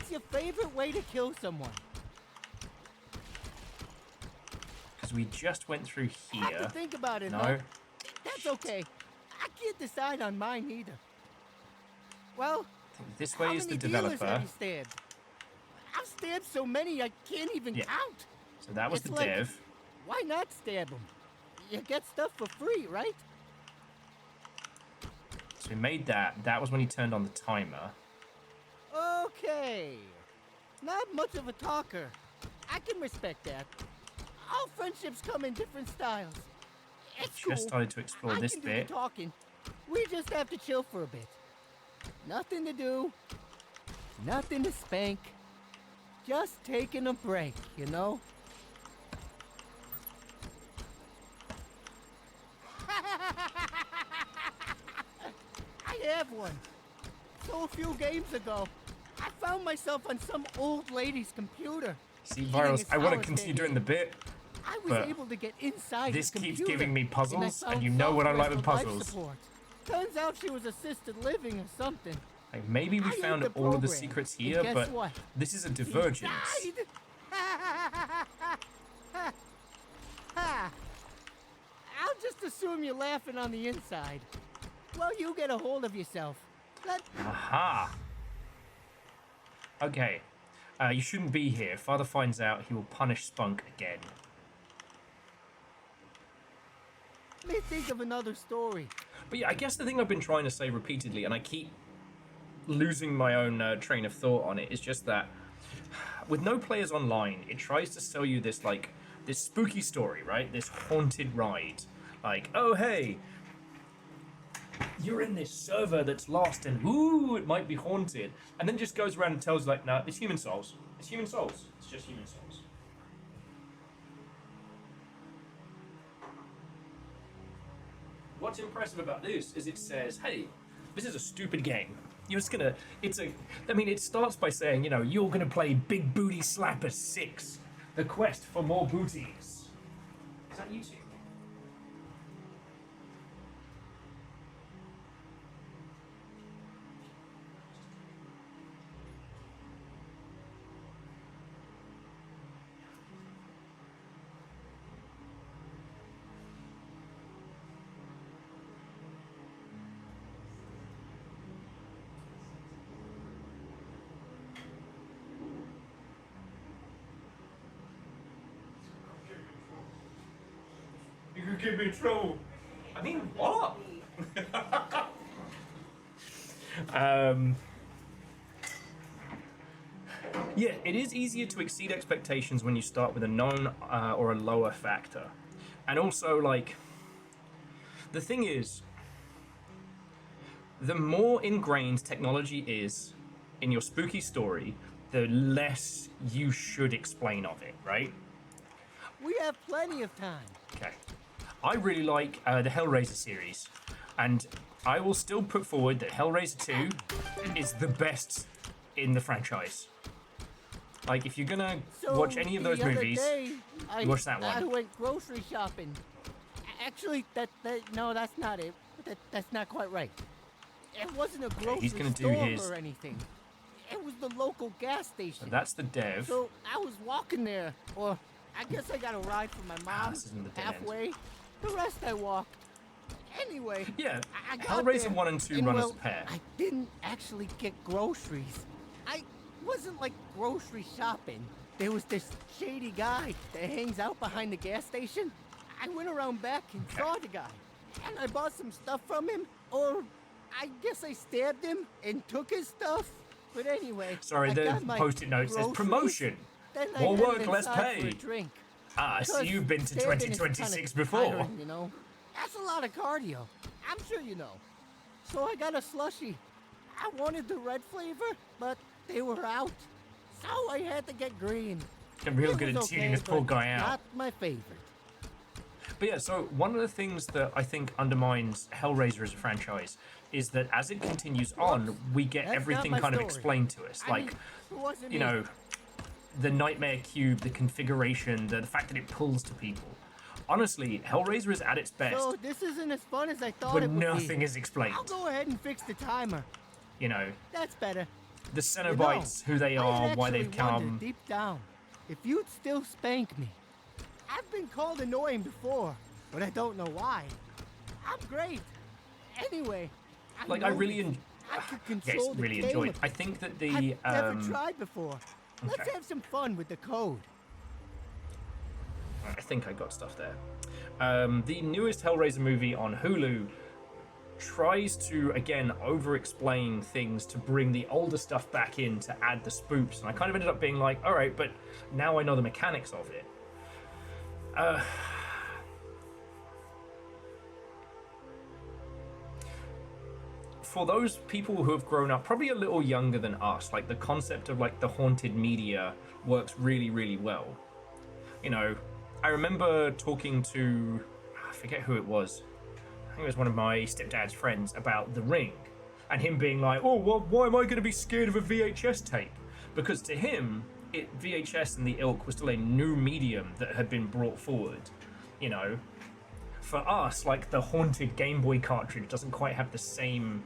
your favorite way to kill someone? Because we just went through here. Have to think about it, No. huh? That's okay. I can't decide on mine either. Well, This how way is the many dealers developer. have you stabbed? I've stabbed so many I can't even count. So that was It's the like, dev. Why not stab them? You get stuff for free, right? So we made that. That was when he turned on the timer. Okay. Not much of a talker. I can respect that. All friendships come in different styles. It's cool. Just started to explore this I can bit. do the talking. We just have to chill for a bit. Nothing to do. Nothing to spank. Just taking a break, you know? I have one. So a few games ago, I found myself on some old lady's computer. See, Virals, I want to continue doing the bit, I was but able to get inside this the keeps computer, giving me puzzles, and you found know what I software like with for life puzzles. support. Turns out she was assisted living or something. Like, maybe we I hit found the all of the program, secrets and here, guess but what? this is a She divergence. died. I'll just assume you're laughing on the inside. Well, you get a hold of yourself. Aha. Okay. You shouldn't be here. If Father finds out, he will punish Spunk again. Let me think of another story. But yeah, I guess the thing I've been trying to say repeatedly, and I keep losing my own train of thought on it, is just that with no players online, it tries to sell you this, like, this spooky story, right? This haunted ride. Like, oh, hey, you're in this server that's lost and, ooh, it might be haunted. And then just goes around and tells, like, no, it's human souls. It's human souls. It's just human souls. What's impressive about this is it says, hey, this is a stupid game. You're just gonna, I mean, it starts by saying, you know, you're gonna play Big Booty Slapper 6, the quest for more booties. Is that you two? You could get me in trouble. I mean, what? Yeah, it is easier to exceed expectations when you start with a known or a lower factor. And also, like, the thing is, the more ingrained technology is in your spooky story, the less you should explain of it, right? We have plenty of time. Okay. I really like the Hellraiser series, and I will still put forward that Hellraiser 2 is the best in the franchise. Like, if you're gonna watch any of those movies, you watch that one. I went grocery shopping. Actually, no, that's not it. That's not quite right. It wasn't a grocery he's gonna do store his. or anything. It was the local gas station. So that's the dev. So I was walking there, or I guess I got a ride from my mom this isn't the dead halfway. The rest I walked. Anyway, Yeah, I got Hellraiser there, 1 and 2 and, run well, as a pair. I didn't actually get groceries. I wasn't like grocery shopping. There was this shady guy that hangs out behind the gas station. I went around back and saw the guy, and I bought some stuff from him, or I guess I stabbed him and took his stuff. But anyway, Sorry, I the got my post-it note says groceries, promotion. then I More headed work, less inside for pay. a drink. Ah, I see you've been to Stabbing is 2026 kinda before. tiring, you know? That's a lot of cardio. I'm sure you know. So I got a slushie. I wanted the red flavor, but they were out. So I had to get green. I'm real It good at was tuning okay, this poor but guy out. Not my favorite. But yeah, so one of the things that I think undermines Hellraiser as a franchise is that as it continues on, we get That's everything not my kind of story. explained to us. I Like, mean, it wasn't you me. know, the Nightmare Cube, the configuration, the fact that it pulls to people. Honestly, Hellraiser is at its best So this isn't as fun as I thought when it would nothing be. is explained. I'll go ahead and fix the timer. You know, That's better. the You know, Cenobites, who they I are, had why actually they've wondered come. deep down, if you'd still spank me. I've been called annoying before, but I don't know why. I'm great. Anyway, Like, I really I could yes, control the really game enjoyed. with I think that I've the never tried before. Let's Okay. have some fun with the code. I think I got stuff there. The newest Hellraiser movie on Hulu tries to, again, over-explain things to bring the older stuff back in to add the spooks. And I kind of ended up being like, all right, but now I know the mechanics of it. For those people who have grown up probably a little younger than us, like the concept of like the haunted media works really, really well. You know, I remember talking to, I forget who it was. I think it was one of my stepdad's friends about The Ring, and him being like, "Oh, well, why am I going to be scared of a VHS tape?" Because to him, VHS and the ilk was still a new medium that had been brought forward. You know, for us, like the haunted Game Boy cartridge doesn't quite have the same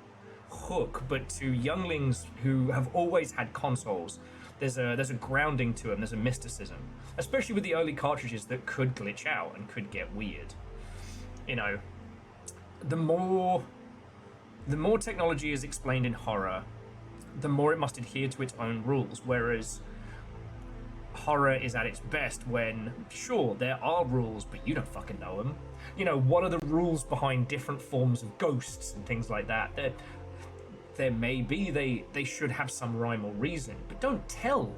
hook, but to younglings who have always had consoles, there's a grounding to them. There's a mysticism, especially with the early cartridges that could glitch out and could get weird. You know, the more technology is explained in horror, the more it must adhere to its own rules. Whereas horror is at its best when, sure, there are rules, but you don't fucking know them. You know, what are the rules behind different forms of ghosts and things like that? There may be, they should have some rhyme or reason, but don't tell.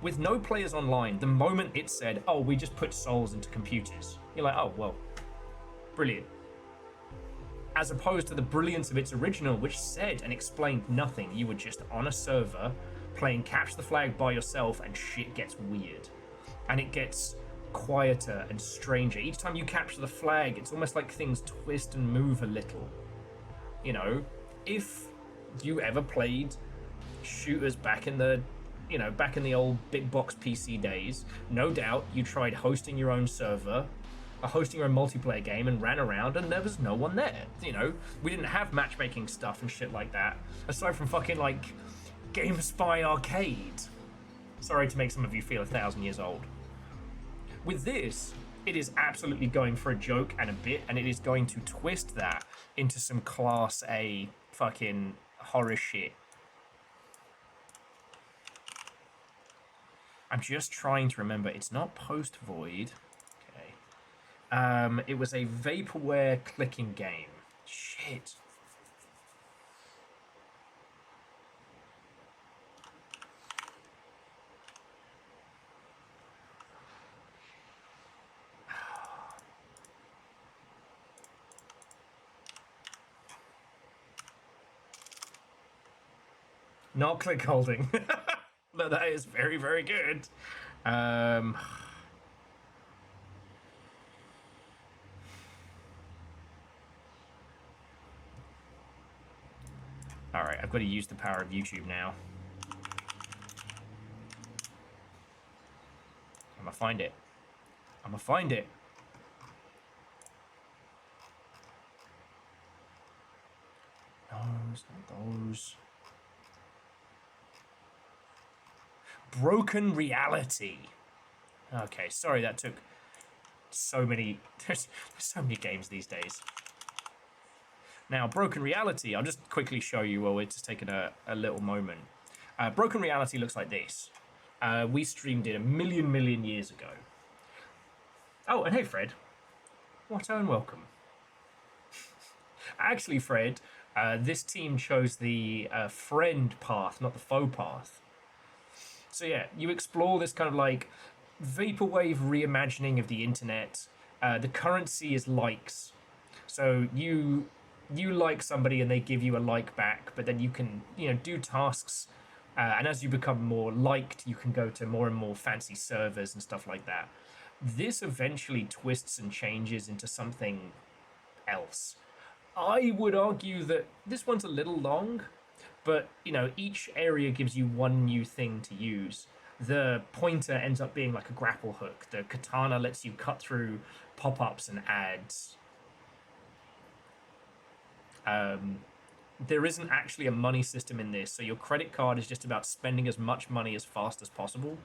With no players online, the moment it said, "Oh, we just put souls into computers," you're like, "Oh, well, brilliant." As opposed to the brilliance of its original, which said and explained nothing. You were just on a server playing Capture the Flag by yourself, and shit gets weird. And it gets quieter and stranger. Each time you capture the flag, it's almost like things twist and move a little. You know, if you ever played shooters back in the old big box PC days, no doubt you tried hosting your own server, hosting your own multiplayer game, and ran around and there was no one there. You know, we didn't have matchmaking stuff and shit like that, aside from fucking like GameSpy Arcade. Sorry to make some of you feel 1,000 years old. With this, it is absolutely going for a joke and a bit, and it is going to twist that into some class A fucking horror shit. I'm just trying to remember. It's not post-void. Okay. It was a vaporware clicking game. Shit. Not click holding. No, that is very, very good. Alright, I've got to use the power of YouTube now. I'm gonna find it. I'm gonna find it. Those, not those. Broken Reality. Okay, sorry that took so many. There's so many games these days. Now, Broken Reality, I'll just quickly show you while we're just taking a little moment. Broken Reality looks like this. We streamed it a million years ago. Oh, and hey, Fred. What and welcome. Actually, Fred, this team chose the friend path, not the foe path. So yeah, you explore this kind of like vaporwave reimagining of the internet. The currency is likes. So you like somebody and they give you a like back, but then you can, do tasks. And as you become more liked, you can go to more and more fancy servers and stuff like that. This eventually twists and changes into something else. I would argue that this one's a little long, but, each area gives you one new thing to use. The pointer ends up being like a grapple hook. The katana lets you cut through pop-ups and ads. There isn't actually a money system in this, so your credit card is just about spending as much money as fast as possible.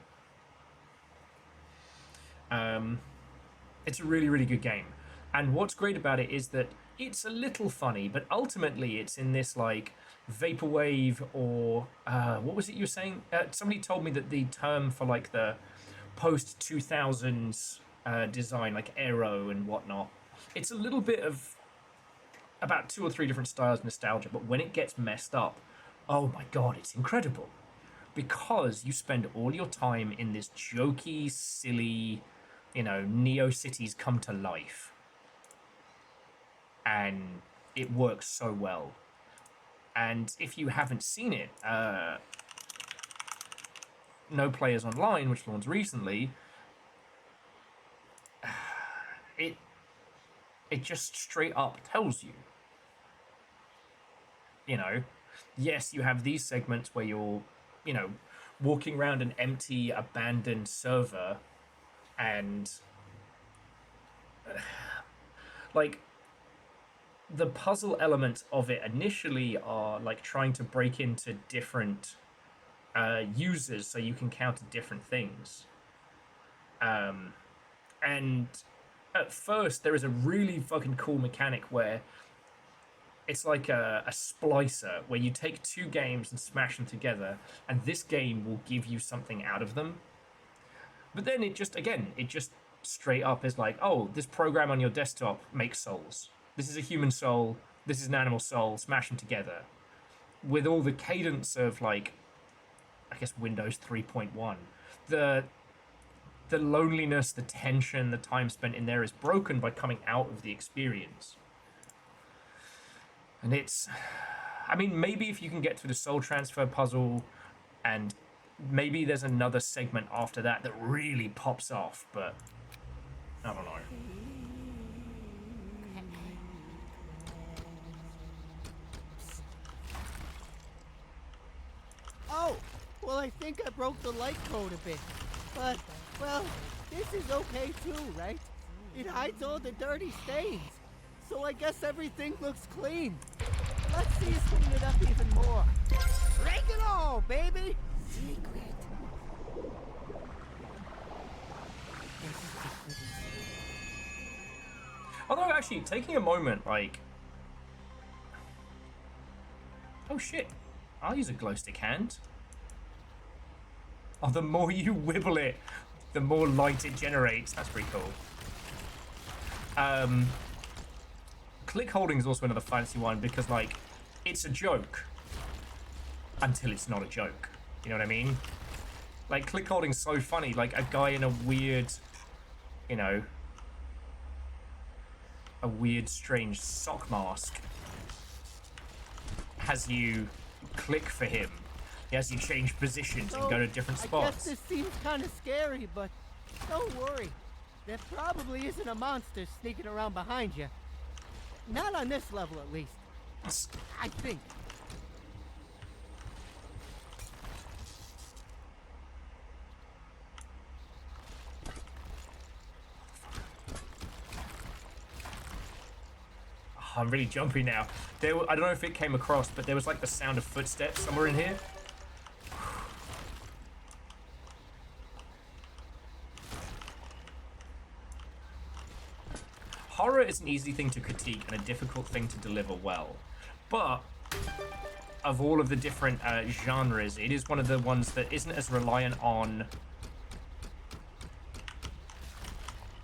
It's a really, really good game. And what's great about it is that it's a little funny, but ultimately it's in this like vaporwave or what was it you were saying? Somebody told me that the term for like the post 2000s design, like aero and whatnot, it's a little bit of about 2 or 3 different styles of nostalgia, but when it gets messed up, oh my god, it's incredible. Because you spend all your time in this jokey, silly, Neo cities come to life. And it works so well. And if you haven't seen it, No Players Online, which launched recently, it just straight up tells you. Yes, you have these segments where you're, walking around an empty, abandoned server and like the puzzle elements of it initially are like trying to break into different users so you can counter different things. And at first there is a really fucking cool mechanic where it's like a splicer where you take 2 games and smash them together, and this game will give you something out of them. But then it just straight up is like, oh, this program on your desktop makes souls. This is a human soul. This is an animal soul. Smash them together. With all the cadence of like, I guess Windows 3.1. The loneliness, the tension, the time spent in there is broken by coming out of the experience. And it's, I mean, maybe if you can get to the soul transfer puzzle, and maybe there's another segment after that that really pops off, but I don't know. Oh, well, I think I broke the light code a bit. But, well, this is okay too, right? It hides all the dirty stains. So I guess everything looks clean. Let's see you clean it up even more. Break it all, baby! Secret. Although, actually, taking a moment, like... Oh, shit. I'll use a glow stick hand. Oh, the more you wibble it, the more light it generates. That's pretty cool. Click holding is also another fancy one because, like, it's a joke until it's not a joke. You know what I mean? Like, click holding's so funny. Like, a guy in a weird, a weird, strange sock mask has you click for him. He has you change positions and go to different spots. I guess this seems kind of scary, but don't worry. There probably isn't a monster sneaking around behind you. Not on this level, at least. I think. Oh, I'm really jumpy now. I don't know if it came across, but there was like the sound of footsteps somewhere in here. Horror is an easy thing to critique and a difficult thing to deliver well. But of all of the different genres, it is one of the ones that isn't as reliant on...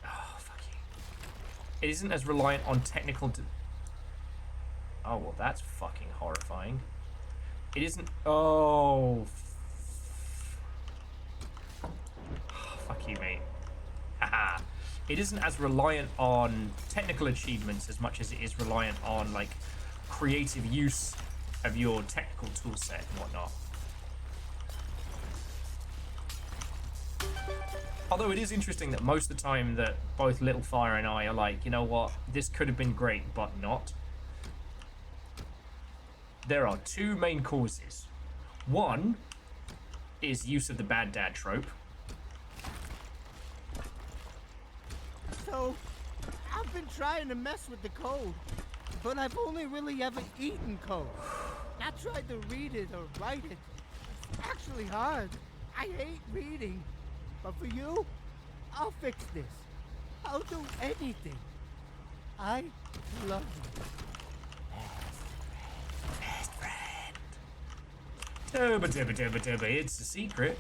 Oh, fuck you. It isn't as reliant on technical... Oh, well, that's fucking horrifying. It isn't... Oh... Fuck you, mate. Haha. It isn't as reliant on technical achievements as much as it is reliant on, like, creative use of your technical tool set and whatnot. Although it is interesting that most of the time that both Little Fire and I are like, you know what, this could have been great, but not. There are 2 main causes. One is use of the bad dad trope. So, I've been trying to mess with the code, but I've only really ever eaten code. Not tried to read it or write it. It's actually hard. I hate reading. But for you, I'll fix this. I'll do anything. I love you. Best friend. Dubba dubba dubba dubba, it's a secret.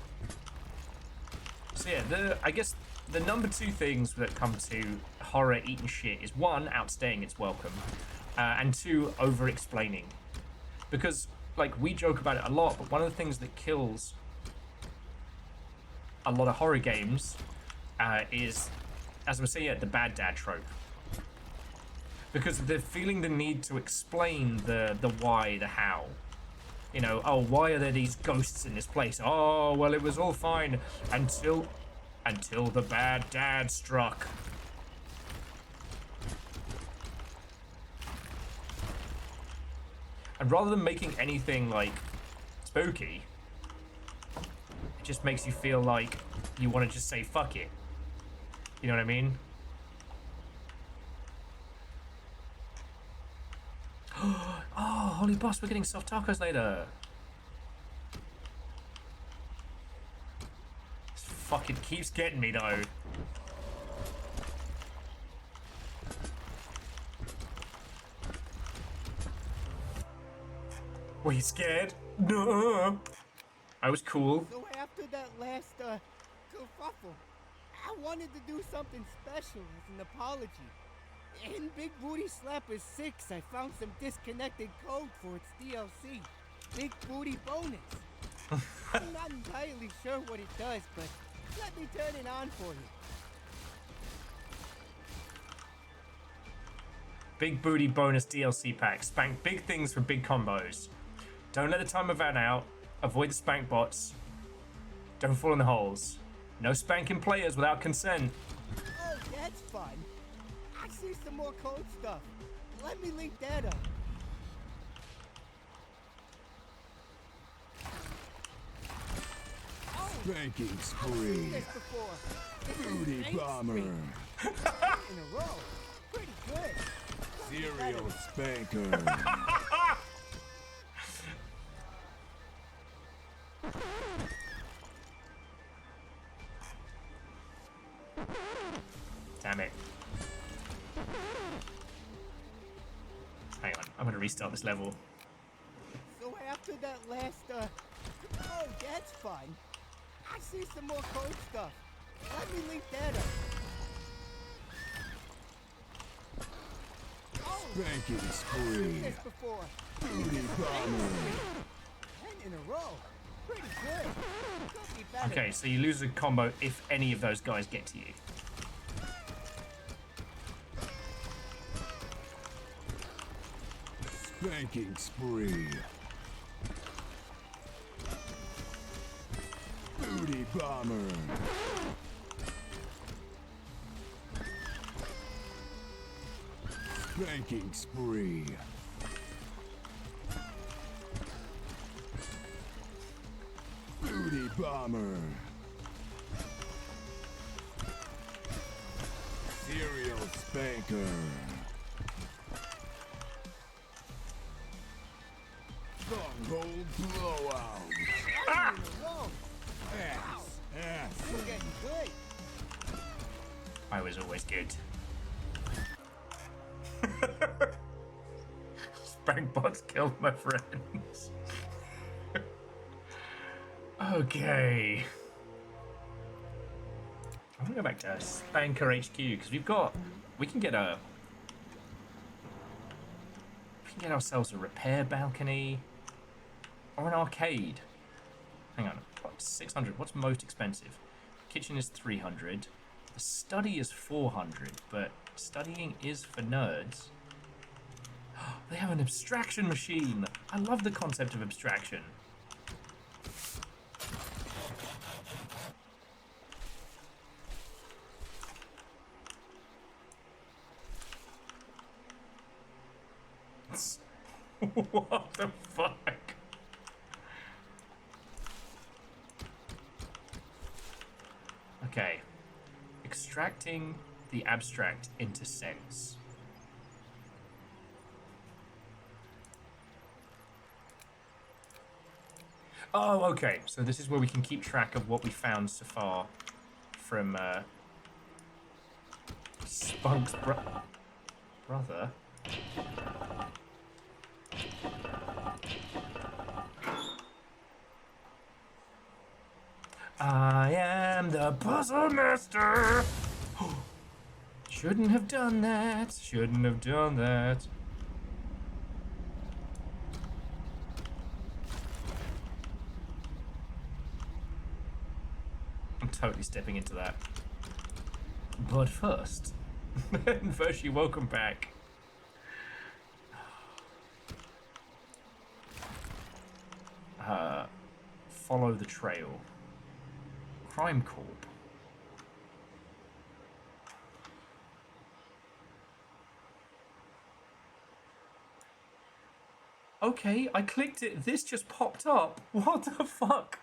So yeah, I guess the number 2 things that come to horror eating shit is 1, outstaying its welcome, and 2, over-explaining. Because, like, we joke about it a lot, but one of the things that kills a lot of horror games is, as I was saying, the bad dad trope. Because they're feeling the need to explain the why, the how. You know, oh, why are there these ghosts in this place? Oh, well, it was all fine until the bad dad struck. And rather than making anything, like, spooky, it just makes you feel like you want to just say, fuck it. You know what I mean? Oh, holy boss, we're getting soft tacos later. This fucking keeps getting me, though. Were you scared? No. I was cool. So after that last, kerfuffle, I wanted to do something special as an apology. In Big Booty Slapper 6, I found some disconnected code for its DLC. Big Booty Bonus. I'm not entirely sure what it does, but let me turn it on for you. Big Booty Bonus DLC pack. Spank big things for big combos. Don't let the timer van out. Avoid the spank bots. Don't fall in the holes. No spanking players without consent. Oh, that's fun. I see some more code stuff. Let me link that up. Spanking spree. Booty bomber. In a row. Pretty good. Serial spanker. Damn it. Hang on, I'm gonna restart this level. So after that last, oh, that's fun. I see some more code stuff. Let me link that up. Spanking spree. This before. Booty bomber. 10 in a row. Pretty good. Could be better. Okay, so you lose a combo if any of those guys get to you. Spanking spree. Booty bomber. Spanking spree. Booty bomber. Serial spanker. Stronghold blowout. In a row. Ass. You're getting good. I was always good. Spank bots killed my friends. Okay. I'm gonna go back to Spanker HQ because we can get ourselves a repair balcony or an arcade. Hang on, what's 600? What's most expensive? Kitchen is 300. The study is 400, but studying is for nerds. They have an abstraction machine. I love the concept of abstraction. What the fuck? Okay. Extracting the abstract into sense. Oh, okay. So this is where we can keep track of what we found so far from Spunk's Brother. I am the puzzle master. Shouldn't have done that. Shouldn't have done that. I'm totally stepping into that. But first, Virtue, welcome back. Follow the trail. Crime Corp. Okay, I clicked it. This just popped up. What the fuck?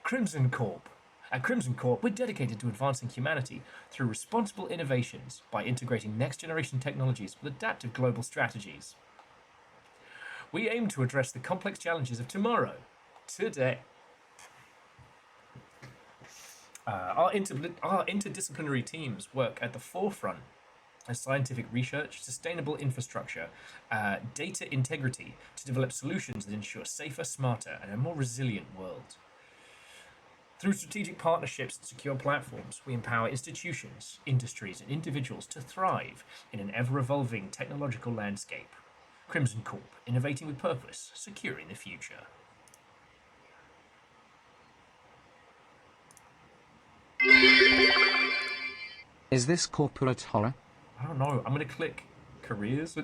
Crimson Corp. At Crimson Corp, we're dedicated to advancing humanity through responsible innovations by integrating next-generation technologies with adaptive global strategies. We aim to address the complex challenges of tomorrow, today. Our interdisciplinary teams work at the forefront of scientific research, sustainable infrastructure, data integrity to develop solutions that ensure safer, smarter, and a more resilient world. Through strategic partnerships and secure platforms, we empower institutions, industries, and individuals to thrive in an ever-evolving technological landscape. Crimson Corp, innovating with purpose, securing the future. Is this corporate horror? I don't know. I'm going to click careers.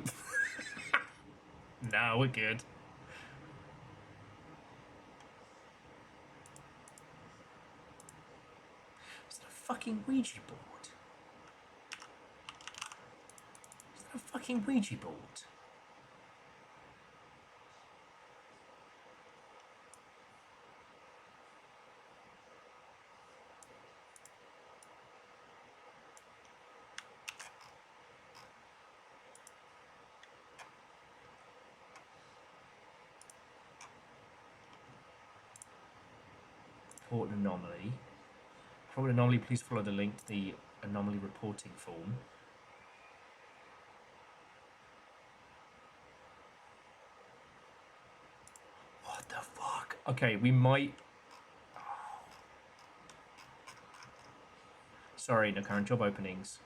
Nah, we're good. Is that a fucking Ouija board? Is that a fucking Ouija board? Report an anomaly. Report an anomaly, please follow the link to the anomaly reporting form. What the fuck? Okay, we might... Oh. Sorry, no current job openings.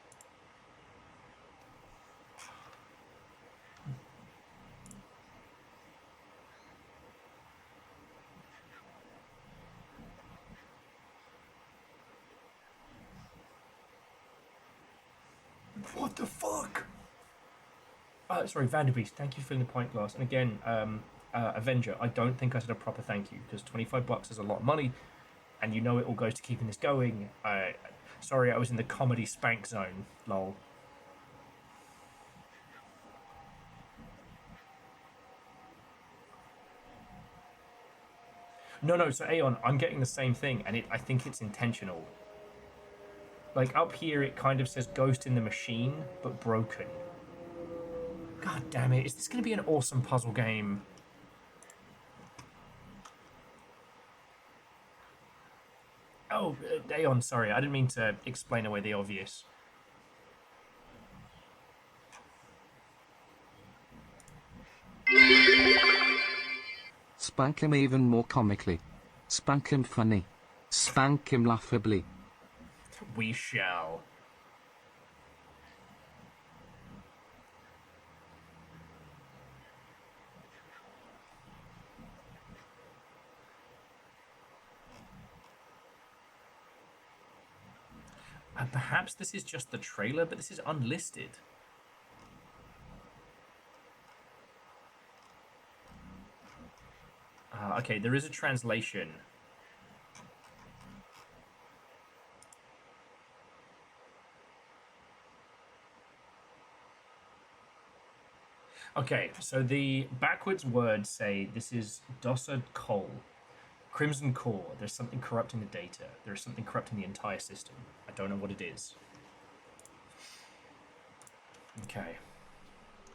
What the fuck? Sorry, Vanderbeest, thank you for filling the pint glass. And again, Avenger, I don't think I said a proper thank you, because $25 is a lot of money, and you know it all goes to keeping this going. Sorry, I was in the comedy spank zone, lol. No, so Aeon, I'm getting the same thing, and I think it's intentional. Like, up here, it kind of says Ghost in the Machine, but broken. God damn it, is this going to be an awesome puzzle game? Oh, Aeon, sorry, I didn't mean to explain away the obvious. Spank him even more comically. Spank him funny. Spank him laughably. We shall. Perhaps this is just the trailer, but this is unlisted. Okay, there is a translation. Okay, so the backwards words say this is Dossard Cole. Crimson Core, there's something corrupting the data. There's something corrupting the entire system. I don't know what it is. Okay.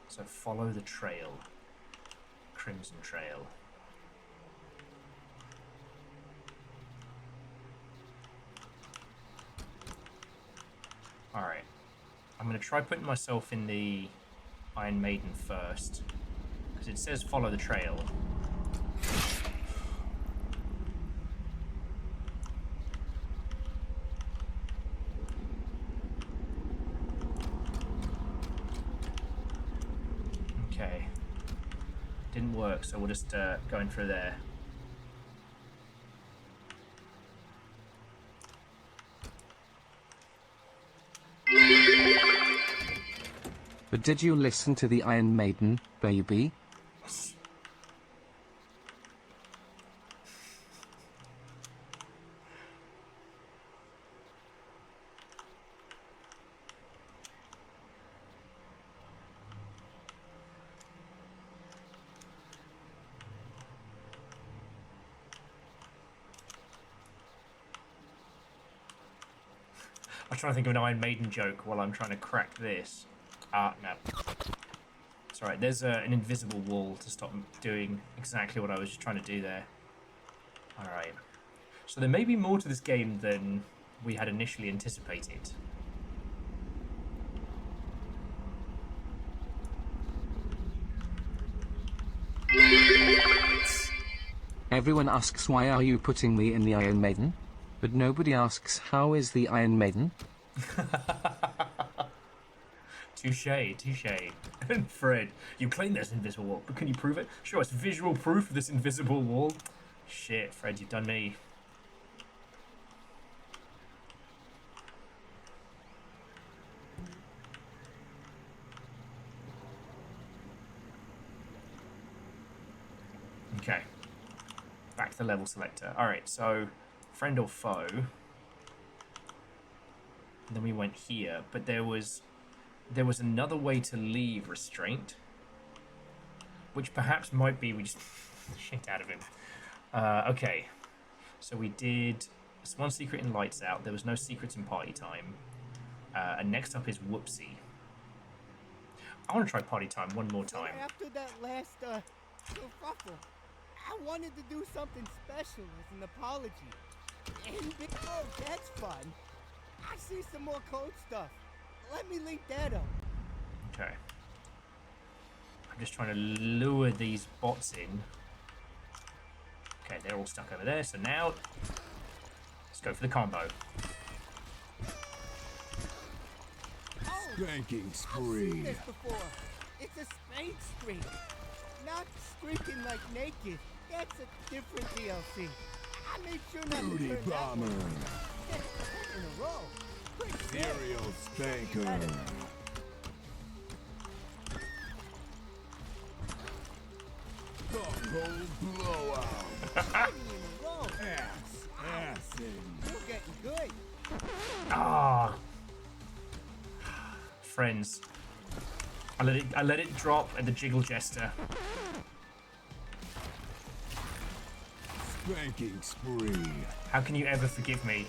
So follow the trail. Crimson Trail. Alright. I'm going to try putting myself in the Iron Maiden first. Because it says follow the trail. Okay. Didn't work, so we'll just go in through there. But did you listen to the Iron Maiden, baby? I'm trying to think of an Iron Maiden joke while I'm trying to crack this. No. It's alright, there's an invisible wall to stop doing exactly what I was just trying to do there. Alright. So there may be more to this game than we had initially anticipated. Everyone asks why are you putting me in the Iron Maiden? But nobody asks how is the Iron Maiden? Touche, touche. And Fred, you claim there's an invisible wall, but can you prove it? Show us visual proof of this invisible wall. Shit, Fred, you've done me. Okay. Back to the level selector. Alright, so friend or foe. And then we went here, but there was another way to leave restraint, which perhaps might be we just shit out of him. Okay, so we did one secret in Lights Out. There was no secrets in Party Time. And next up is Whoopsie. I want to try Party Time one more time. After that last kerfuffle, I wanted to do something special as an apology. And oh, that's fun. I see some more code stuff. Let me link that up. Okay. I'm just trying to lure these bots in. Okay, they're all stuck over there. So now, let's go for the combo. Spanking I've spree. seen this before. It's a spank streak. Not streaking like naked. That's a different DLC. I made sure not to Booty turn that bomber. one. In a row. Quick set. Serial spanker. Cold blowout. In a row. Assing. You're getting good. Ah, friends. I let it drop at the Jiggle Jester. Spanking spree. How can you ever forgive me?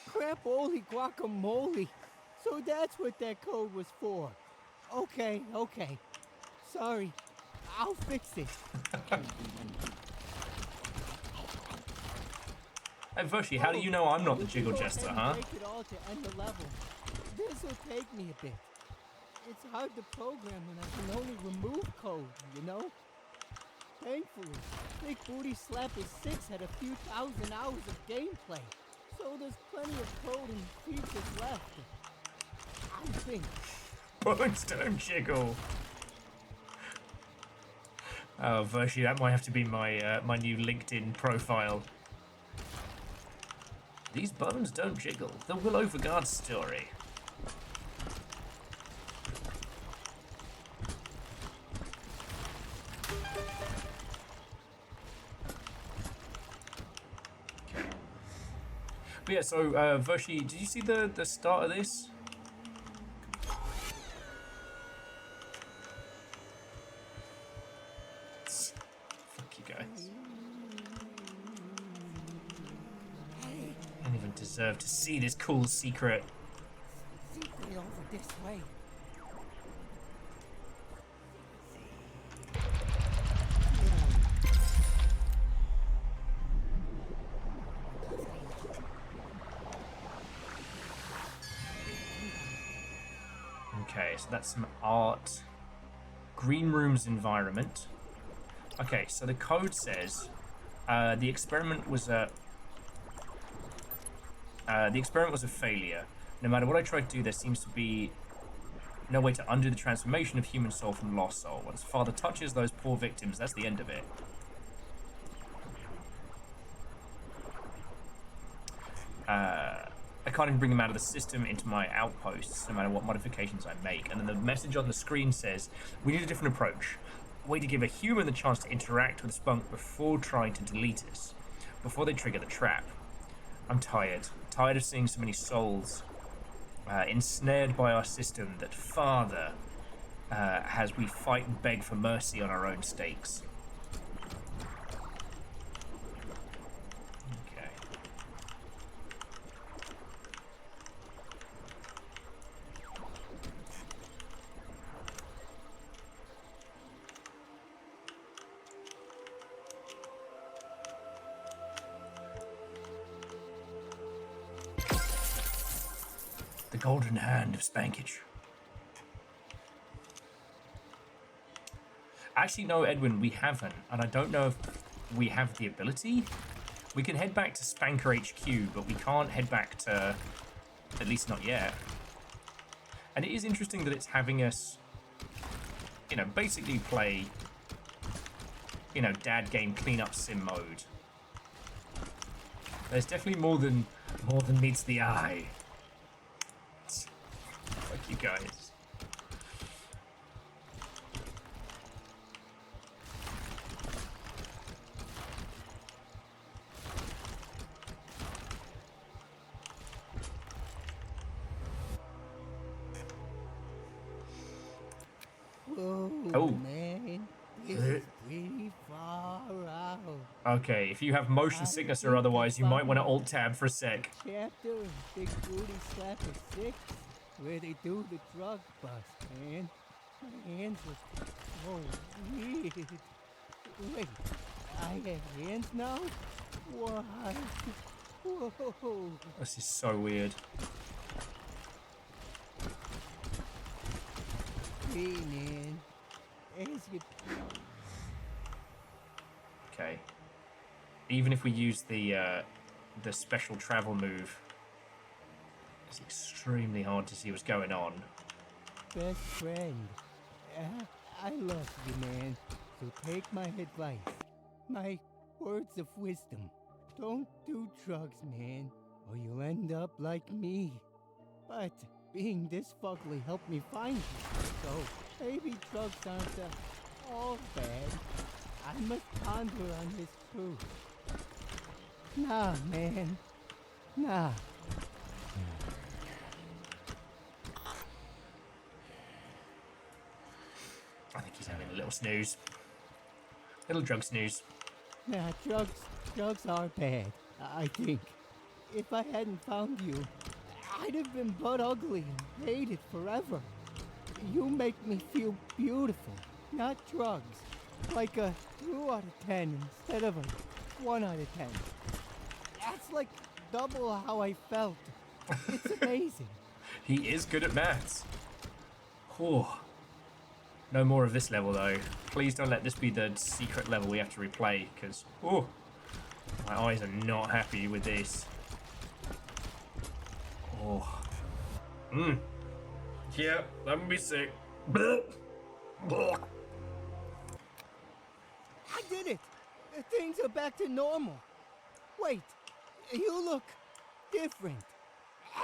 Crap-oly guacamole. So that's what that code was for. Okay. Sorry. I'll fix it. Hey, Voshi, how do you know I'm not the Jiggle Jester, huh? Break it all to end the level. This will take me a bit. It's hard to program when I can only remove code, you know? Thankfully, Big Booty Slapper 6 had a few thousand hours of gameplay, so there's plenty of code and features left. I think. Bones don't jiggle. Oh, Voshi, that might have to be my my new LinkedIn profile. These bones don't jiggle. The Will Overguard story. Okay. But yeah, so Voshi, did you see the start of this? Fuck you guys. I don't even deserve to see this cool secret. Secret over this way. Okay, so that's some art. Green room's environment. Okay, so the code says the experiment was a failure. No matter what I try to do, there seems to be no way to undo the transformation of human soul from lost soul. Once Father touches those poor victims, that's the end of it. I can't even bring them out of the system into my outposts, no matter what modifications I make. And then the message on the screen says, we need a different approach. A way to give a human the chance to interact with a spunk before trying to delete us, before they trigger the trap. I'm tired. Tired of seeing so many souls ensnared by our system that Father has we fight and beg for mercy on our own stakes. Okay. The golden hand of Spankage. Actually, no, Edwin, we haven't, and I don't know if we have the ability. We can head back to Spanker HQ, but we can't head back to, at least not yet. And it is interesting that it's having us, you know, basically play, you know, dad game cleanup sim mode. There's definitely more than meets the eye. Fuck you guys. Whoa, man. This is pretty far out. Okay, if you have motion sickness or otherwise, you might want to alt-tab for a sec. Chapter of Big Booty Slap of 6, where they do the drug bust, man. My hands look so weird. Wait, I have hands now? What? Whoa. This is so weird. Hey, man. As you... Okay. Even if we use the special travel move, it's extremely hard to see what's going on. Best friend. I love you, man. So take my advice. My words of wisdom. Don't do drugs, man, or you'll end up like me. But being this fugly helped me find you. So maybe drugs aren't all bad. I must ponder on this truth. Nah, man. Nah. I think he's having a little snooze. Little drug snooze. Nah, drugs are bad, I think. If I hadn't found you, I'd have been butt ugly and hated forever. You make me feel beautiful, not drugs. Like a 2 out of 10 instead of a 1 out of 10. That's like double how I felt. It's amazing. He is good at maths. Oh. No more of this level though. Please don't let this be the secret level we have to replay, because oh, my eyes are not happy with this. Oh. Yeah, that would be sick. I did it! Things are back to normal. Wait, you look different.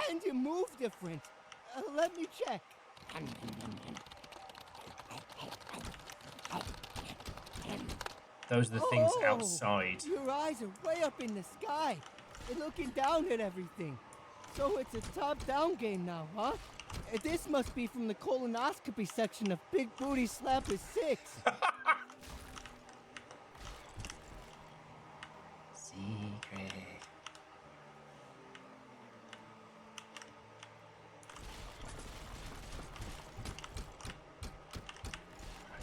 And you move different. Let me check. Those are the things outside. Your eyes are way up in the sky. You're looking down at everything. So it's a top-down game now, huh? This must be from the colonoscopy section of Big Booty Slap is 6. Secret.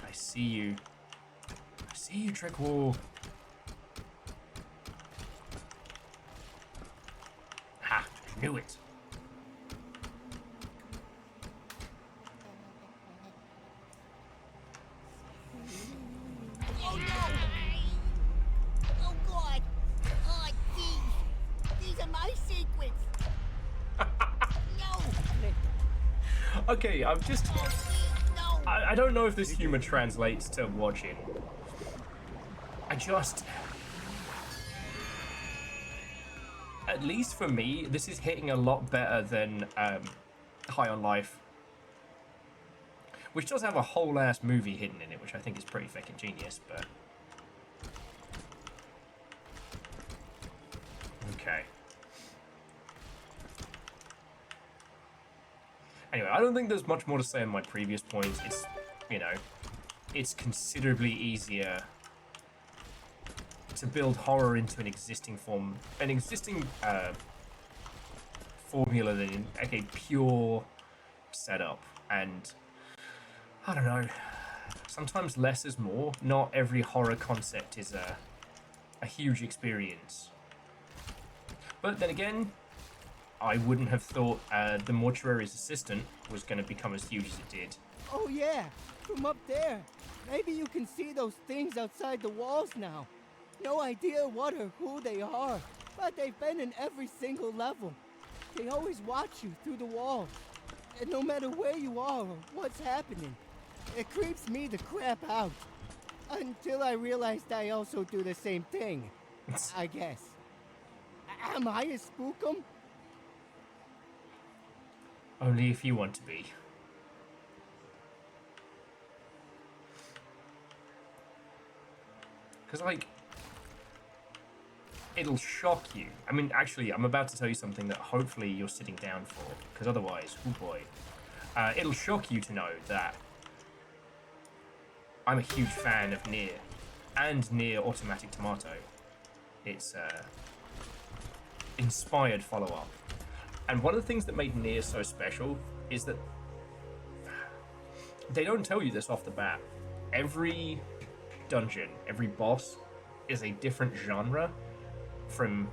I see you. I see you, Trick Wall. Ha! Knew it. Okay, I don't know if this humor translates to watching. At least for me, this is hitting a lot better than High on Life, which does have a whole ass movie hidden in it, which I think is pretty fucking genius, but... Okay. Anyway, I don't think there's much more to say on my previous points. It's, you know, it's considerably easier to build horror into an existing form, an existing formula than a pure setup. And I don't know, sometimes less is more. Not every horror concept is a huge experience. But then again, I wouldn't have thought the mortuary's assistant was going to become as huge as it did. Oh yeah, from up there. Maybe you can see those things outside the walls now. No idea what or who they are, but they've been in every single level. They always watch you through the walls. And no matter where you are or what's happening, it creeps me the crap out. Until I realized I also do the same thing, I guess. Am I a spookum? Only if you want to be. Because, like, it'll shock you. I mean, actually, I'm about to tell you something that hopefully you're sitting down for, because otherwise, oh boy. It'll shock you to know that I'm a huge fan of Nier, and Nier Automatic Tomato. It's inspired follow-up. And one of the things that made Nier so special is that they don't tell you this off the bat. Every dungeon, every boss is a different genre from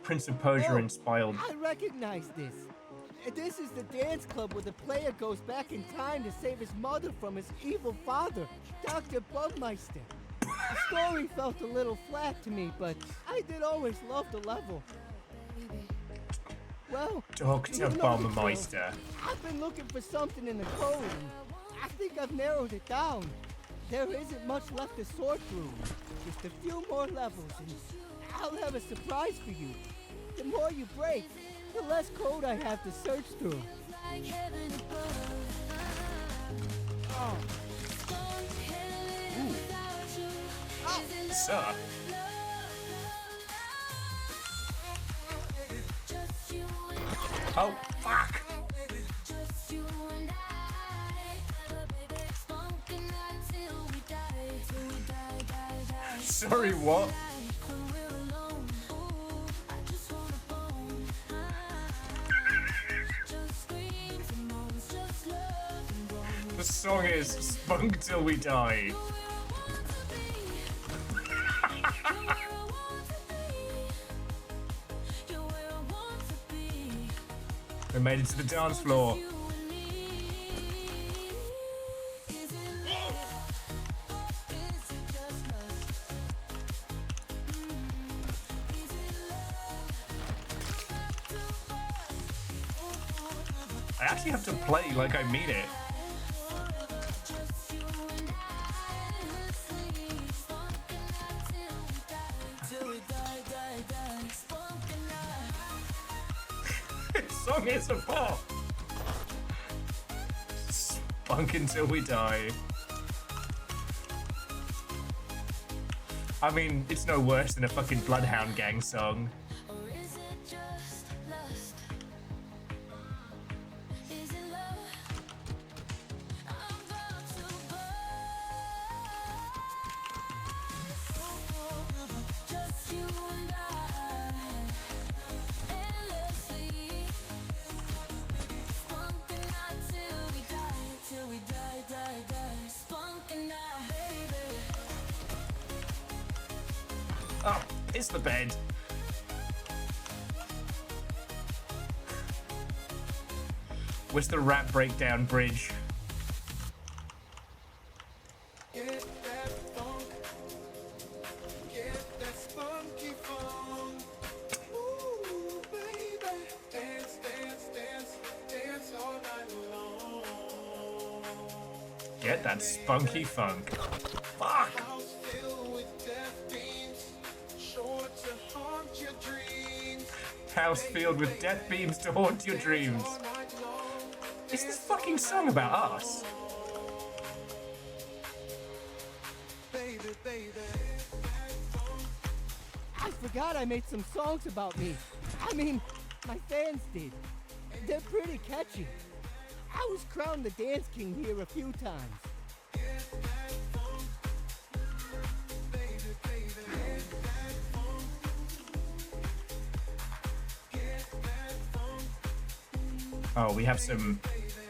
Prince of Persia inspired. I recognize this. This is the dance club where the player goes back in time to save his mother from his evil father, Dr. Bugmeister. The story felt a little flat to me, but I did always love the level. Well, Dr. Bugmeister. I've been looking for something in the code, and I think I've narrowed it down. There isn't much left to sort through. Just a few more levels, and I'll have a surprise for you. The more you break, the less code I have to search through. Oh. Sir. Oh, fuck! Sorry, what? The song is Spunk Till We Die. We made it to the dance floor. I actually have to play like I mean it. This song is a pop. Spunk Until We Die. I mean, it's no worse than a fucking Bloodhound Gang song. Oh, it's the bed. Where's the rap breakdown bridge? Get that funk. Get that spunky funk. Ooh, baby. Dance, dance, dance. Dance all night long. Get that spunky funk. Fuck! House filled with death beams, sure to haunt your dreams. House filled with death beams to haunt your dreams. All night long. Is this fucking song about us? Baby, baby. I forgot I made some songs about me. I mean, my fans did. They're pretty catchy. I was crowned the Dance King here a few times. Oh, we have some...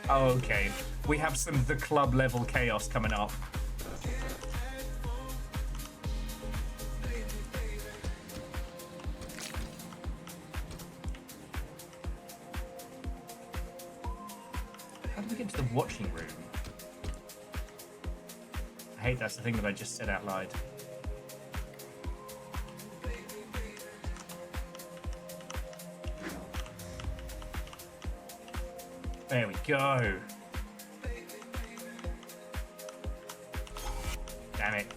Oh, okay. We have some the club level chaos coming up. How do we get to the watching room? I hate that's the thing that I just said out loud. There we go. Damn it.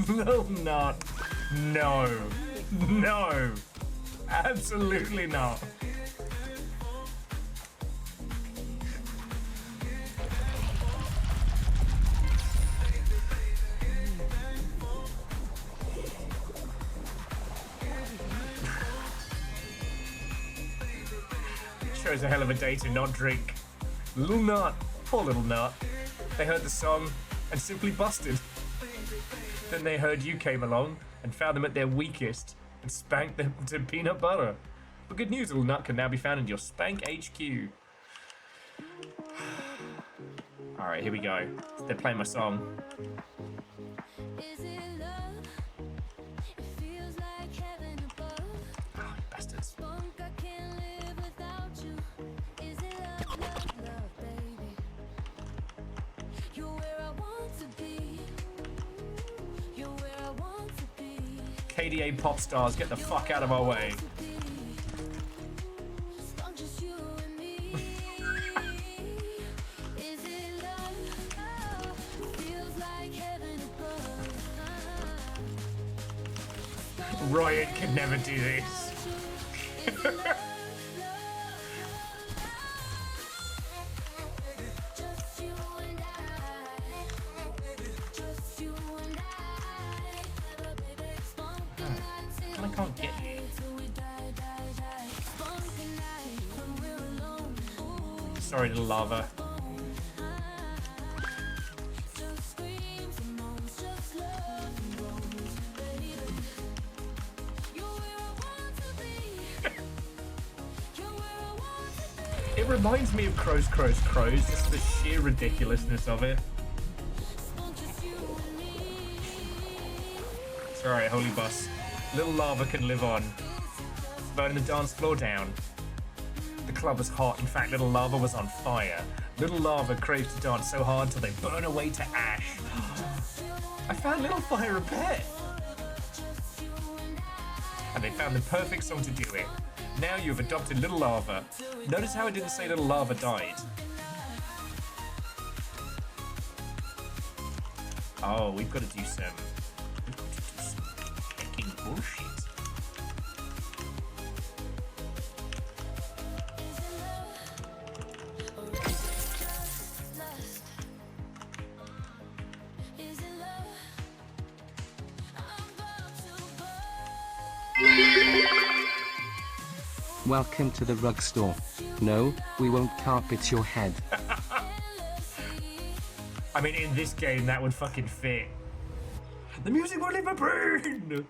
No, not. No. No. Absolutely not. Chose a hell of a day to not drink. Little Nut, poor Little Nut. They heard the song and simply busted. Then they heard you came along and found them at their weakest and spanked them to peanut butter. But good news, Little Nut can now be found in your Spank HQ. Alright, here we go. They're playing my song. Oh, bastards. KDA pop stars, get the fuck out of our way. Riot could never do this. I can't get you. Sorry, little lava. It reminds me of Crows, just the sheer ridiculousness of it. It's alright, Holy Bus. Little lava can live on. Burning the dance floor down. The club was hot. In fact, Little Lava was on fire. Little Lava craves to dance so hard till they burn away to ash. I found Little Fire a pet. And they found the perfect song to do it. Now you've adopted Little Lava. Notice how I didn't say Little Lava died. Oh, we've got to do some... fucking bullshit. Welcome to the rug store. No, we won't carpet your head. I mean, in this game, that would fucking fit. The music will leave my brain!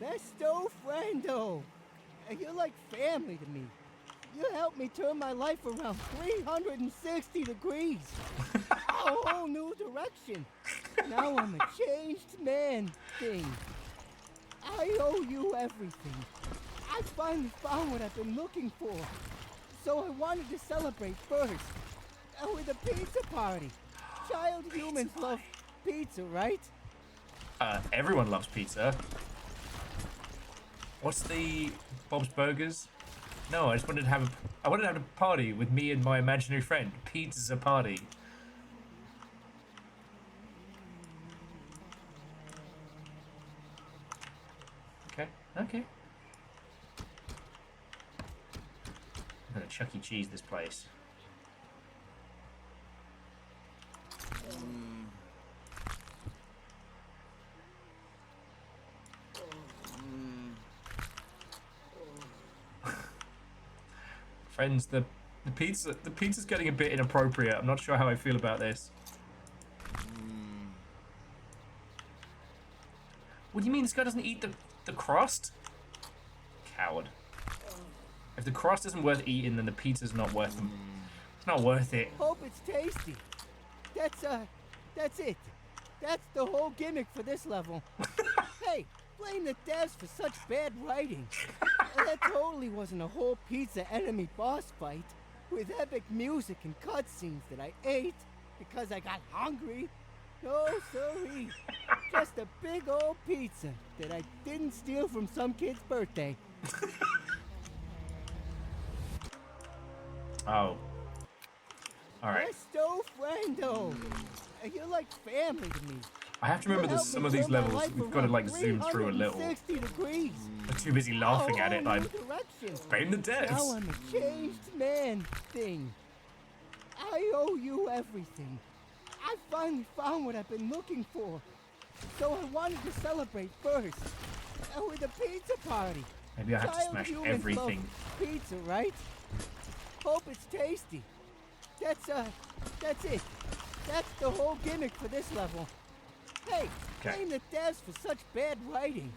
Besto friendo! You're like family to me. You helped me turn my life around 360 degrees. A whole new direction. Now I'm a changed man thing. I owe you everything. I finally found what I've been looking for. So I wanted to celebrate first. With a pizza party. Child humans love pizza, right? Everyone loves pizza. What's the Bob's Burgers? No, I just wanted to have a party with me and my imaginary friend. Pizza party. Okay, okay. I'm gonna Chuck E. Cheese this place. Friends, the pizza's getting a bit inappropriate. I'm not sure how I feel about this. What do you mean this guy doesn't eat the crust? Coward. If the crust isn't worth eating, then the pizza's not worth them. It's not worth it. Hope it's tasty. That's it. That's the whole gimmick for this level. Hey, blame the devs for such bad writing. That totally wasn't a whole pizza enemy boss fight with epic music and cutscenes that I ate because I got hungry. No, sorry. Just a big old pizza that I didn't steal from some kid's birthday. Oh. Alright. Presto friendo. You're like family to me. I have to remember that some of these levels we've got to like zoom through a little. 360 degrees. I'm too busy laughing at it. I'm blame the Now devs. I'm a changed man thing. I owe you everything. I finally found what I've been looking for. So I wanted to celebrate first. With a pizza party. Maybe I have to smash Child humans everything. love pizza, right? Hope it's tasty. That's it. That's the whole gimmick for this level. Hey, blame the devs for such bad writing.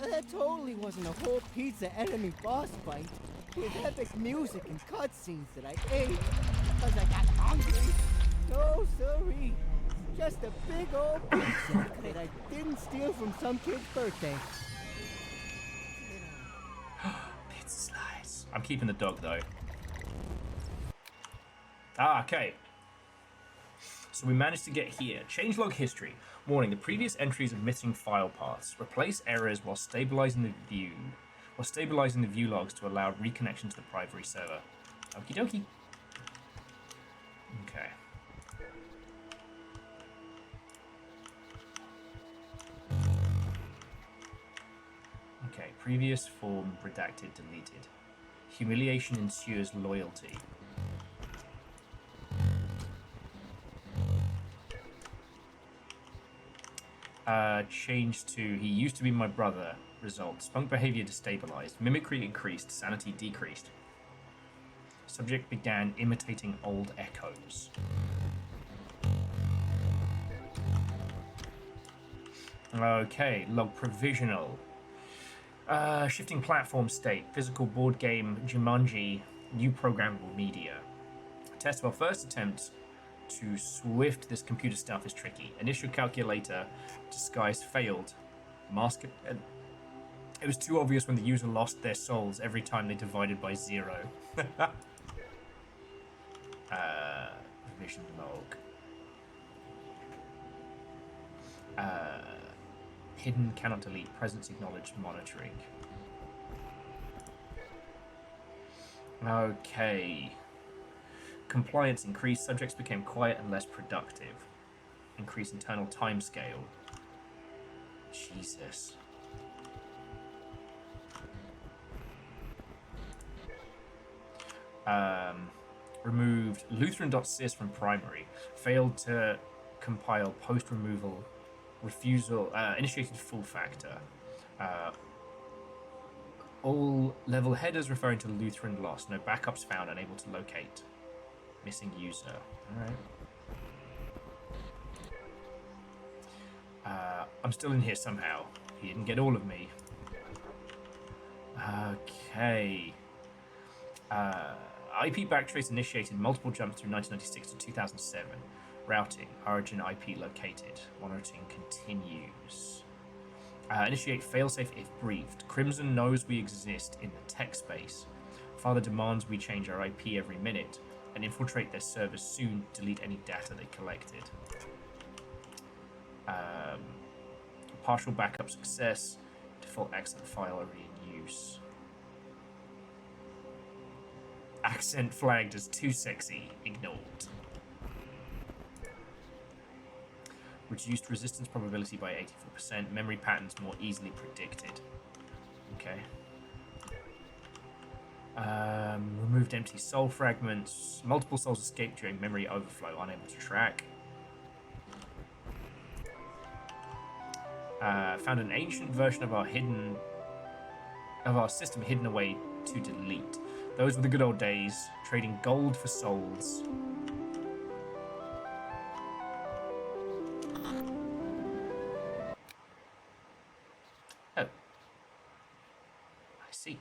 That totally wasn't a whole pizza enemy boss fight with epic music and cutscenes that I ate because I got hungry. No, sorry. Just a big old pizza that I didn't steal from some kid's birthday. Pizza slice. I'm keeping the dog though. Ah, okay. So we managed to get here. Changelog history. Warning, the previous entries of missing file paths. Replace errors while stabilizing the view logs to allow reconnection to the primary server. Okie dokie. Okay. Okay, previous form redacted, deleted. Humiliation ensures loyalty. Changed to he used to be my brother. Result: spunk behavior destabilized, mimicry increased, sanity decreased. Subject began imitating old echoes. Okay, log provisional. Shifting platform state, physical board game, Jumanji, new programmable media. Test of our first attempt to Swift this computer stuff is tricky. Initial calculator disguise failed. Mask it. It was too obvious when the user lost their souls every time they divided by 0. Vision log. Hidden cannot delete. Presence acknowledged. Monitoring. Okay. Compliance increased. Subjects became quiet and less productive. Increase internal time scale. Jesus. Removed Lutheran.sys from primary. Failed to compile post-removal. Refusal. Initiated full factor. All level headers referring to Lutheran lost. No backups found. Unable to locate. Missing user. Alright. I'm still in here somehow. He didn't get all of me. Okay. IP backtrace initiated multiple jumps through 1996 to 2007. Routing. Origin IP located. Monitoring continues. Initiate failsafe if briefed. Crimson knows we exist in the tech space. Father demands we change our IP every minute and infiltrate their servers soon. Delete any data they collected. Partial backup success. Default accent file already in use. Accent flagged as too sexy. Ignored. Reduced resistance probability by 84%. Memory patterns more easily predicted. Okay. Removed empty soul fragments. Multiple souls escaped during memory overflow. Unable to track. Found an ancient version of our system hidden away to delete. Those were the good old days, trading gold for souls. Oh. I see.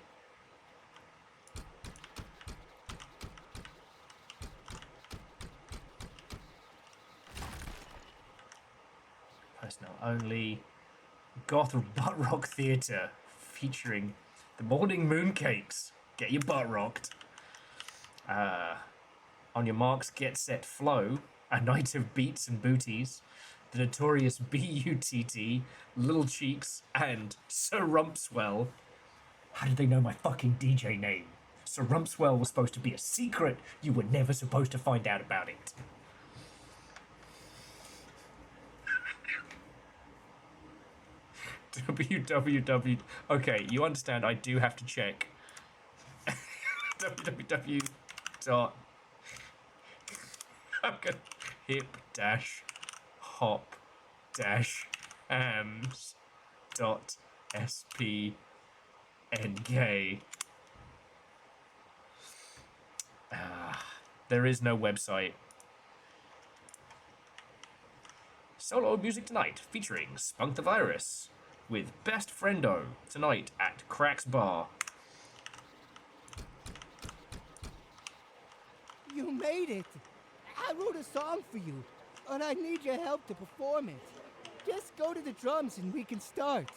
Personnel only. Goth butt rock theatre featuring the Morning Mooncakes. Get your butt rocked. On your marks, get set, flow. A night of beats and booties. The notorious B-U-T-T, Little Cheeks, and Sir Rumpswell. How did they know my fucking DJ name? Sir Rumpswell was supposed to be a secret. You were never supposed to find out about it. www. Okay, you understand. I do have to check. www. I'm gonna hip dash hop dash hams dot spnk. There is no website. Solo music tonight featuring Spunk the Virus with Best Friendo tonight at Crack's Bar. You made it! I wrote a song for you, and I need your help to perform it. Just go to the drums and we can start.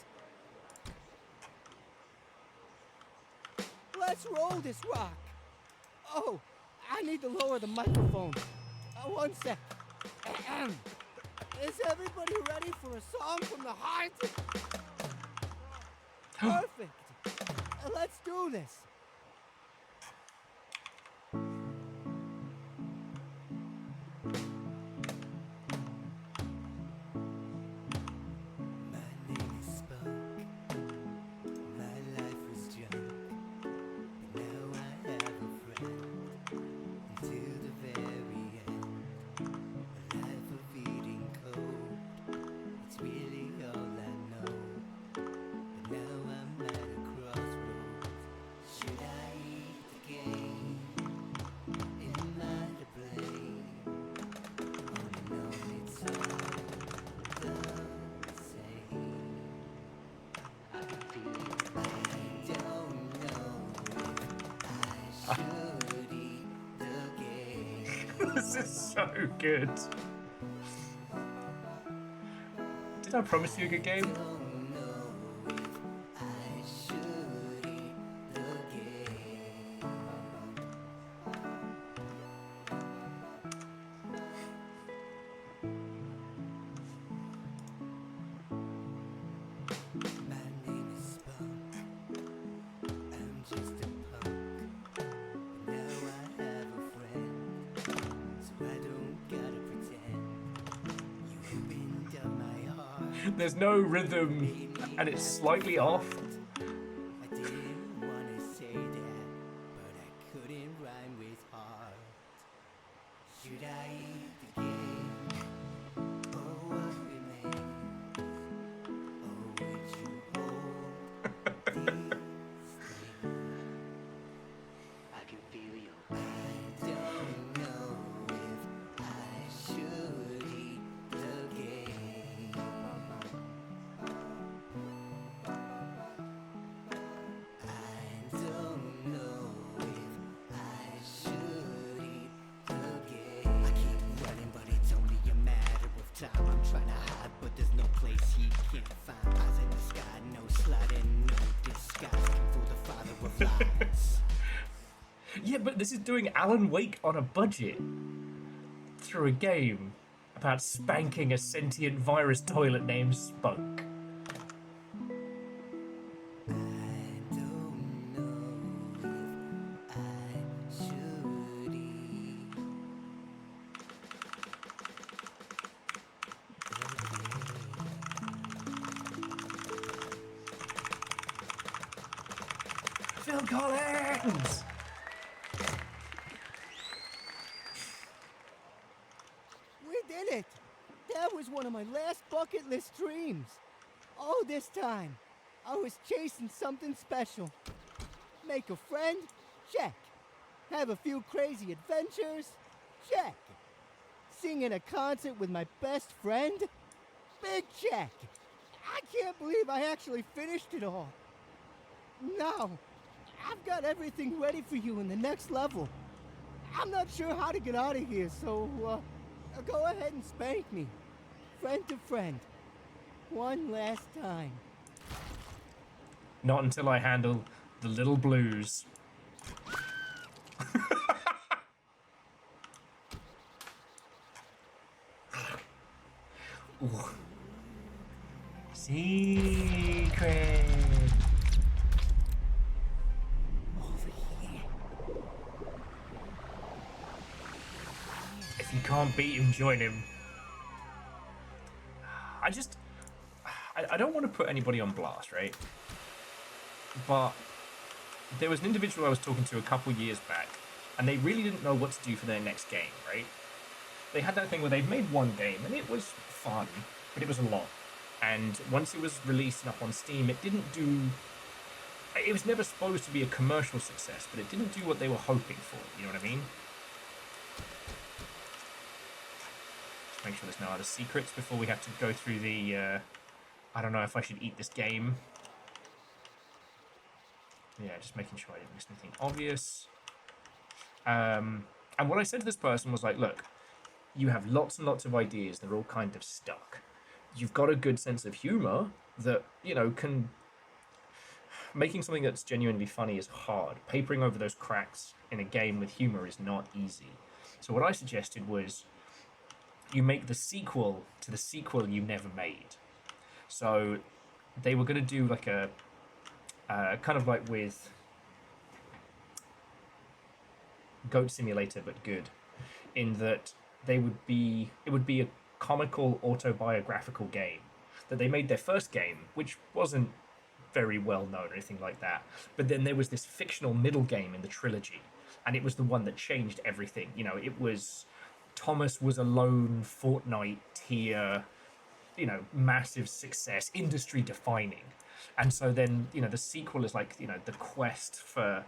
Let's roll this rock. Oh, I need to lower the microphone. One sec. Is everybody ready for a song from the heart? Perfect. Let's do this. This is so good. Did I promise you a good game? There's no rhythm, and it's slightly off. I didn't want to say that, but I couldn't rhyme with heart. Should I eat the game, or what remains? Or would you hold these things? I can feel you. I don't know if I should eat the game. I'm trying to hide, but there's no place he can't find. Eyes in the sky, no sliding, no disguise. For the father of lies. Yeah, but this is doing Alan Wake on a budget through a game about spanking a sentient virus toilet named Spunk. I don't know if I should Phil Collins! We did it! That was one of my last bucket list dreams. All this time, I was chasing something special. Make a friend? Check. Have a few crazy adventures? Check. Sing in a concert with my best friend? Big check. I can't believe I actually finished it all. Now, I've got everything ready for you in the next level. I'm not sure how to get out of here, so go ahead and spank me. Friend to friend. One last time. Not until I handle the little blues. Ooh. Secret. Over here. If you can't beat him, join him. I don't want to put anybody on blast, right? But there was an individual I was talking to a couple years back, and they really didn't know what to do for their next game, right? They had that thing where they'd made one game, and it was fun, but it was a lot. And once it was released and up on Steam, it didn't do... It was never supposed to be a commercial success, but it didn't do what they were hoping for, you know what I mean? Just make sure there's no other secrets before we have to go through the... I don't know if I should eat this game. Yeah, just making sure I didn't miss anything obvious. And what I said to this person was like, look, you have lots and lots of ideas. They're all kind of stuck. You've got a good sense of humor that, you know, can... Making something that's genuinely funny is hard. Papering over those cracks in a game with humor is not easy. So what I suggested was you make the sequel to the sequel you never made. So they were going to do like a... kind of like with Goat Simulator, but good, in that it would be a comical autobiographical game. That they made their first game, which wasn't very well known or anything like that, but then there was this fictional middle game in the trilogy, and it was the one that changed everything. You know, it was Thomas was a lone Fortnite tier, you know, massive success, industry defining. And so then, you know, the sequel is like, you know, the quest for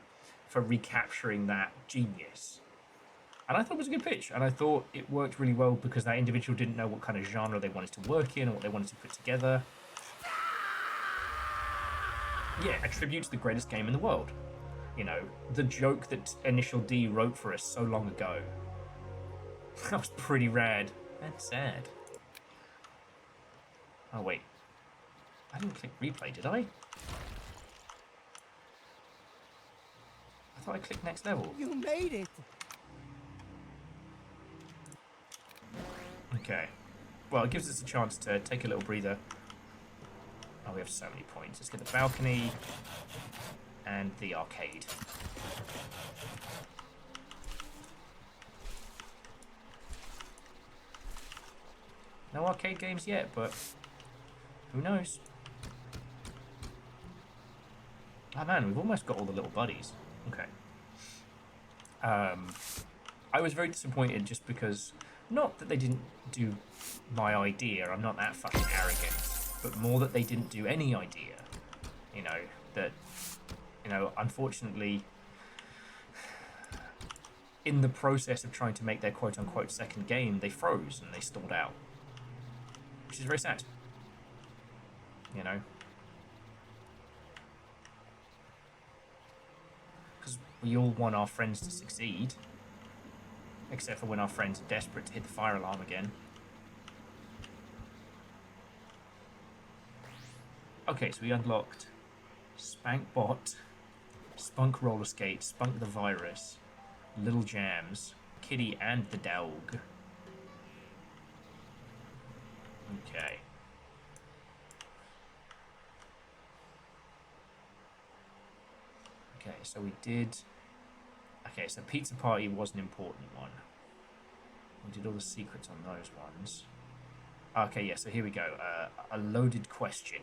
recapturing that genius. And I thought it was a good pitch, and I thought it worked really well because that individual didn't know what kind of genre they wanted to work in or what they wanted to put together. Yeah, a tribute to the greatest game in the world. You know, the joke that Initial D wrote for us so long ago. That was pretty rad and sad. Oh, wait. I didn't click replay, did I? I thought I clicked next level. You made it! Okay. Well, it gives us a chance to take a little breather. Oh, we have so many points. Let's get the balcony and the arcade. No arcade games yet, but who knows? Oh man, we've almost got all the little buddies. Okay. I was very disappointed just because, not that they didn't do my idea, I'm not that fucking arrogant, but more that they didn't do any idea. You know, that, you know, unfortunately, in the process of trying to make their quote-unquote second game, they froze and they stalled out. Which is very sad. You know? Because we all want our friends to succeed. Except for when our friends are desperate to hit the fire alarm again. Okay, so we unlocked Spank Bot, Spunk Roller Skate, Spunk the Virus, Little Jams, Kitty and the Dog. Okay. Okay, so we did... Okay, so Pizza Party was an important one. We did all the secrets on those ones. Okay, yeah, so here we go. A loaded question.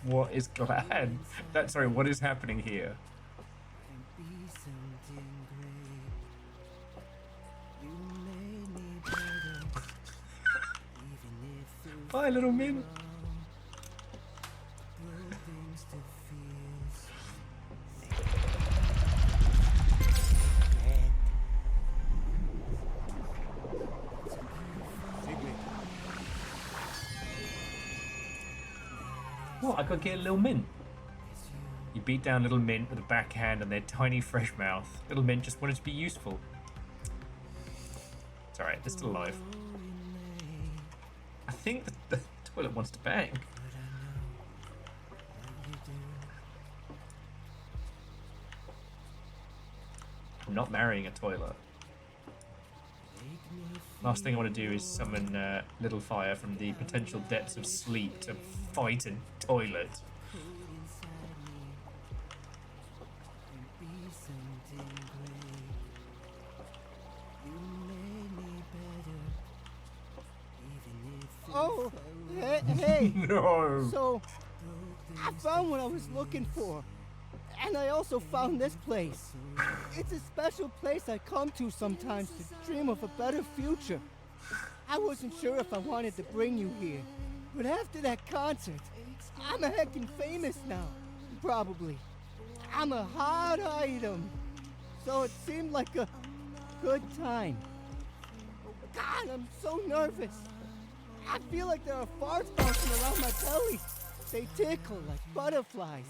What is glad? Sorry, what is happening here? Hi, little Min. What? I could get a little Mint. You beat down Little Mint with a backhand and their tiny fresh mouth. Little Mint just wanted to be useful. It's alright, they're still alive. I think the toilet wants to bang. I'm not marrying a toilet. Last thing I want to do is summon Little Fire from the potential depths of sleep to fight a toilet. Oh, hey. No. So, I found what I was looking for. And I also found this place. It's a special place I come to sometimes to dream of a better future. I wasn't sure if I wanted to bring you here, but after that concert, I'm a heckin' famous now. Probably. I'm a hot item. So it seemed like a good time. God, I'm so nervous. I feel like there are farts bouncing around my belly. They tickle like butterflies.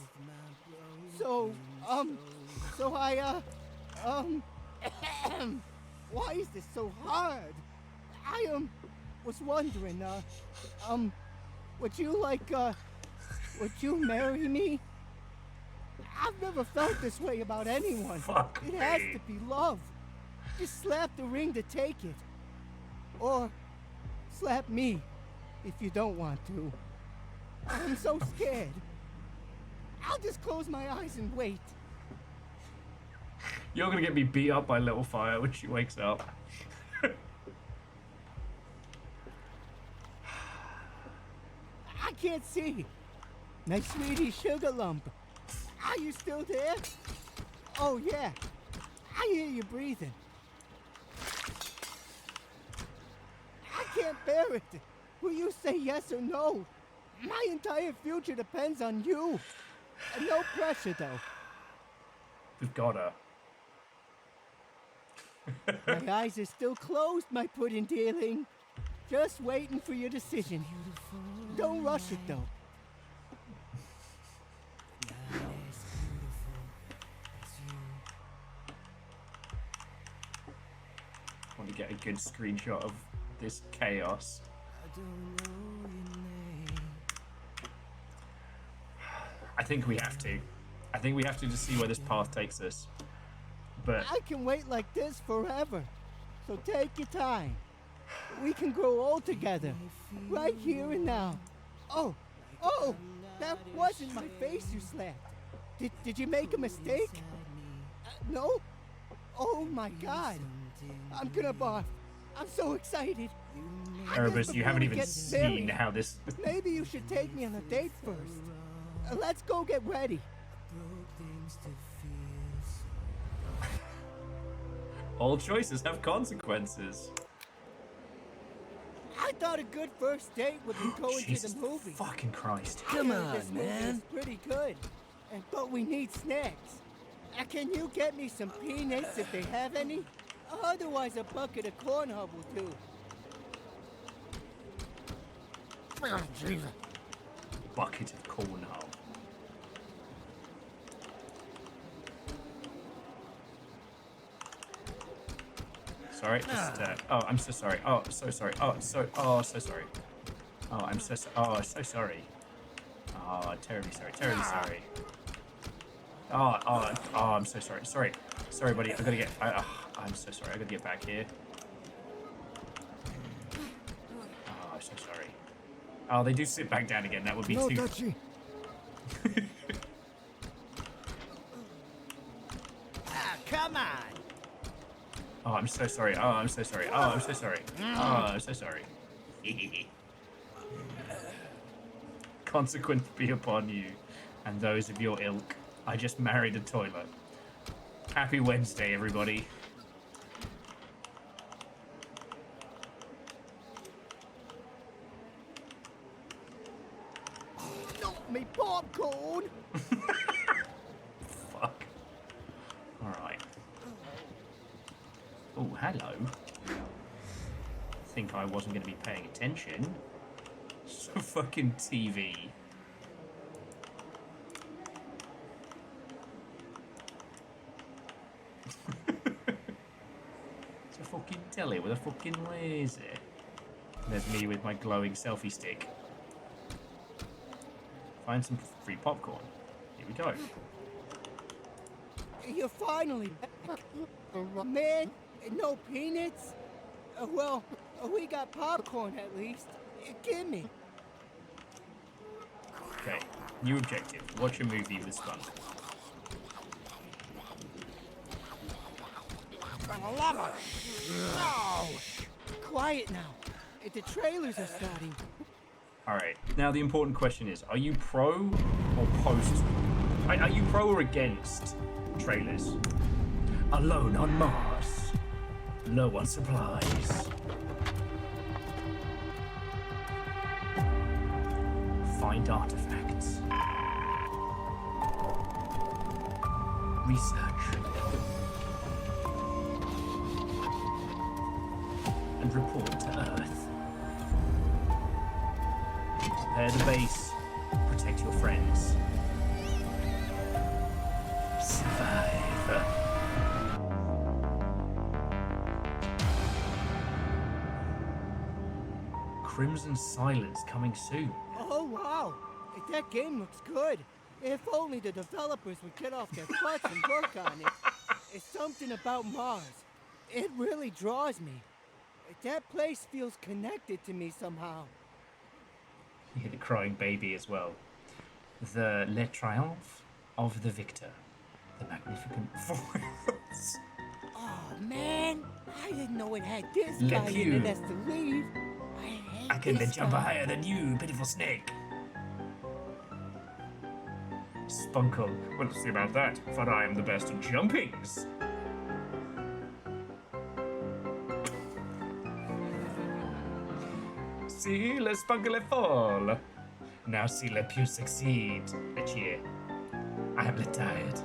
So I, why is this so hard? I, was wondering, would you marry me? I've never felt this way about anyone. Fuck it me. has to be love. Just slap the ring to take it. Or slap me if you don't want to. I'm so scared. I'll just close my eyes and wait. You're gonna get me beat up by Little Fire when she wakes up. I can't see. My sweetie sugar lump. Are you still there? Oh yeah. I hear you breathing. I can't bear it. Will you say yes or no? My entire future depends on you. No pressure though. We've got her. My eyes are still closed, my pudding dearling. Just waiting for your decision. Don't rush it though. I want to get a good screenshot of this chaos. I think we have to. I think we have to see where this path takes us. But I can wait like this forever. So take your time. We can grow old together. Right here and now. Oh, that wasn't my face you slapped. Did you make a mistake? No? Oh my god. I'm gonna barf. I'm so excited. Erebus, you haven't even Get seen married. how this... Maybe you should take me on a date first. Let's go get ready. All choices have consequences. I thought a good first date would be going to Jesus the movie. fucking Christ. Come on, man. It's pretty good. But we need snacks. Can you get me some peanuts if they have any? Otherwise, a bucket of corn hub will do. Bucket of corn hull. Sorry, just, oh, I'm so sorry. Oh, so sorry. Oh, so sorry. Oh, I'm so sorry. Oh, terribly sorry. Oh, I'm so sorry. Sorry, buddy. I gotta get. I'm so sorry. I gotta get back here. so sorry. Oh, they do sit back down again. That would be No too... touchy. Come on. Oh, I'm so sorry. Oh, I'm so sorry. Oh, I'm so sorry. Oh, I'm so sorry. Consequence be upon you and those of your ilk. I just married a toilet. Happy Wednesday, everybody. Not me popcorn. Fuck. Alright. Oh, hello. Think I wasn't going to be paying attention. So fucking TV. It's a fucking telly with a fucking laser. There's me with my glowing selfie stick. Find some free popcorn. Here we go. You're finally back. Man, no peanuts? Well, we got popcorn at least. Gimme. Okay, new objective. Watch a movie with Spunk. No! Quiet now. The trailers are starting. Alright, now the important question is, are you pro or post? Are you pro or against trailers? Alone on Mars. Low on supplies. Find artifacts. Research. And report to Earth. Prepare the base. Protect your friends. Survive. Crimson Silence coming soon. Oh, wow. That game looks good. If only the developers would get off their butts and work on it. It's something about Mars. It really draws me. That place feels connected to me somehow. You hear the crying baby as well. The Le Triomphe of the Victor. The magnificent voice. Oh, man. I didn't know it had this Le guy in Pew. it as the lead. I can this jump guy. higher than you, pitiful snake. Spunkle. Well, see about that, for I am the best at jumpings. See, le Spunkle fall. Now see le Pew succeed. A cheer. I am retired.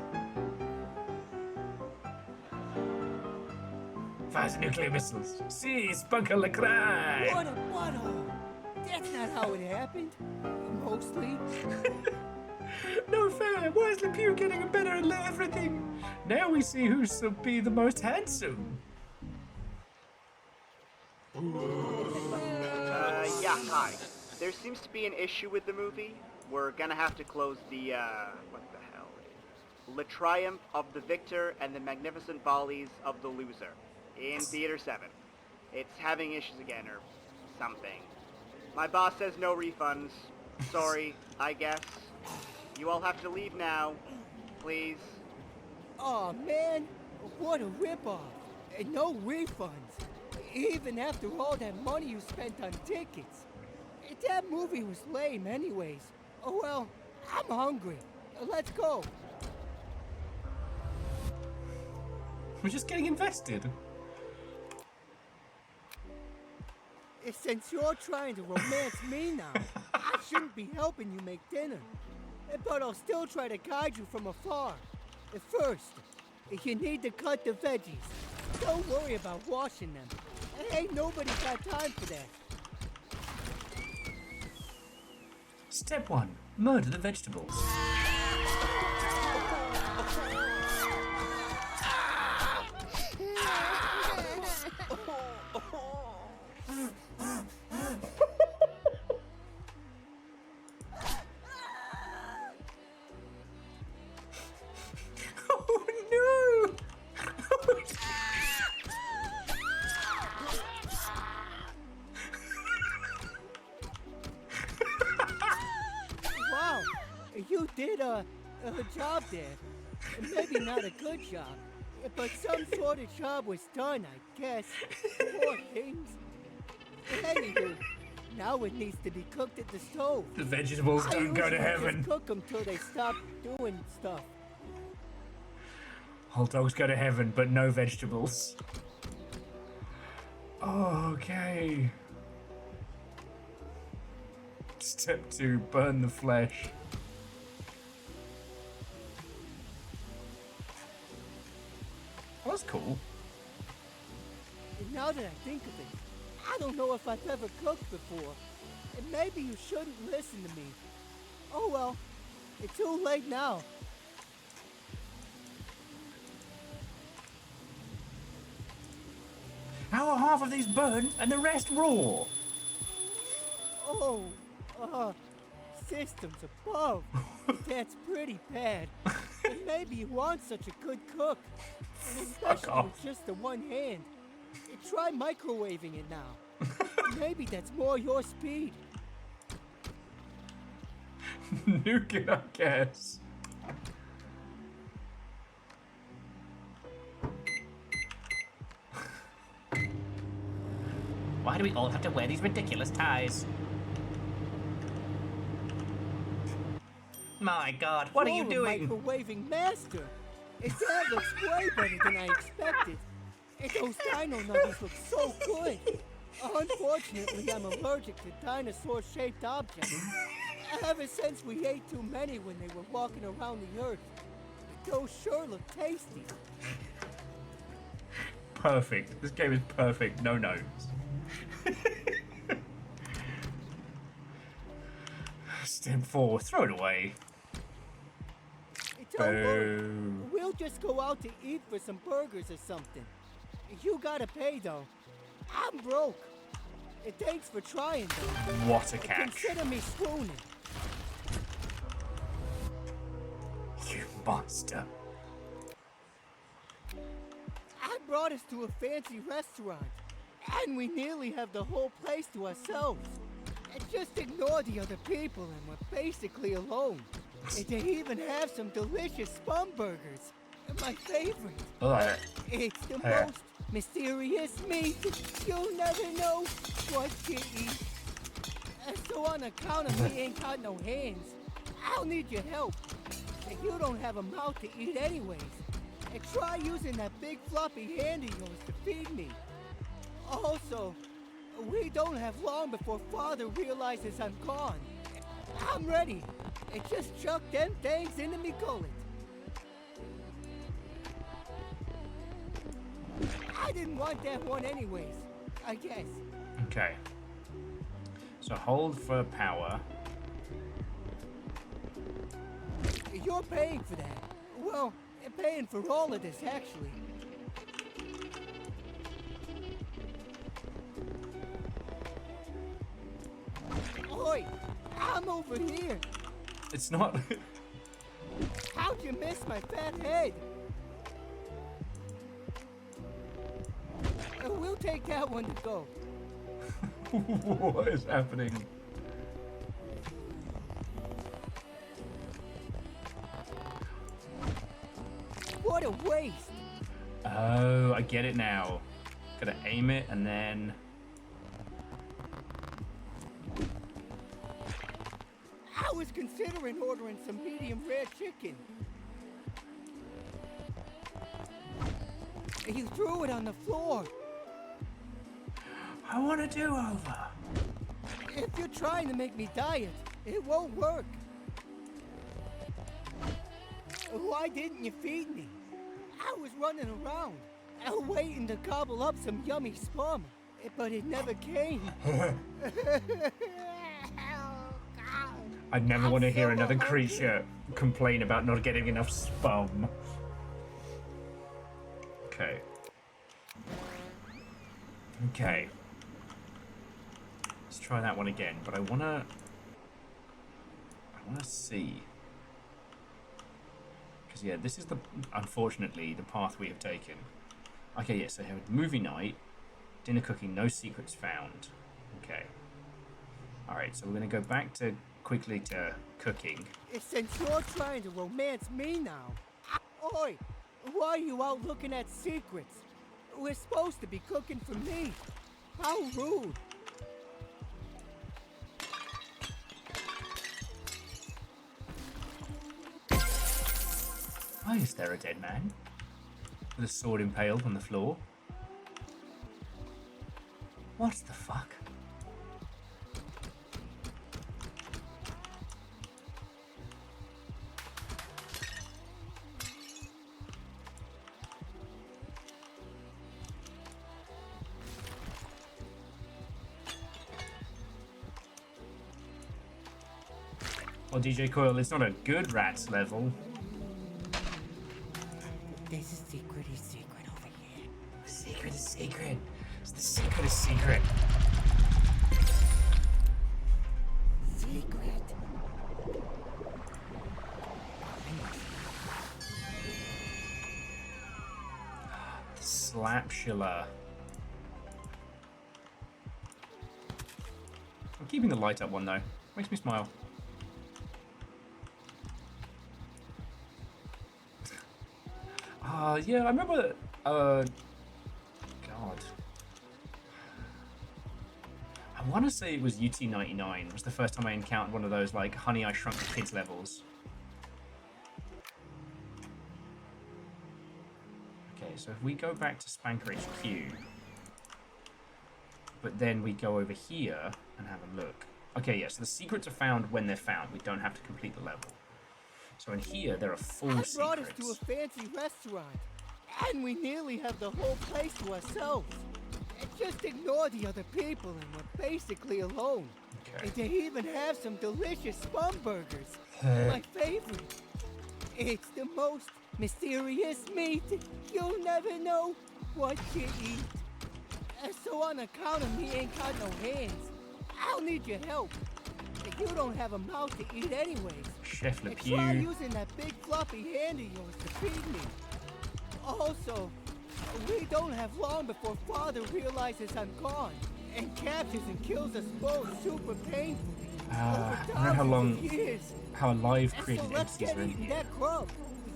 Fire the nuclear missiles. See, Spunkle le cry. What a butthole. That's not how it happened. Mostly. No fair. Why is Le Pew getting better at everything? Now we see who shall be the most handsome. Yeah, hi. There seems to be an issue with the movie. We're gonna have to close the, what the hell? Le Triumph of the Victor and the Magnificent Volleys of the Loser in Theater 7. It's having issues again, or something. My boss says no refunds. Sorry, I guess. You all have to leave now. Please. Oh man, what a ripoff. And no refunds. Even after all that money you spent on tickets. That movie was lame anyways. Oh well, I'm hungry. Let's go. We're just getting invested. Since you're trying to romance me now, I shouldn't be helping you make dinner. But I'll still try to guide you from afar. First, you need to cut the veggies. Don't worry about washing them. Ain't nobody got time for that. Step 1. Murder the vegetables. Oh no! did a job there. Maybe not a good job, but some sort of job was done, I guess. Poor things. Anywho, now it needs to be cooked at the stove. The vegetables don't go to heaven. Just cook them till they stop doing stuff. Hot dogs go to heaven, but no vegetables. Okay. Step 2, burn the flesh. Oh, that's cool. And now that I think of it, I don't know if I've ever cooked before. And maybe you shouldn't listen to me. Oh well, it's too late now. How are half of these burnt and the rest raw? Oh, systems above. That's pretty bad. And maybe you aren't such a good cook. And especially with just the one hand. Try microwaving it now. Maybe that's more your speed. Nuke it, I guess. Why do we all have to wear these ridiculous ties? My God, what are you doing? Microwaving master. That looks way better than I expected. And those dino nuggets look so good. Unfortunately, I'm allergic to dinosaur-shaped objects. Ever since we ate too many when they were walking around the earth. Those sure look tasty. Perfect. This game is perfect. No notes. Step 4, throw it away. Don't worry. We'll just go out to eat for some burgers or something. You gotta pay though. I'm broke. Thanks for trying though. What a catch. Consider me swooning. You monster. I brought us to a fancy restaurant. And we nearly have the whole place to ourselves. And just ignore the other people and we're basically alone. And they even have some delicious spum burgers. My favorite. It's the most mysterious meat. You'll never know what you eat. So on account of me ain't got no hands, I'll need your help. And you don't have a mouth to eat anyways. And try using that big floppy hand of yours to feed me. Also, we don't have long before Father realizes I'm gone. I'm ready. And just chuck them things into me gullet. I didn't want that one anyways, I guess. Okay. So hold for power. You're paying for that. Well, paying for all of this, actually. Oi, I'm over here. It's not. How'd you miss my fat head? We'll take that one to go. What is happening? What a waste. Oh, I get it now. Gotta aim it and then. I was considering ordering some medium rare chicken. You threw it on the floor. I want a do-over. If you're trying to make me diet, it won't work. Why didn't you feed me? I was running around, waiting to gobble up some yummy spum, but it never came. I never want to hear another creature complain about not getting enough spum. Okay. Okay. Let's try that one again, but I wanna see. Because yeah, this is unfortunately the path we have taken. Okay, yeah, so here movie night, dinner cooking, no secrets found. Okay. Alright, so we're gonna go back to quickly to cooking. Since you're trying to romance me now, oi, why are you out looking at secrets? We're supposed to be cooking for me. How rude. Why is there a dead man with a sword impaled on the floor? What the fuck? Well, DJ Coil, it's not a good rats level. There's a secret over here. The secret is secret. It's the secret is secret. Secret. The Slapshula. I'm keeping the light up one though. Makes me smile. Yeah, I remember, God. I want to say it was UT99. It was the first time I encountered one of those, like, Honey, I Shrunk the Kids levels. Okay, so if we go back to Spanker HQ, but then we go over here and have a look. Okay, yeah, so the secrets are found when they're found. We don't have to complete the level. So in here, there are 4 secrets. I brought us to a fancy restaurant, and we nearly have the whole place to ourselves. Just ignore the other people, and we're basically alone. Okay. And they even have some delicious spun burgers. My favorite. It's the most mysterious meat. You'll never know what you eat. So on account of me ain't got no hands, I'll need your help. You don't have a mouth to eat anyways. Chef Le Try Pew. using that big floppy hand of yours to feed me. Also, we don't have long before Father realizes I'm gone and captures and kills us both super painfully. I don't know how long, Years. how alive So created let's entities get are in eating here. that grub.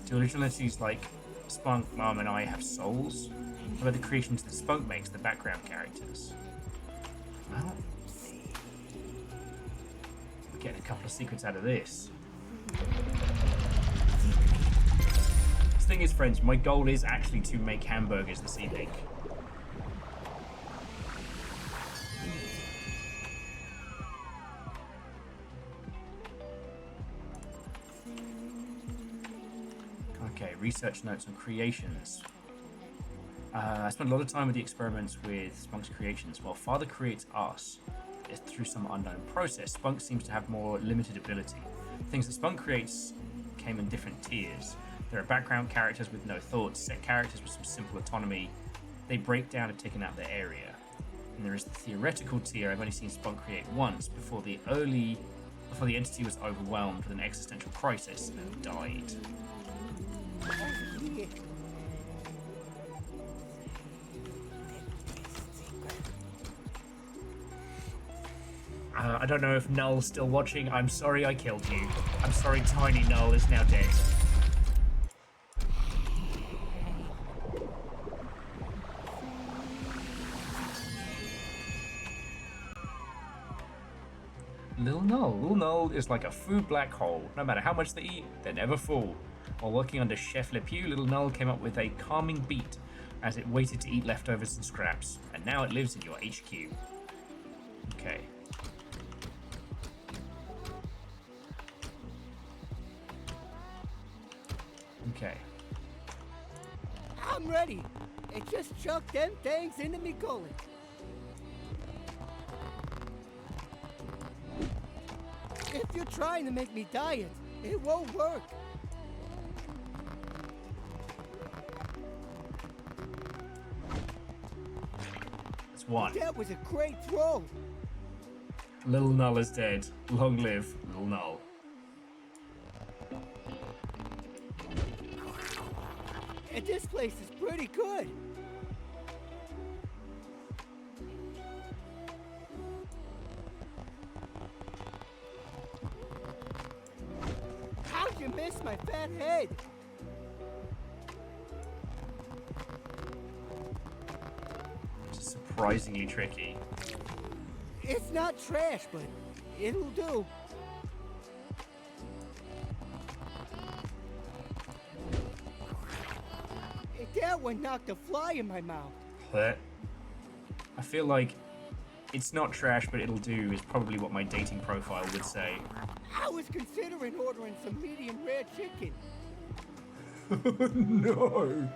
Do original entities like Spunk, Mom, and I have souls? What about the creations that Spunk makes, the background characters? Well, we're getting a couple of secrets out of this. The thing is, friends, my goal is actually to make hamburgers this evening. Okay, research notes on creations. I spent a lot of time with the experiments with Spunk's creations. While Father creates us through some unknown process, Spunk seems to have more limited ability. Things that Spunk creates came in different tiers. There are background characters with no thoughts, set characters with some simple autonomy. They break down and taken out their area. And there is the theoretical tier I've only seen Spunk create once before the entity was overwhelmed with an existential crisis and died. I don't know if Null's still watching. I'm sorry I killed you. I'm sorry Tiny Null is now dead. Lil Null is like a food black hole. No matter how much they eat, they're never full. While working under Chef Le Pew, Little Null came up with a calming beat as it waited to eat leftovers and scraps. And now it lives in your HQ. Okay. Okay. I'm ready. And just chuck them things into me gullet. If you're trying to make me diet, it won't work. That's one. That was a great throw. Little Null is dead. Long live Little Null. And this place is pretty good. my fat head. It's surprisingly tricky. It's not trash, but it'll do. That one knocked a fly in my mouth. But I feel like it's not trash, but it'll do is probably what my dating profile would say. I was considering ordering some medium rare chicken. No.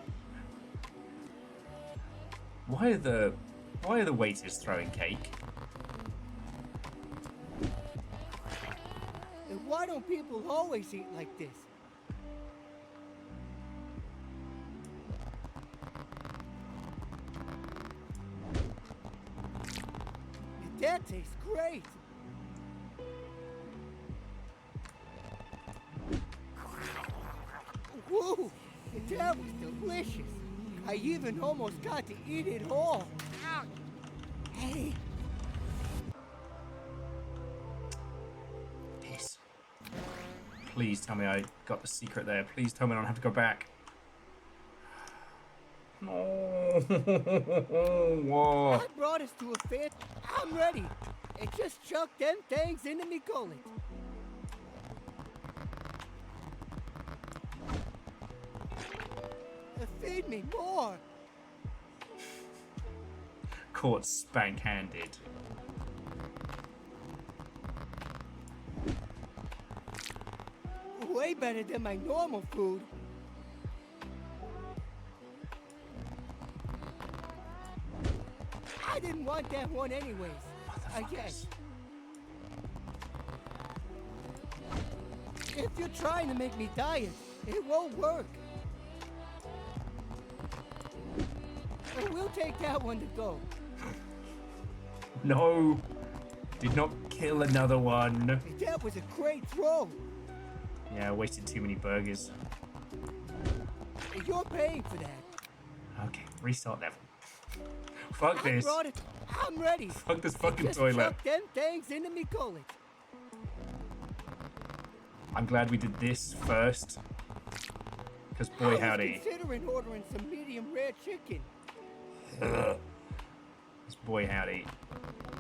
Why are the waiters throwing cake? And why don't people always eat like this? That tastes great. Woo! That was delicious. I even almost got to eat it all. Hey. Peace. Please tell me I got the secret there. Please tell me I don't have to go back. No. I brought us to a fit. I'm ready. And just chuck them things into me gullet. Feed me more. Caught spank-handed. Way better than my normal food. I didn't want that one anyways. I guess. If you're trying to make me diet, it won't work. We'll take that one to go. No. Did not kill another one. That was a great throw. Yeah, I wasted too many burgers. You're paying for that. Okay, restart level. Fuck this. I brought it. I'm ready. Fuck this fucking just toilet. Chuck them things into me gullet. I'm glad we did this first. Because boy howdy. I was considering ordering some medium rare chicken. Because boy howdy.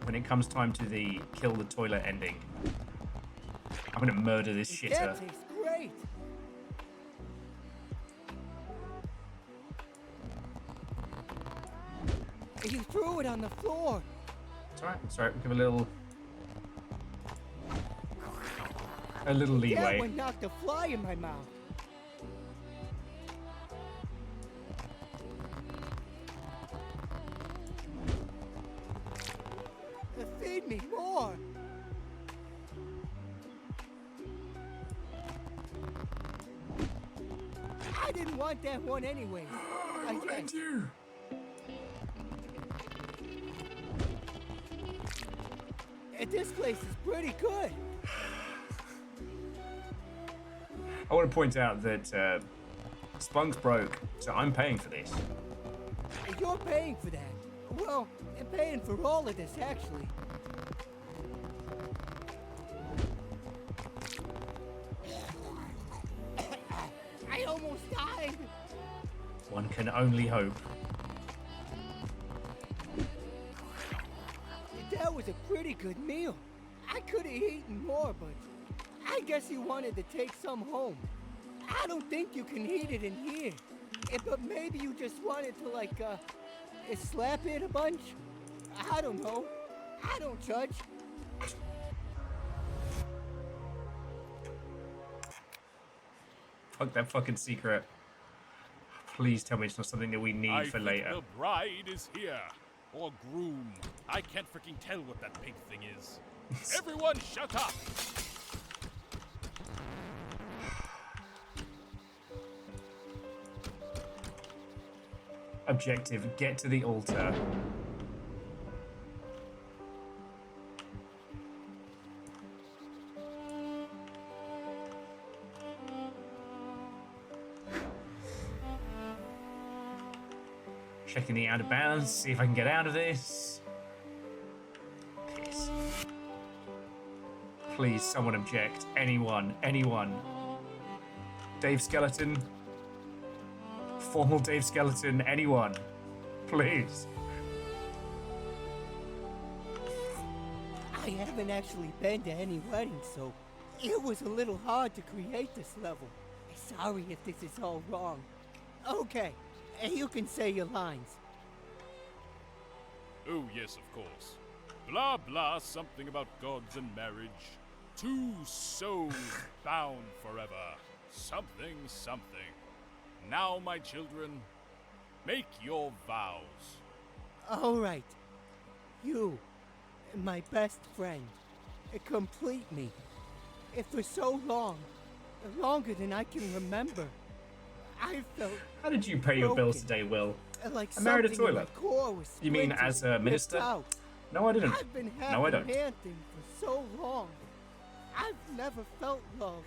When it comes time to the kill the toilet ending, I'm gonna murder this shitter. That tastes great. You threw it on the floor. It's alright, it's alright. We'll give a little leeway. That one knocked a fly in my mouth. Feed me more. I didn't want that one anyways. I guess. This place is pretty good. I want to point out that Spunk's broke, so I'm paying for this. You're paying for that. Well, I'm paying for all of this, actually. I almost died. One can only hope. That was a pretty good meal. I could have eaten more, but I guess you wanted to take some home. I don't think you can eat it in here. But maybe you just wanted to, like, slap it a bunch? I don't know. I don't judge. Fuck that fucking secret. Please tell me it's not something that we need for later. The bride is here. Or groom. I can't freaking tell what that pink thing is. Everyone shut up! Objective, get to the altar. Checking the out of bounds, see if I can get out of this. Piss. Please, someone object. Anyone, anyone. Dave Skeleton. Formal Dave Skeleton. Anyone. Please. I haven't actually been to any weddings, so it was a little hard to create this level. Sorry if this is all wrong. Okay, you can say your lines. Oh, yes, of course. Blah, blah, something about gods and marriage. Two souls bound forever. Something, something. Now, my children, make your vows. All right. You, my best friend, complete me. For so long, longer than I can remember, I felt How did you pay your bills today, Will? like I married a something in my toilet. core was You mean splintered as a and minister? ripped out. No, I didn't. I've been No, I don't. happy-handing for so long. I've never felt love.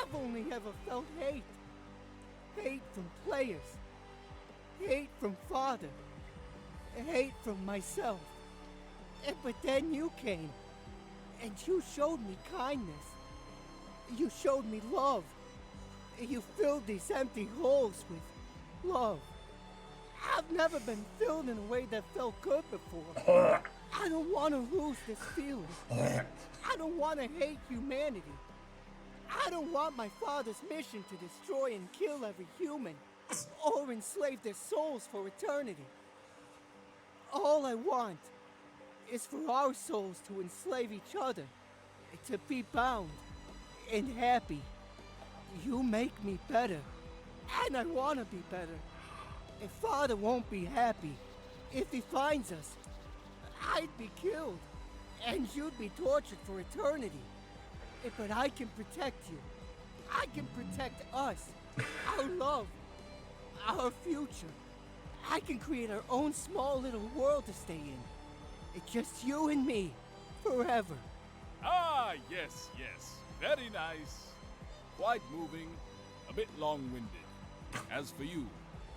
I've only ever felt hate. Hate from players. Hate from father. Hate from myself. But then you came, and you showed me kindness. You showed me love. You filled these empty holes with love. I've never been filled in a way that felt good before. I don't want to lose this feeling. I don't want to hate humanity. I don't want my father's mission to destroy and kill every human, or enslave their souls for eternity. All I want is for our souls to enslave each other, to be bound and happy. You make me better, and I want to be better. If Father won't be happy, if he finds us, I'd be killed, and you'd be tortured for eternity. But I can protect you. I can protect us, our love, our future. I can create our own small little world to stay in. It's just you and me, forever. Ah, yes, yes. Very nice. Quite moving. A bit long-winded. As for you,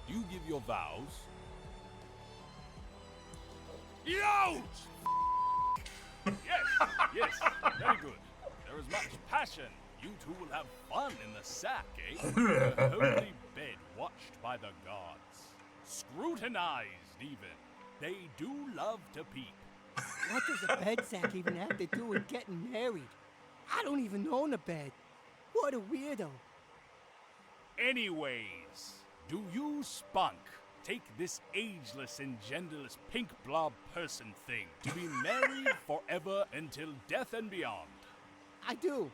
you give your vows. Ouch! Yes, yes, very good. There is much passion. You two will have fun in the sack, eh? A holy bed watched by the gods. Scrutinized, even. They do love to peep. What does a bed sack even have to do with getting married? I don't even own a bed. What a weirdo. Anyways, do you, Spunk, take this ageless and genderless pink blob person thing to be married forever until death and beyond? I do.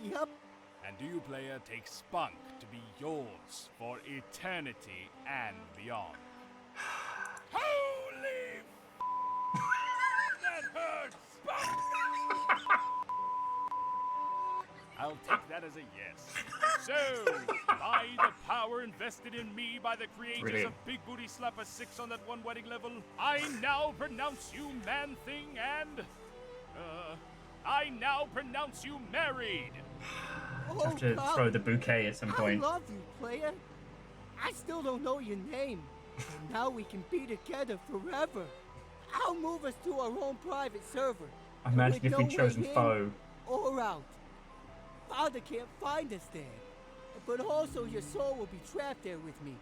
Yup. And do you, player, take Spunk to be yours for eternity and beyond? Holy that hurts! Spunk! I'll take that as a yes. So, by the power invested in me by the creators Brilliant. of Big Booty Slapper 6 on that one wedding level, I now pronounce you man-thing and... I now pronounce you married! I have to God. throw the bouquet at some point. I love you, player. I still don't know your name. And now we can be together forever. I'll move us to our own private server. Imagine with if no we'd chosen way in foe. or out. Father can't find us there. But also your soul will be trapped there with me,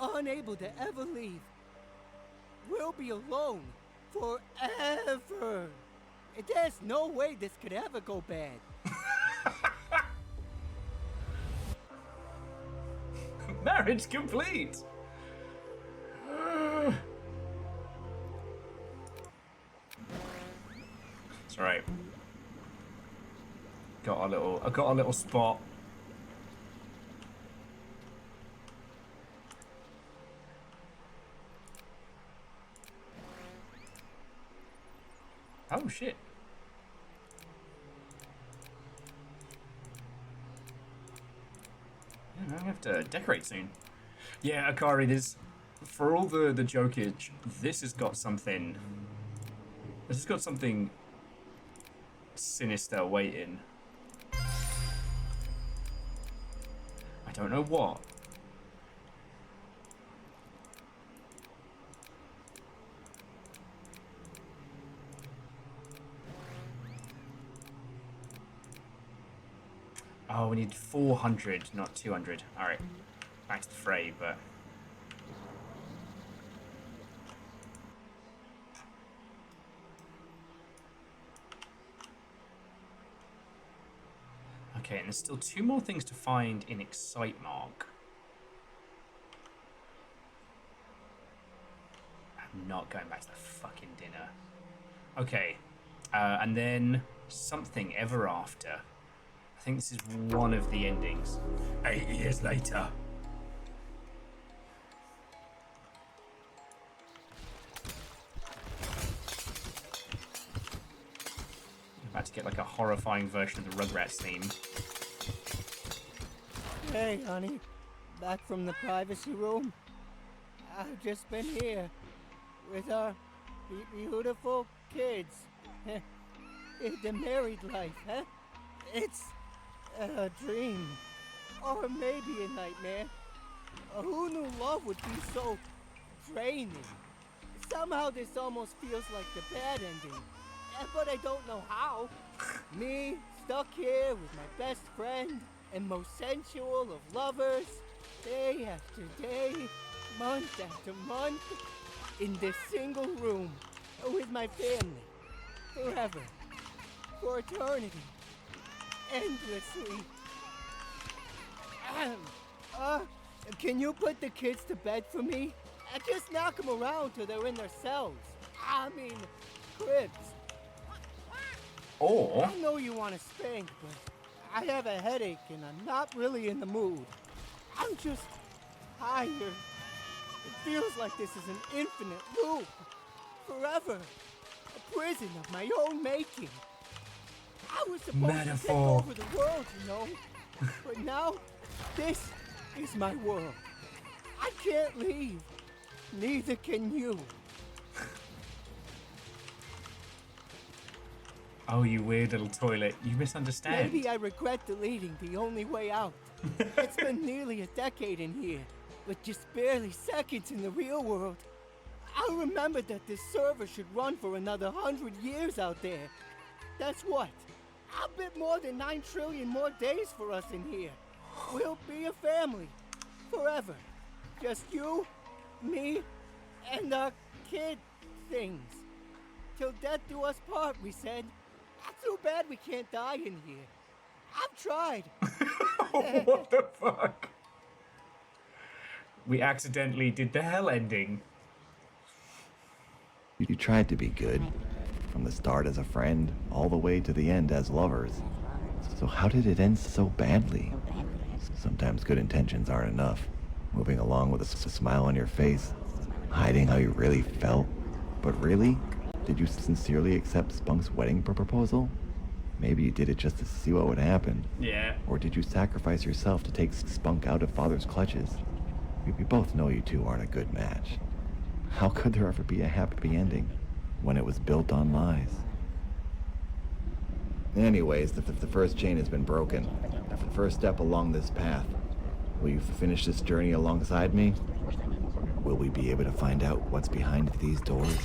unable to ever leave. We'll be alone forever. There's no way this could ever go bad. Marriage complete. It's alright. I got a little spot. Oh shit. Yeah, I have to decorate soon. Yeah, Akari, there's for all the jokage, this has got something. This has got something sinister waiting. I don't know what. Oh, we need 400, not 200. All right, back to the fray, but... Okay, and there's still 2 more things to find in Excite Mark. I'm not going back to the fucking dinner. Okay, and then something ever after. I think this is one of the endings. 8 years later. I'm about to get like a horrifying version of the Rugrats theme. Hey, honey. Back from the privacy room? I've just been here with our beautiful kids. The married life, huh? It's a dream. Or maybe a nightmare. Who knew love would be so draining? Somehow this almost feels like the bad ending. But I don't know how. Me, stuck here with my best friend and most sensual of lovers, day after day, month after month, in this single room, with my family, forever, for eternity, endlessly. Can you put the kids to bed for me? Just knock them around till they're in their cells. I mean, cribs. Or... I know you want to spank, but I have a headache and I'm not really in the mood. I'm just tired. It feels like this is an infinite loop. Forever. A prison of my own making. I was supposed to take over the world, you know. But now, this is my world. I can't leave. Neither can you. Oh, you weird little toilet. You misunderstand. Maybe I regret deleting the only way out. It's been nearly a decade in here, with just barely seconds in the real world. I remembered that this server should run for another 100 years out there. That's what? A bit more than 9 trillion more days for us in here. We'll be a family. Forever. Just you, me, and our kid things. Till death do us part, we said. Too bad we can't die in here. I've tried. What the fuck? We accidentally did the hell ending. You tried to be good. From the start as a friend, all the way to the end as lovers. So how did it end so badly? Sometimes good intentions aren't enough. Moving along with a smile on your face. Hiding how you really felt. But really? Did you sincerely accept Spunk's wedding proposal? Maybe you did it just to see what would happen. Yeah. Or did you sacrifice yourself to take Spunk out of Father's clutches? We both know you two aren't a good match. How could there ever be a happy ending when it was built on lies? Anyways, the first chain has been broken. The first step along this path. Will you finish this journey alongside me? Will we be able to find out what's behind these doors?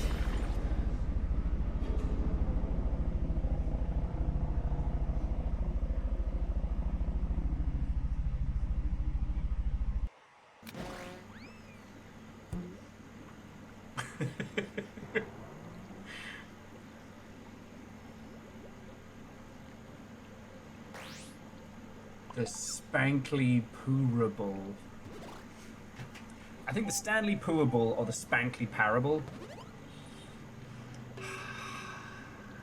The Spankly Poorable. I think the Stanley Pooable or the Spankly Parable.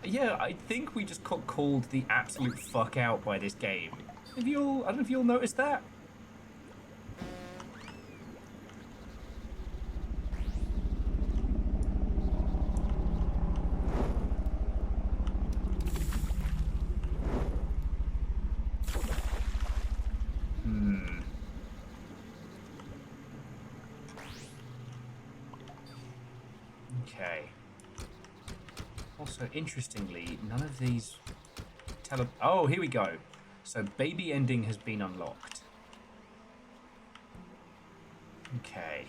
Yeah, I think we just got called the absolute fuck out by this game. Have you all, I don't know if you all noticed that. Okay. Also, interestingly, none of these oh, here we go. So, baby ending has been unlocked. Okay.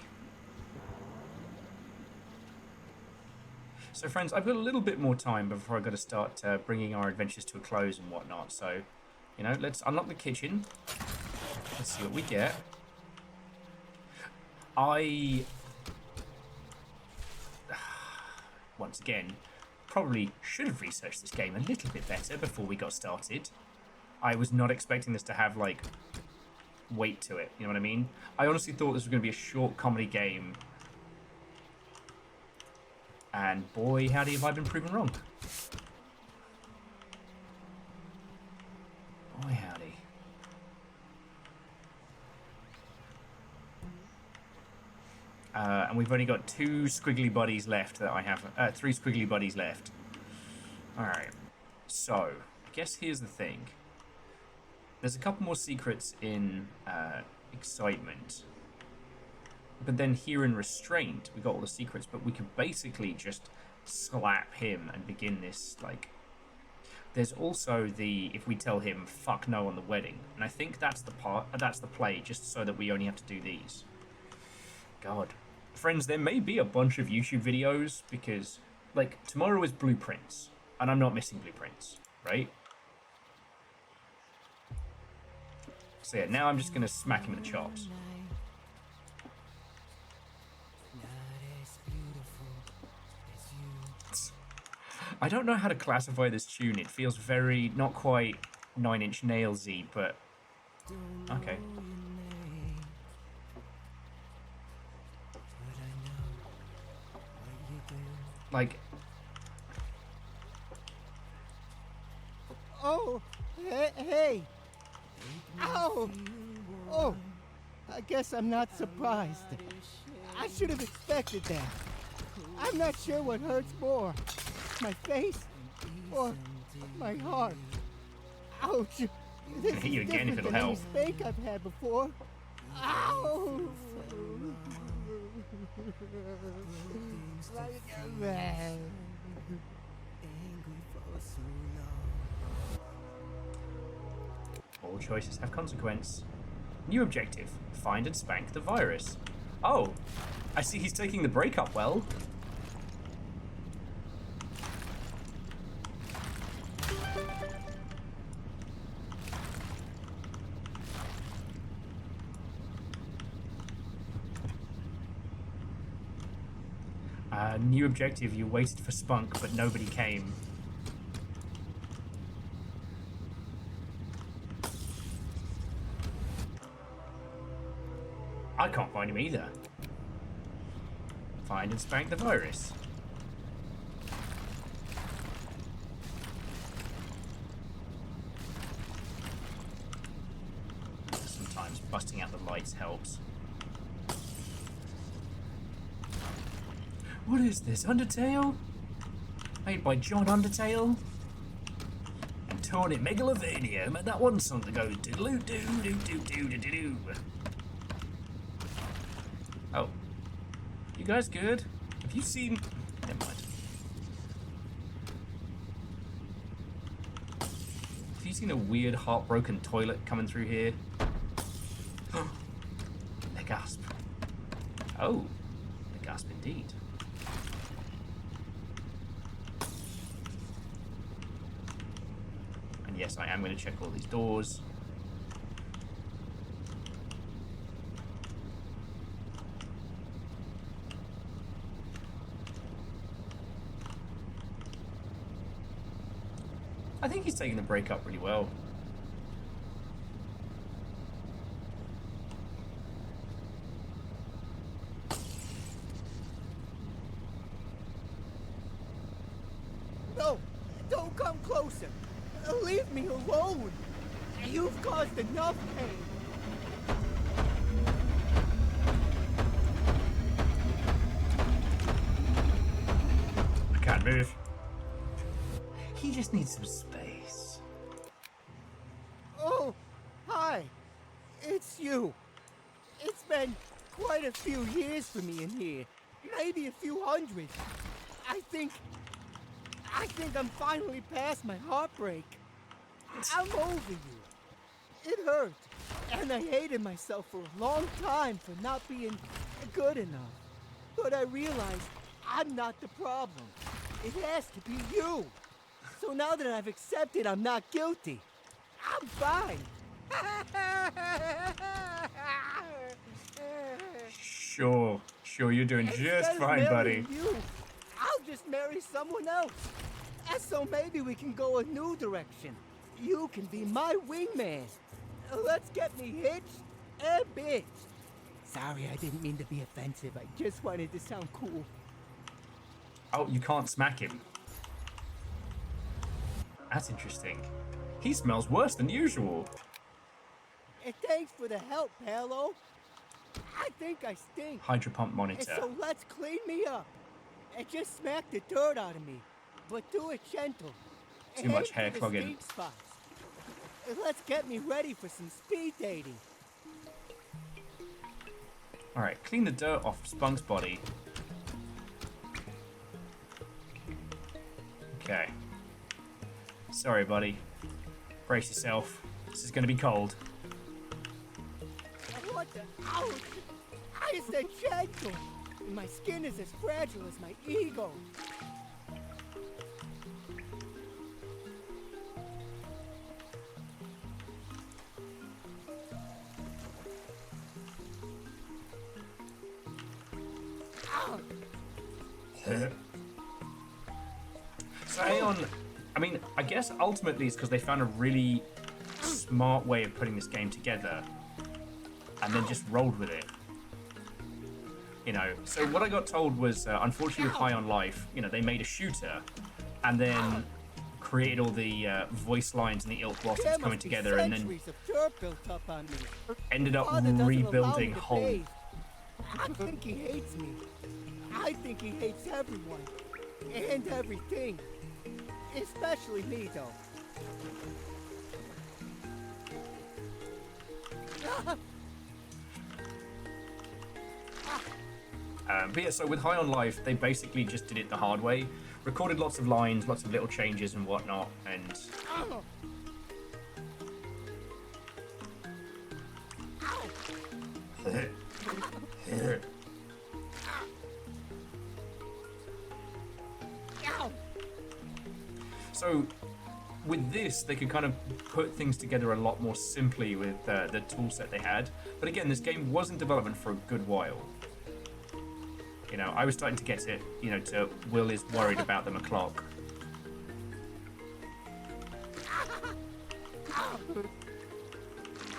So, friends, I've got a little bit more time before I've got to start bringing our adventures to a close and whatnot. So, You know, let's unlock the kitchen. Let's see what we get. Once again, probably should have researched this game a little bit better before we got started. I was not expecting this to have, like, weight to it. You know what I mean? I honestly thought this was going to be a short comedy game. And boy, howdy have I been proven wrong. Boy, howdy. And we've only got 2 squiggly buddies left that I have. 3 squiggly buddies left. Alright. So, I guess here's the thing. There's a couple more secrets in Excitement. But then here in Restraint, we got all the secrets, but we could basically just slap him and begin this, like... There's also the, if we tell him, fuck no on the wedding. And I think that's the play, just so that we only have to do these. God. Friends, there may be a bunch of YouTube videos, because, like, tomorrow is Blueprints. And I'm not missing Blueprints, right? So yeah, now I'm just going to smack him in the chops. I don't know how to classify this tune. It feels very, not quite 9 Inch Nails-y, but... Okay. Like... Oh, hey! Ow! Oh, I guess I'm not surprised. I should have expected that. I'm not sure what hurts more, my face or my heart. Ouch! This is you again if different it'll than any help. spank I've had before. Ow! All choices have consequence. New objective. Find and spank the virus. Oh, I see he's taking the breakup well. New objective. You waited for Spunk, but nobody came. I can't find him either. Find and spank the virus. Sometimes busting out the lights helps. What is this, Undertale? Made by John Undertale? And torn in Megalovania, but that one song that goes do-do-do-do-do-do-do-do. Oh. You guys good? Have you seen... Never mind. Have you seen a weird heartbroken toilet coming through here? A gasp. Oh. A gasp indeed. And yes, I am going to check all these doors. I think he's taking the break up really well. No! Don't come closer! Leave me alone! You've caused enough pain! I can't move. He just needs some space. Oh, hi. It's you. It's been quite a few years for me in here. Maybe a few hundred. I think I'm finally past my heartbreak. I'm over you. It hurt. And I hated myself for a long time for not being good enough. But I realized I'm not the problem. It has to be you. So now that I've accepted I'm not guilty, I'm fine. Sure, you're doing just Instead of fine, buddy. marrying you, I'll just marry someone else. And so maybe we can go a new direction. You can be my wingman. Let's get me hitched and bitched. Sorry, I didn't mean to be offensive. I just wanted to sound cool. Oh, you can't smack him. That's interesting. He smells worse than usual. And thanks for the help, Paolo. I think I stink. Hydro pump monitor. And so let's clean me up. And just smack the dirt out of me. But do it gentle. Too much hair clogging. Stink spots. And let's get me ready for some speed dating. Alright, clean the dirt off Spunk's body. Okay. Sorry, buddy. Brace yourself. This is gonna be cold. What the? Ouch! I said gentle! And my skin is as fragile as my ego. So Aeon, I mean, I guess ultimately it's because they found a really smart way of putting this game together and then just rolled with it. You know, so what I got told was, unfortunately with High on Life, you know, they made a shooter and then created all the voice lines and the ilk whilst it was coming together and then ended up rebuilding whole. I think he hates me. I think he hates everyone. And everything. Especially me, though. But yeah, so with High on Life, they basically just did it the hard way. Recorded lots of lines, lots of little changes and whatnot, and... So, with this, they could kind of put things together a lot more simply with the tool set they had. But again, this game was in development for a good while. You know, I was starting to get it, you know, to Will is worried about the o'clock.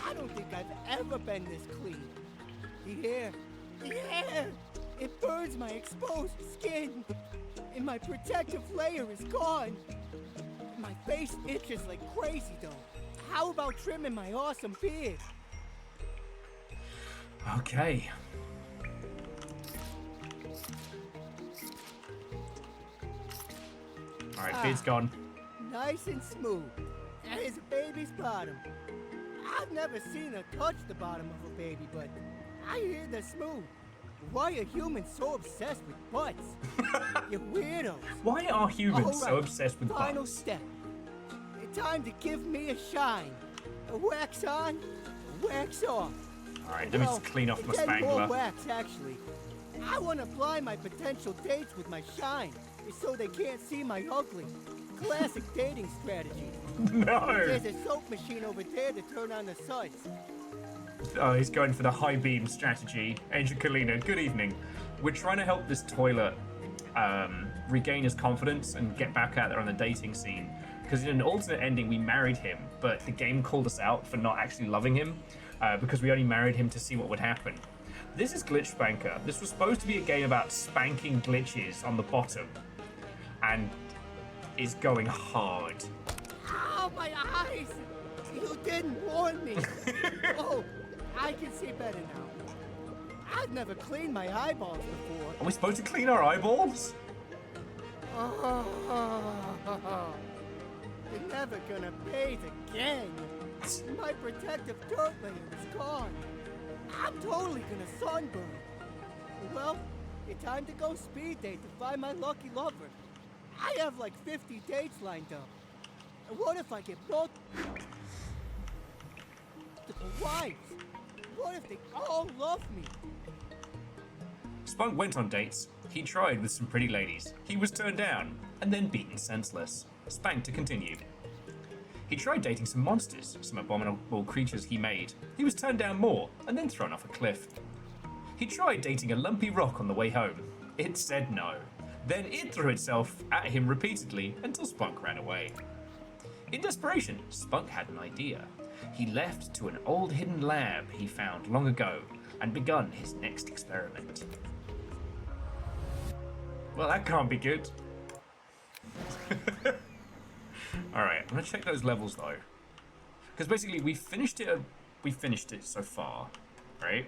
I don't think I've ever been this clean. The air, it burns my exposed skin. And my protective layer is gone. My face itches like crazy, though. How about trimming my awesome beard? Okay. Alright, beard's gone. Nice and smooth. As a baby's bottom. I've never seen her touch the bottom of a baby, but I hear they're smooth. Why are humans so obsessed with butts? You weirdos. Why are humans so obsessed with Final butts? step. Time to give me a shine. A wax on, a wax off. Alright, let me just clean off my spangler. More wax, actually. I want to apply my potential dates with my shine, so they can't see my ugly. Classic dating strategy. No! There's a soap machine over there to turn on the suds. Oh, he's going for the high beam strategy. Agent Kalina, good evening. We're trying to help this toilet regain his confidence and get back out there on the dating scene. Because in an alternate ending, we married him, but the game called us out for not actually loving him because we only married him to see what would happen. This is GlitchSPANKR. This was supposed to be a game about spanking glitches on the bottom, and is going hard. Oh, my eyes! You didn't warn me! Oh, I can see better now. I've never cleaned my eyeballs before. Are we supposed to clean our eyeballs? You're never gonna bathe again. My protective dirt layer is gone. I'm totally gonna sunburn. Well, it's time to go speed date to find my lucky lover. I have like 50 dates lined up. And what if I get multiple wives? What if they all love me? Spunk went on dates. He tried with some pretty ladies. He was turned down, and then beaten senseless. Spank to continue. He tried dating some monsters, some abominable creatures he made. He was turned down more, and then thrown off a cliff. He tried dating a lumpy rock on the way home. It said no. Then it threw itself at him repeatedly until Spunk ran away. In desperation, Spunk had an idea. He left to an old hidden lab he found long ago and begun his next experiment. Well, that can't be good. Alright, I'm gonna check those levels though. Because basically we finished it so far, right?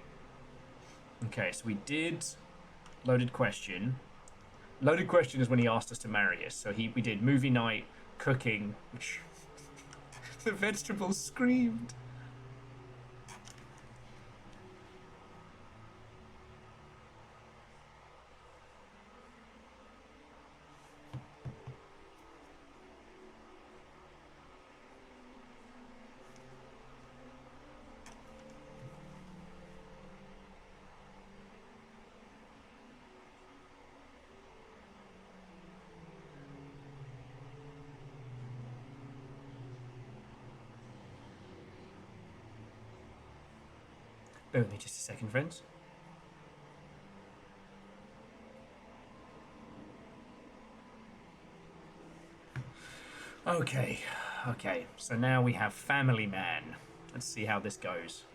Okay, so we did loaded question. Loaded question is when he asked us to marry us. So we did movie night, cooking, which the vegetables screamed. Bear with me just a second, friends. Okay, so now we have Family Man. Let's see how this goes.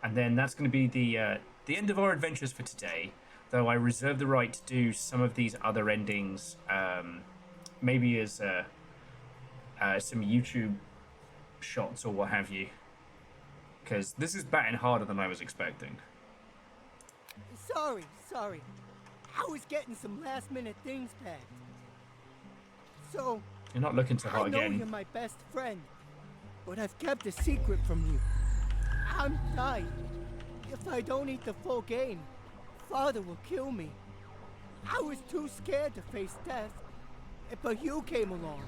And then that's going to be the end of our adventures for today, though I reserve the right to do some of these other endings, maybe as some YouTube shots or what have you. Because this is batting harder than I was expecting. Sorry. I was getting some last-minute things packed. So, You're not looking so hot I know again. you're my best friend, but I've kept a secret from you. I'm dying. If I don't eat the full game, Father will kill me. I was too scared to face death, but you came along.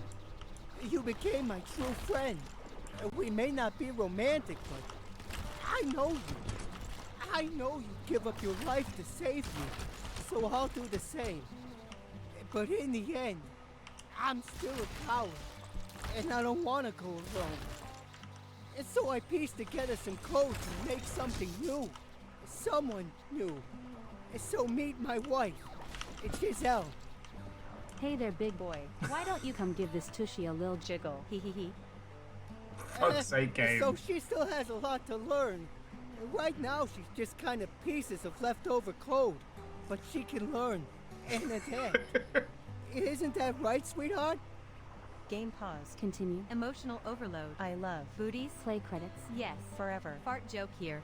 You became my true friend. We may not be romantic, but I know you. I know you give up your life to save me, so I'll do the same. But in the end, I'm still a coward, and I don't want to go alone. And so I pieced together some codes and make something new. Someone new. And so meet my wife, Giselle. Hey there, big boy. Why don't you come give this tushy a little jiggle? Hee hee hee. Fuck's sake, game. So she still has a lot to learn. And right now she's just kind of pieces of leftover code. But she can learn and adapt. Isn't that right, sweetheart? Game pause. Continue. Emotional overload. I love. Booties. Play credits. Yes. Forever. Fart joke here.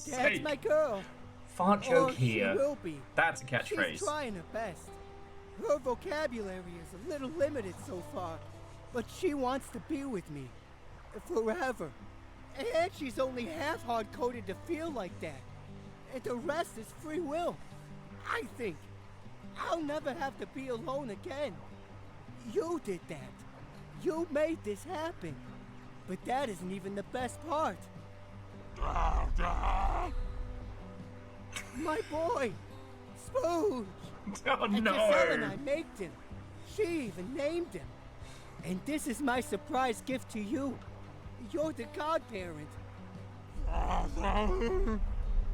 That's my girl. Fart joke Or here. She will be. That's a catchphrase. She's trying her best. Her vocabulary is a little limited so far, but she wants to be with me. Forever. And she's only half hard-coded to feel like that. And the rest is free will. I think. I'll never have to be alone again. You did that. You made this happen. But that isn't even the best part. My boy, Spooge. Oh and no! Giselle and I made him. She even named him. And this is my surprise gift to you. You're the godparent. Father,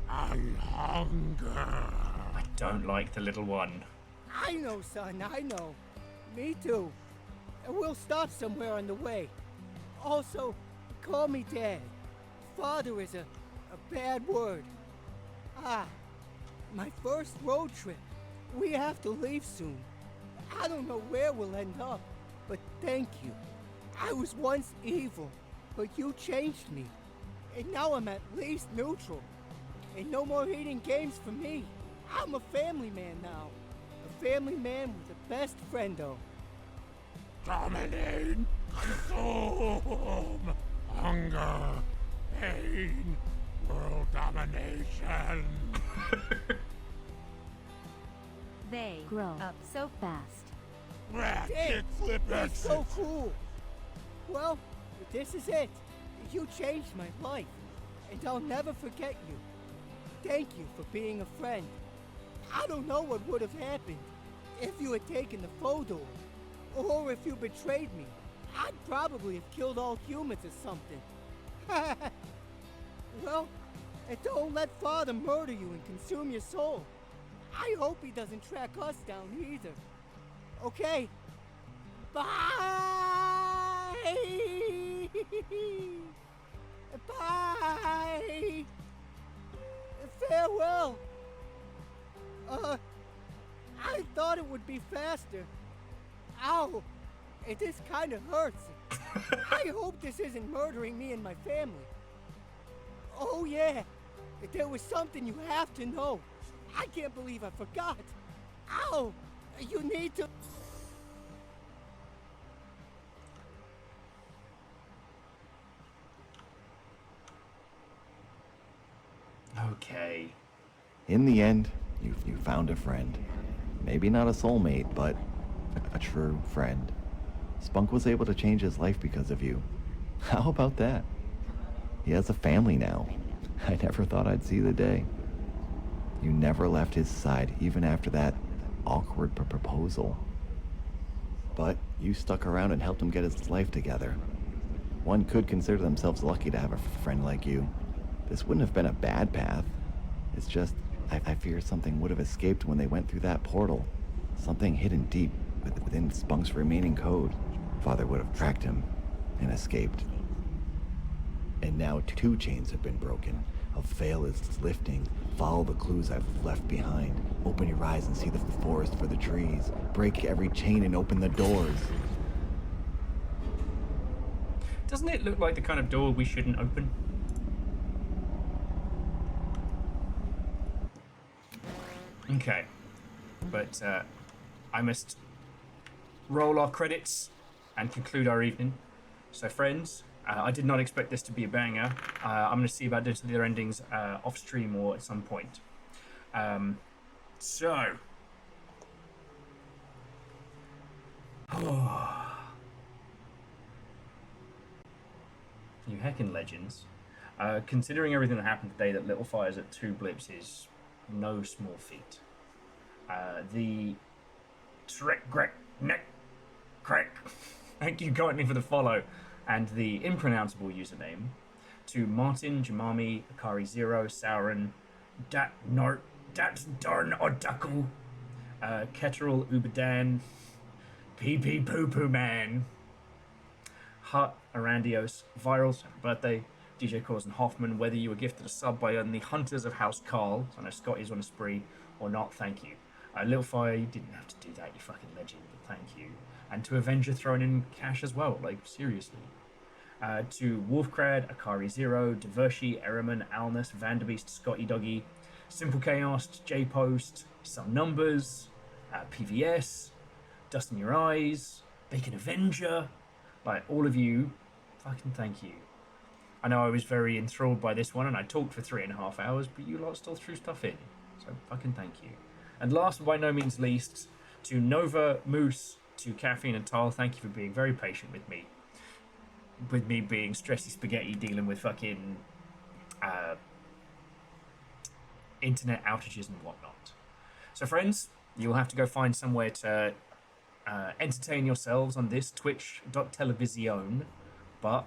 I hunger. I don't like the little one. I know, son, I know. Me too. And we'll stop somewhere on the way. Also, call me Dad. Father is a bad word. My first road trip. We have to leave soon. I don't know where we'll end up, but thank you. I was once evil, but you changed me. And now I'm at least neutral. And no more eating games for me. I'm a family man now. A family man with a best friendo. Dominate, consume, hunger, pain, world domination. They grow up so fast. Ratchet flip That's so cool. Well, this is it. You changed my life, and I'll never forget you. Thank you for being a friend. I don't know what would have happened if you had taken the photo, or if you betrayed me. I'd probably have killed all humans or something. Well, and don't let Father murder you and consume your soul. I hope he doesn't track us down either. Okay. Bye! Bye! Farewell! I thought it would be faster. Ow! This kinda hurts. I hope this isn't murdering me and my family. Oh yeah! There was something you have to know. I can't believe I forgot. Ow! You need to... Okay. In the end, you found a friend. Maybe not a soulmate, but a true friend. Spunk was able to change his life because of you. How about that? He has a family now. I never thought I'd see the day. You never left his side, even after that awkward proposal. But you stuck around and helped him get his life together. One could consider themselves lucky to have a friend like you. This wouldn't have been a bad path. It's just, I fear something would have escaped when they went through that portal. Something hidden deep within Spunk's remaining code. Father would have tracked him and escaped. And now 2 chains have been broken. A veil is lifting. Follow the clues I've left behind. Open your eyes and see the forest for the trees. Break every chain and open the doors. Doesn't it look like the kind of door we shouldn't open? Okay. But I must roll our credits and conclude our evening. So friends, I did not expect this to be a banger. I'm going to see about doing some of the other endings off stream or at some point. So. You heckin' legends. Considering everything that happened today, that Little Fires at 2 blips is no small feat. The Trek Grek Neck Crack. Thank you kindly for the follow and the impronounceable username to Martin, Jamami, Akari Zero, Sauron, Dat Nart, Dat Darn Odaku, Ketteril Ubadan, PP Poo Poo Man, Hut Arandios, Virals, happy birthday, DJ Corson Hoffman, whether you were gifted a sub by the Hunters of House Carl, so I know Scott is on a spree, or not, thank you. Little Fire, you didn't have to do that, you fucking legend, but thank you. And to Avenger throwing in cash as well, like, seriously. To Wolfcrad, Akari Zero, Divershi, Eriman, Alnus, Vanderbeest, Scotty Doggy, Simple Chaos, J-Post, Some Numbers, PVS, Dust in Your Eyes, Bacon Avenger, like, all of you, fucking thank you. I know I was very enthralled by this one, and I talked for 3.5 hours, but you lot still threw stuff in, so fucking thank you. And last but by no means least, to Nova, Moose, to Caffeine and Tal, thank you for being very patient with me. With me being stressy spaghetti, dealing with fucking internet outages and whatnot. So friends, you'll have to go find somewhere to entertain yourselves on this twitch.television, but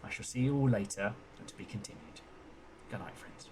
I shall see you all later, and to be continued. Good night, friends.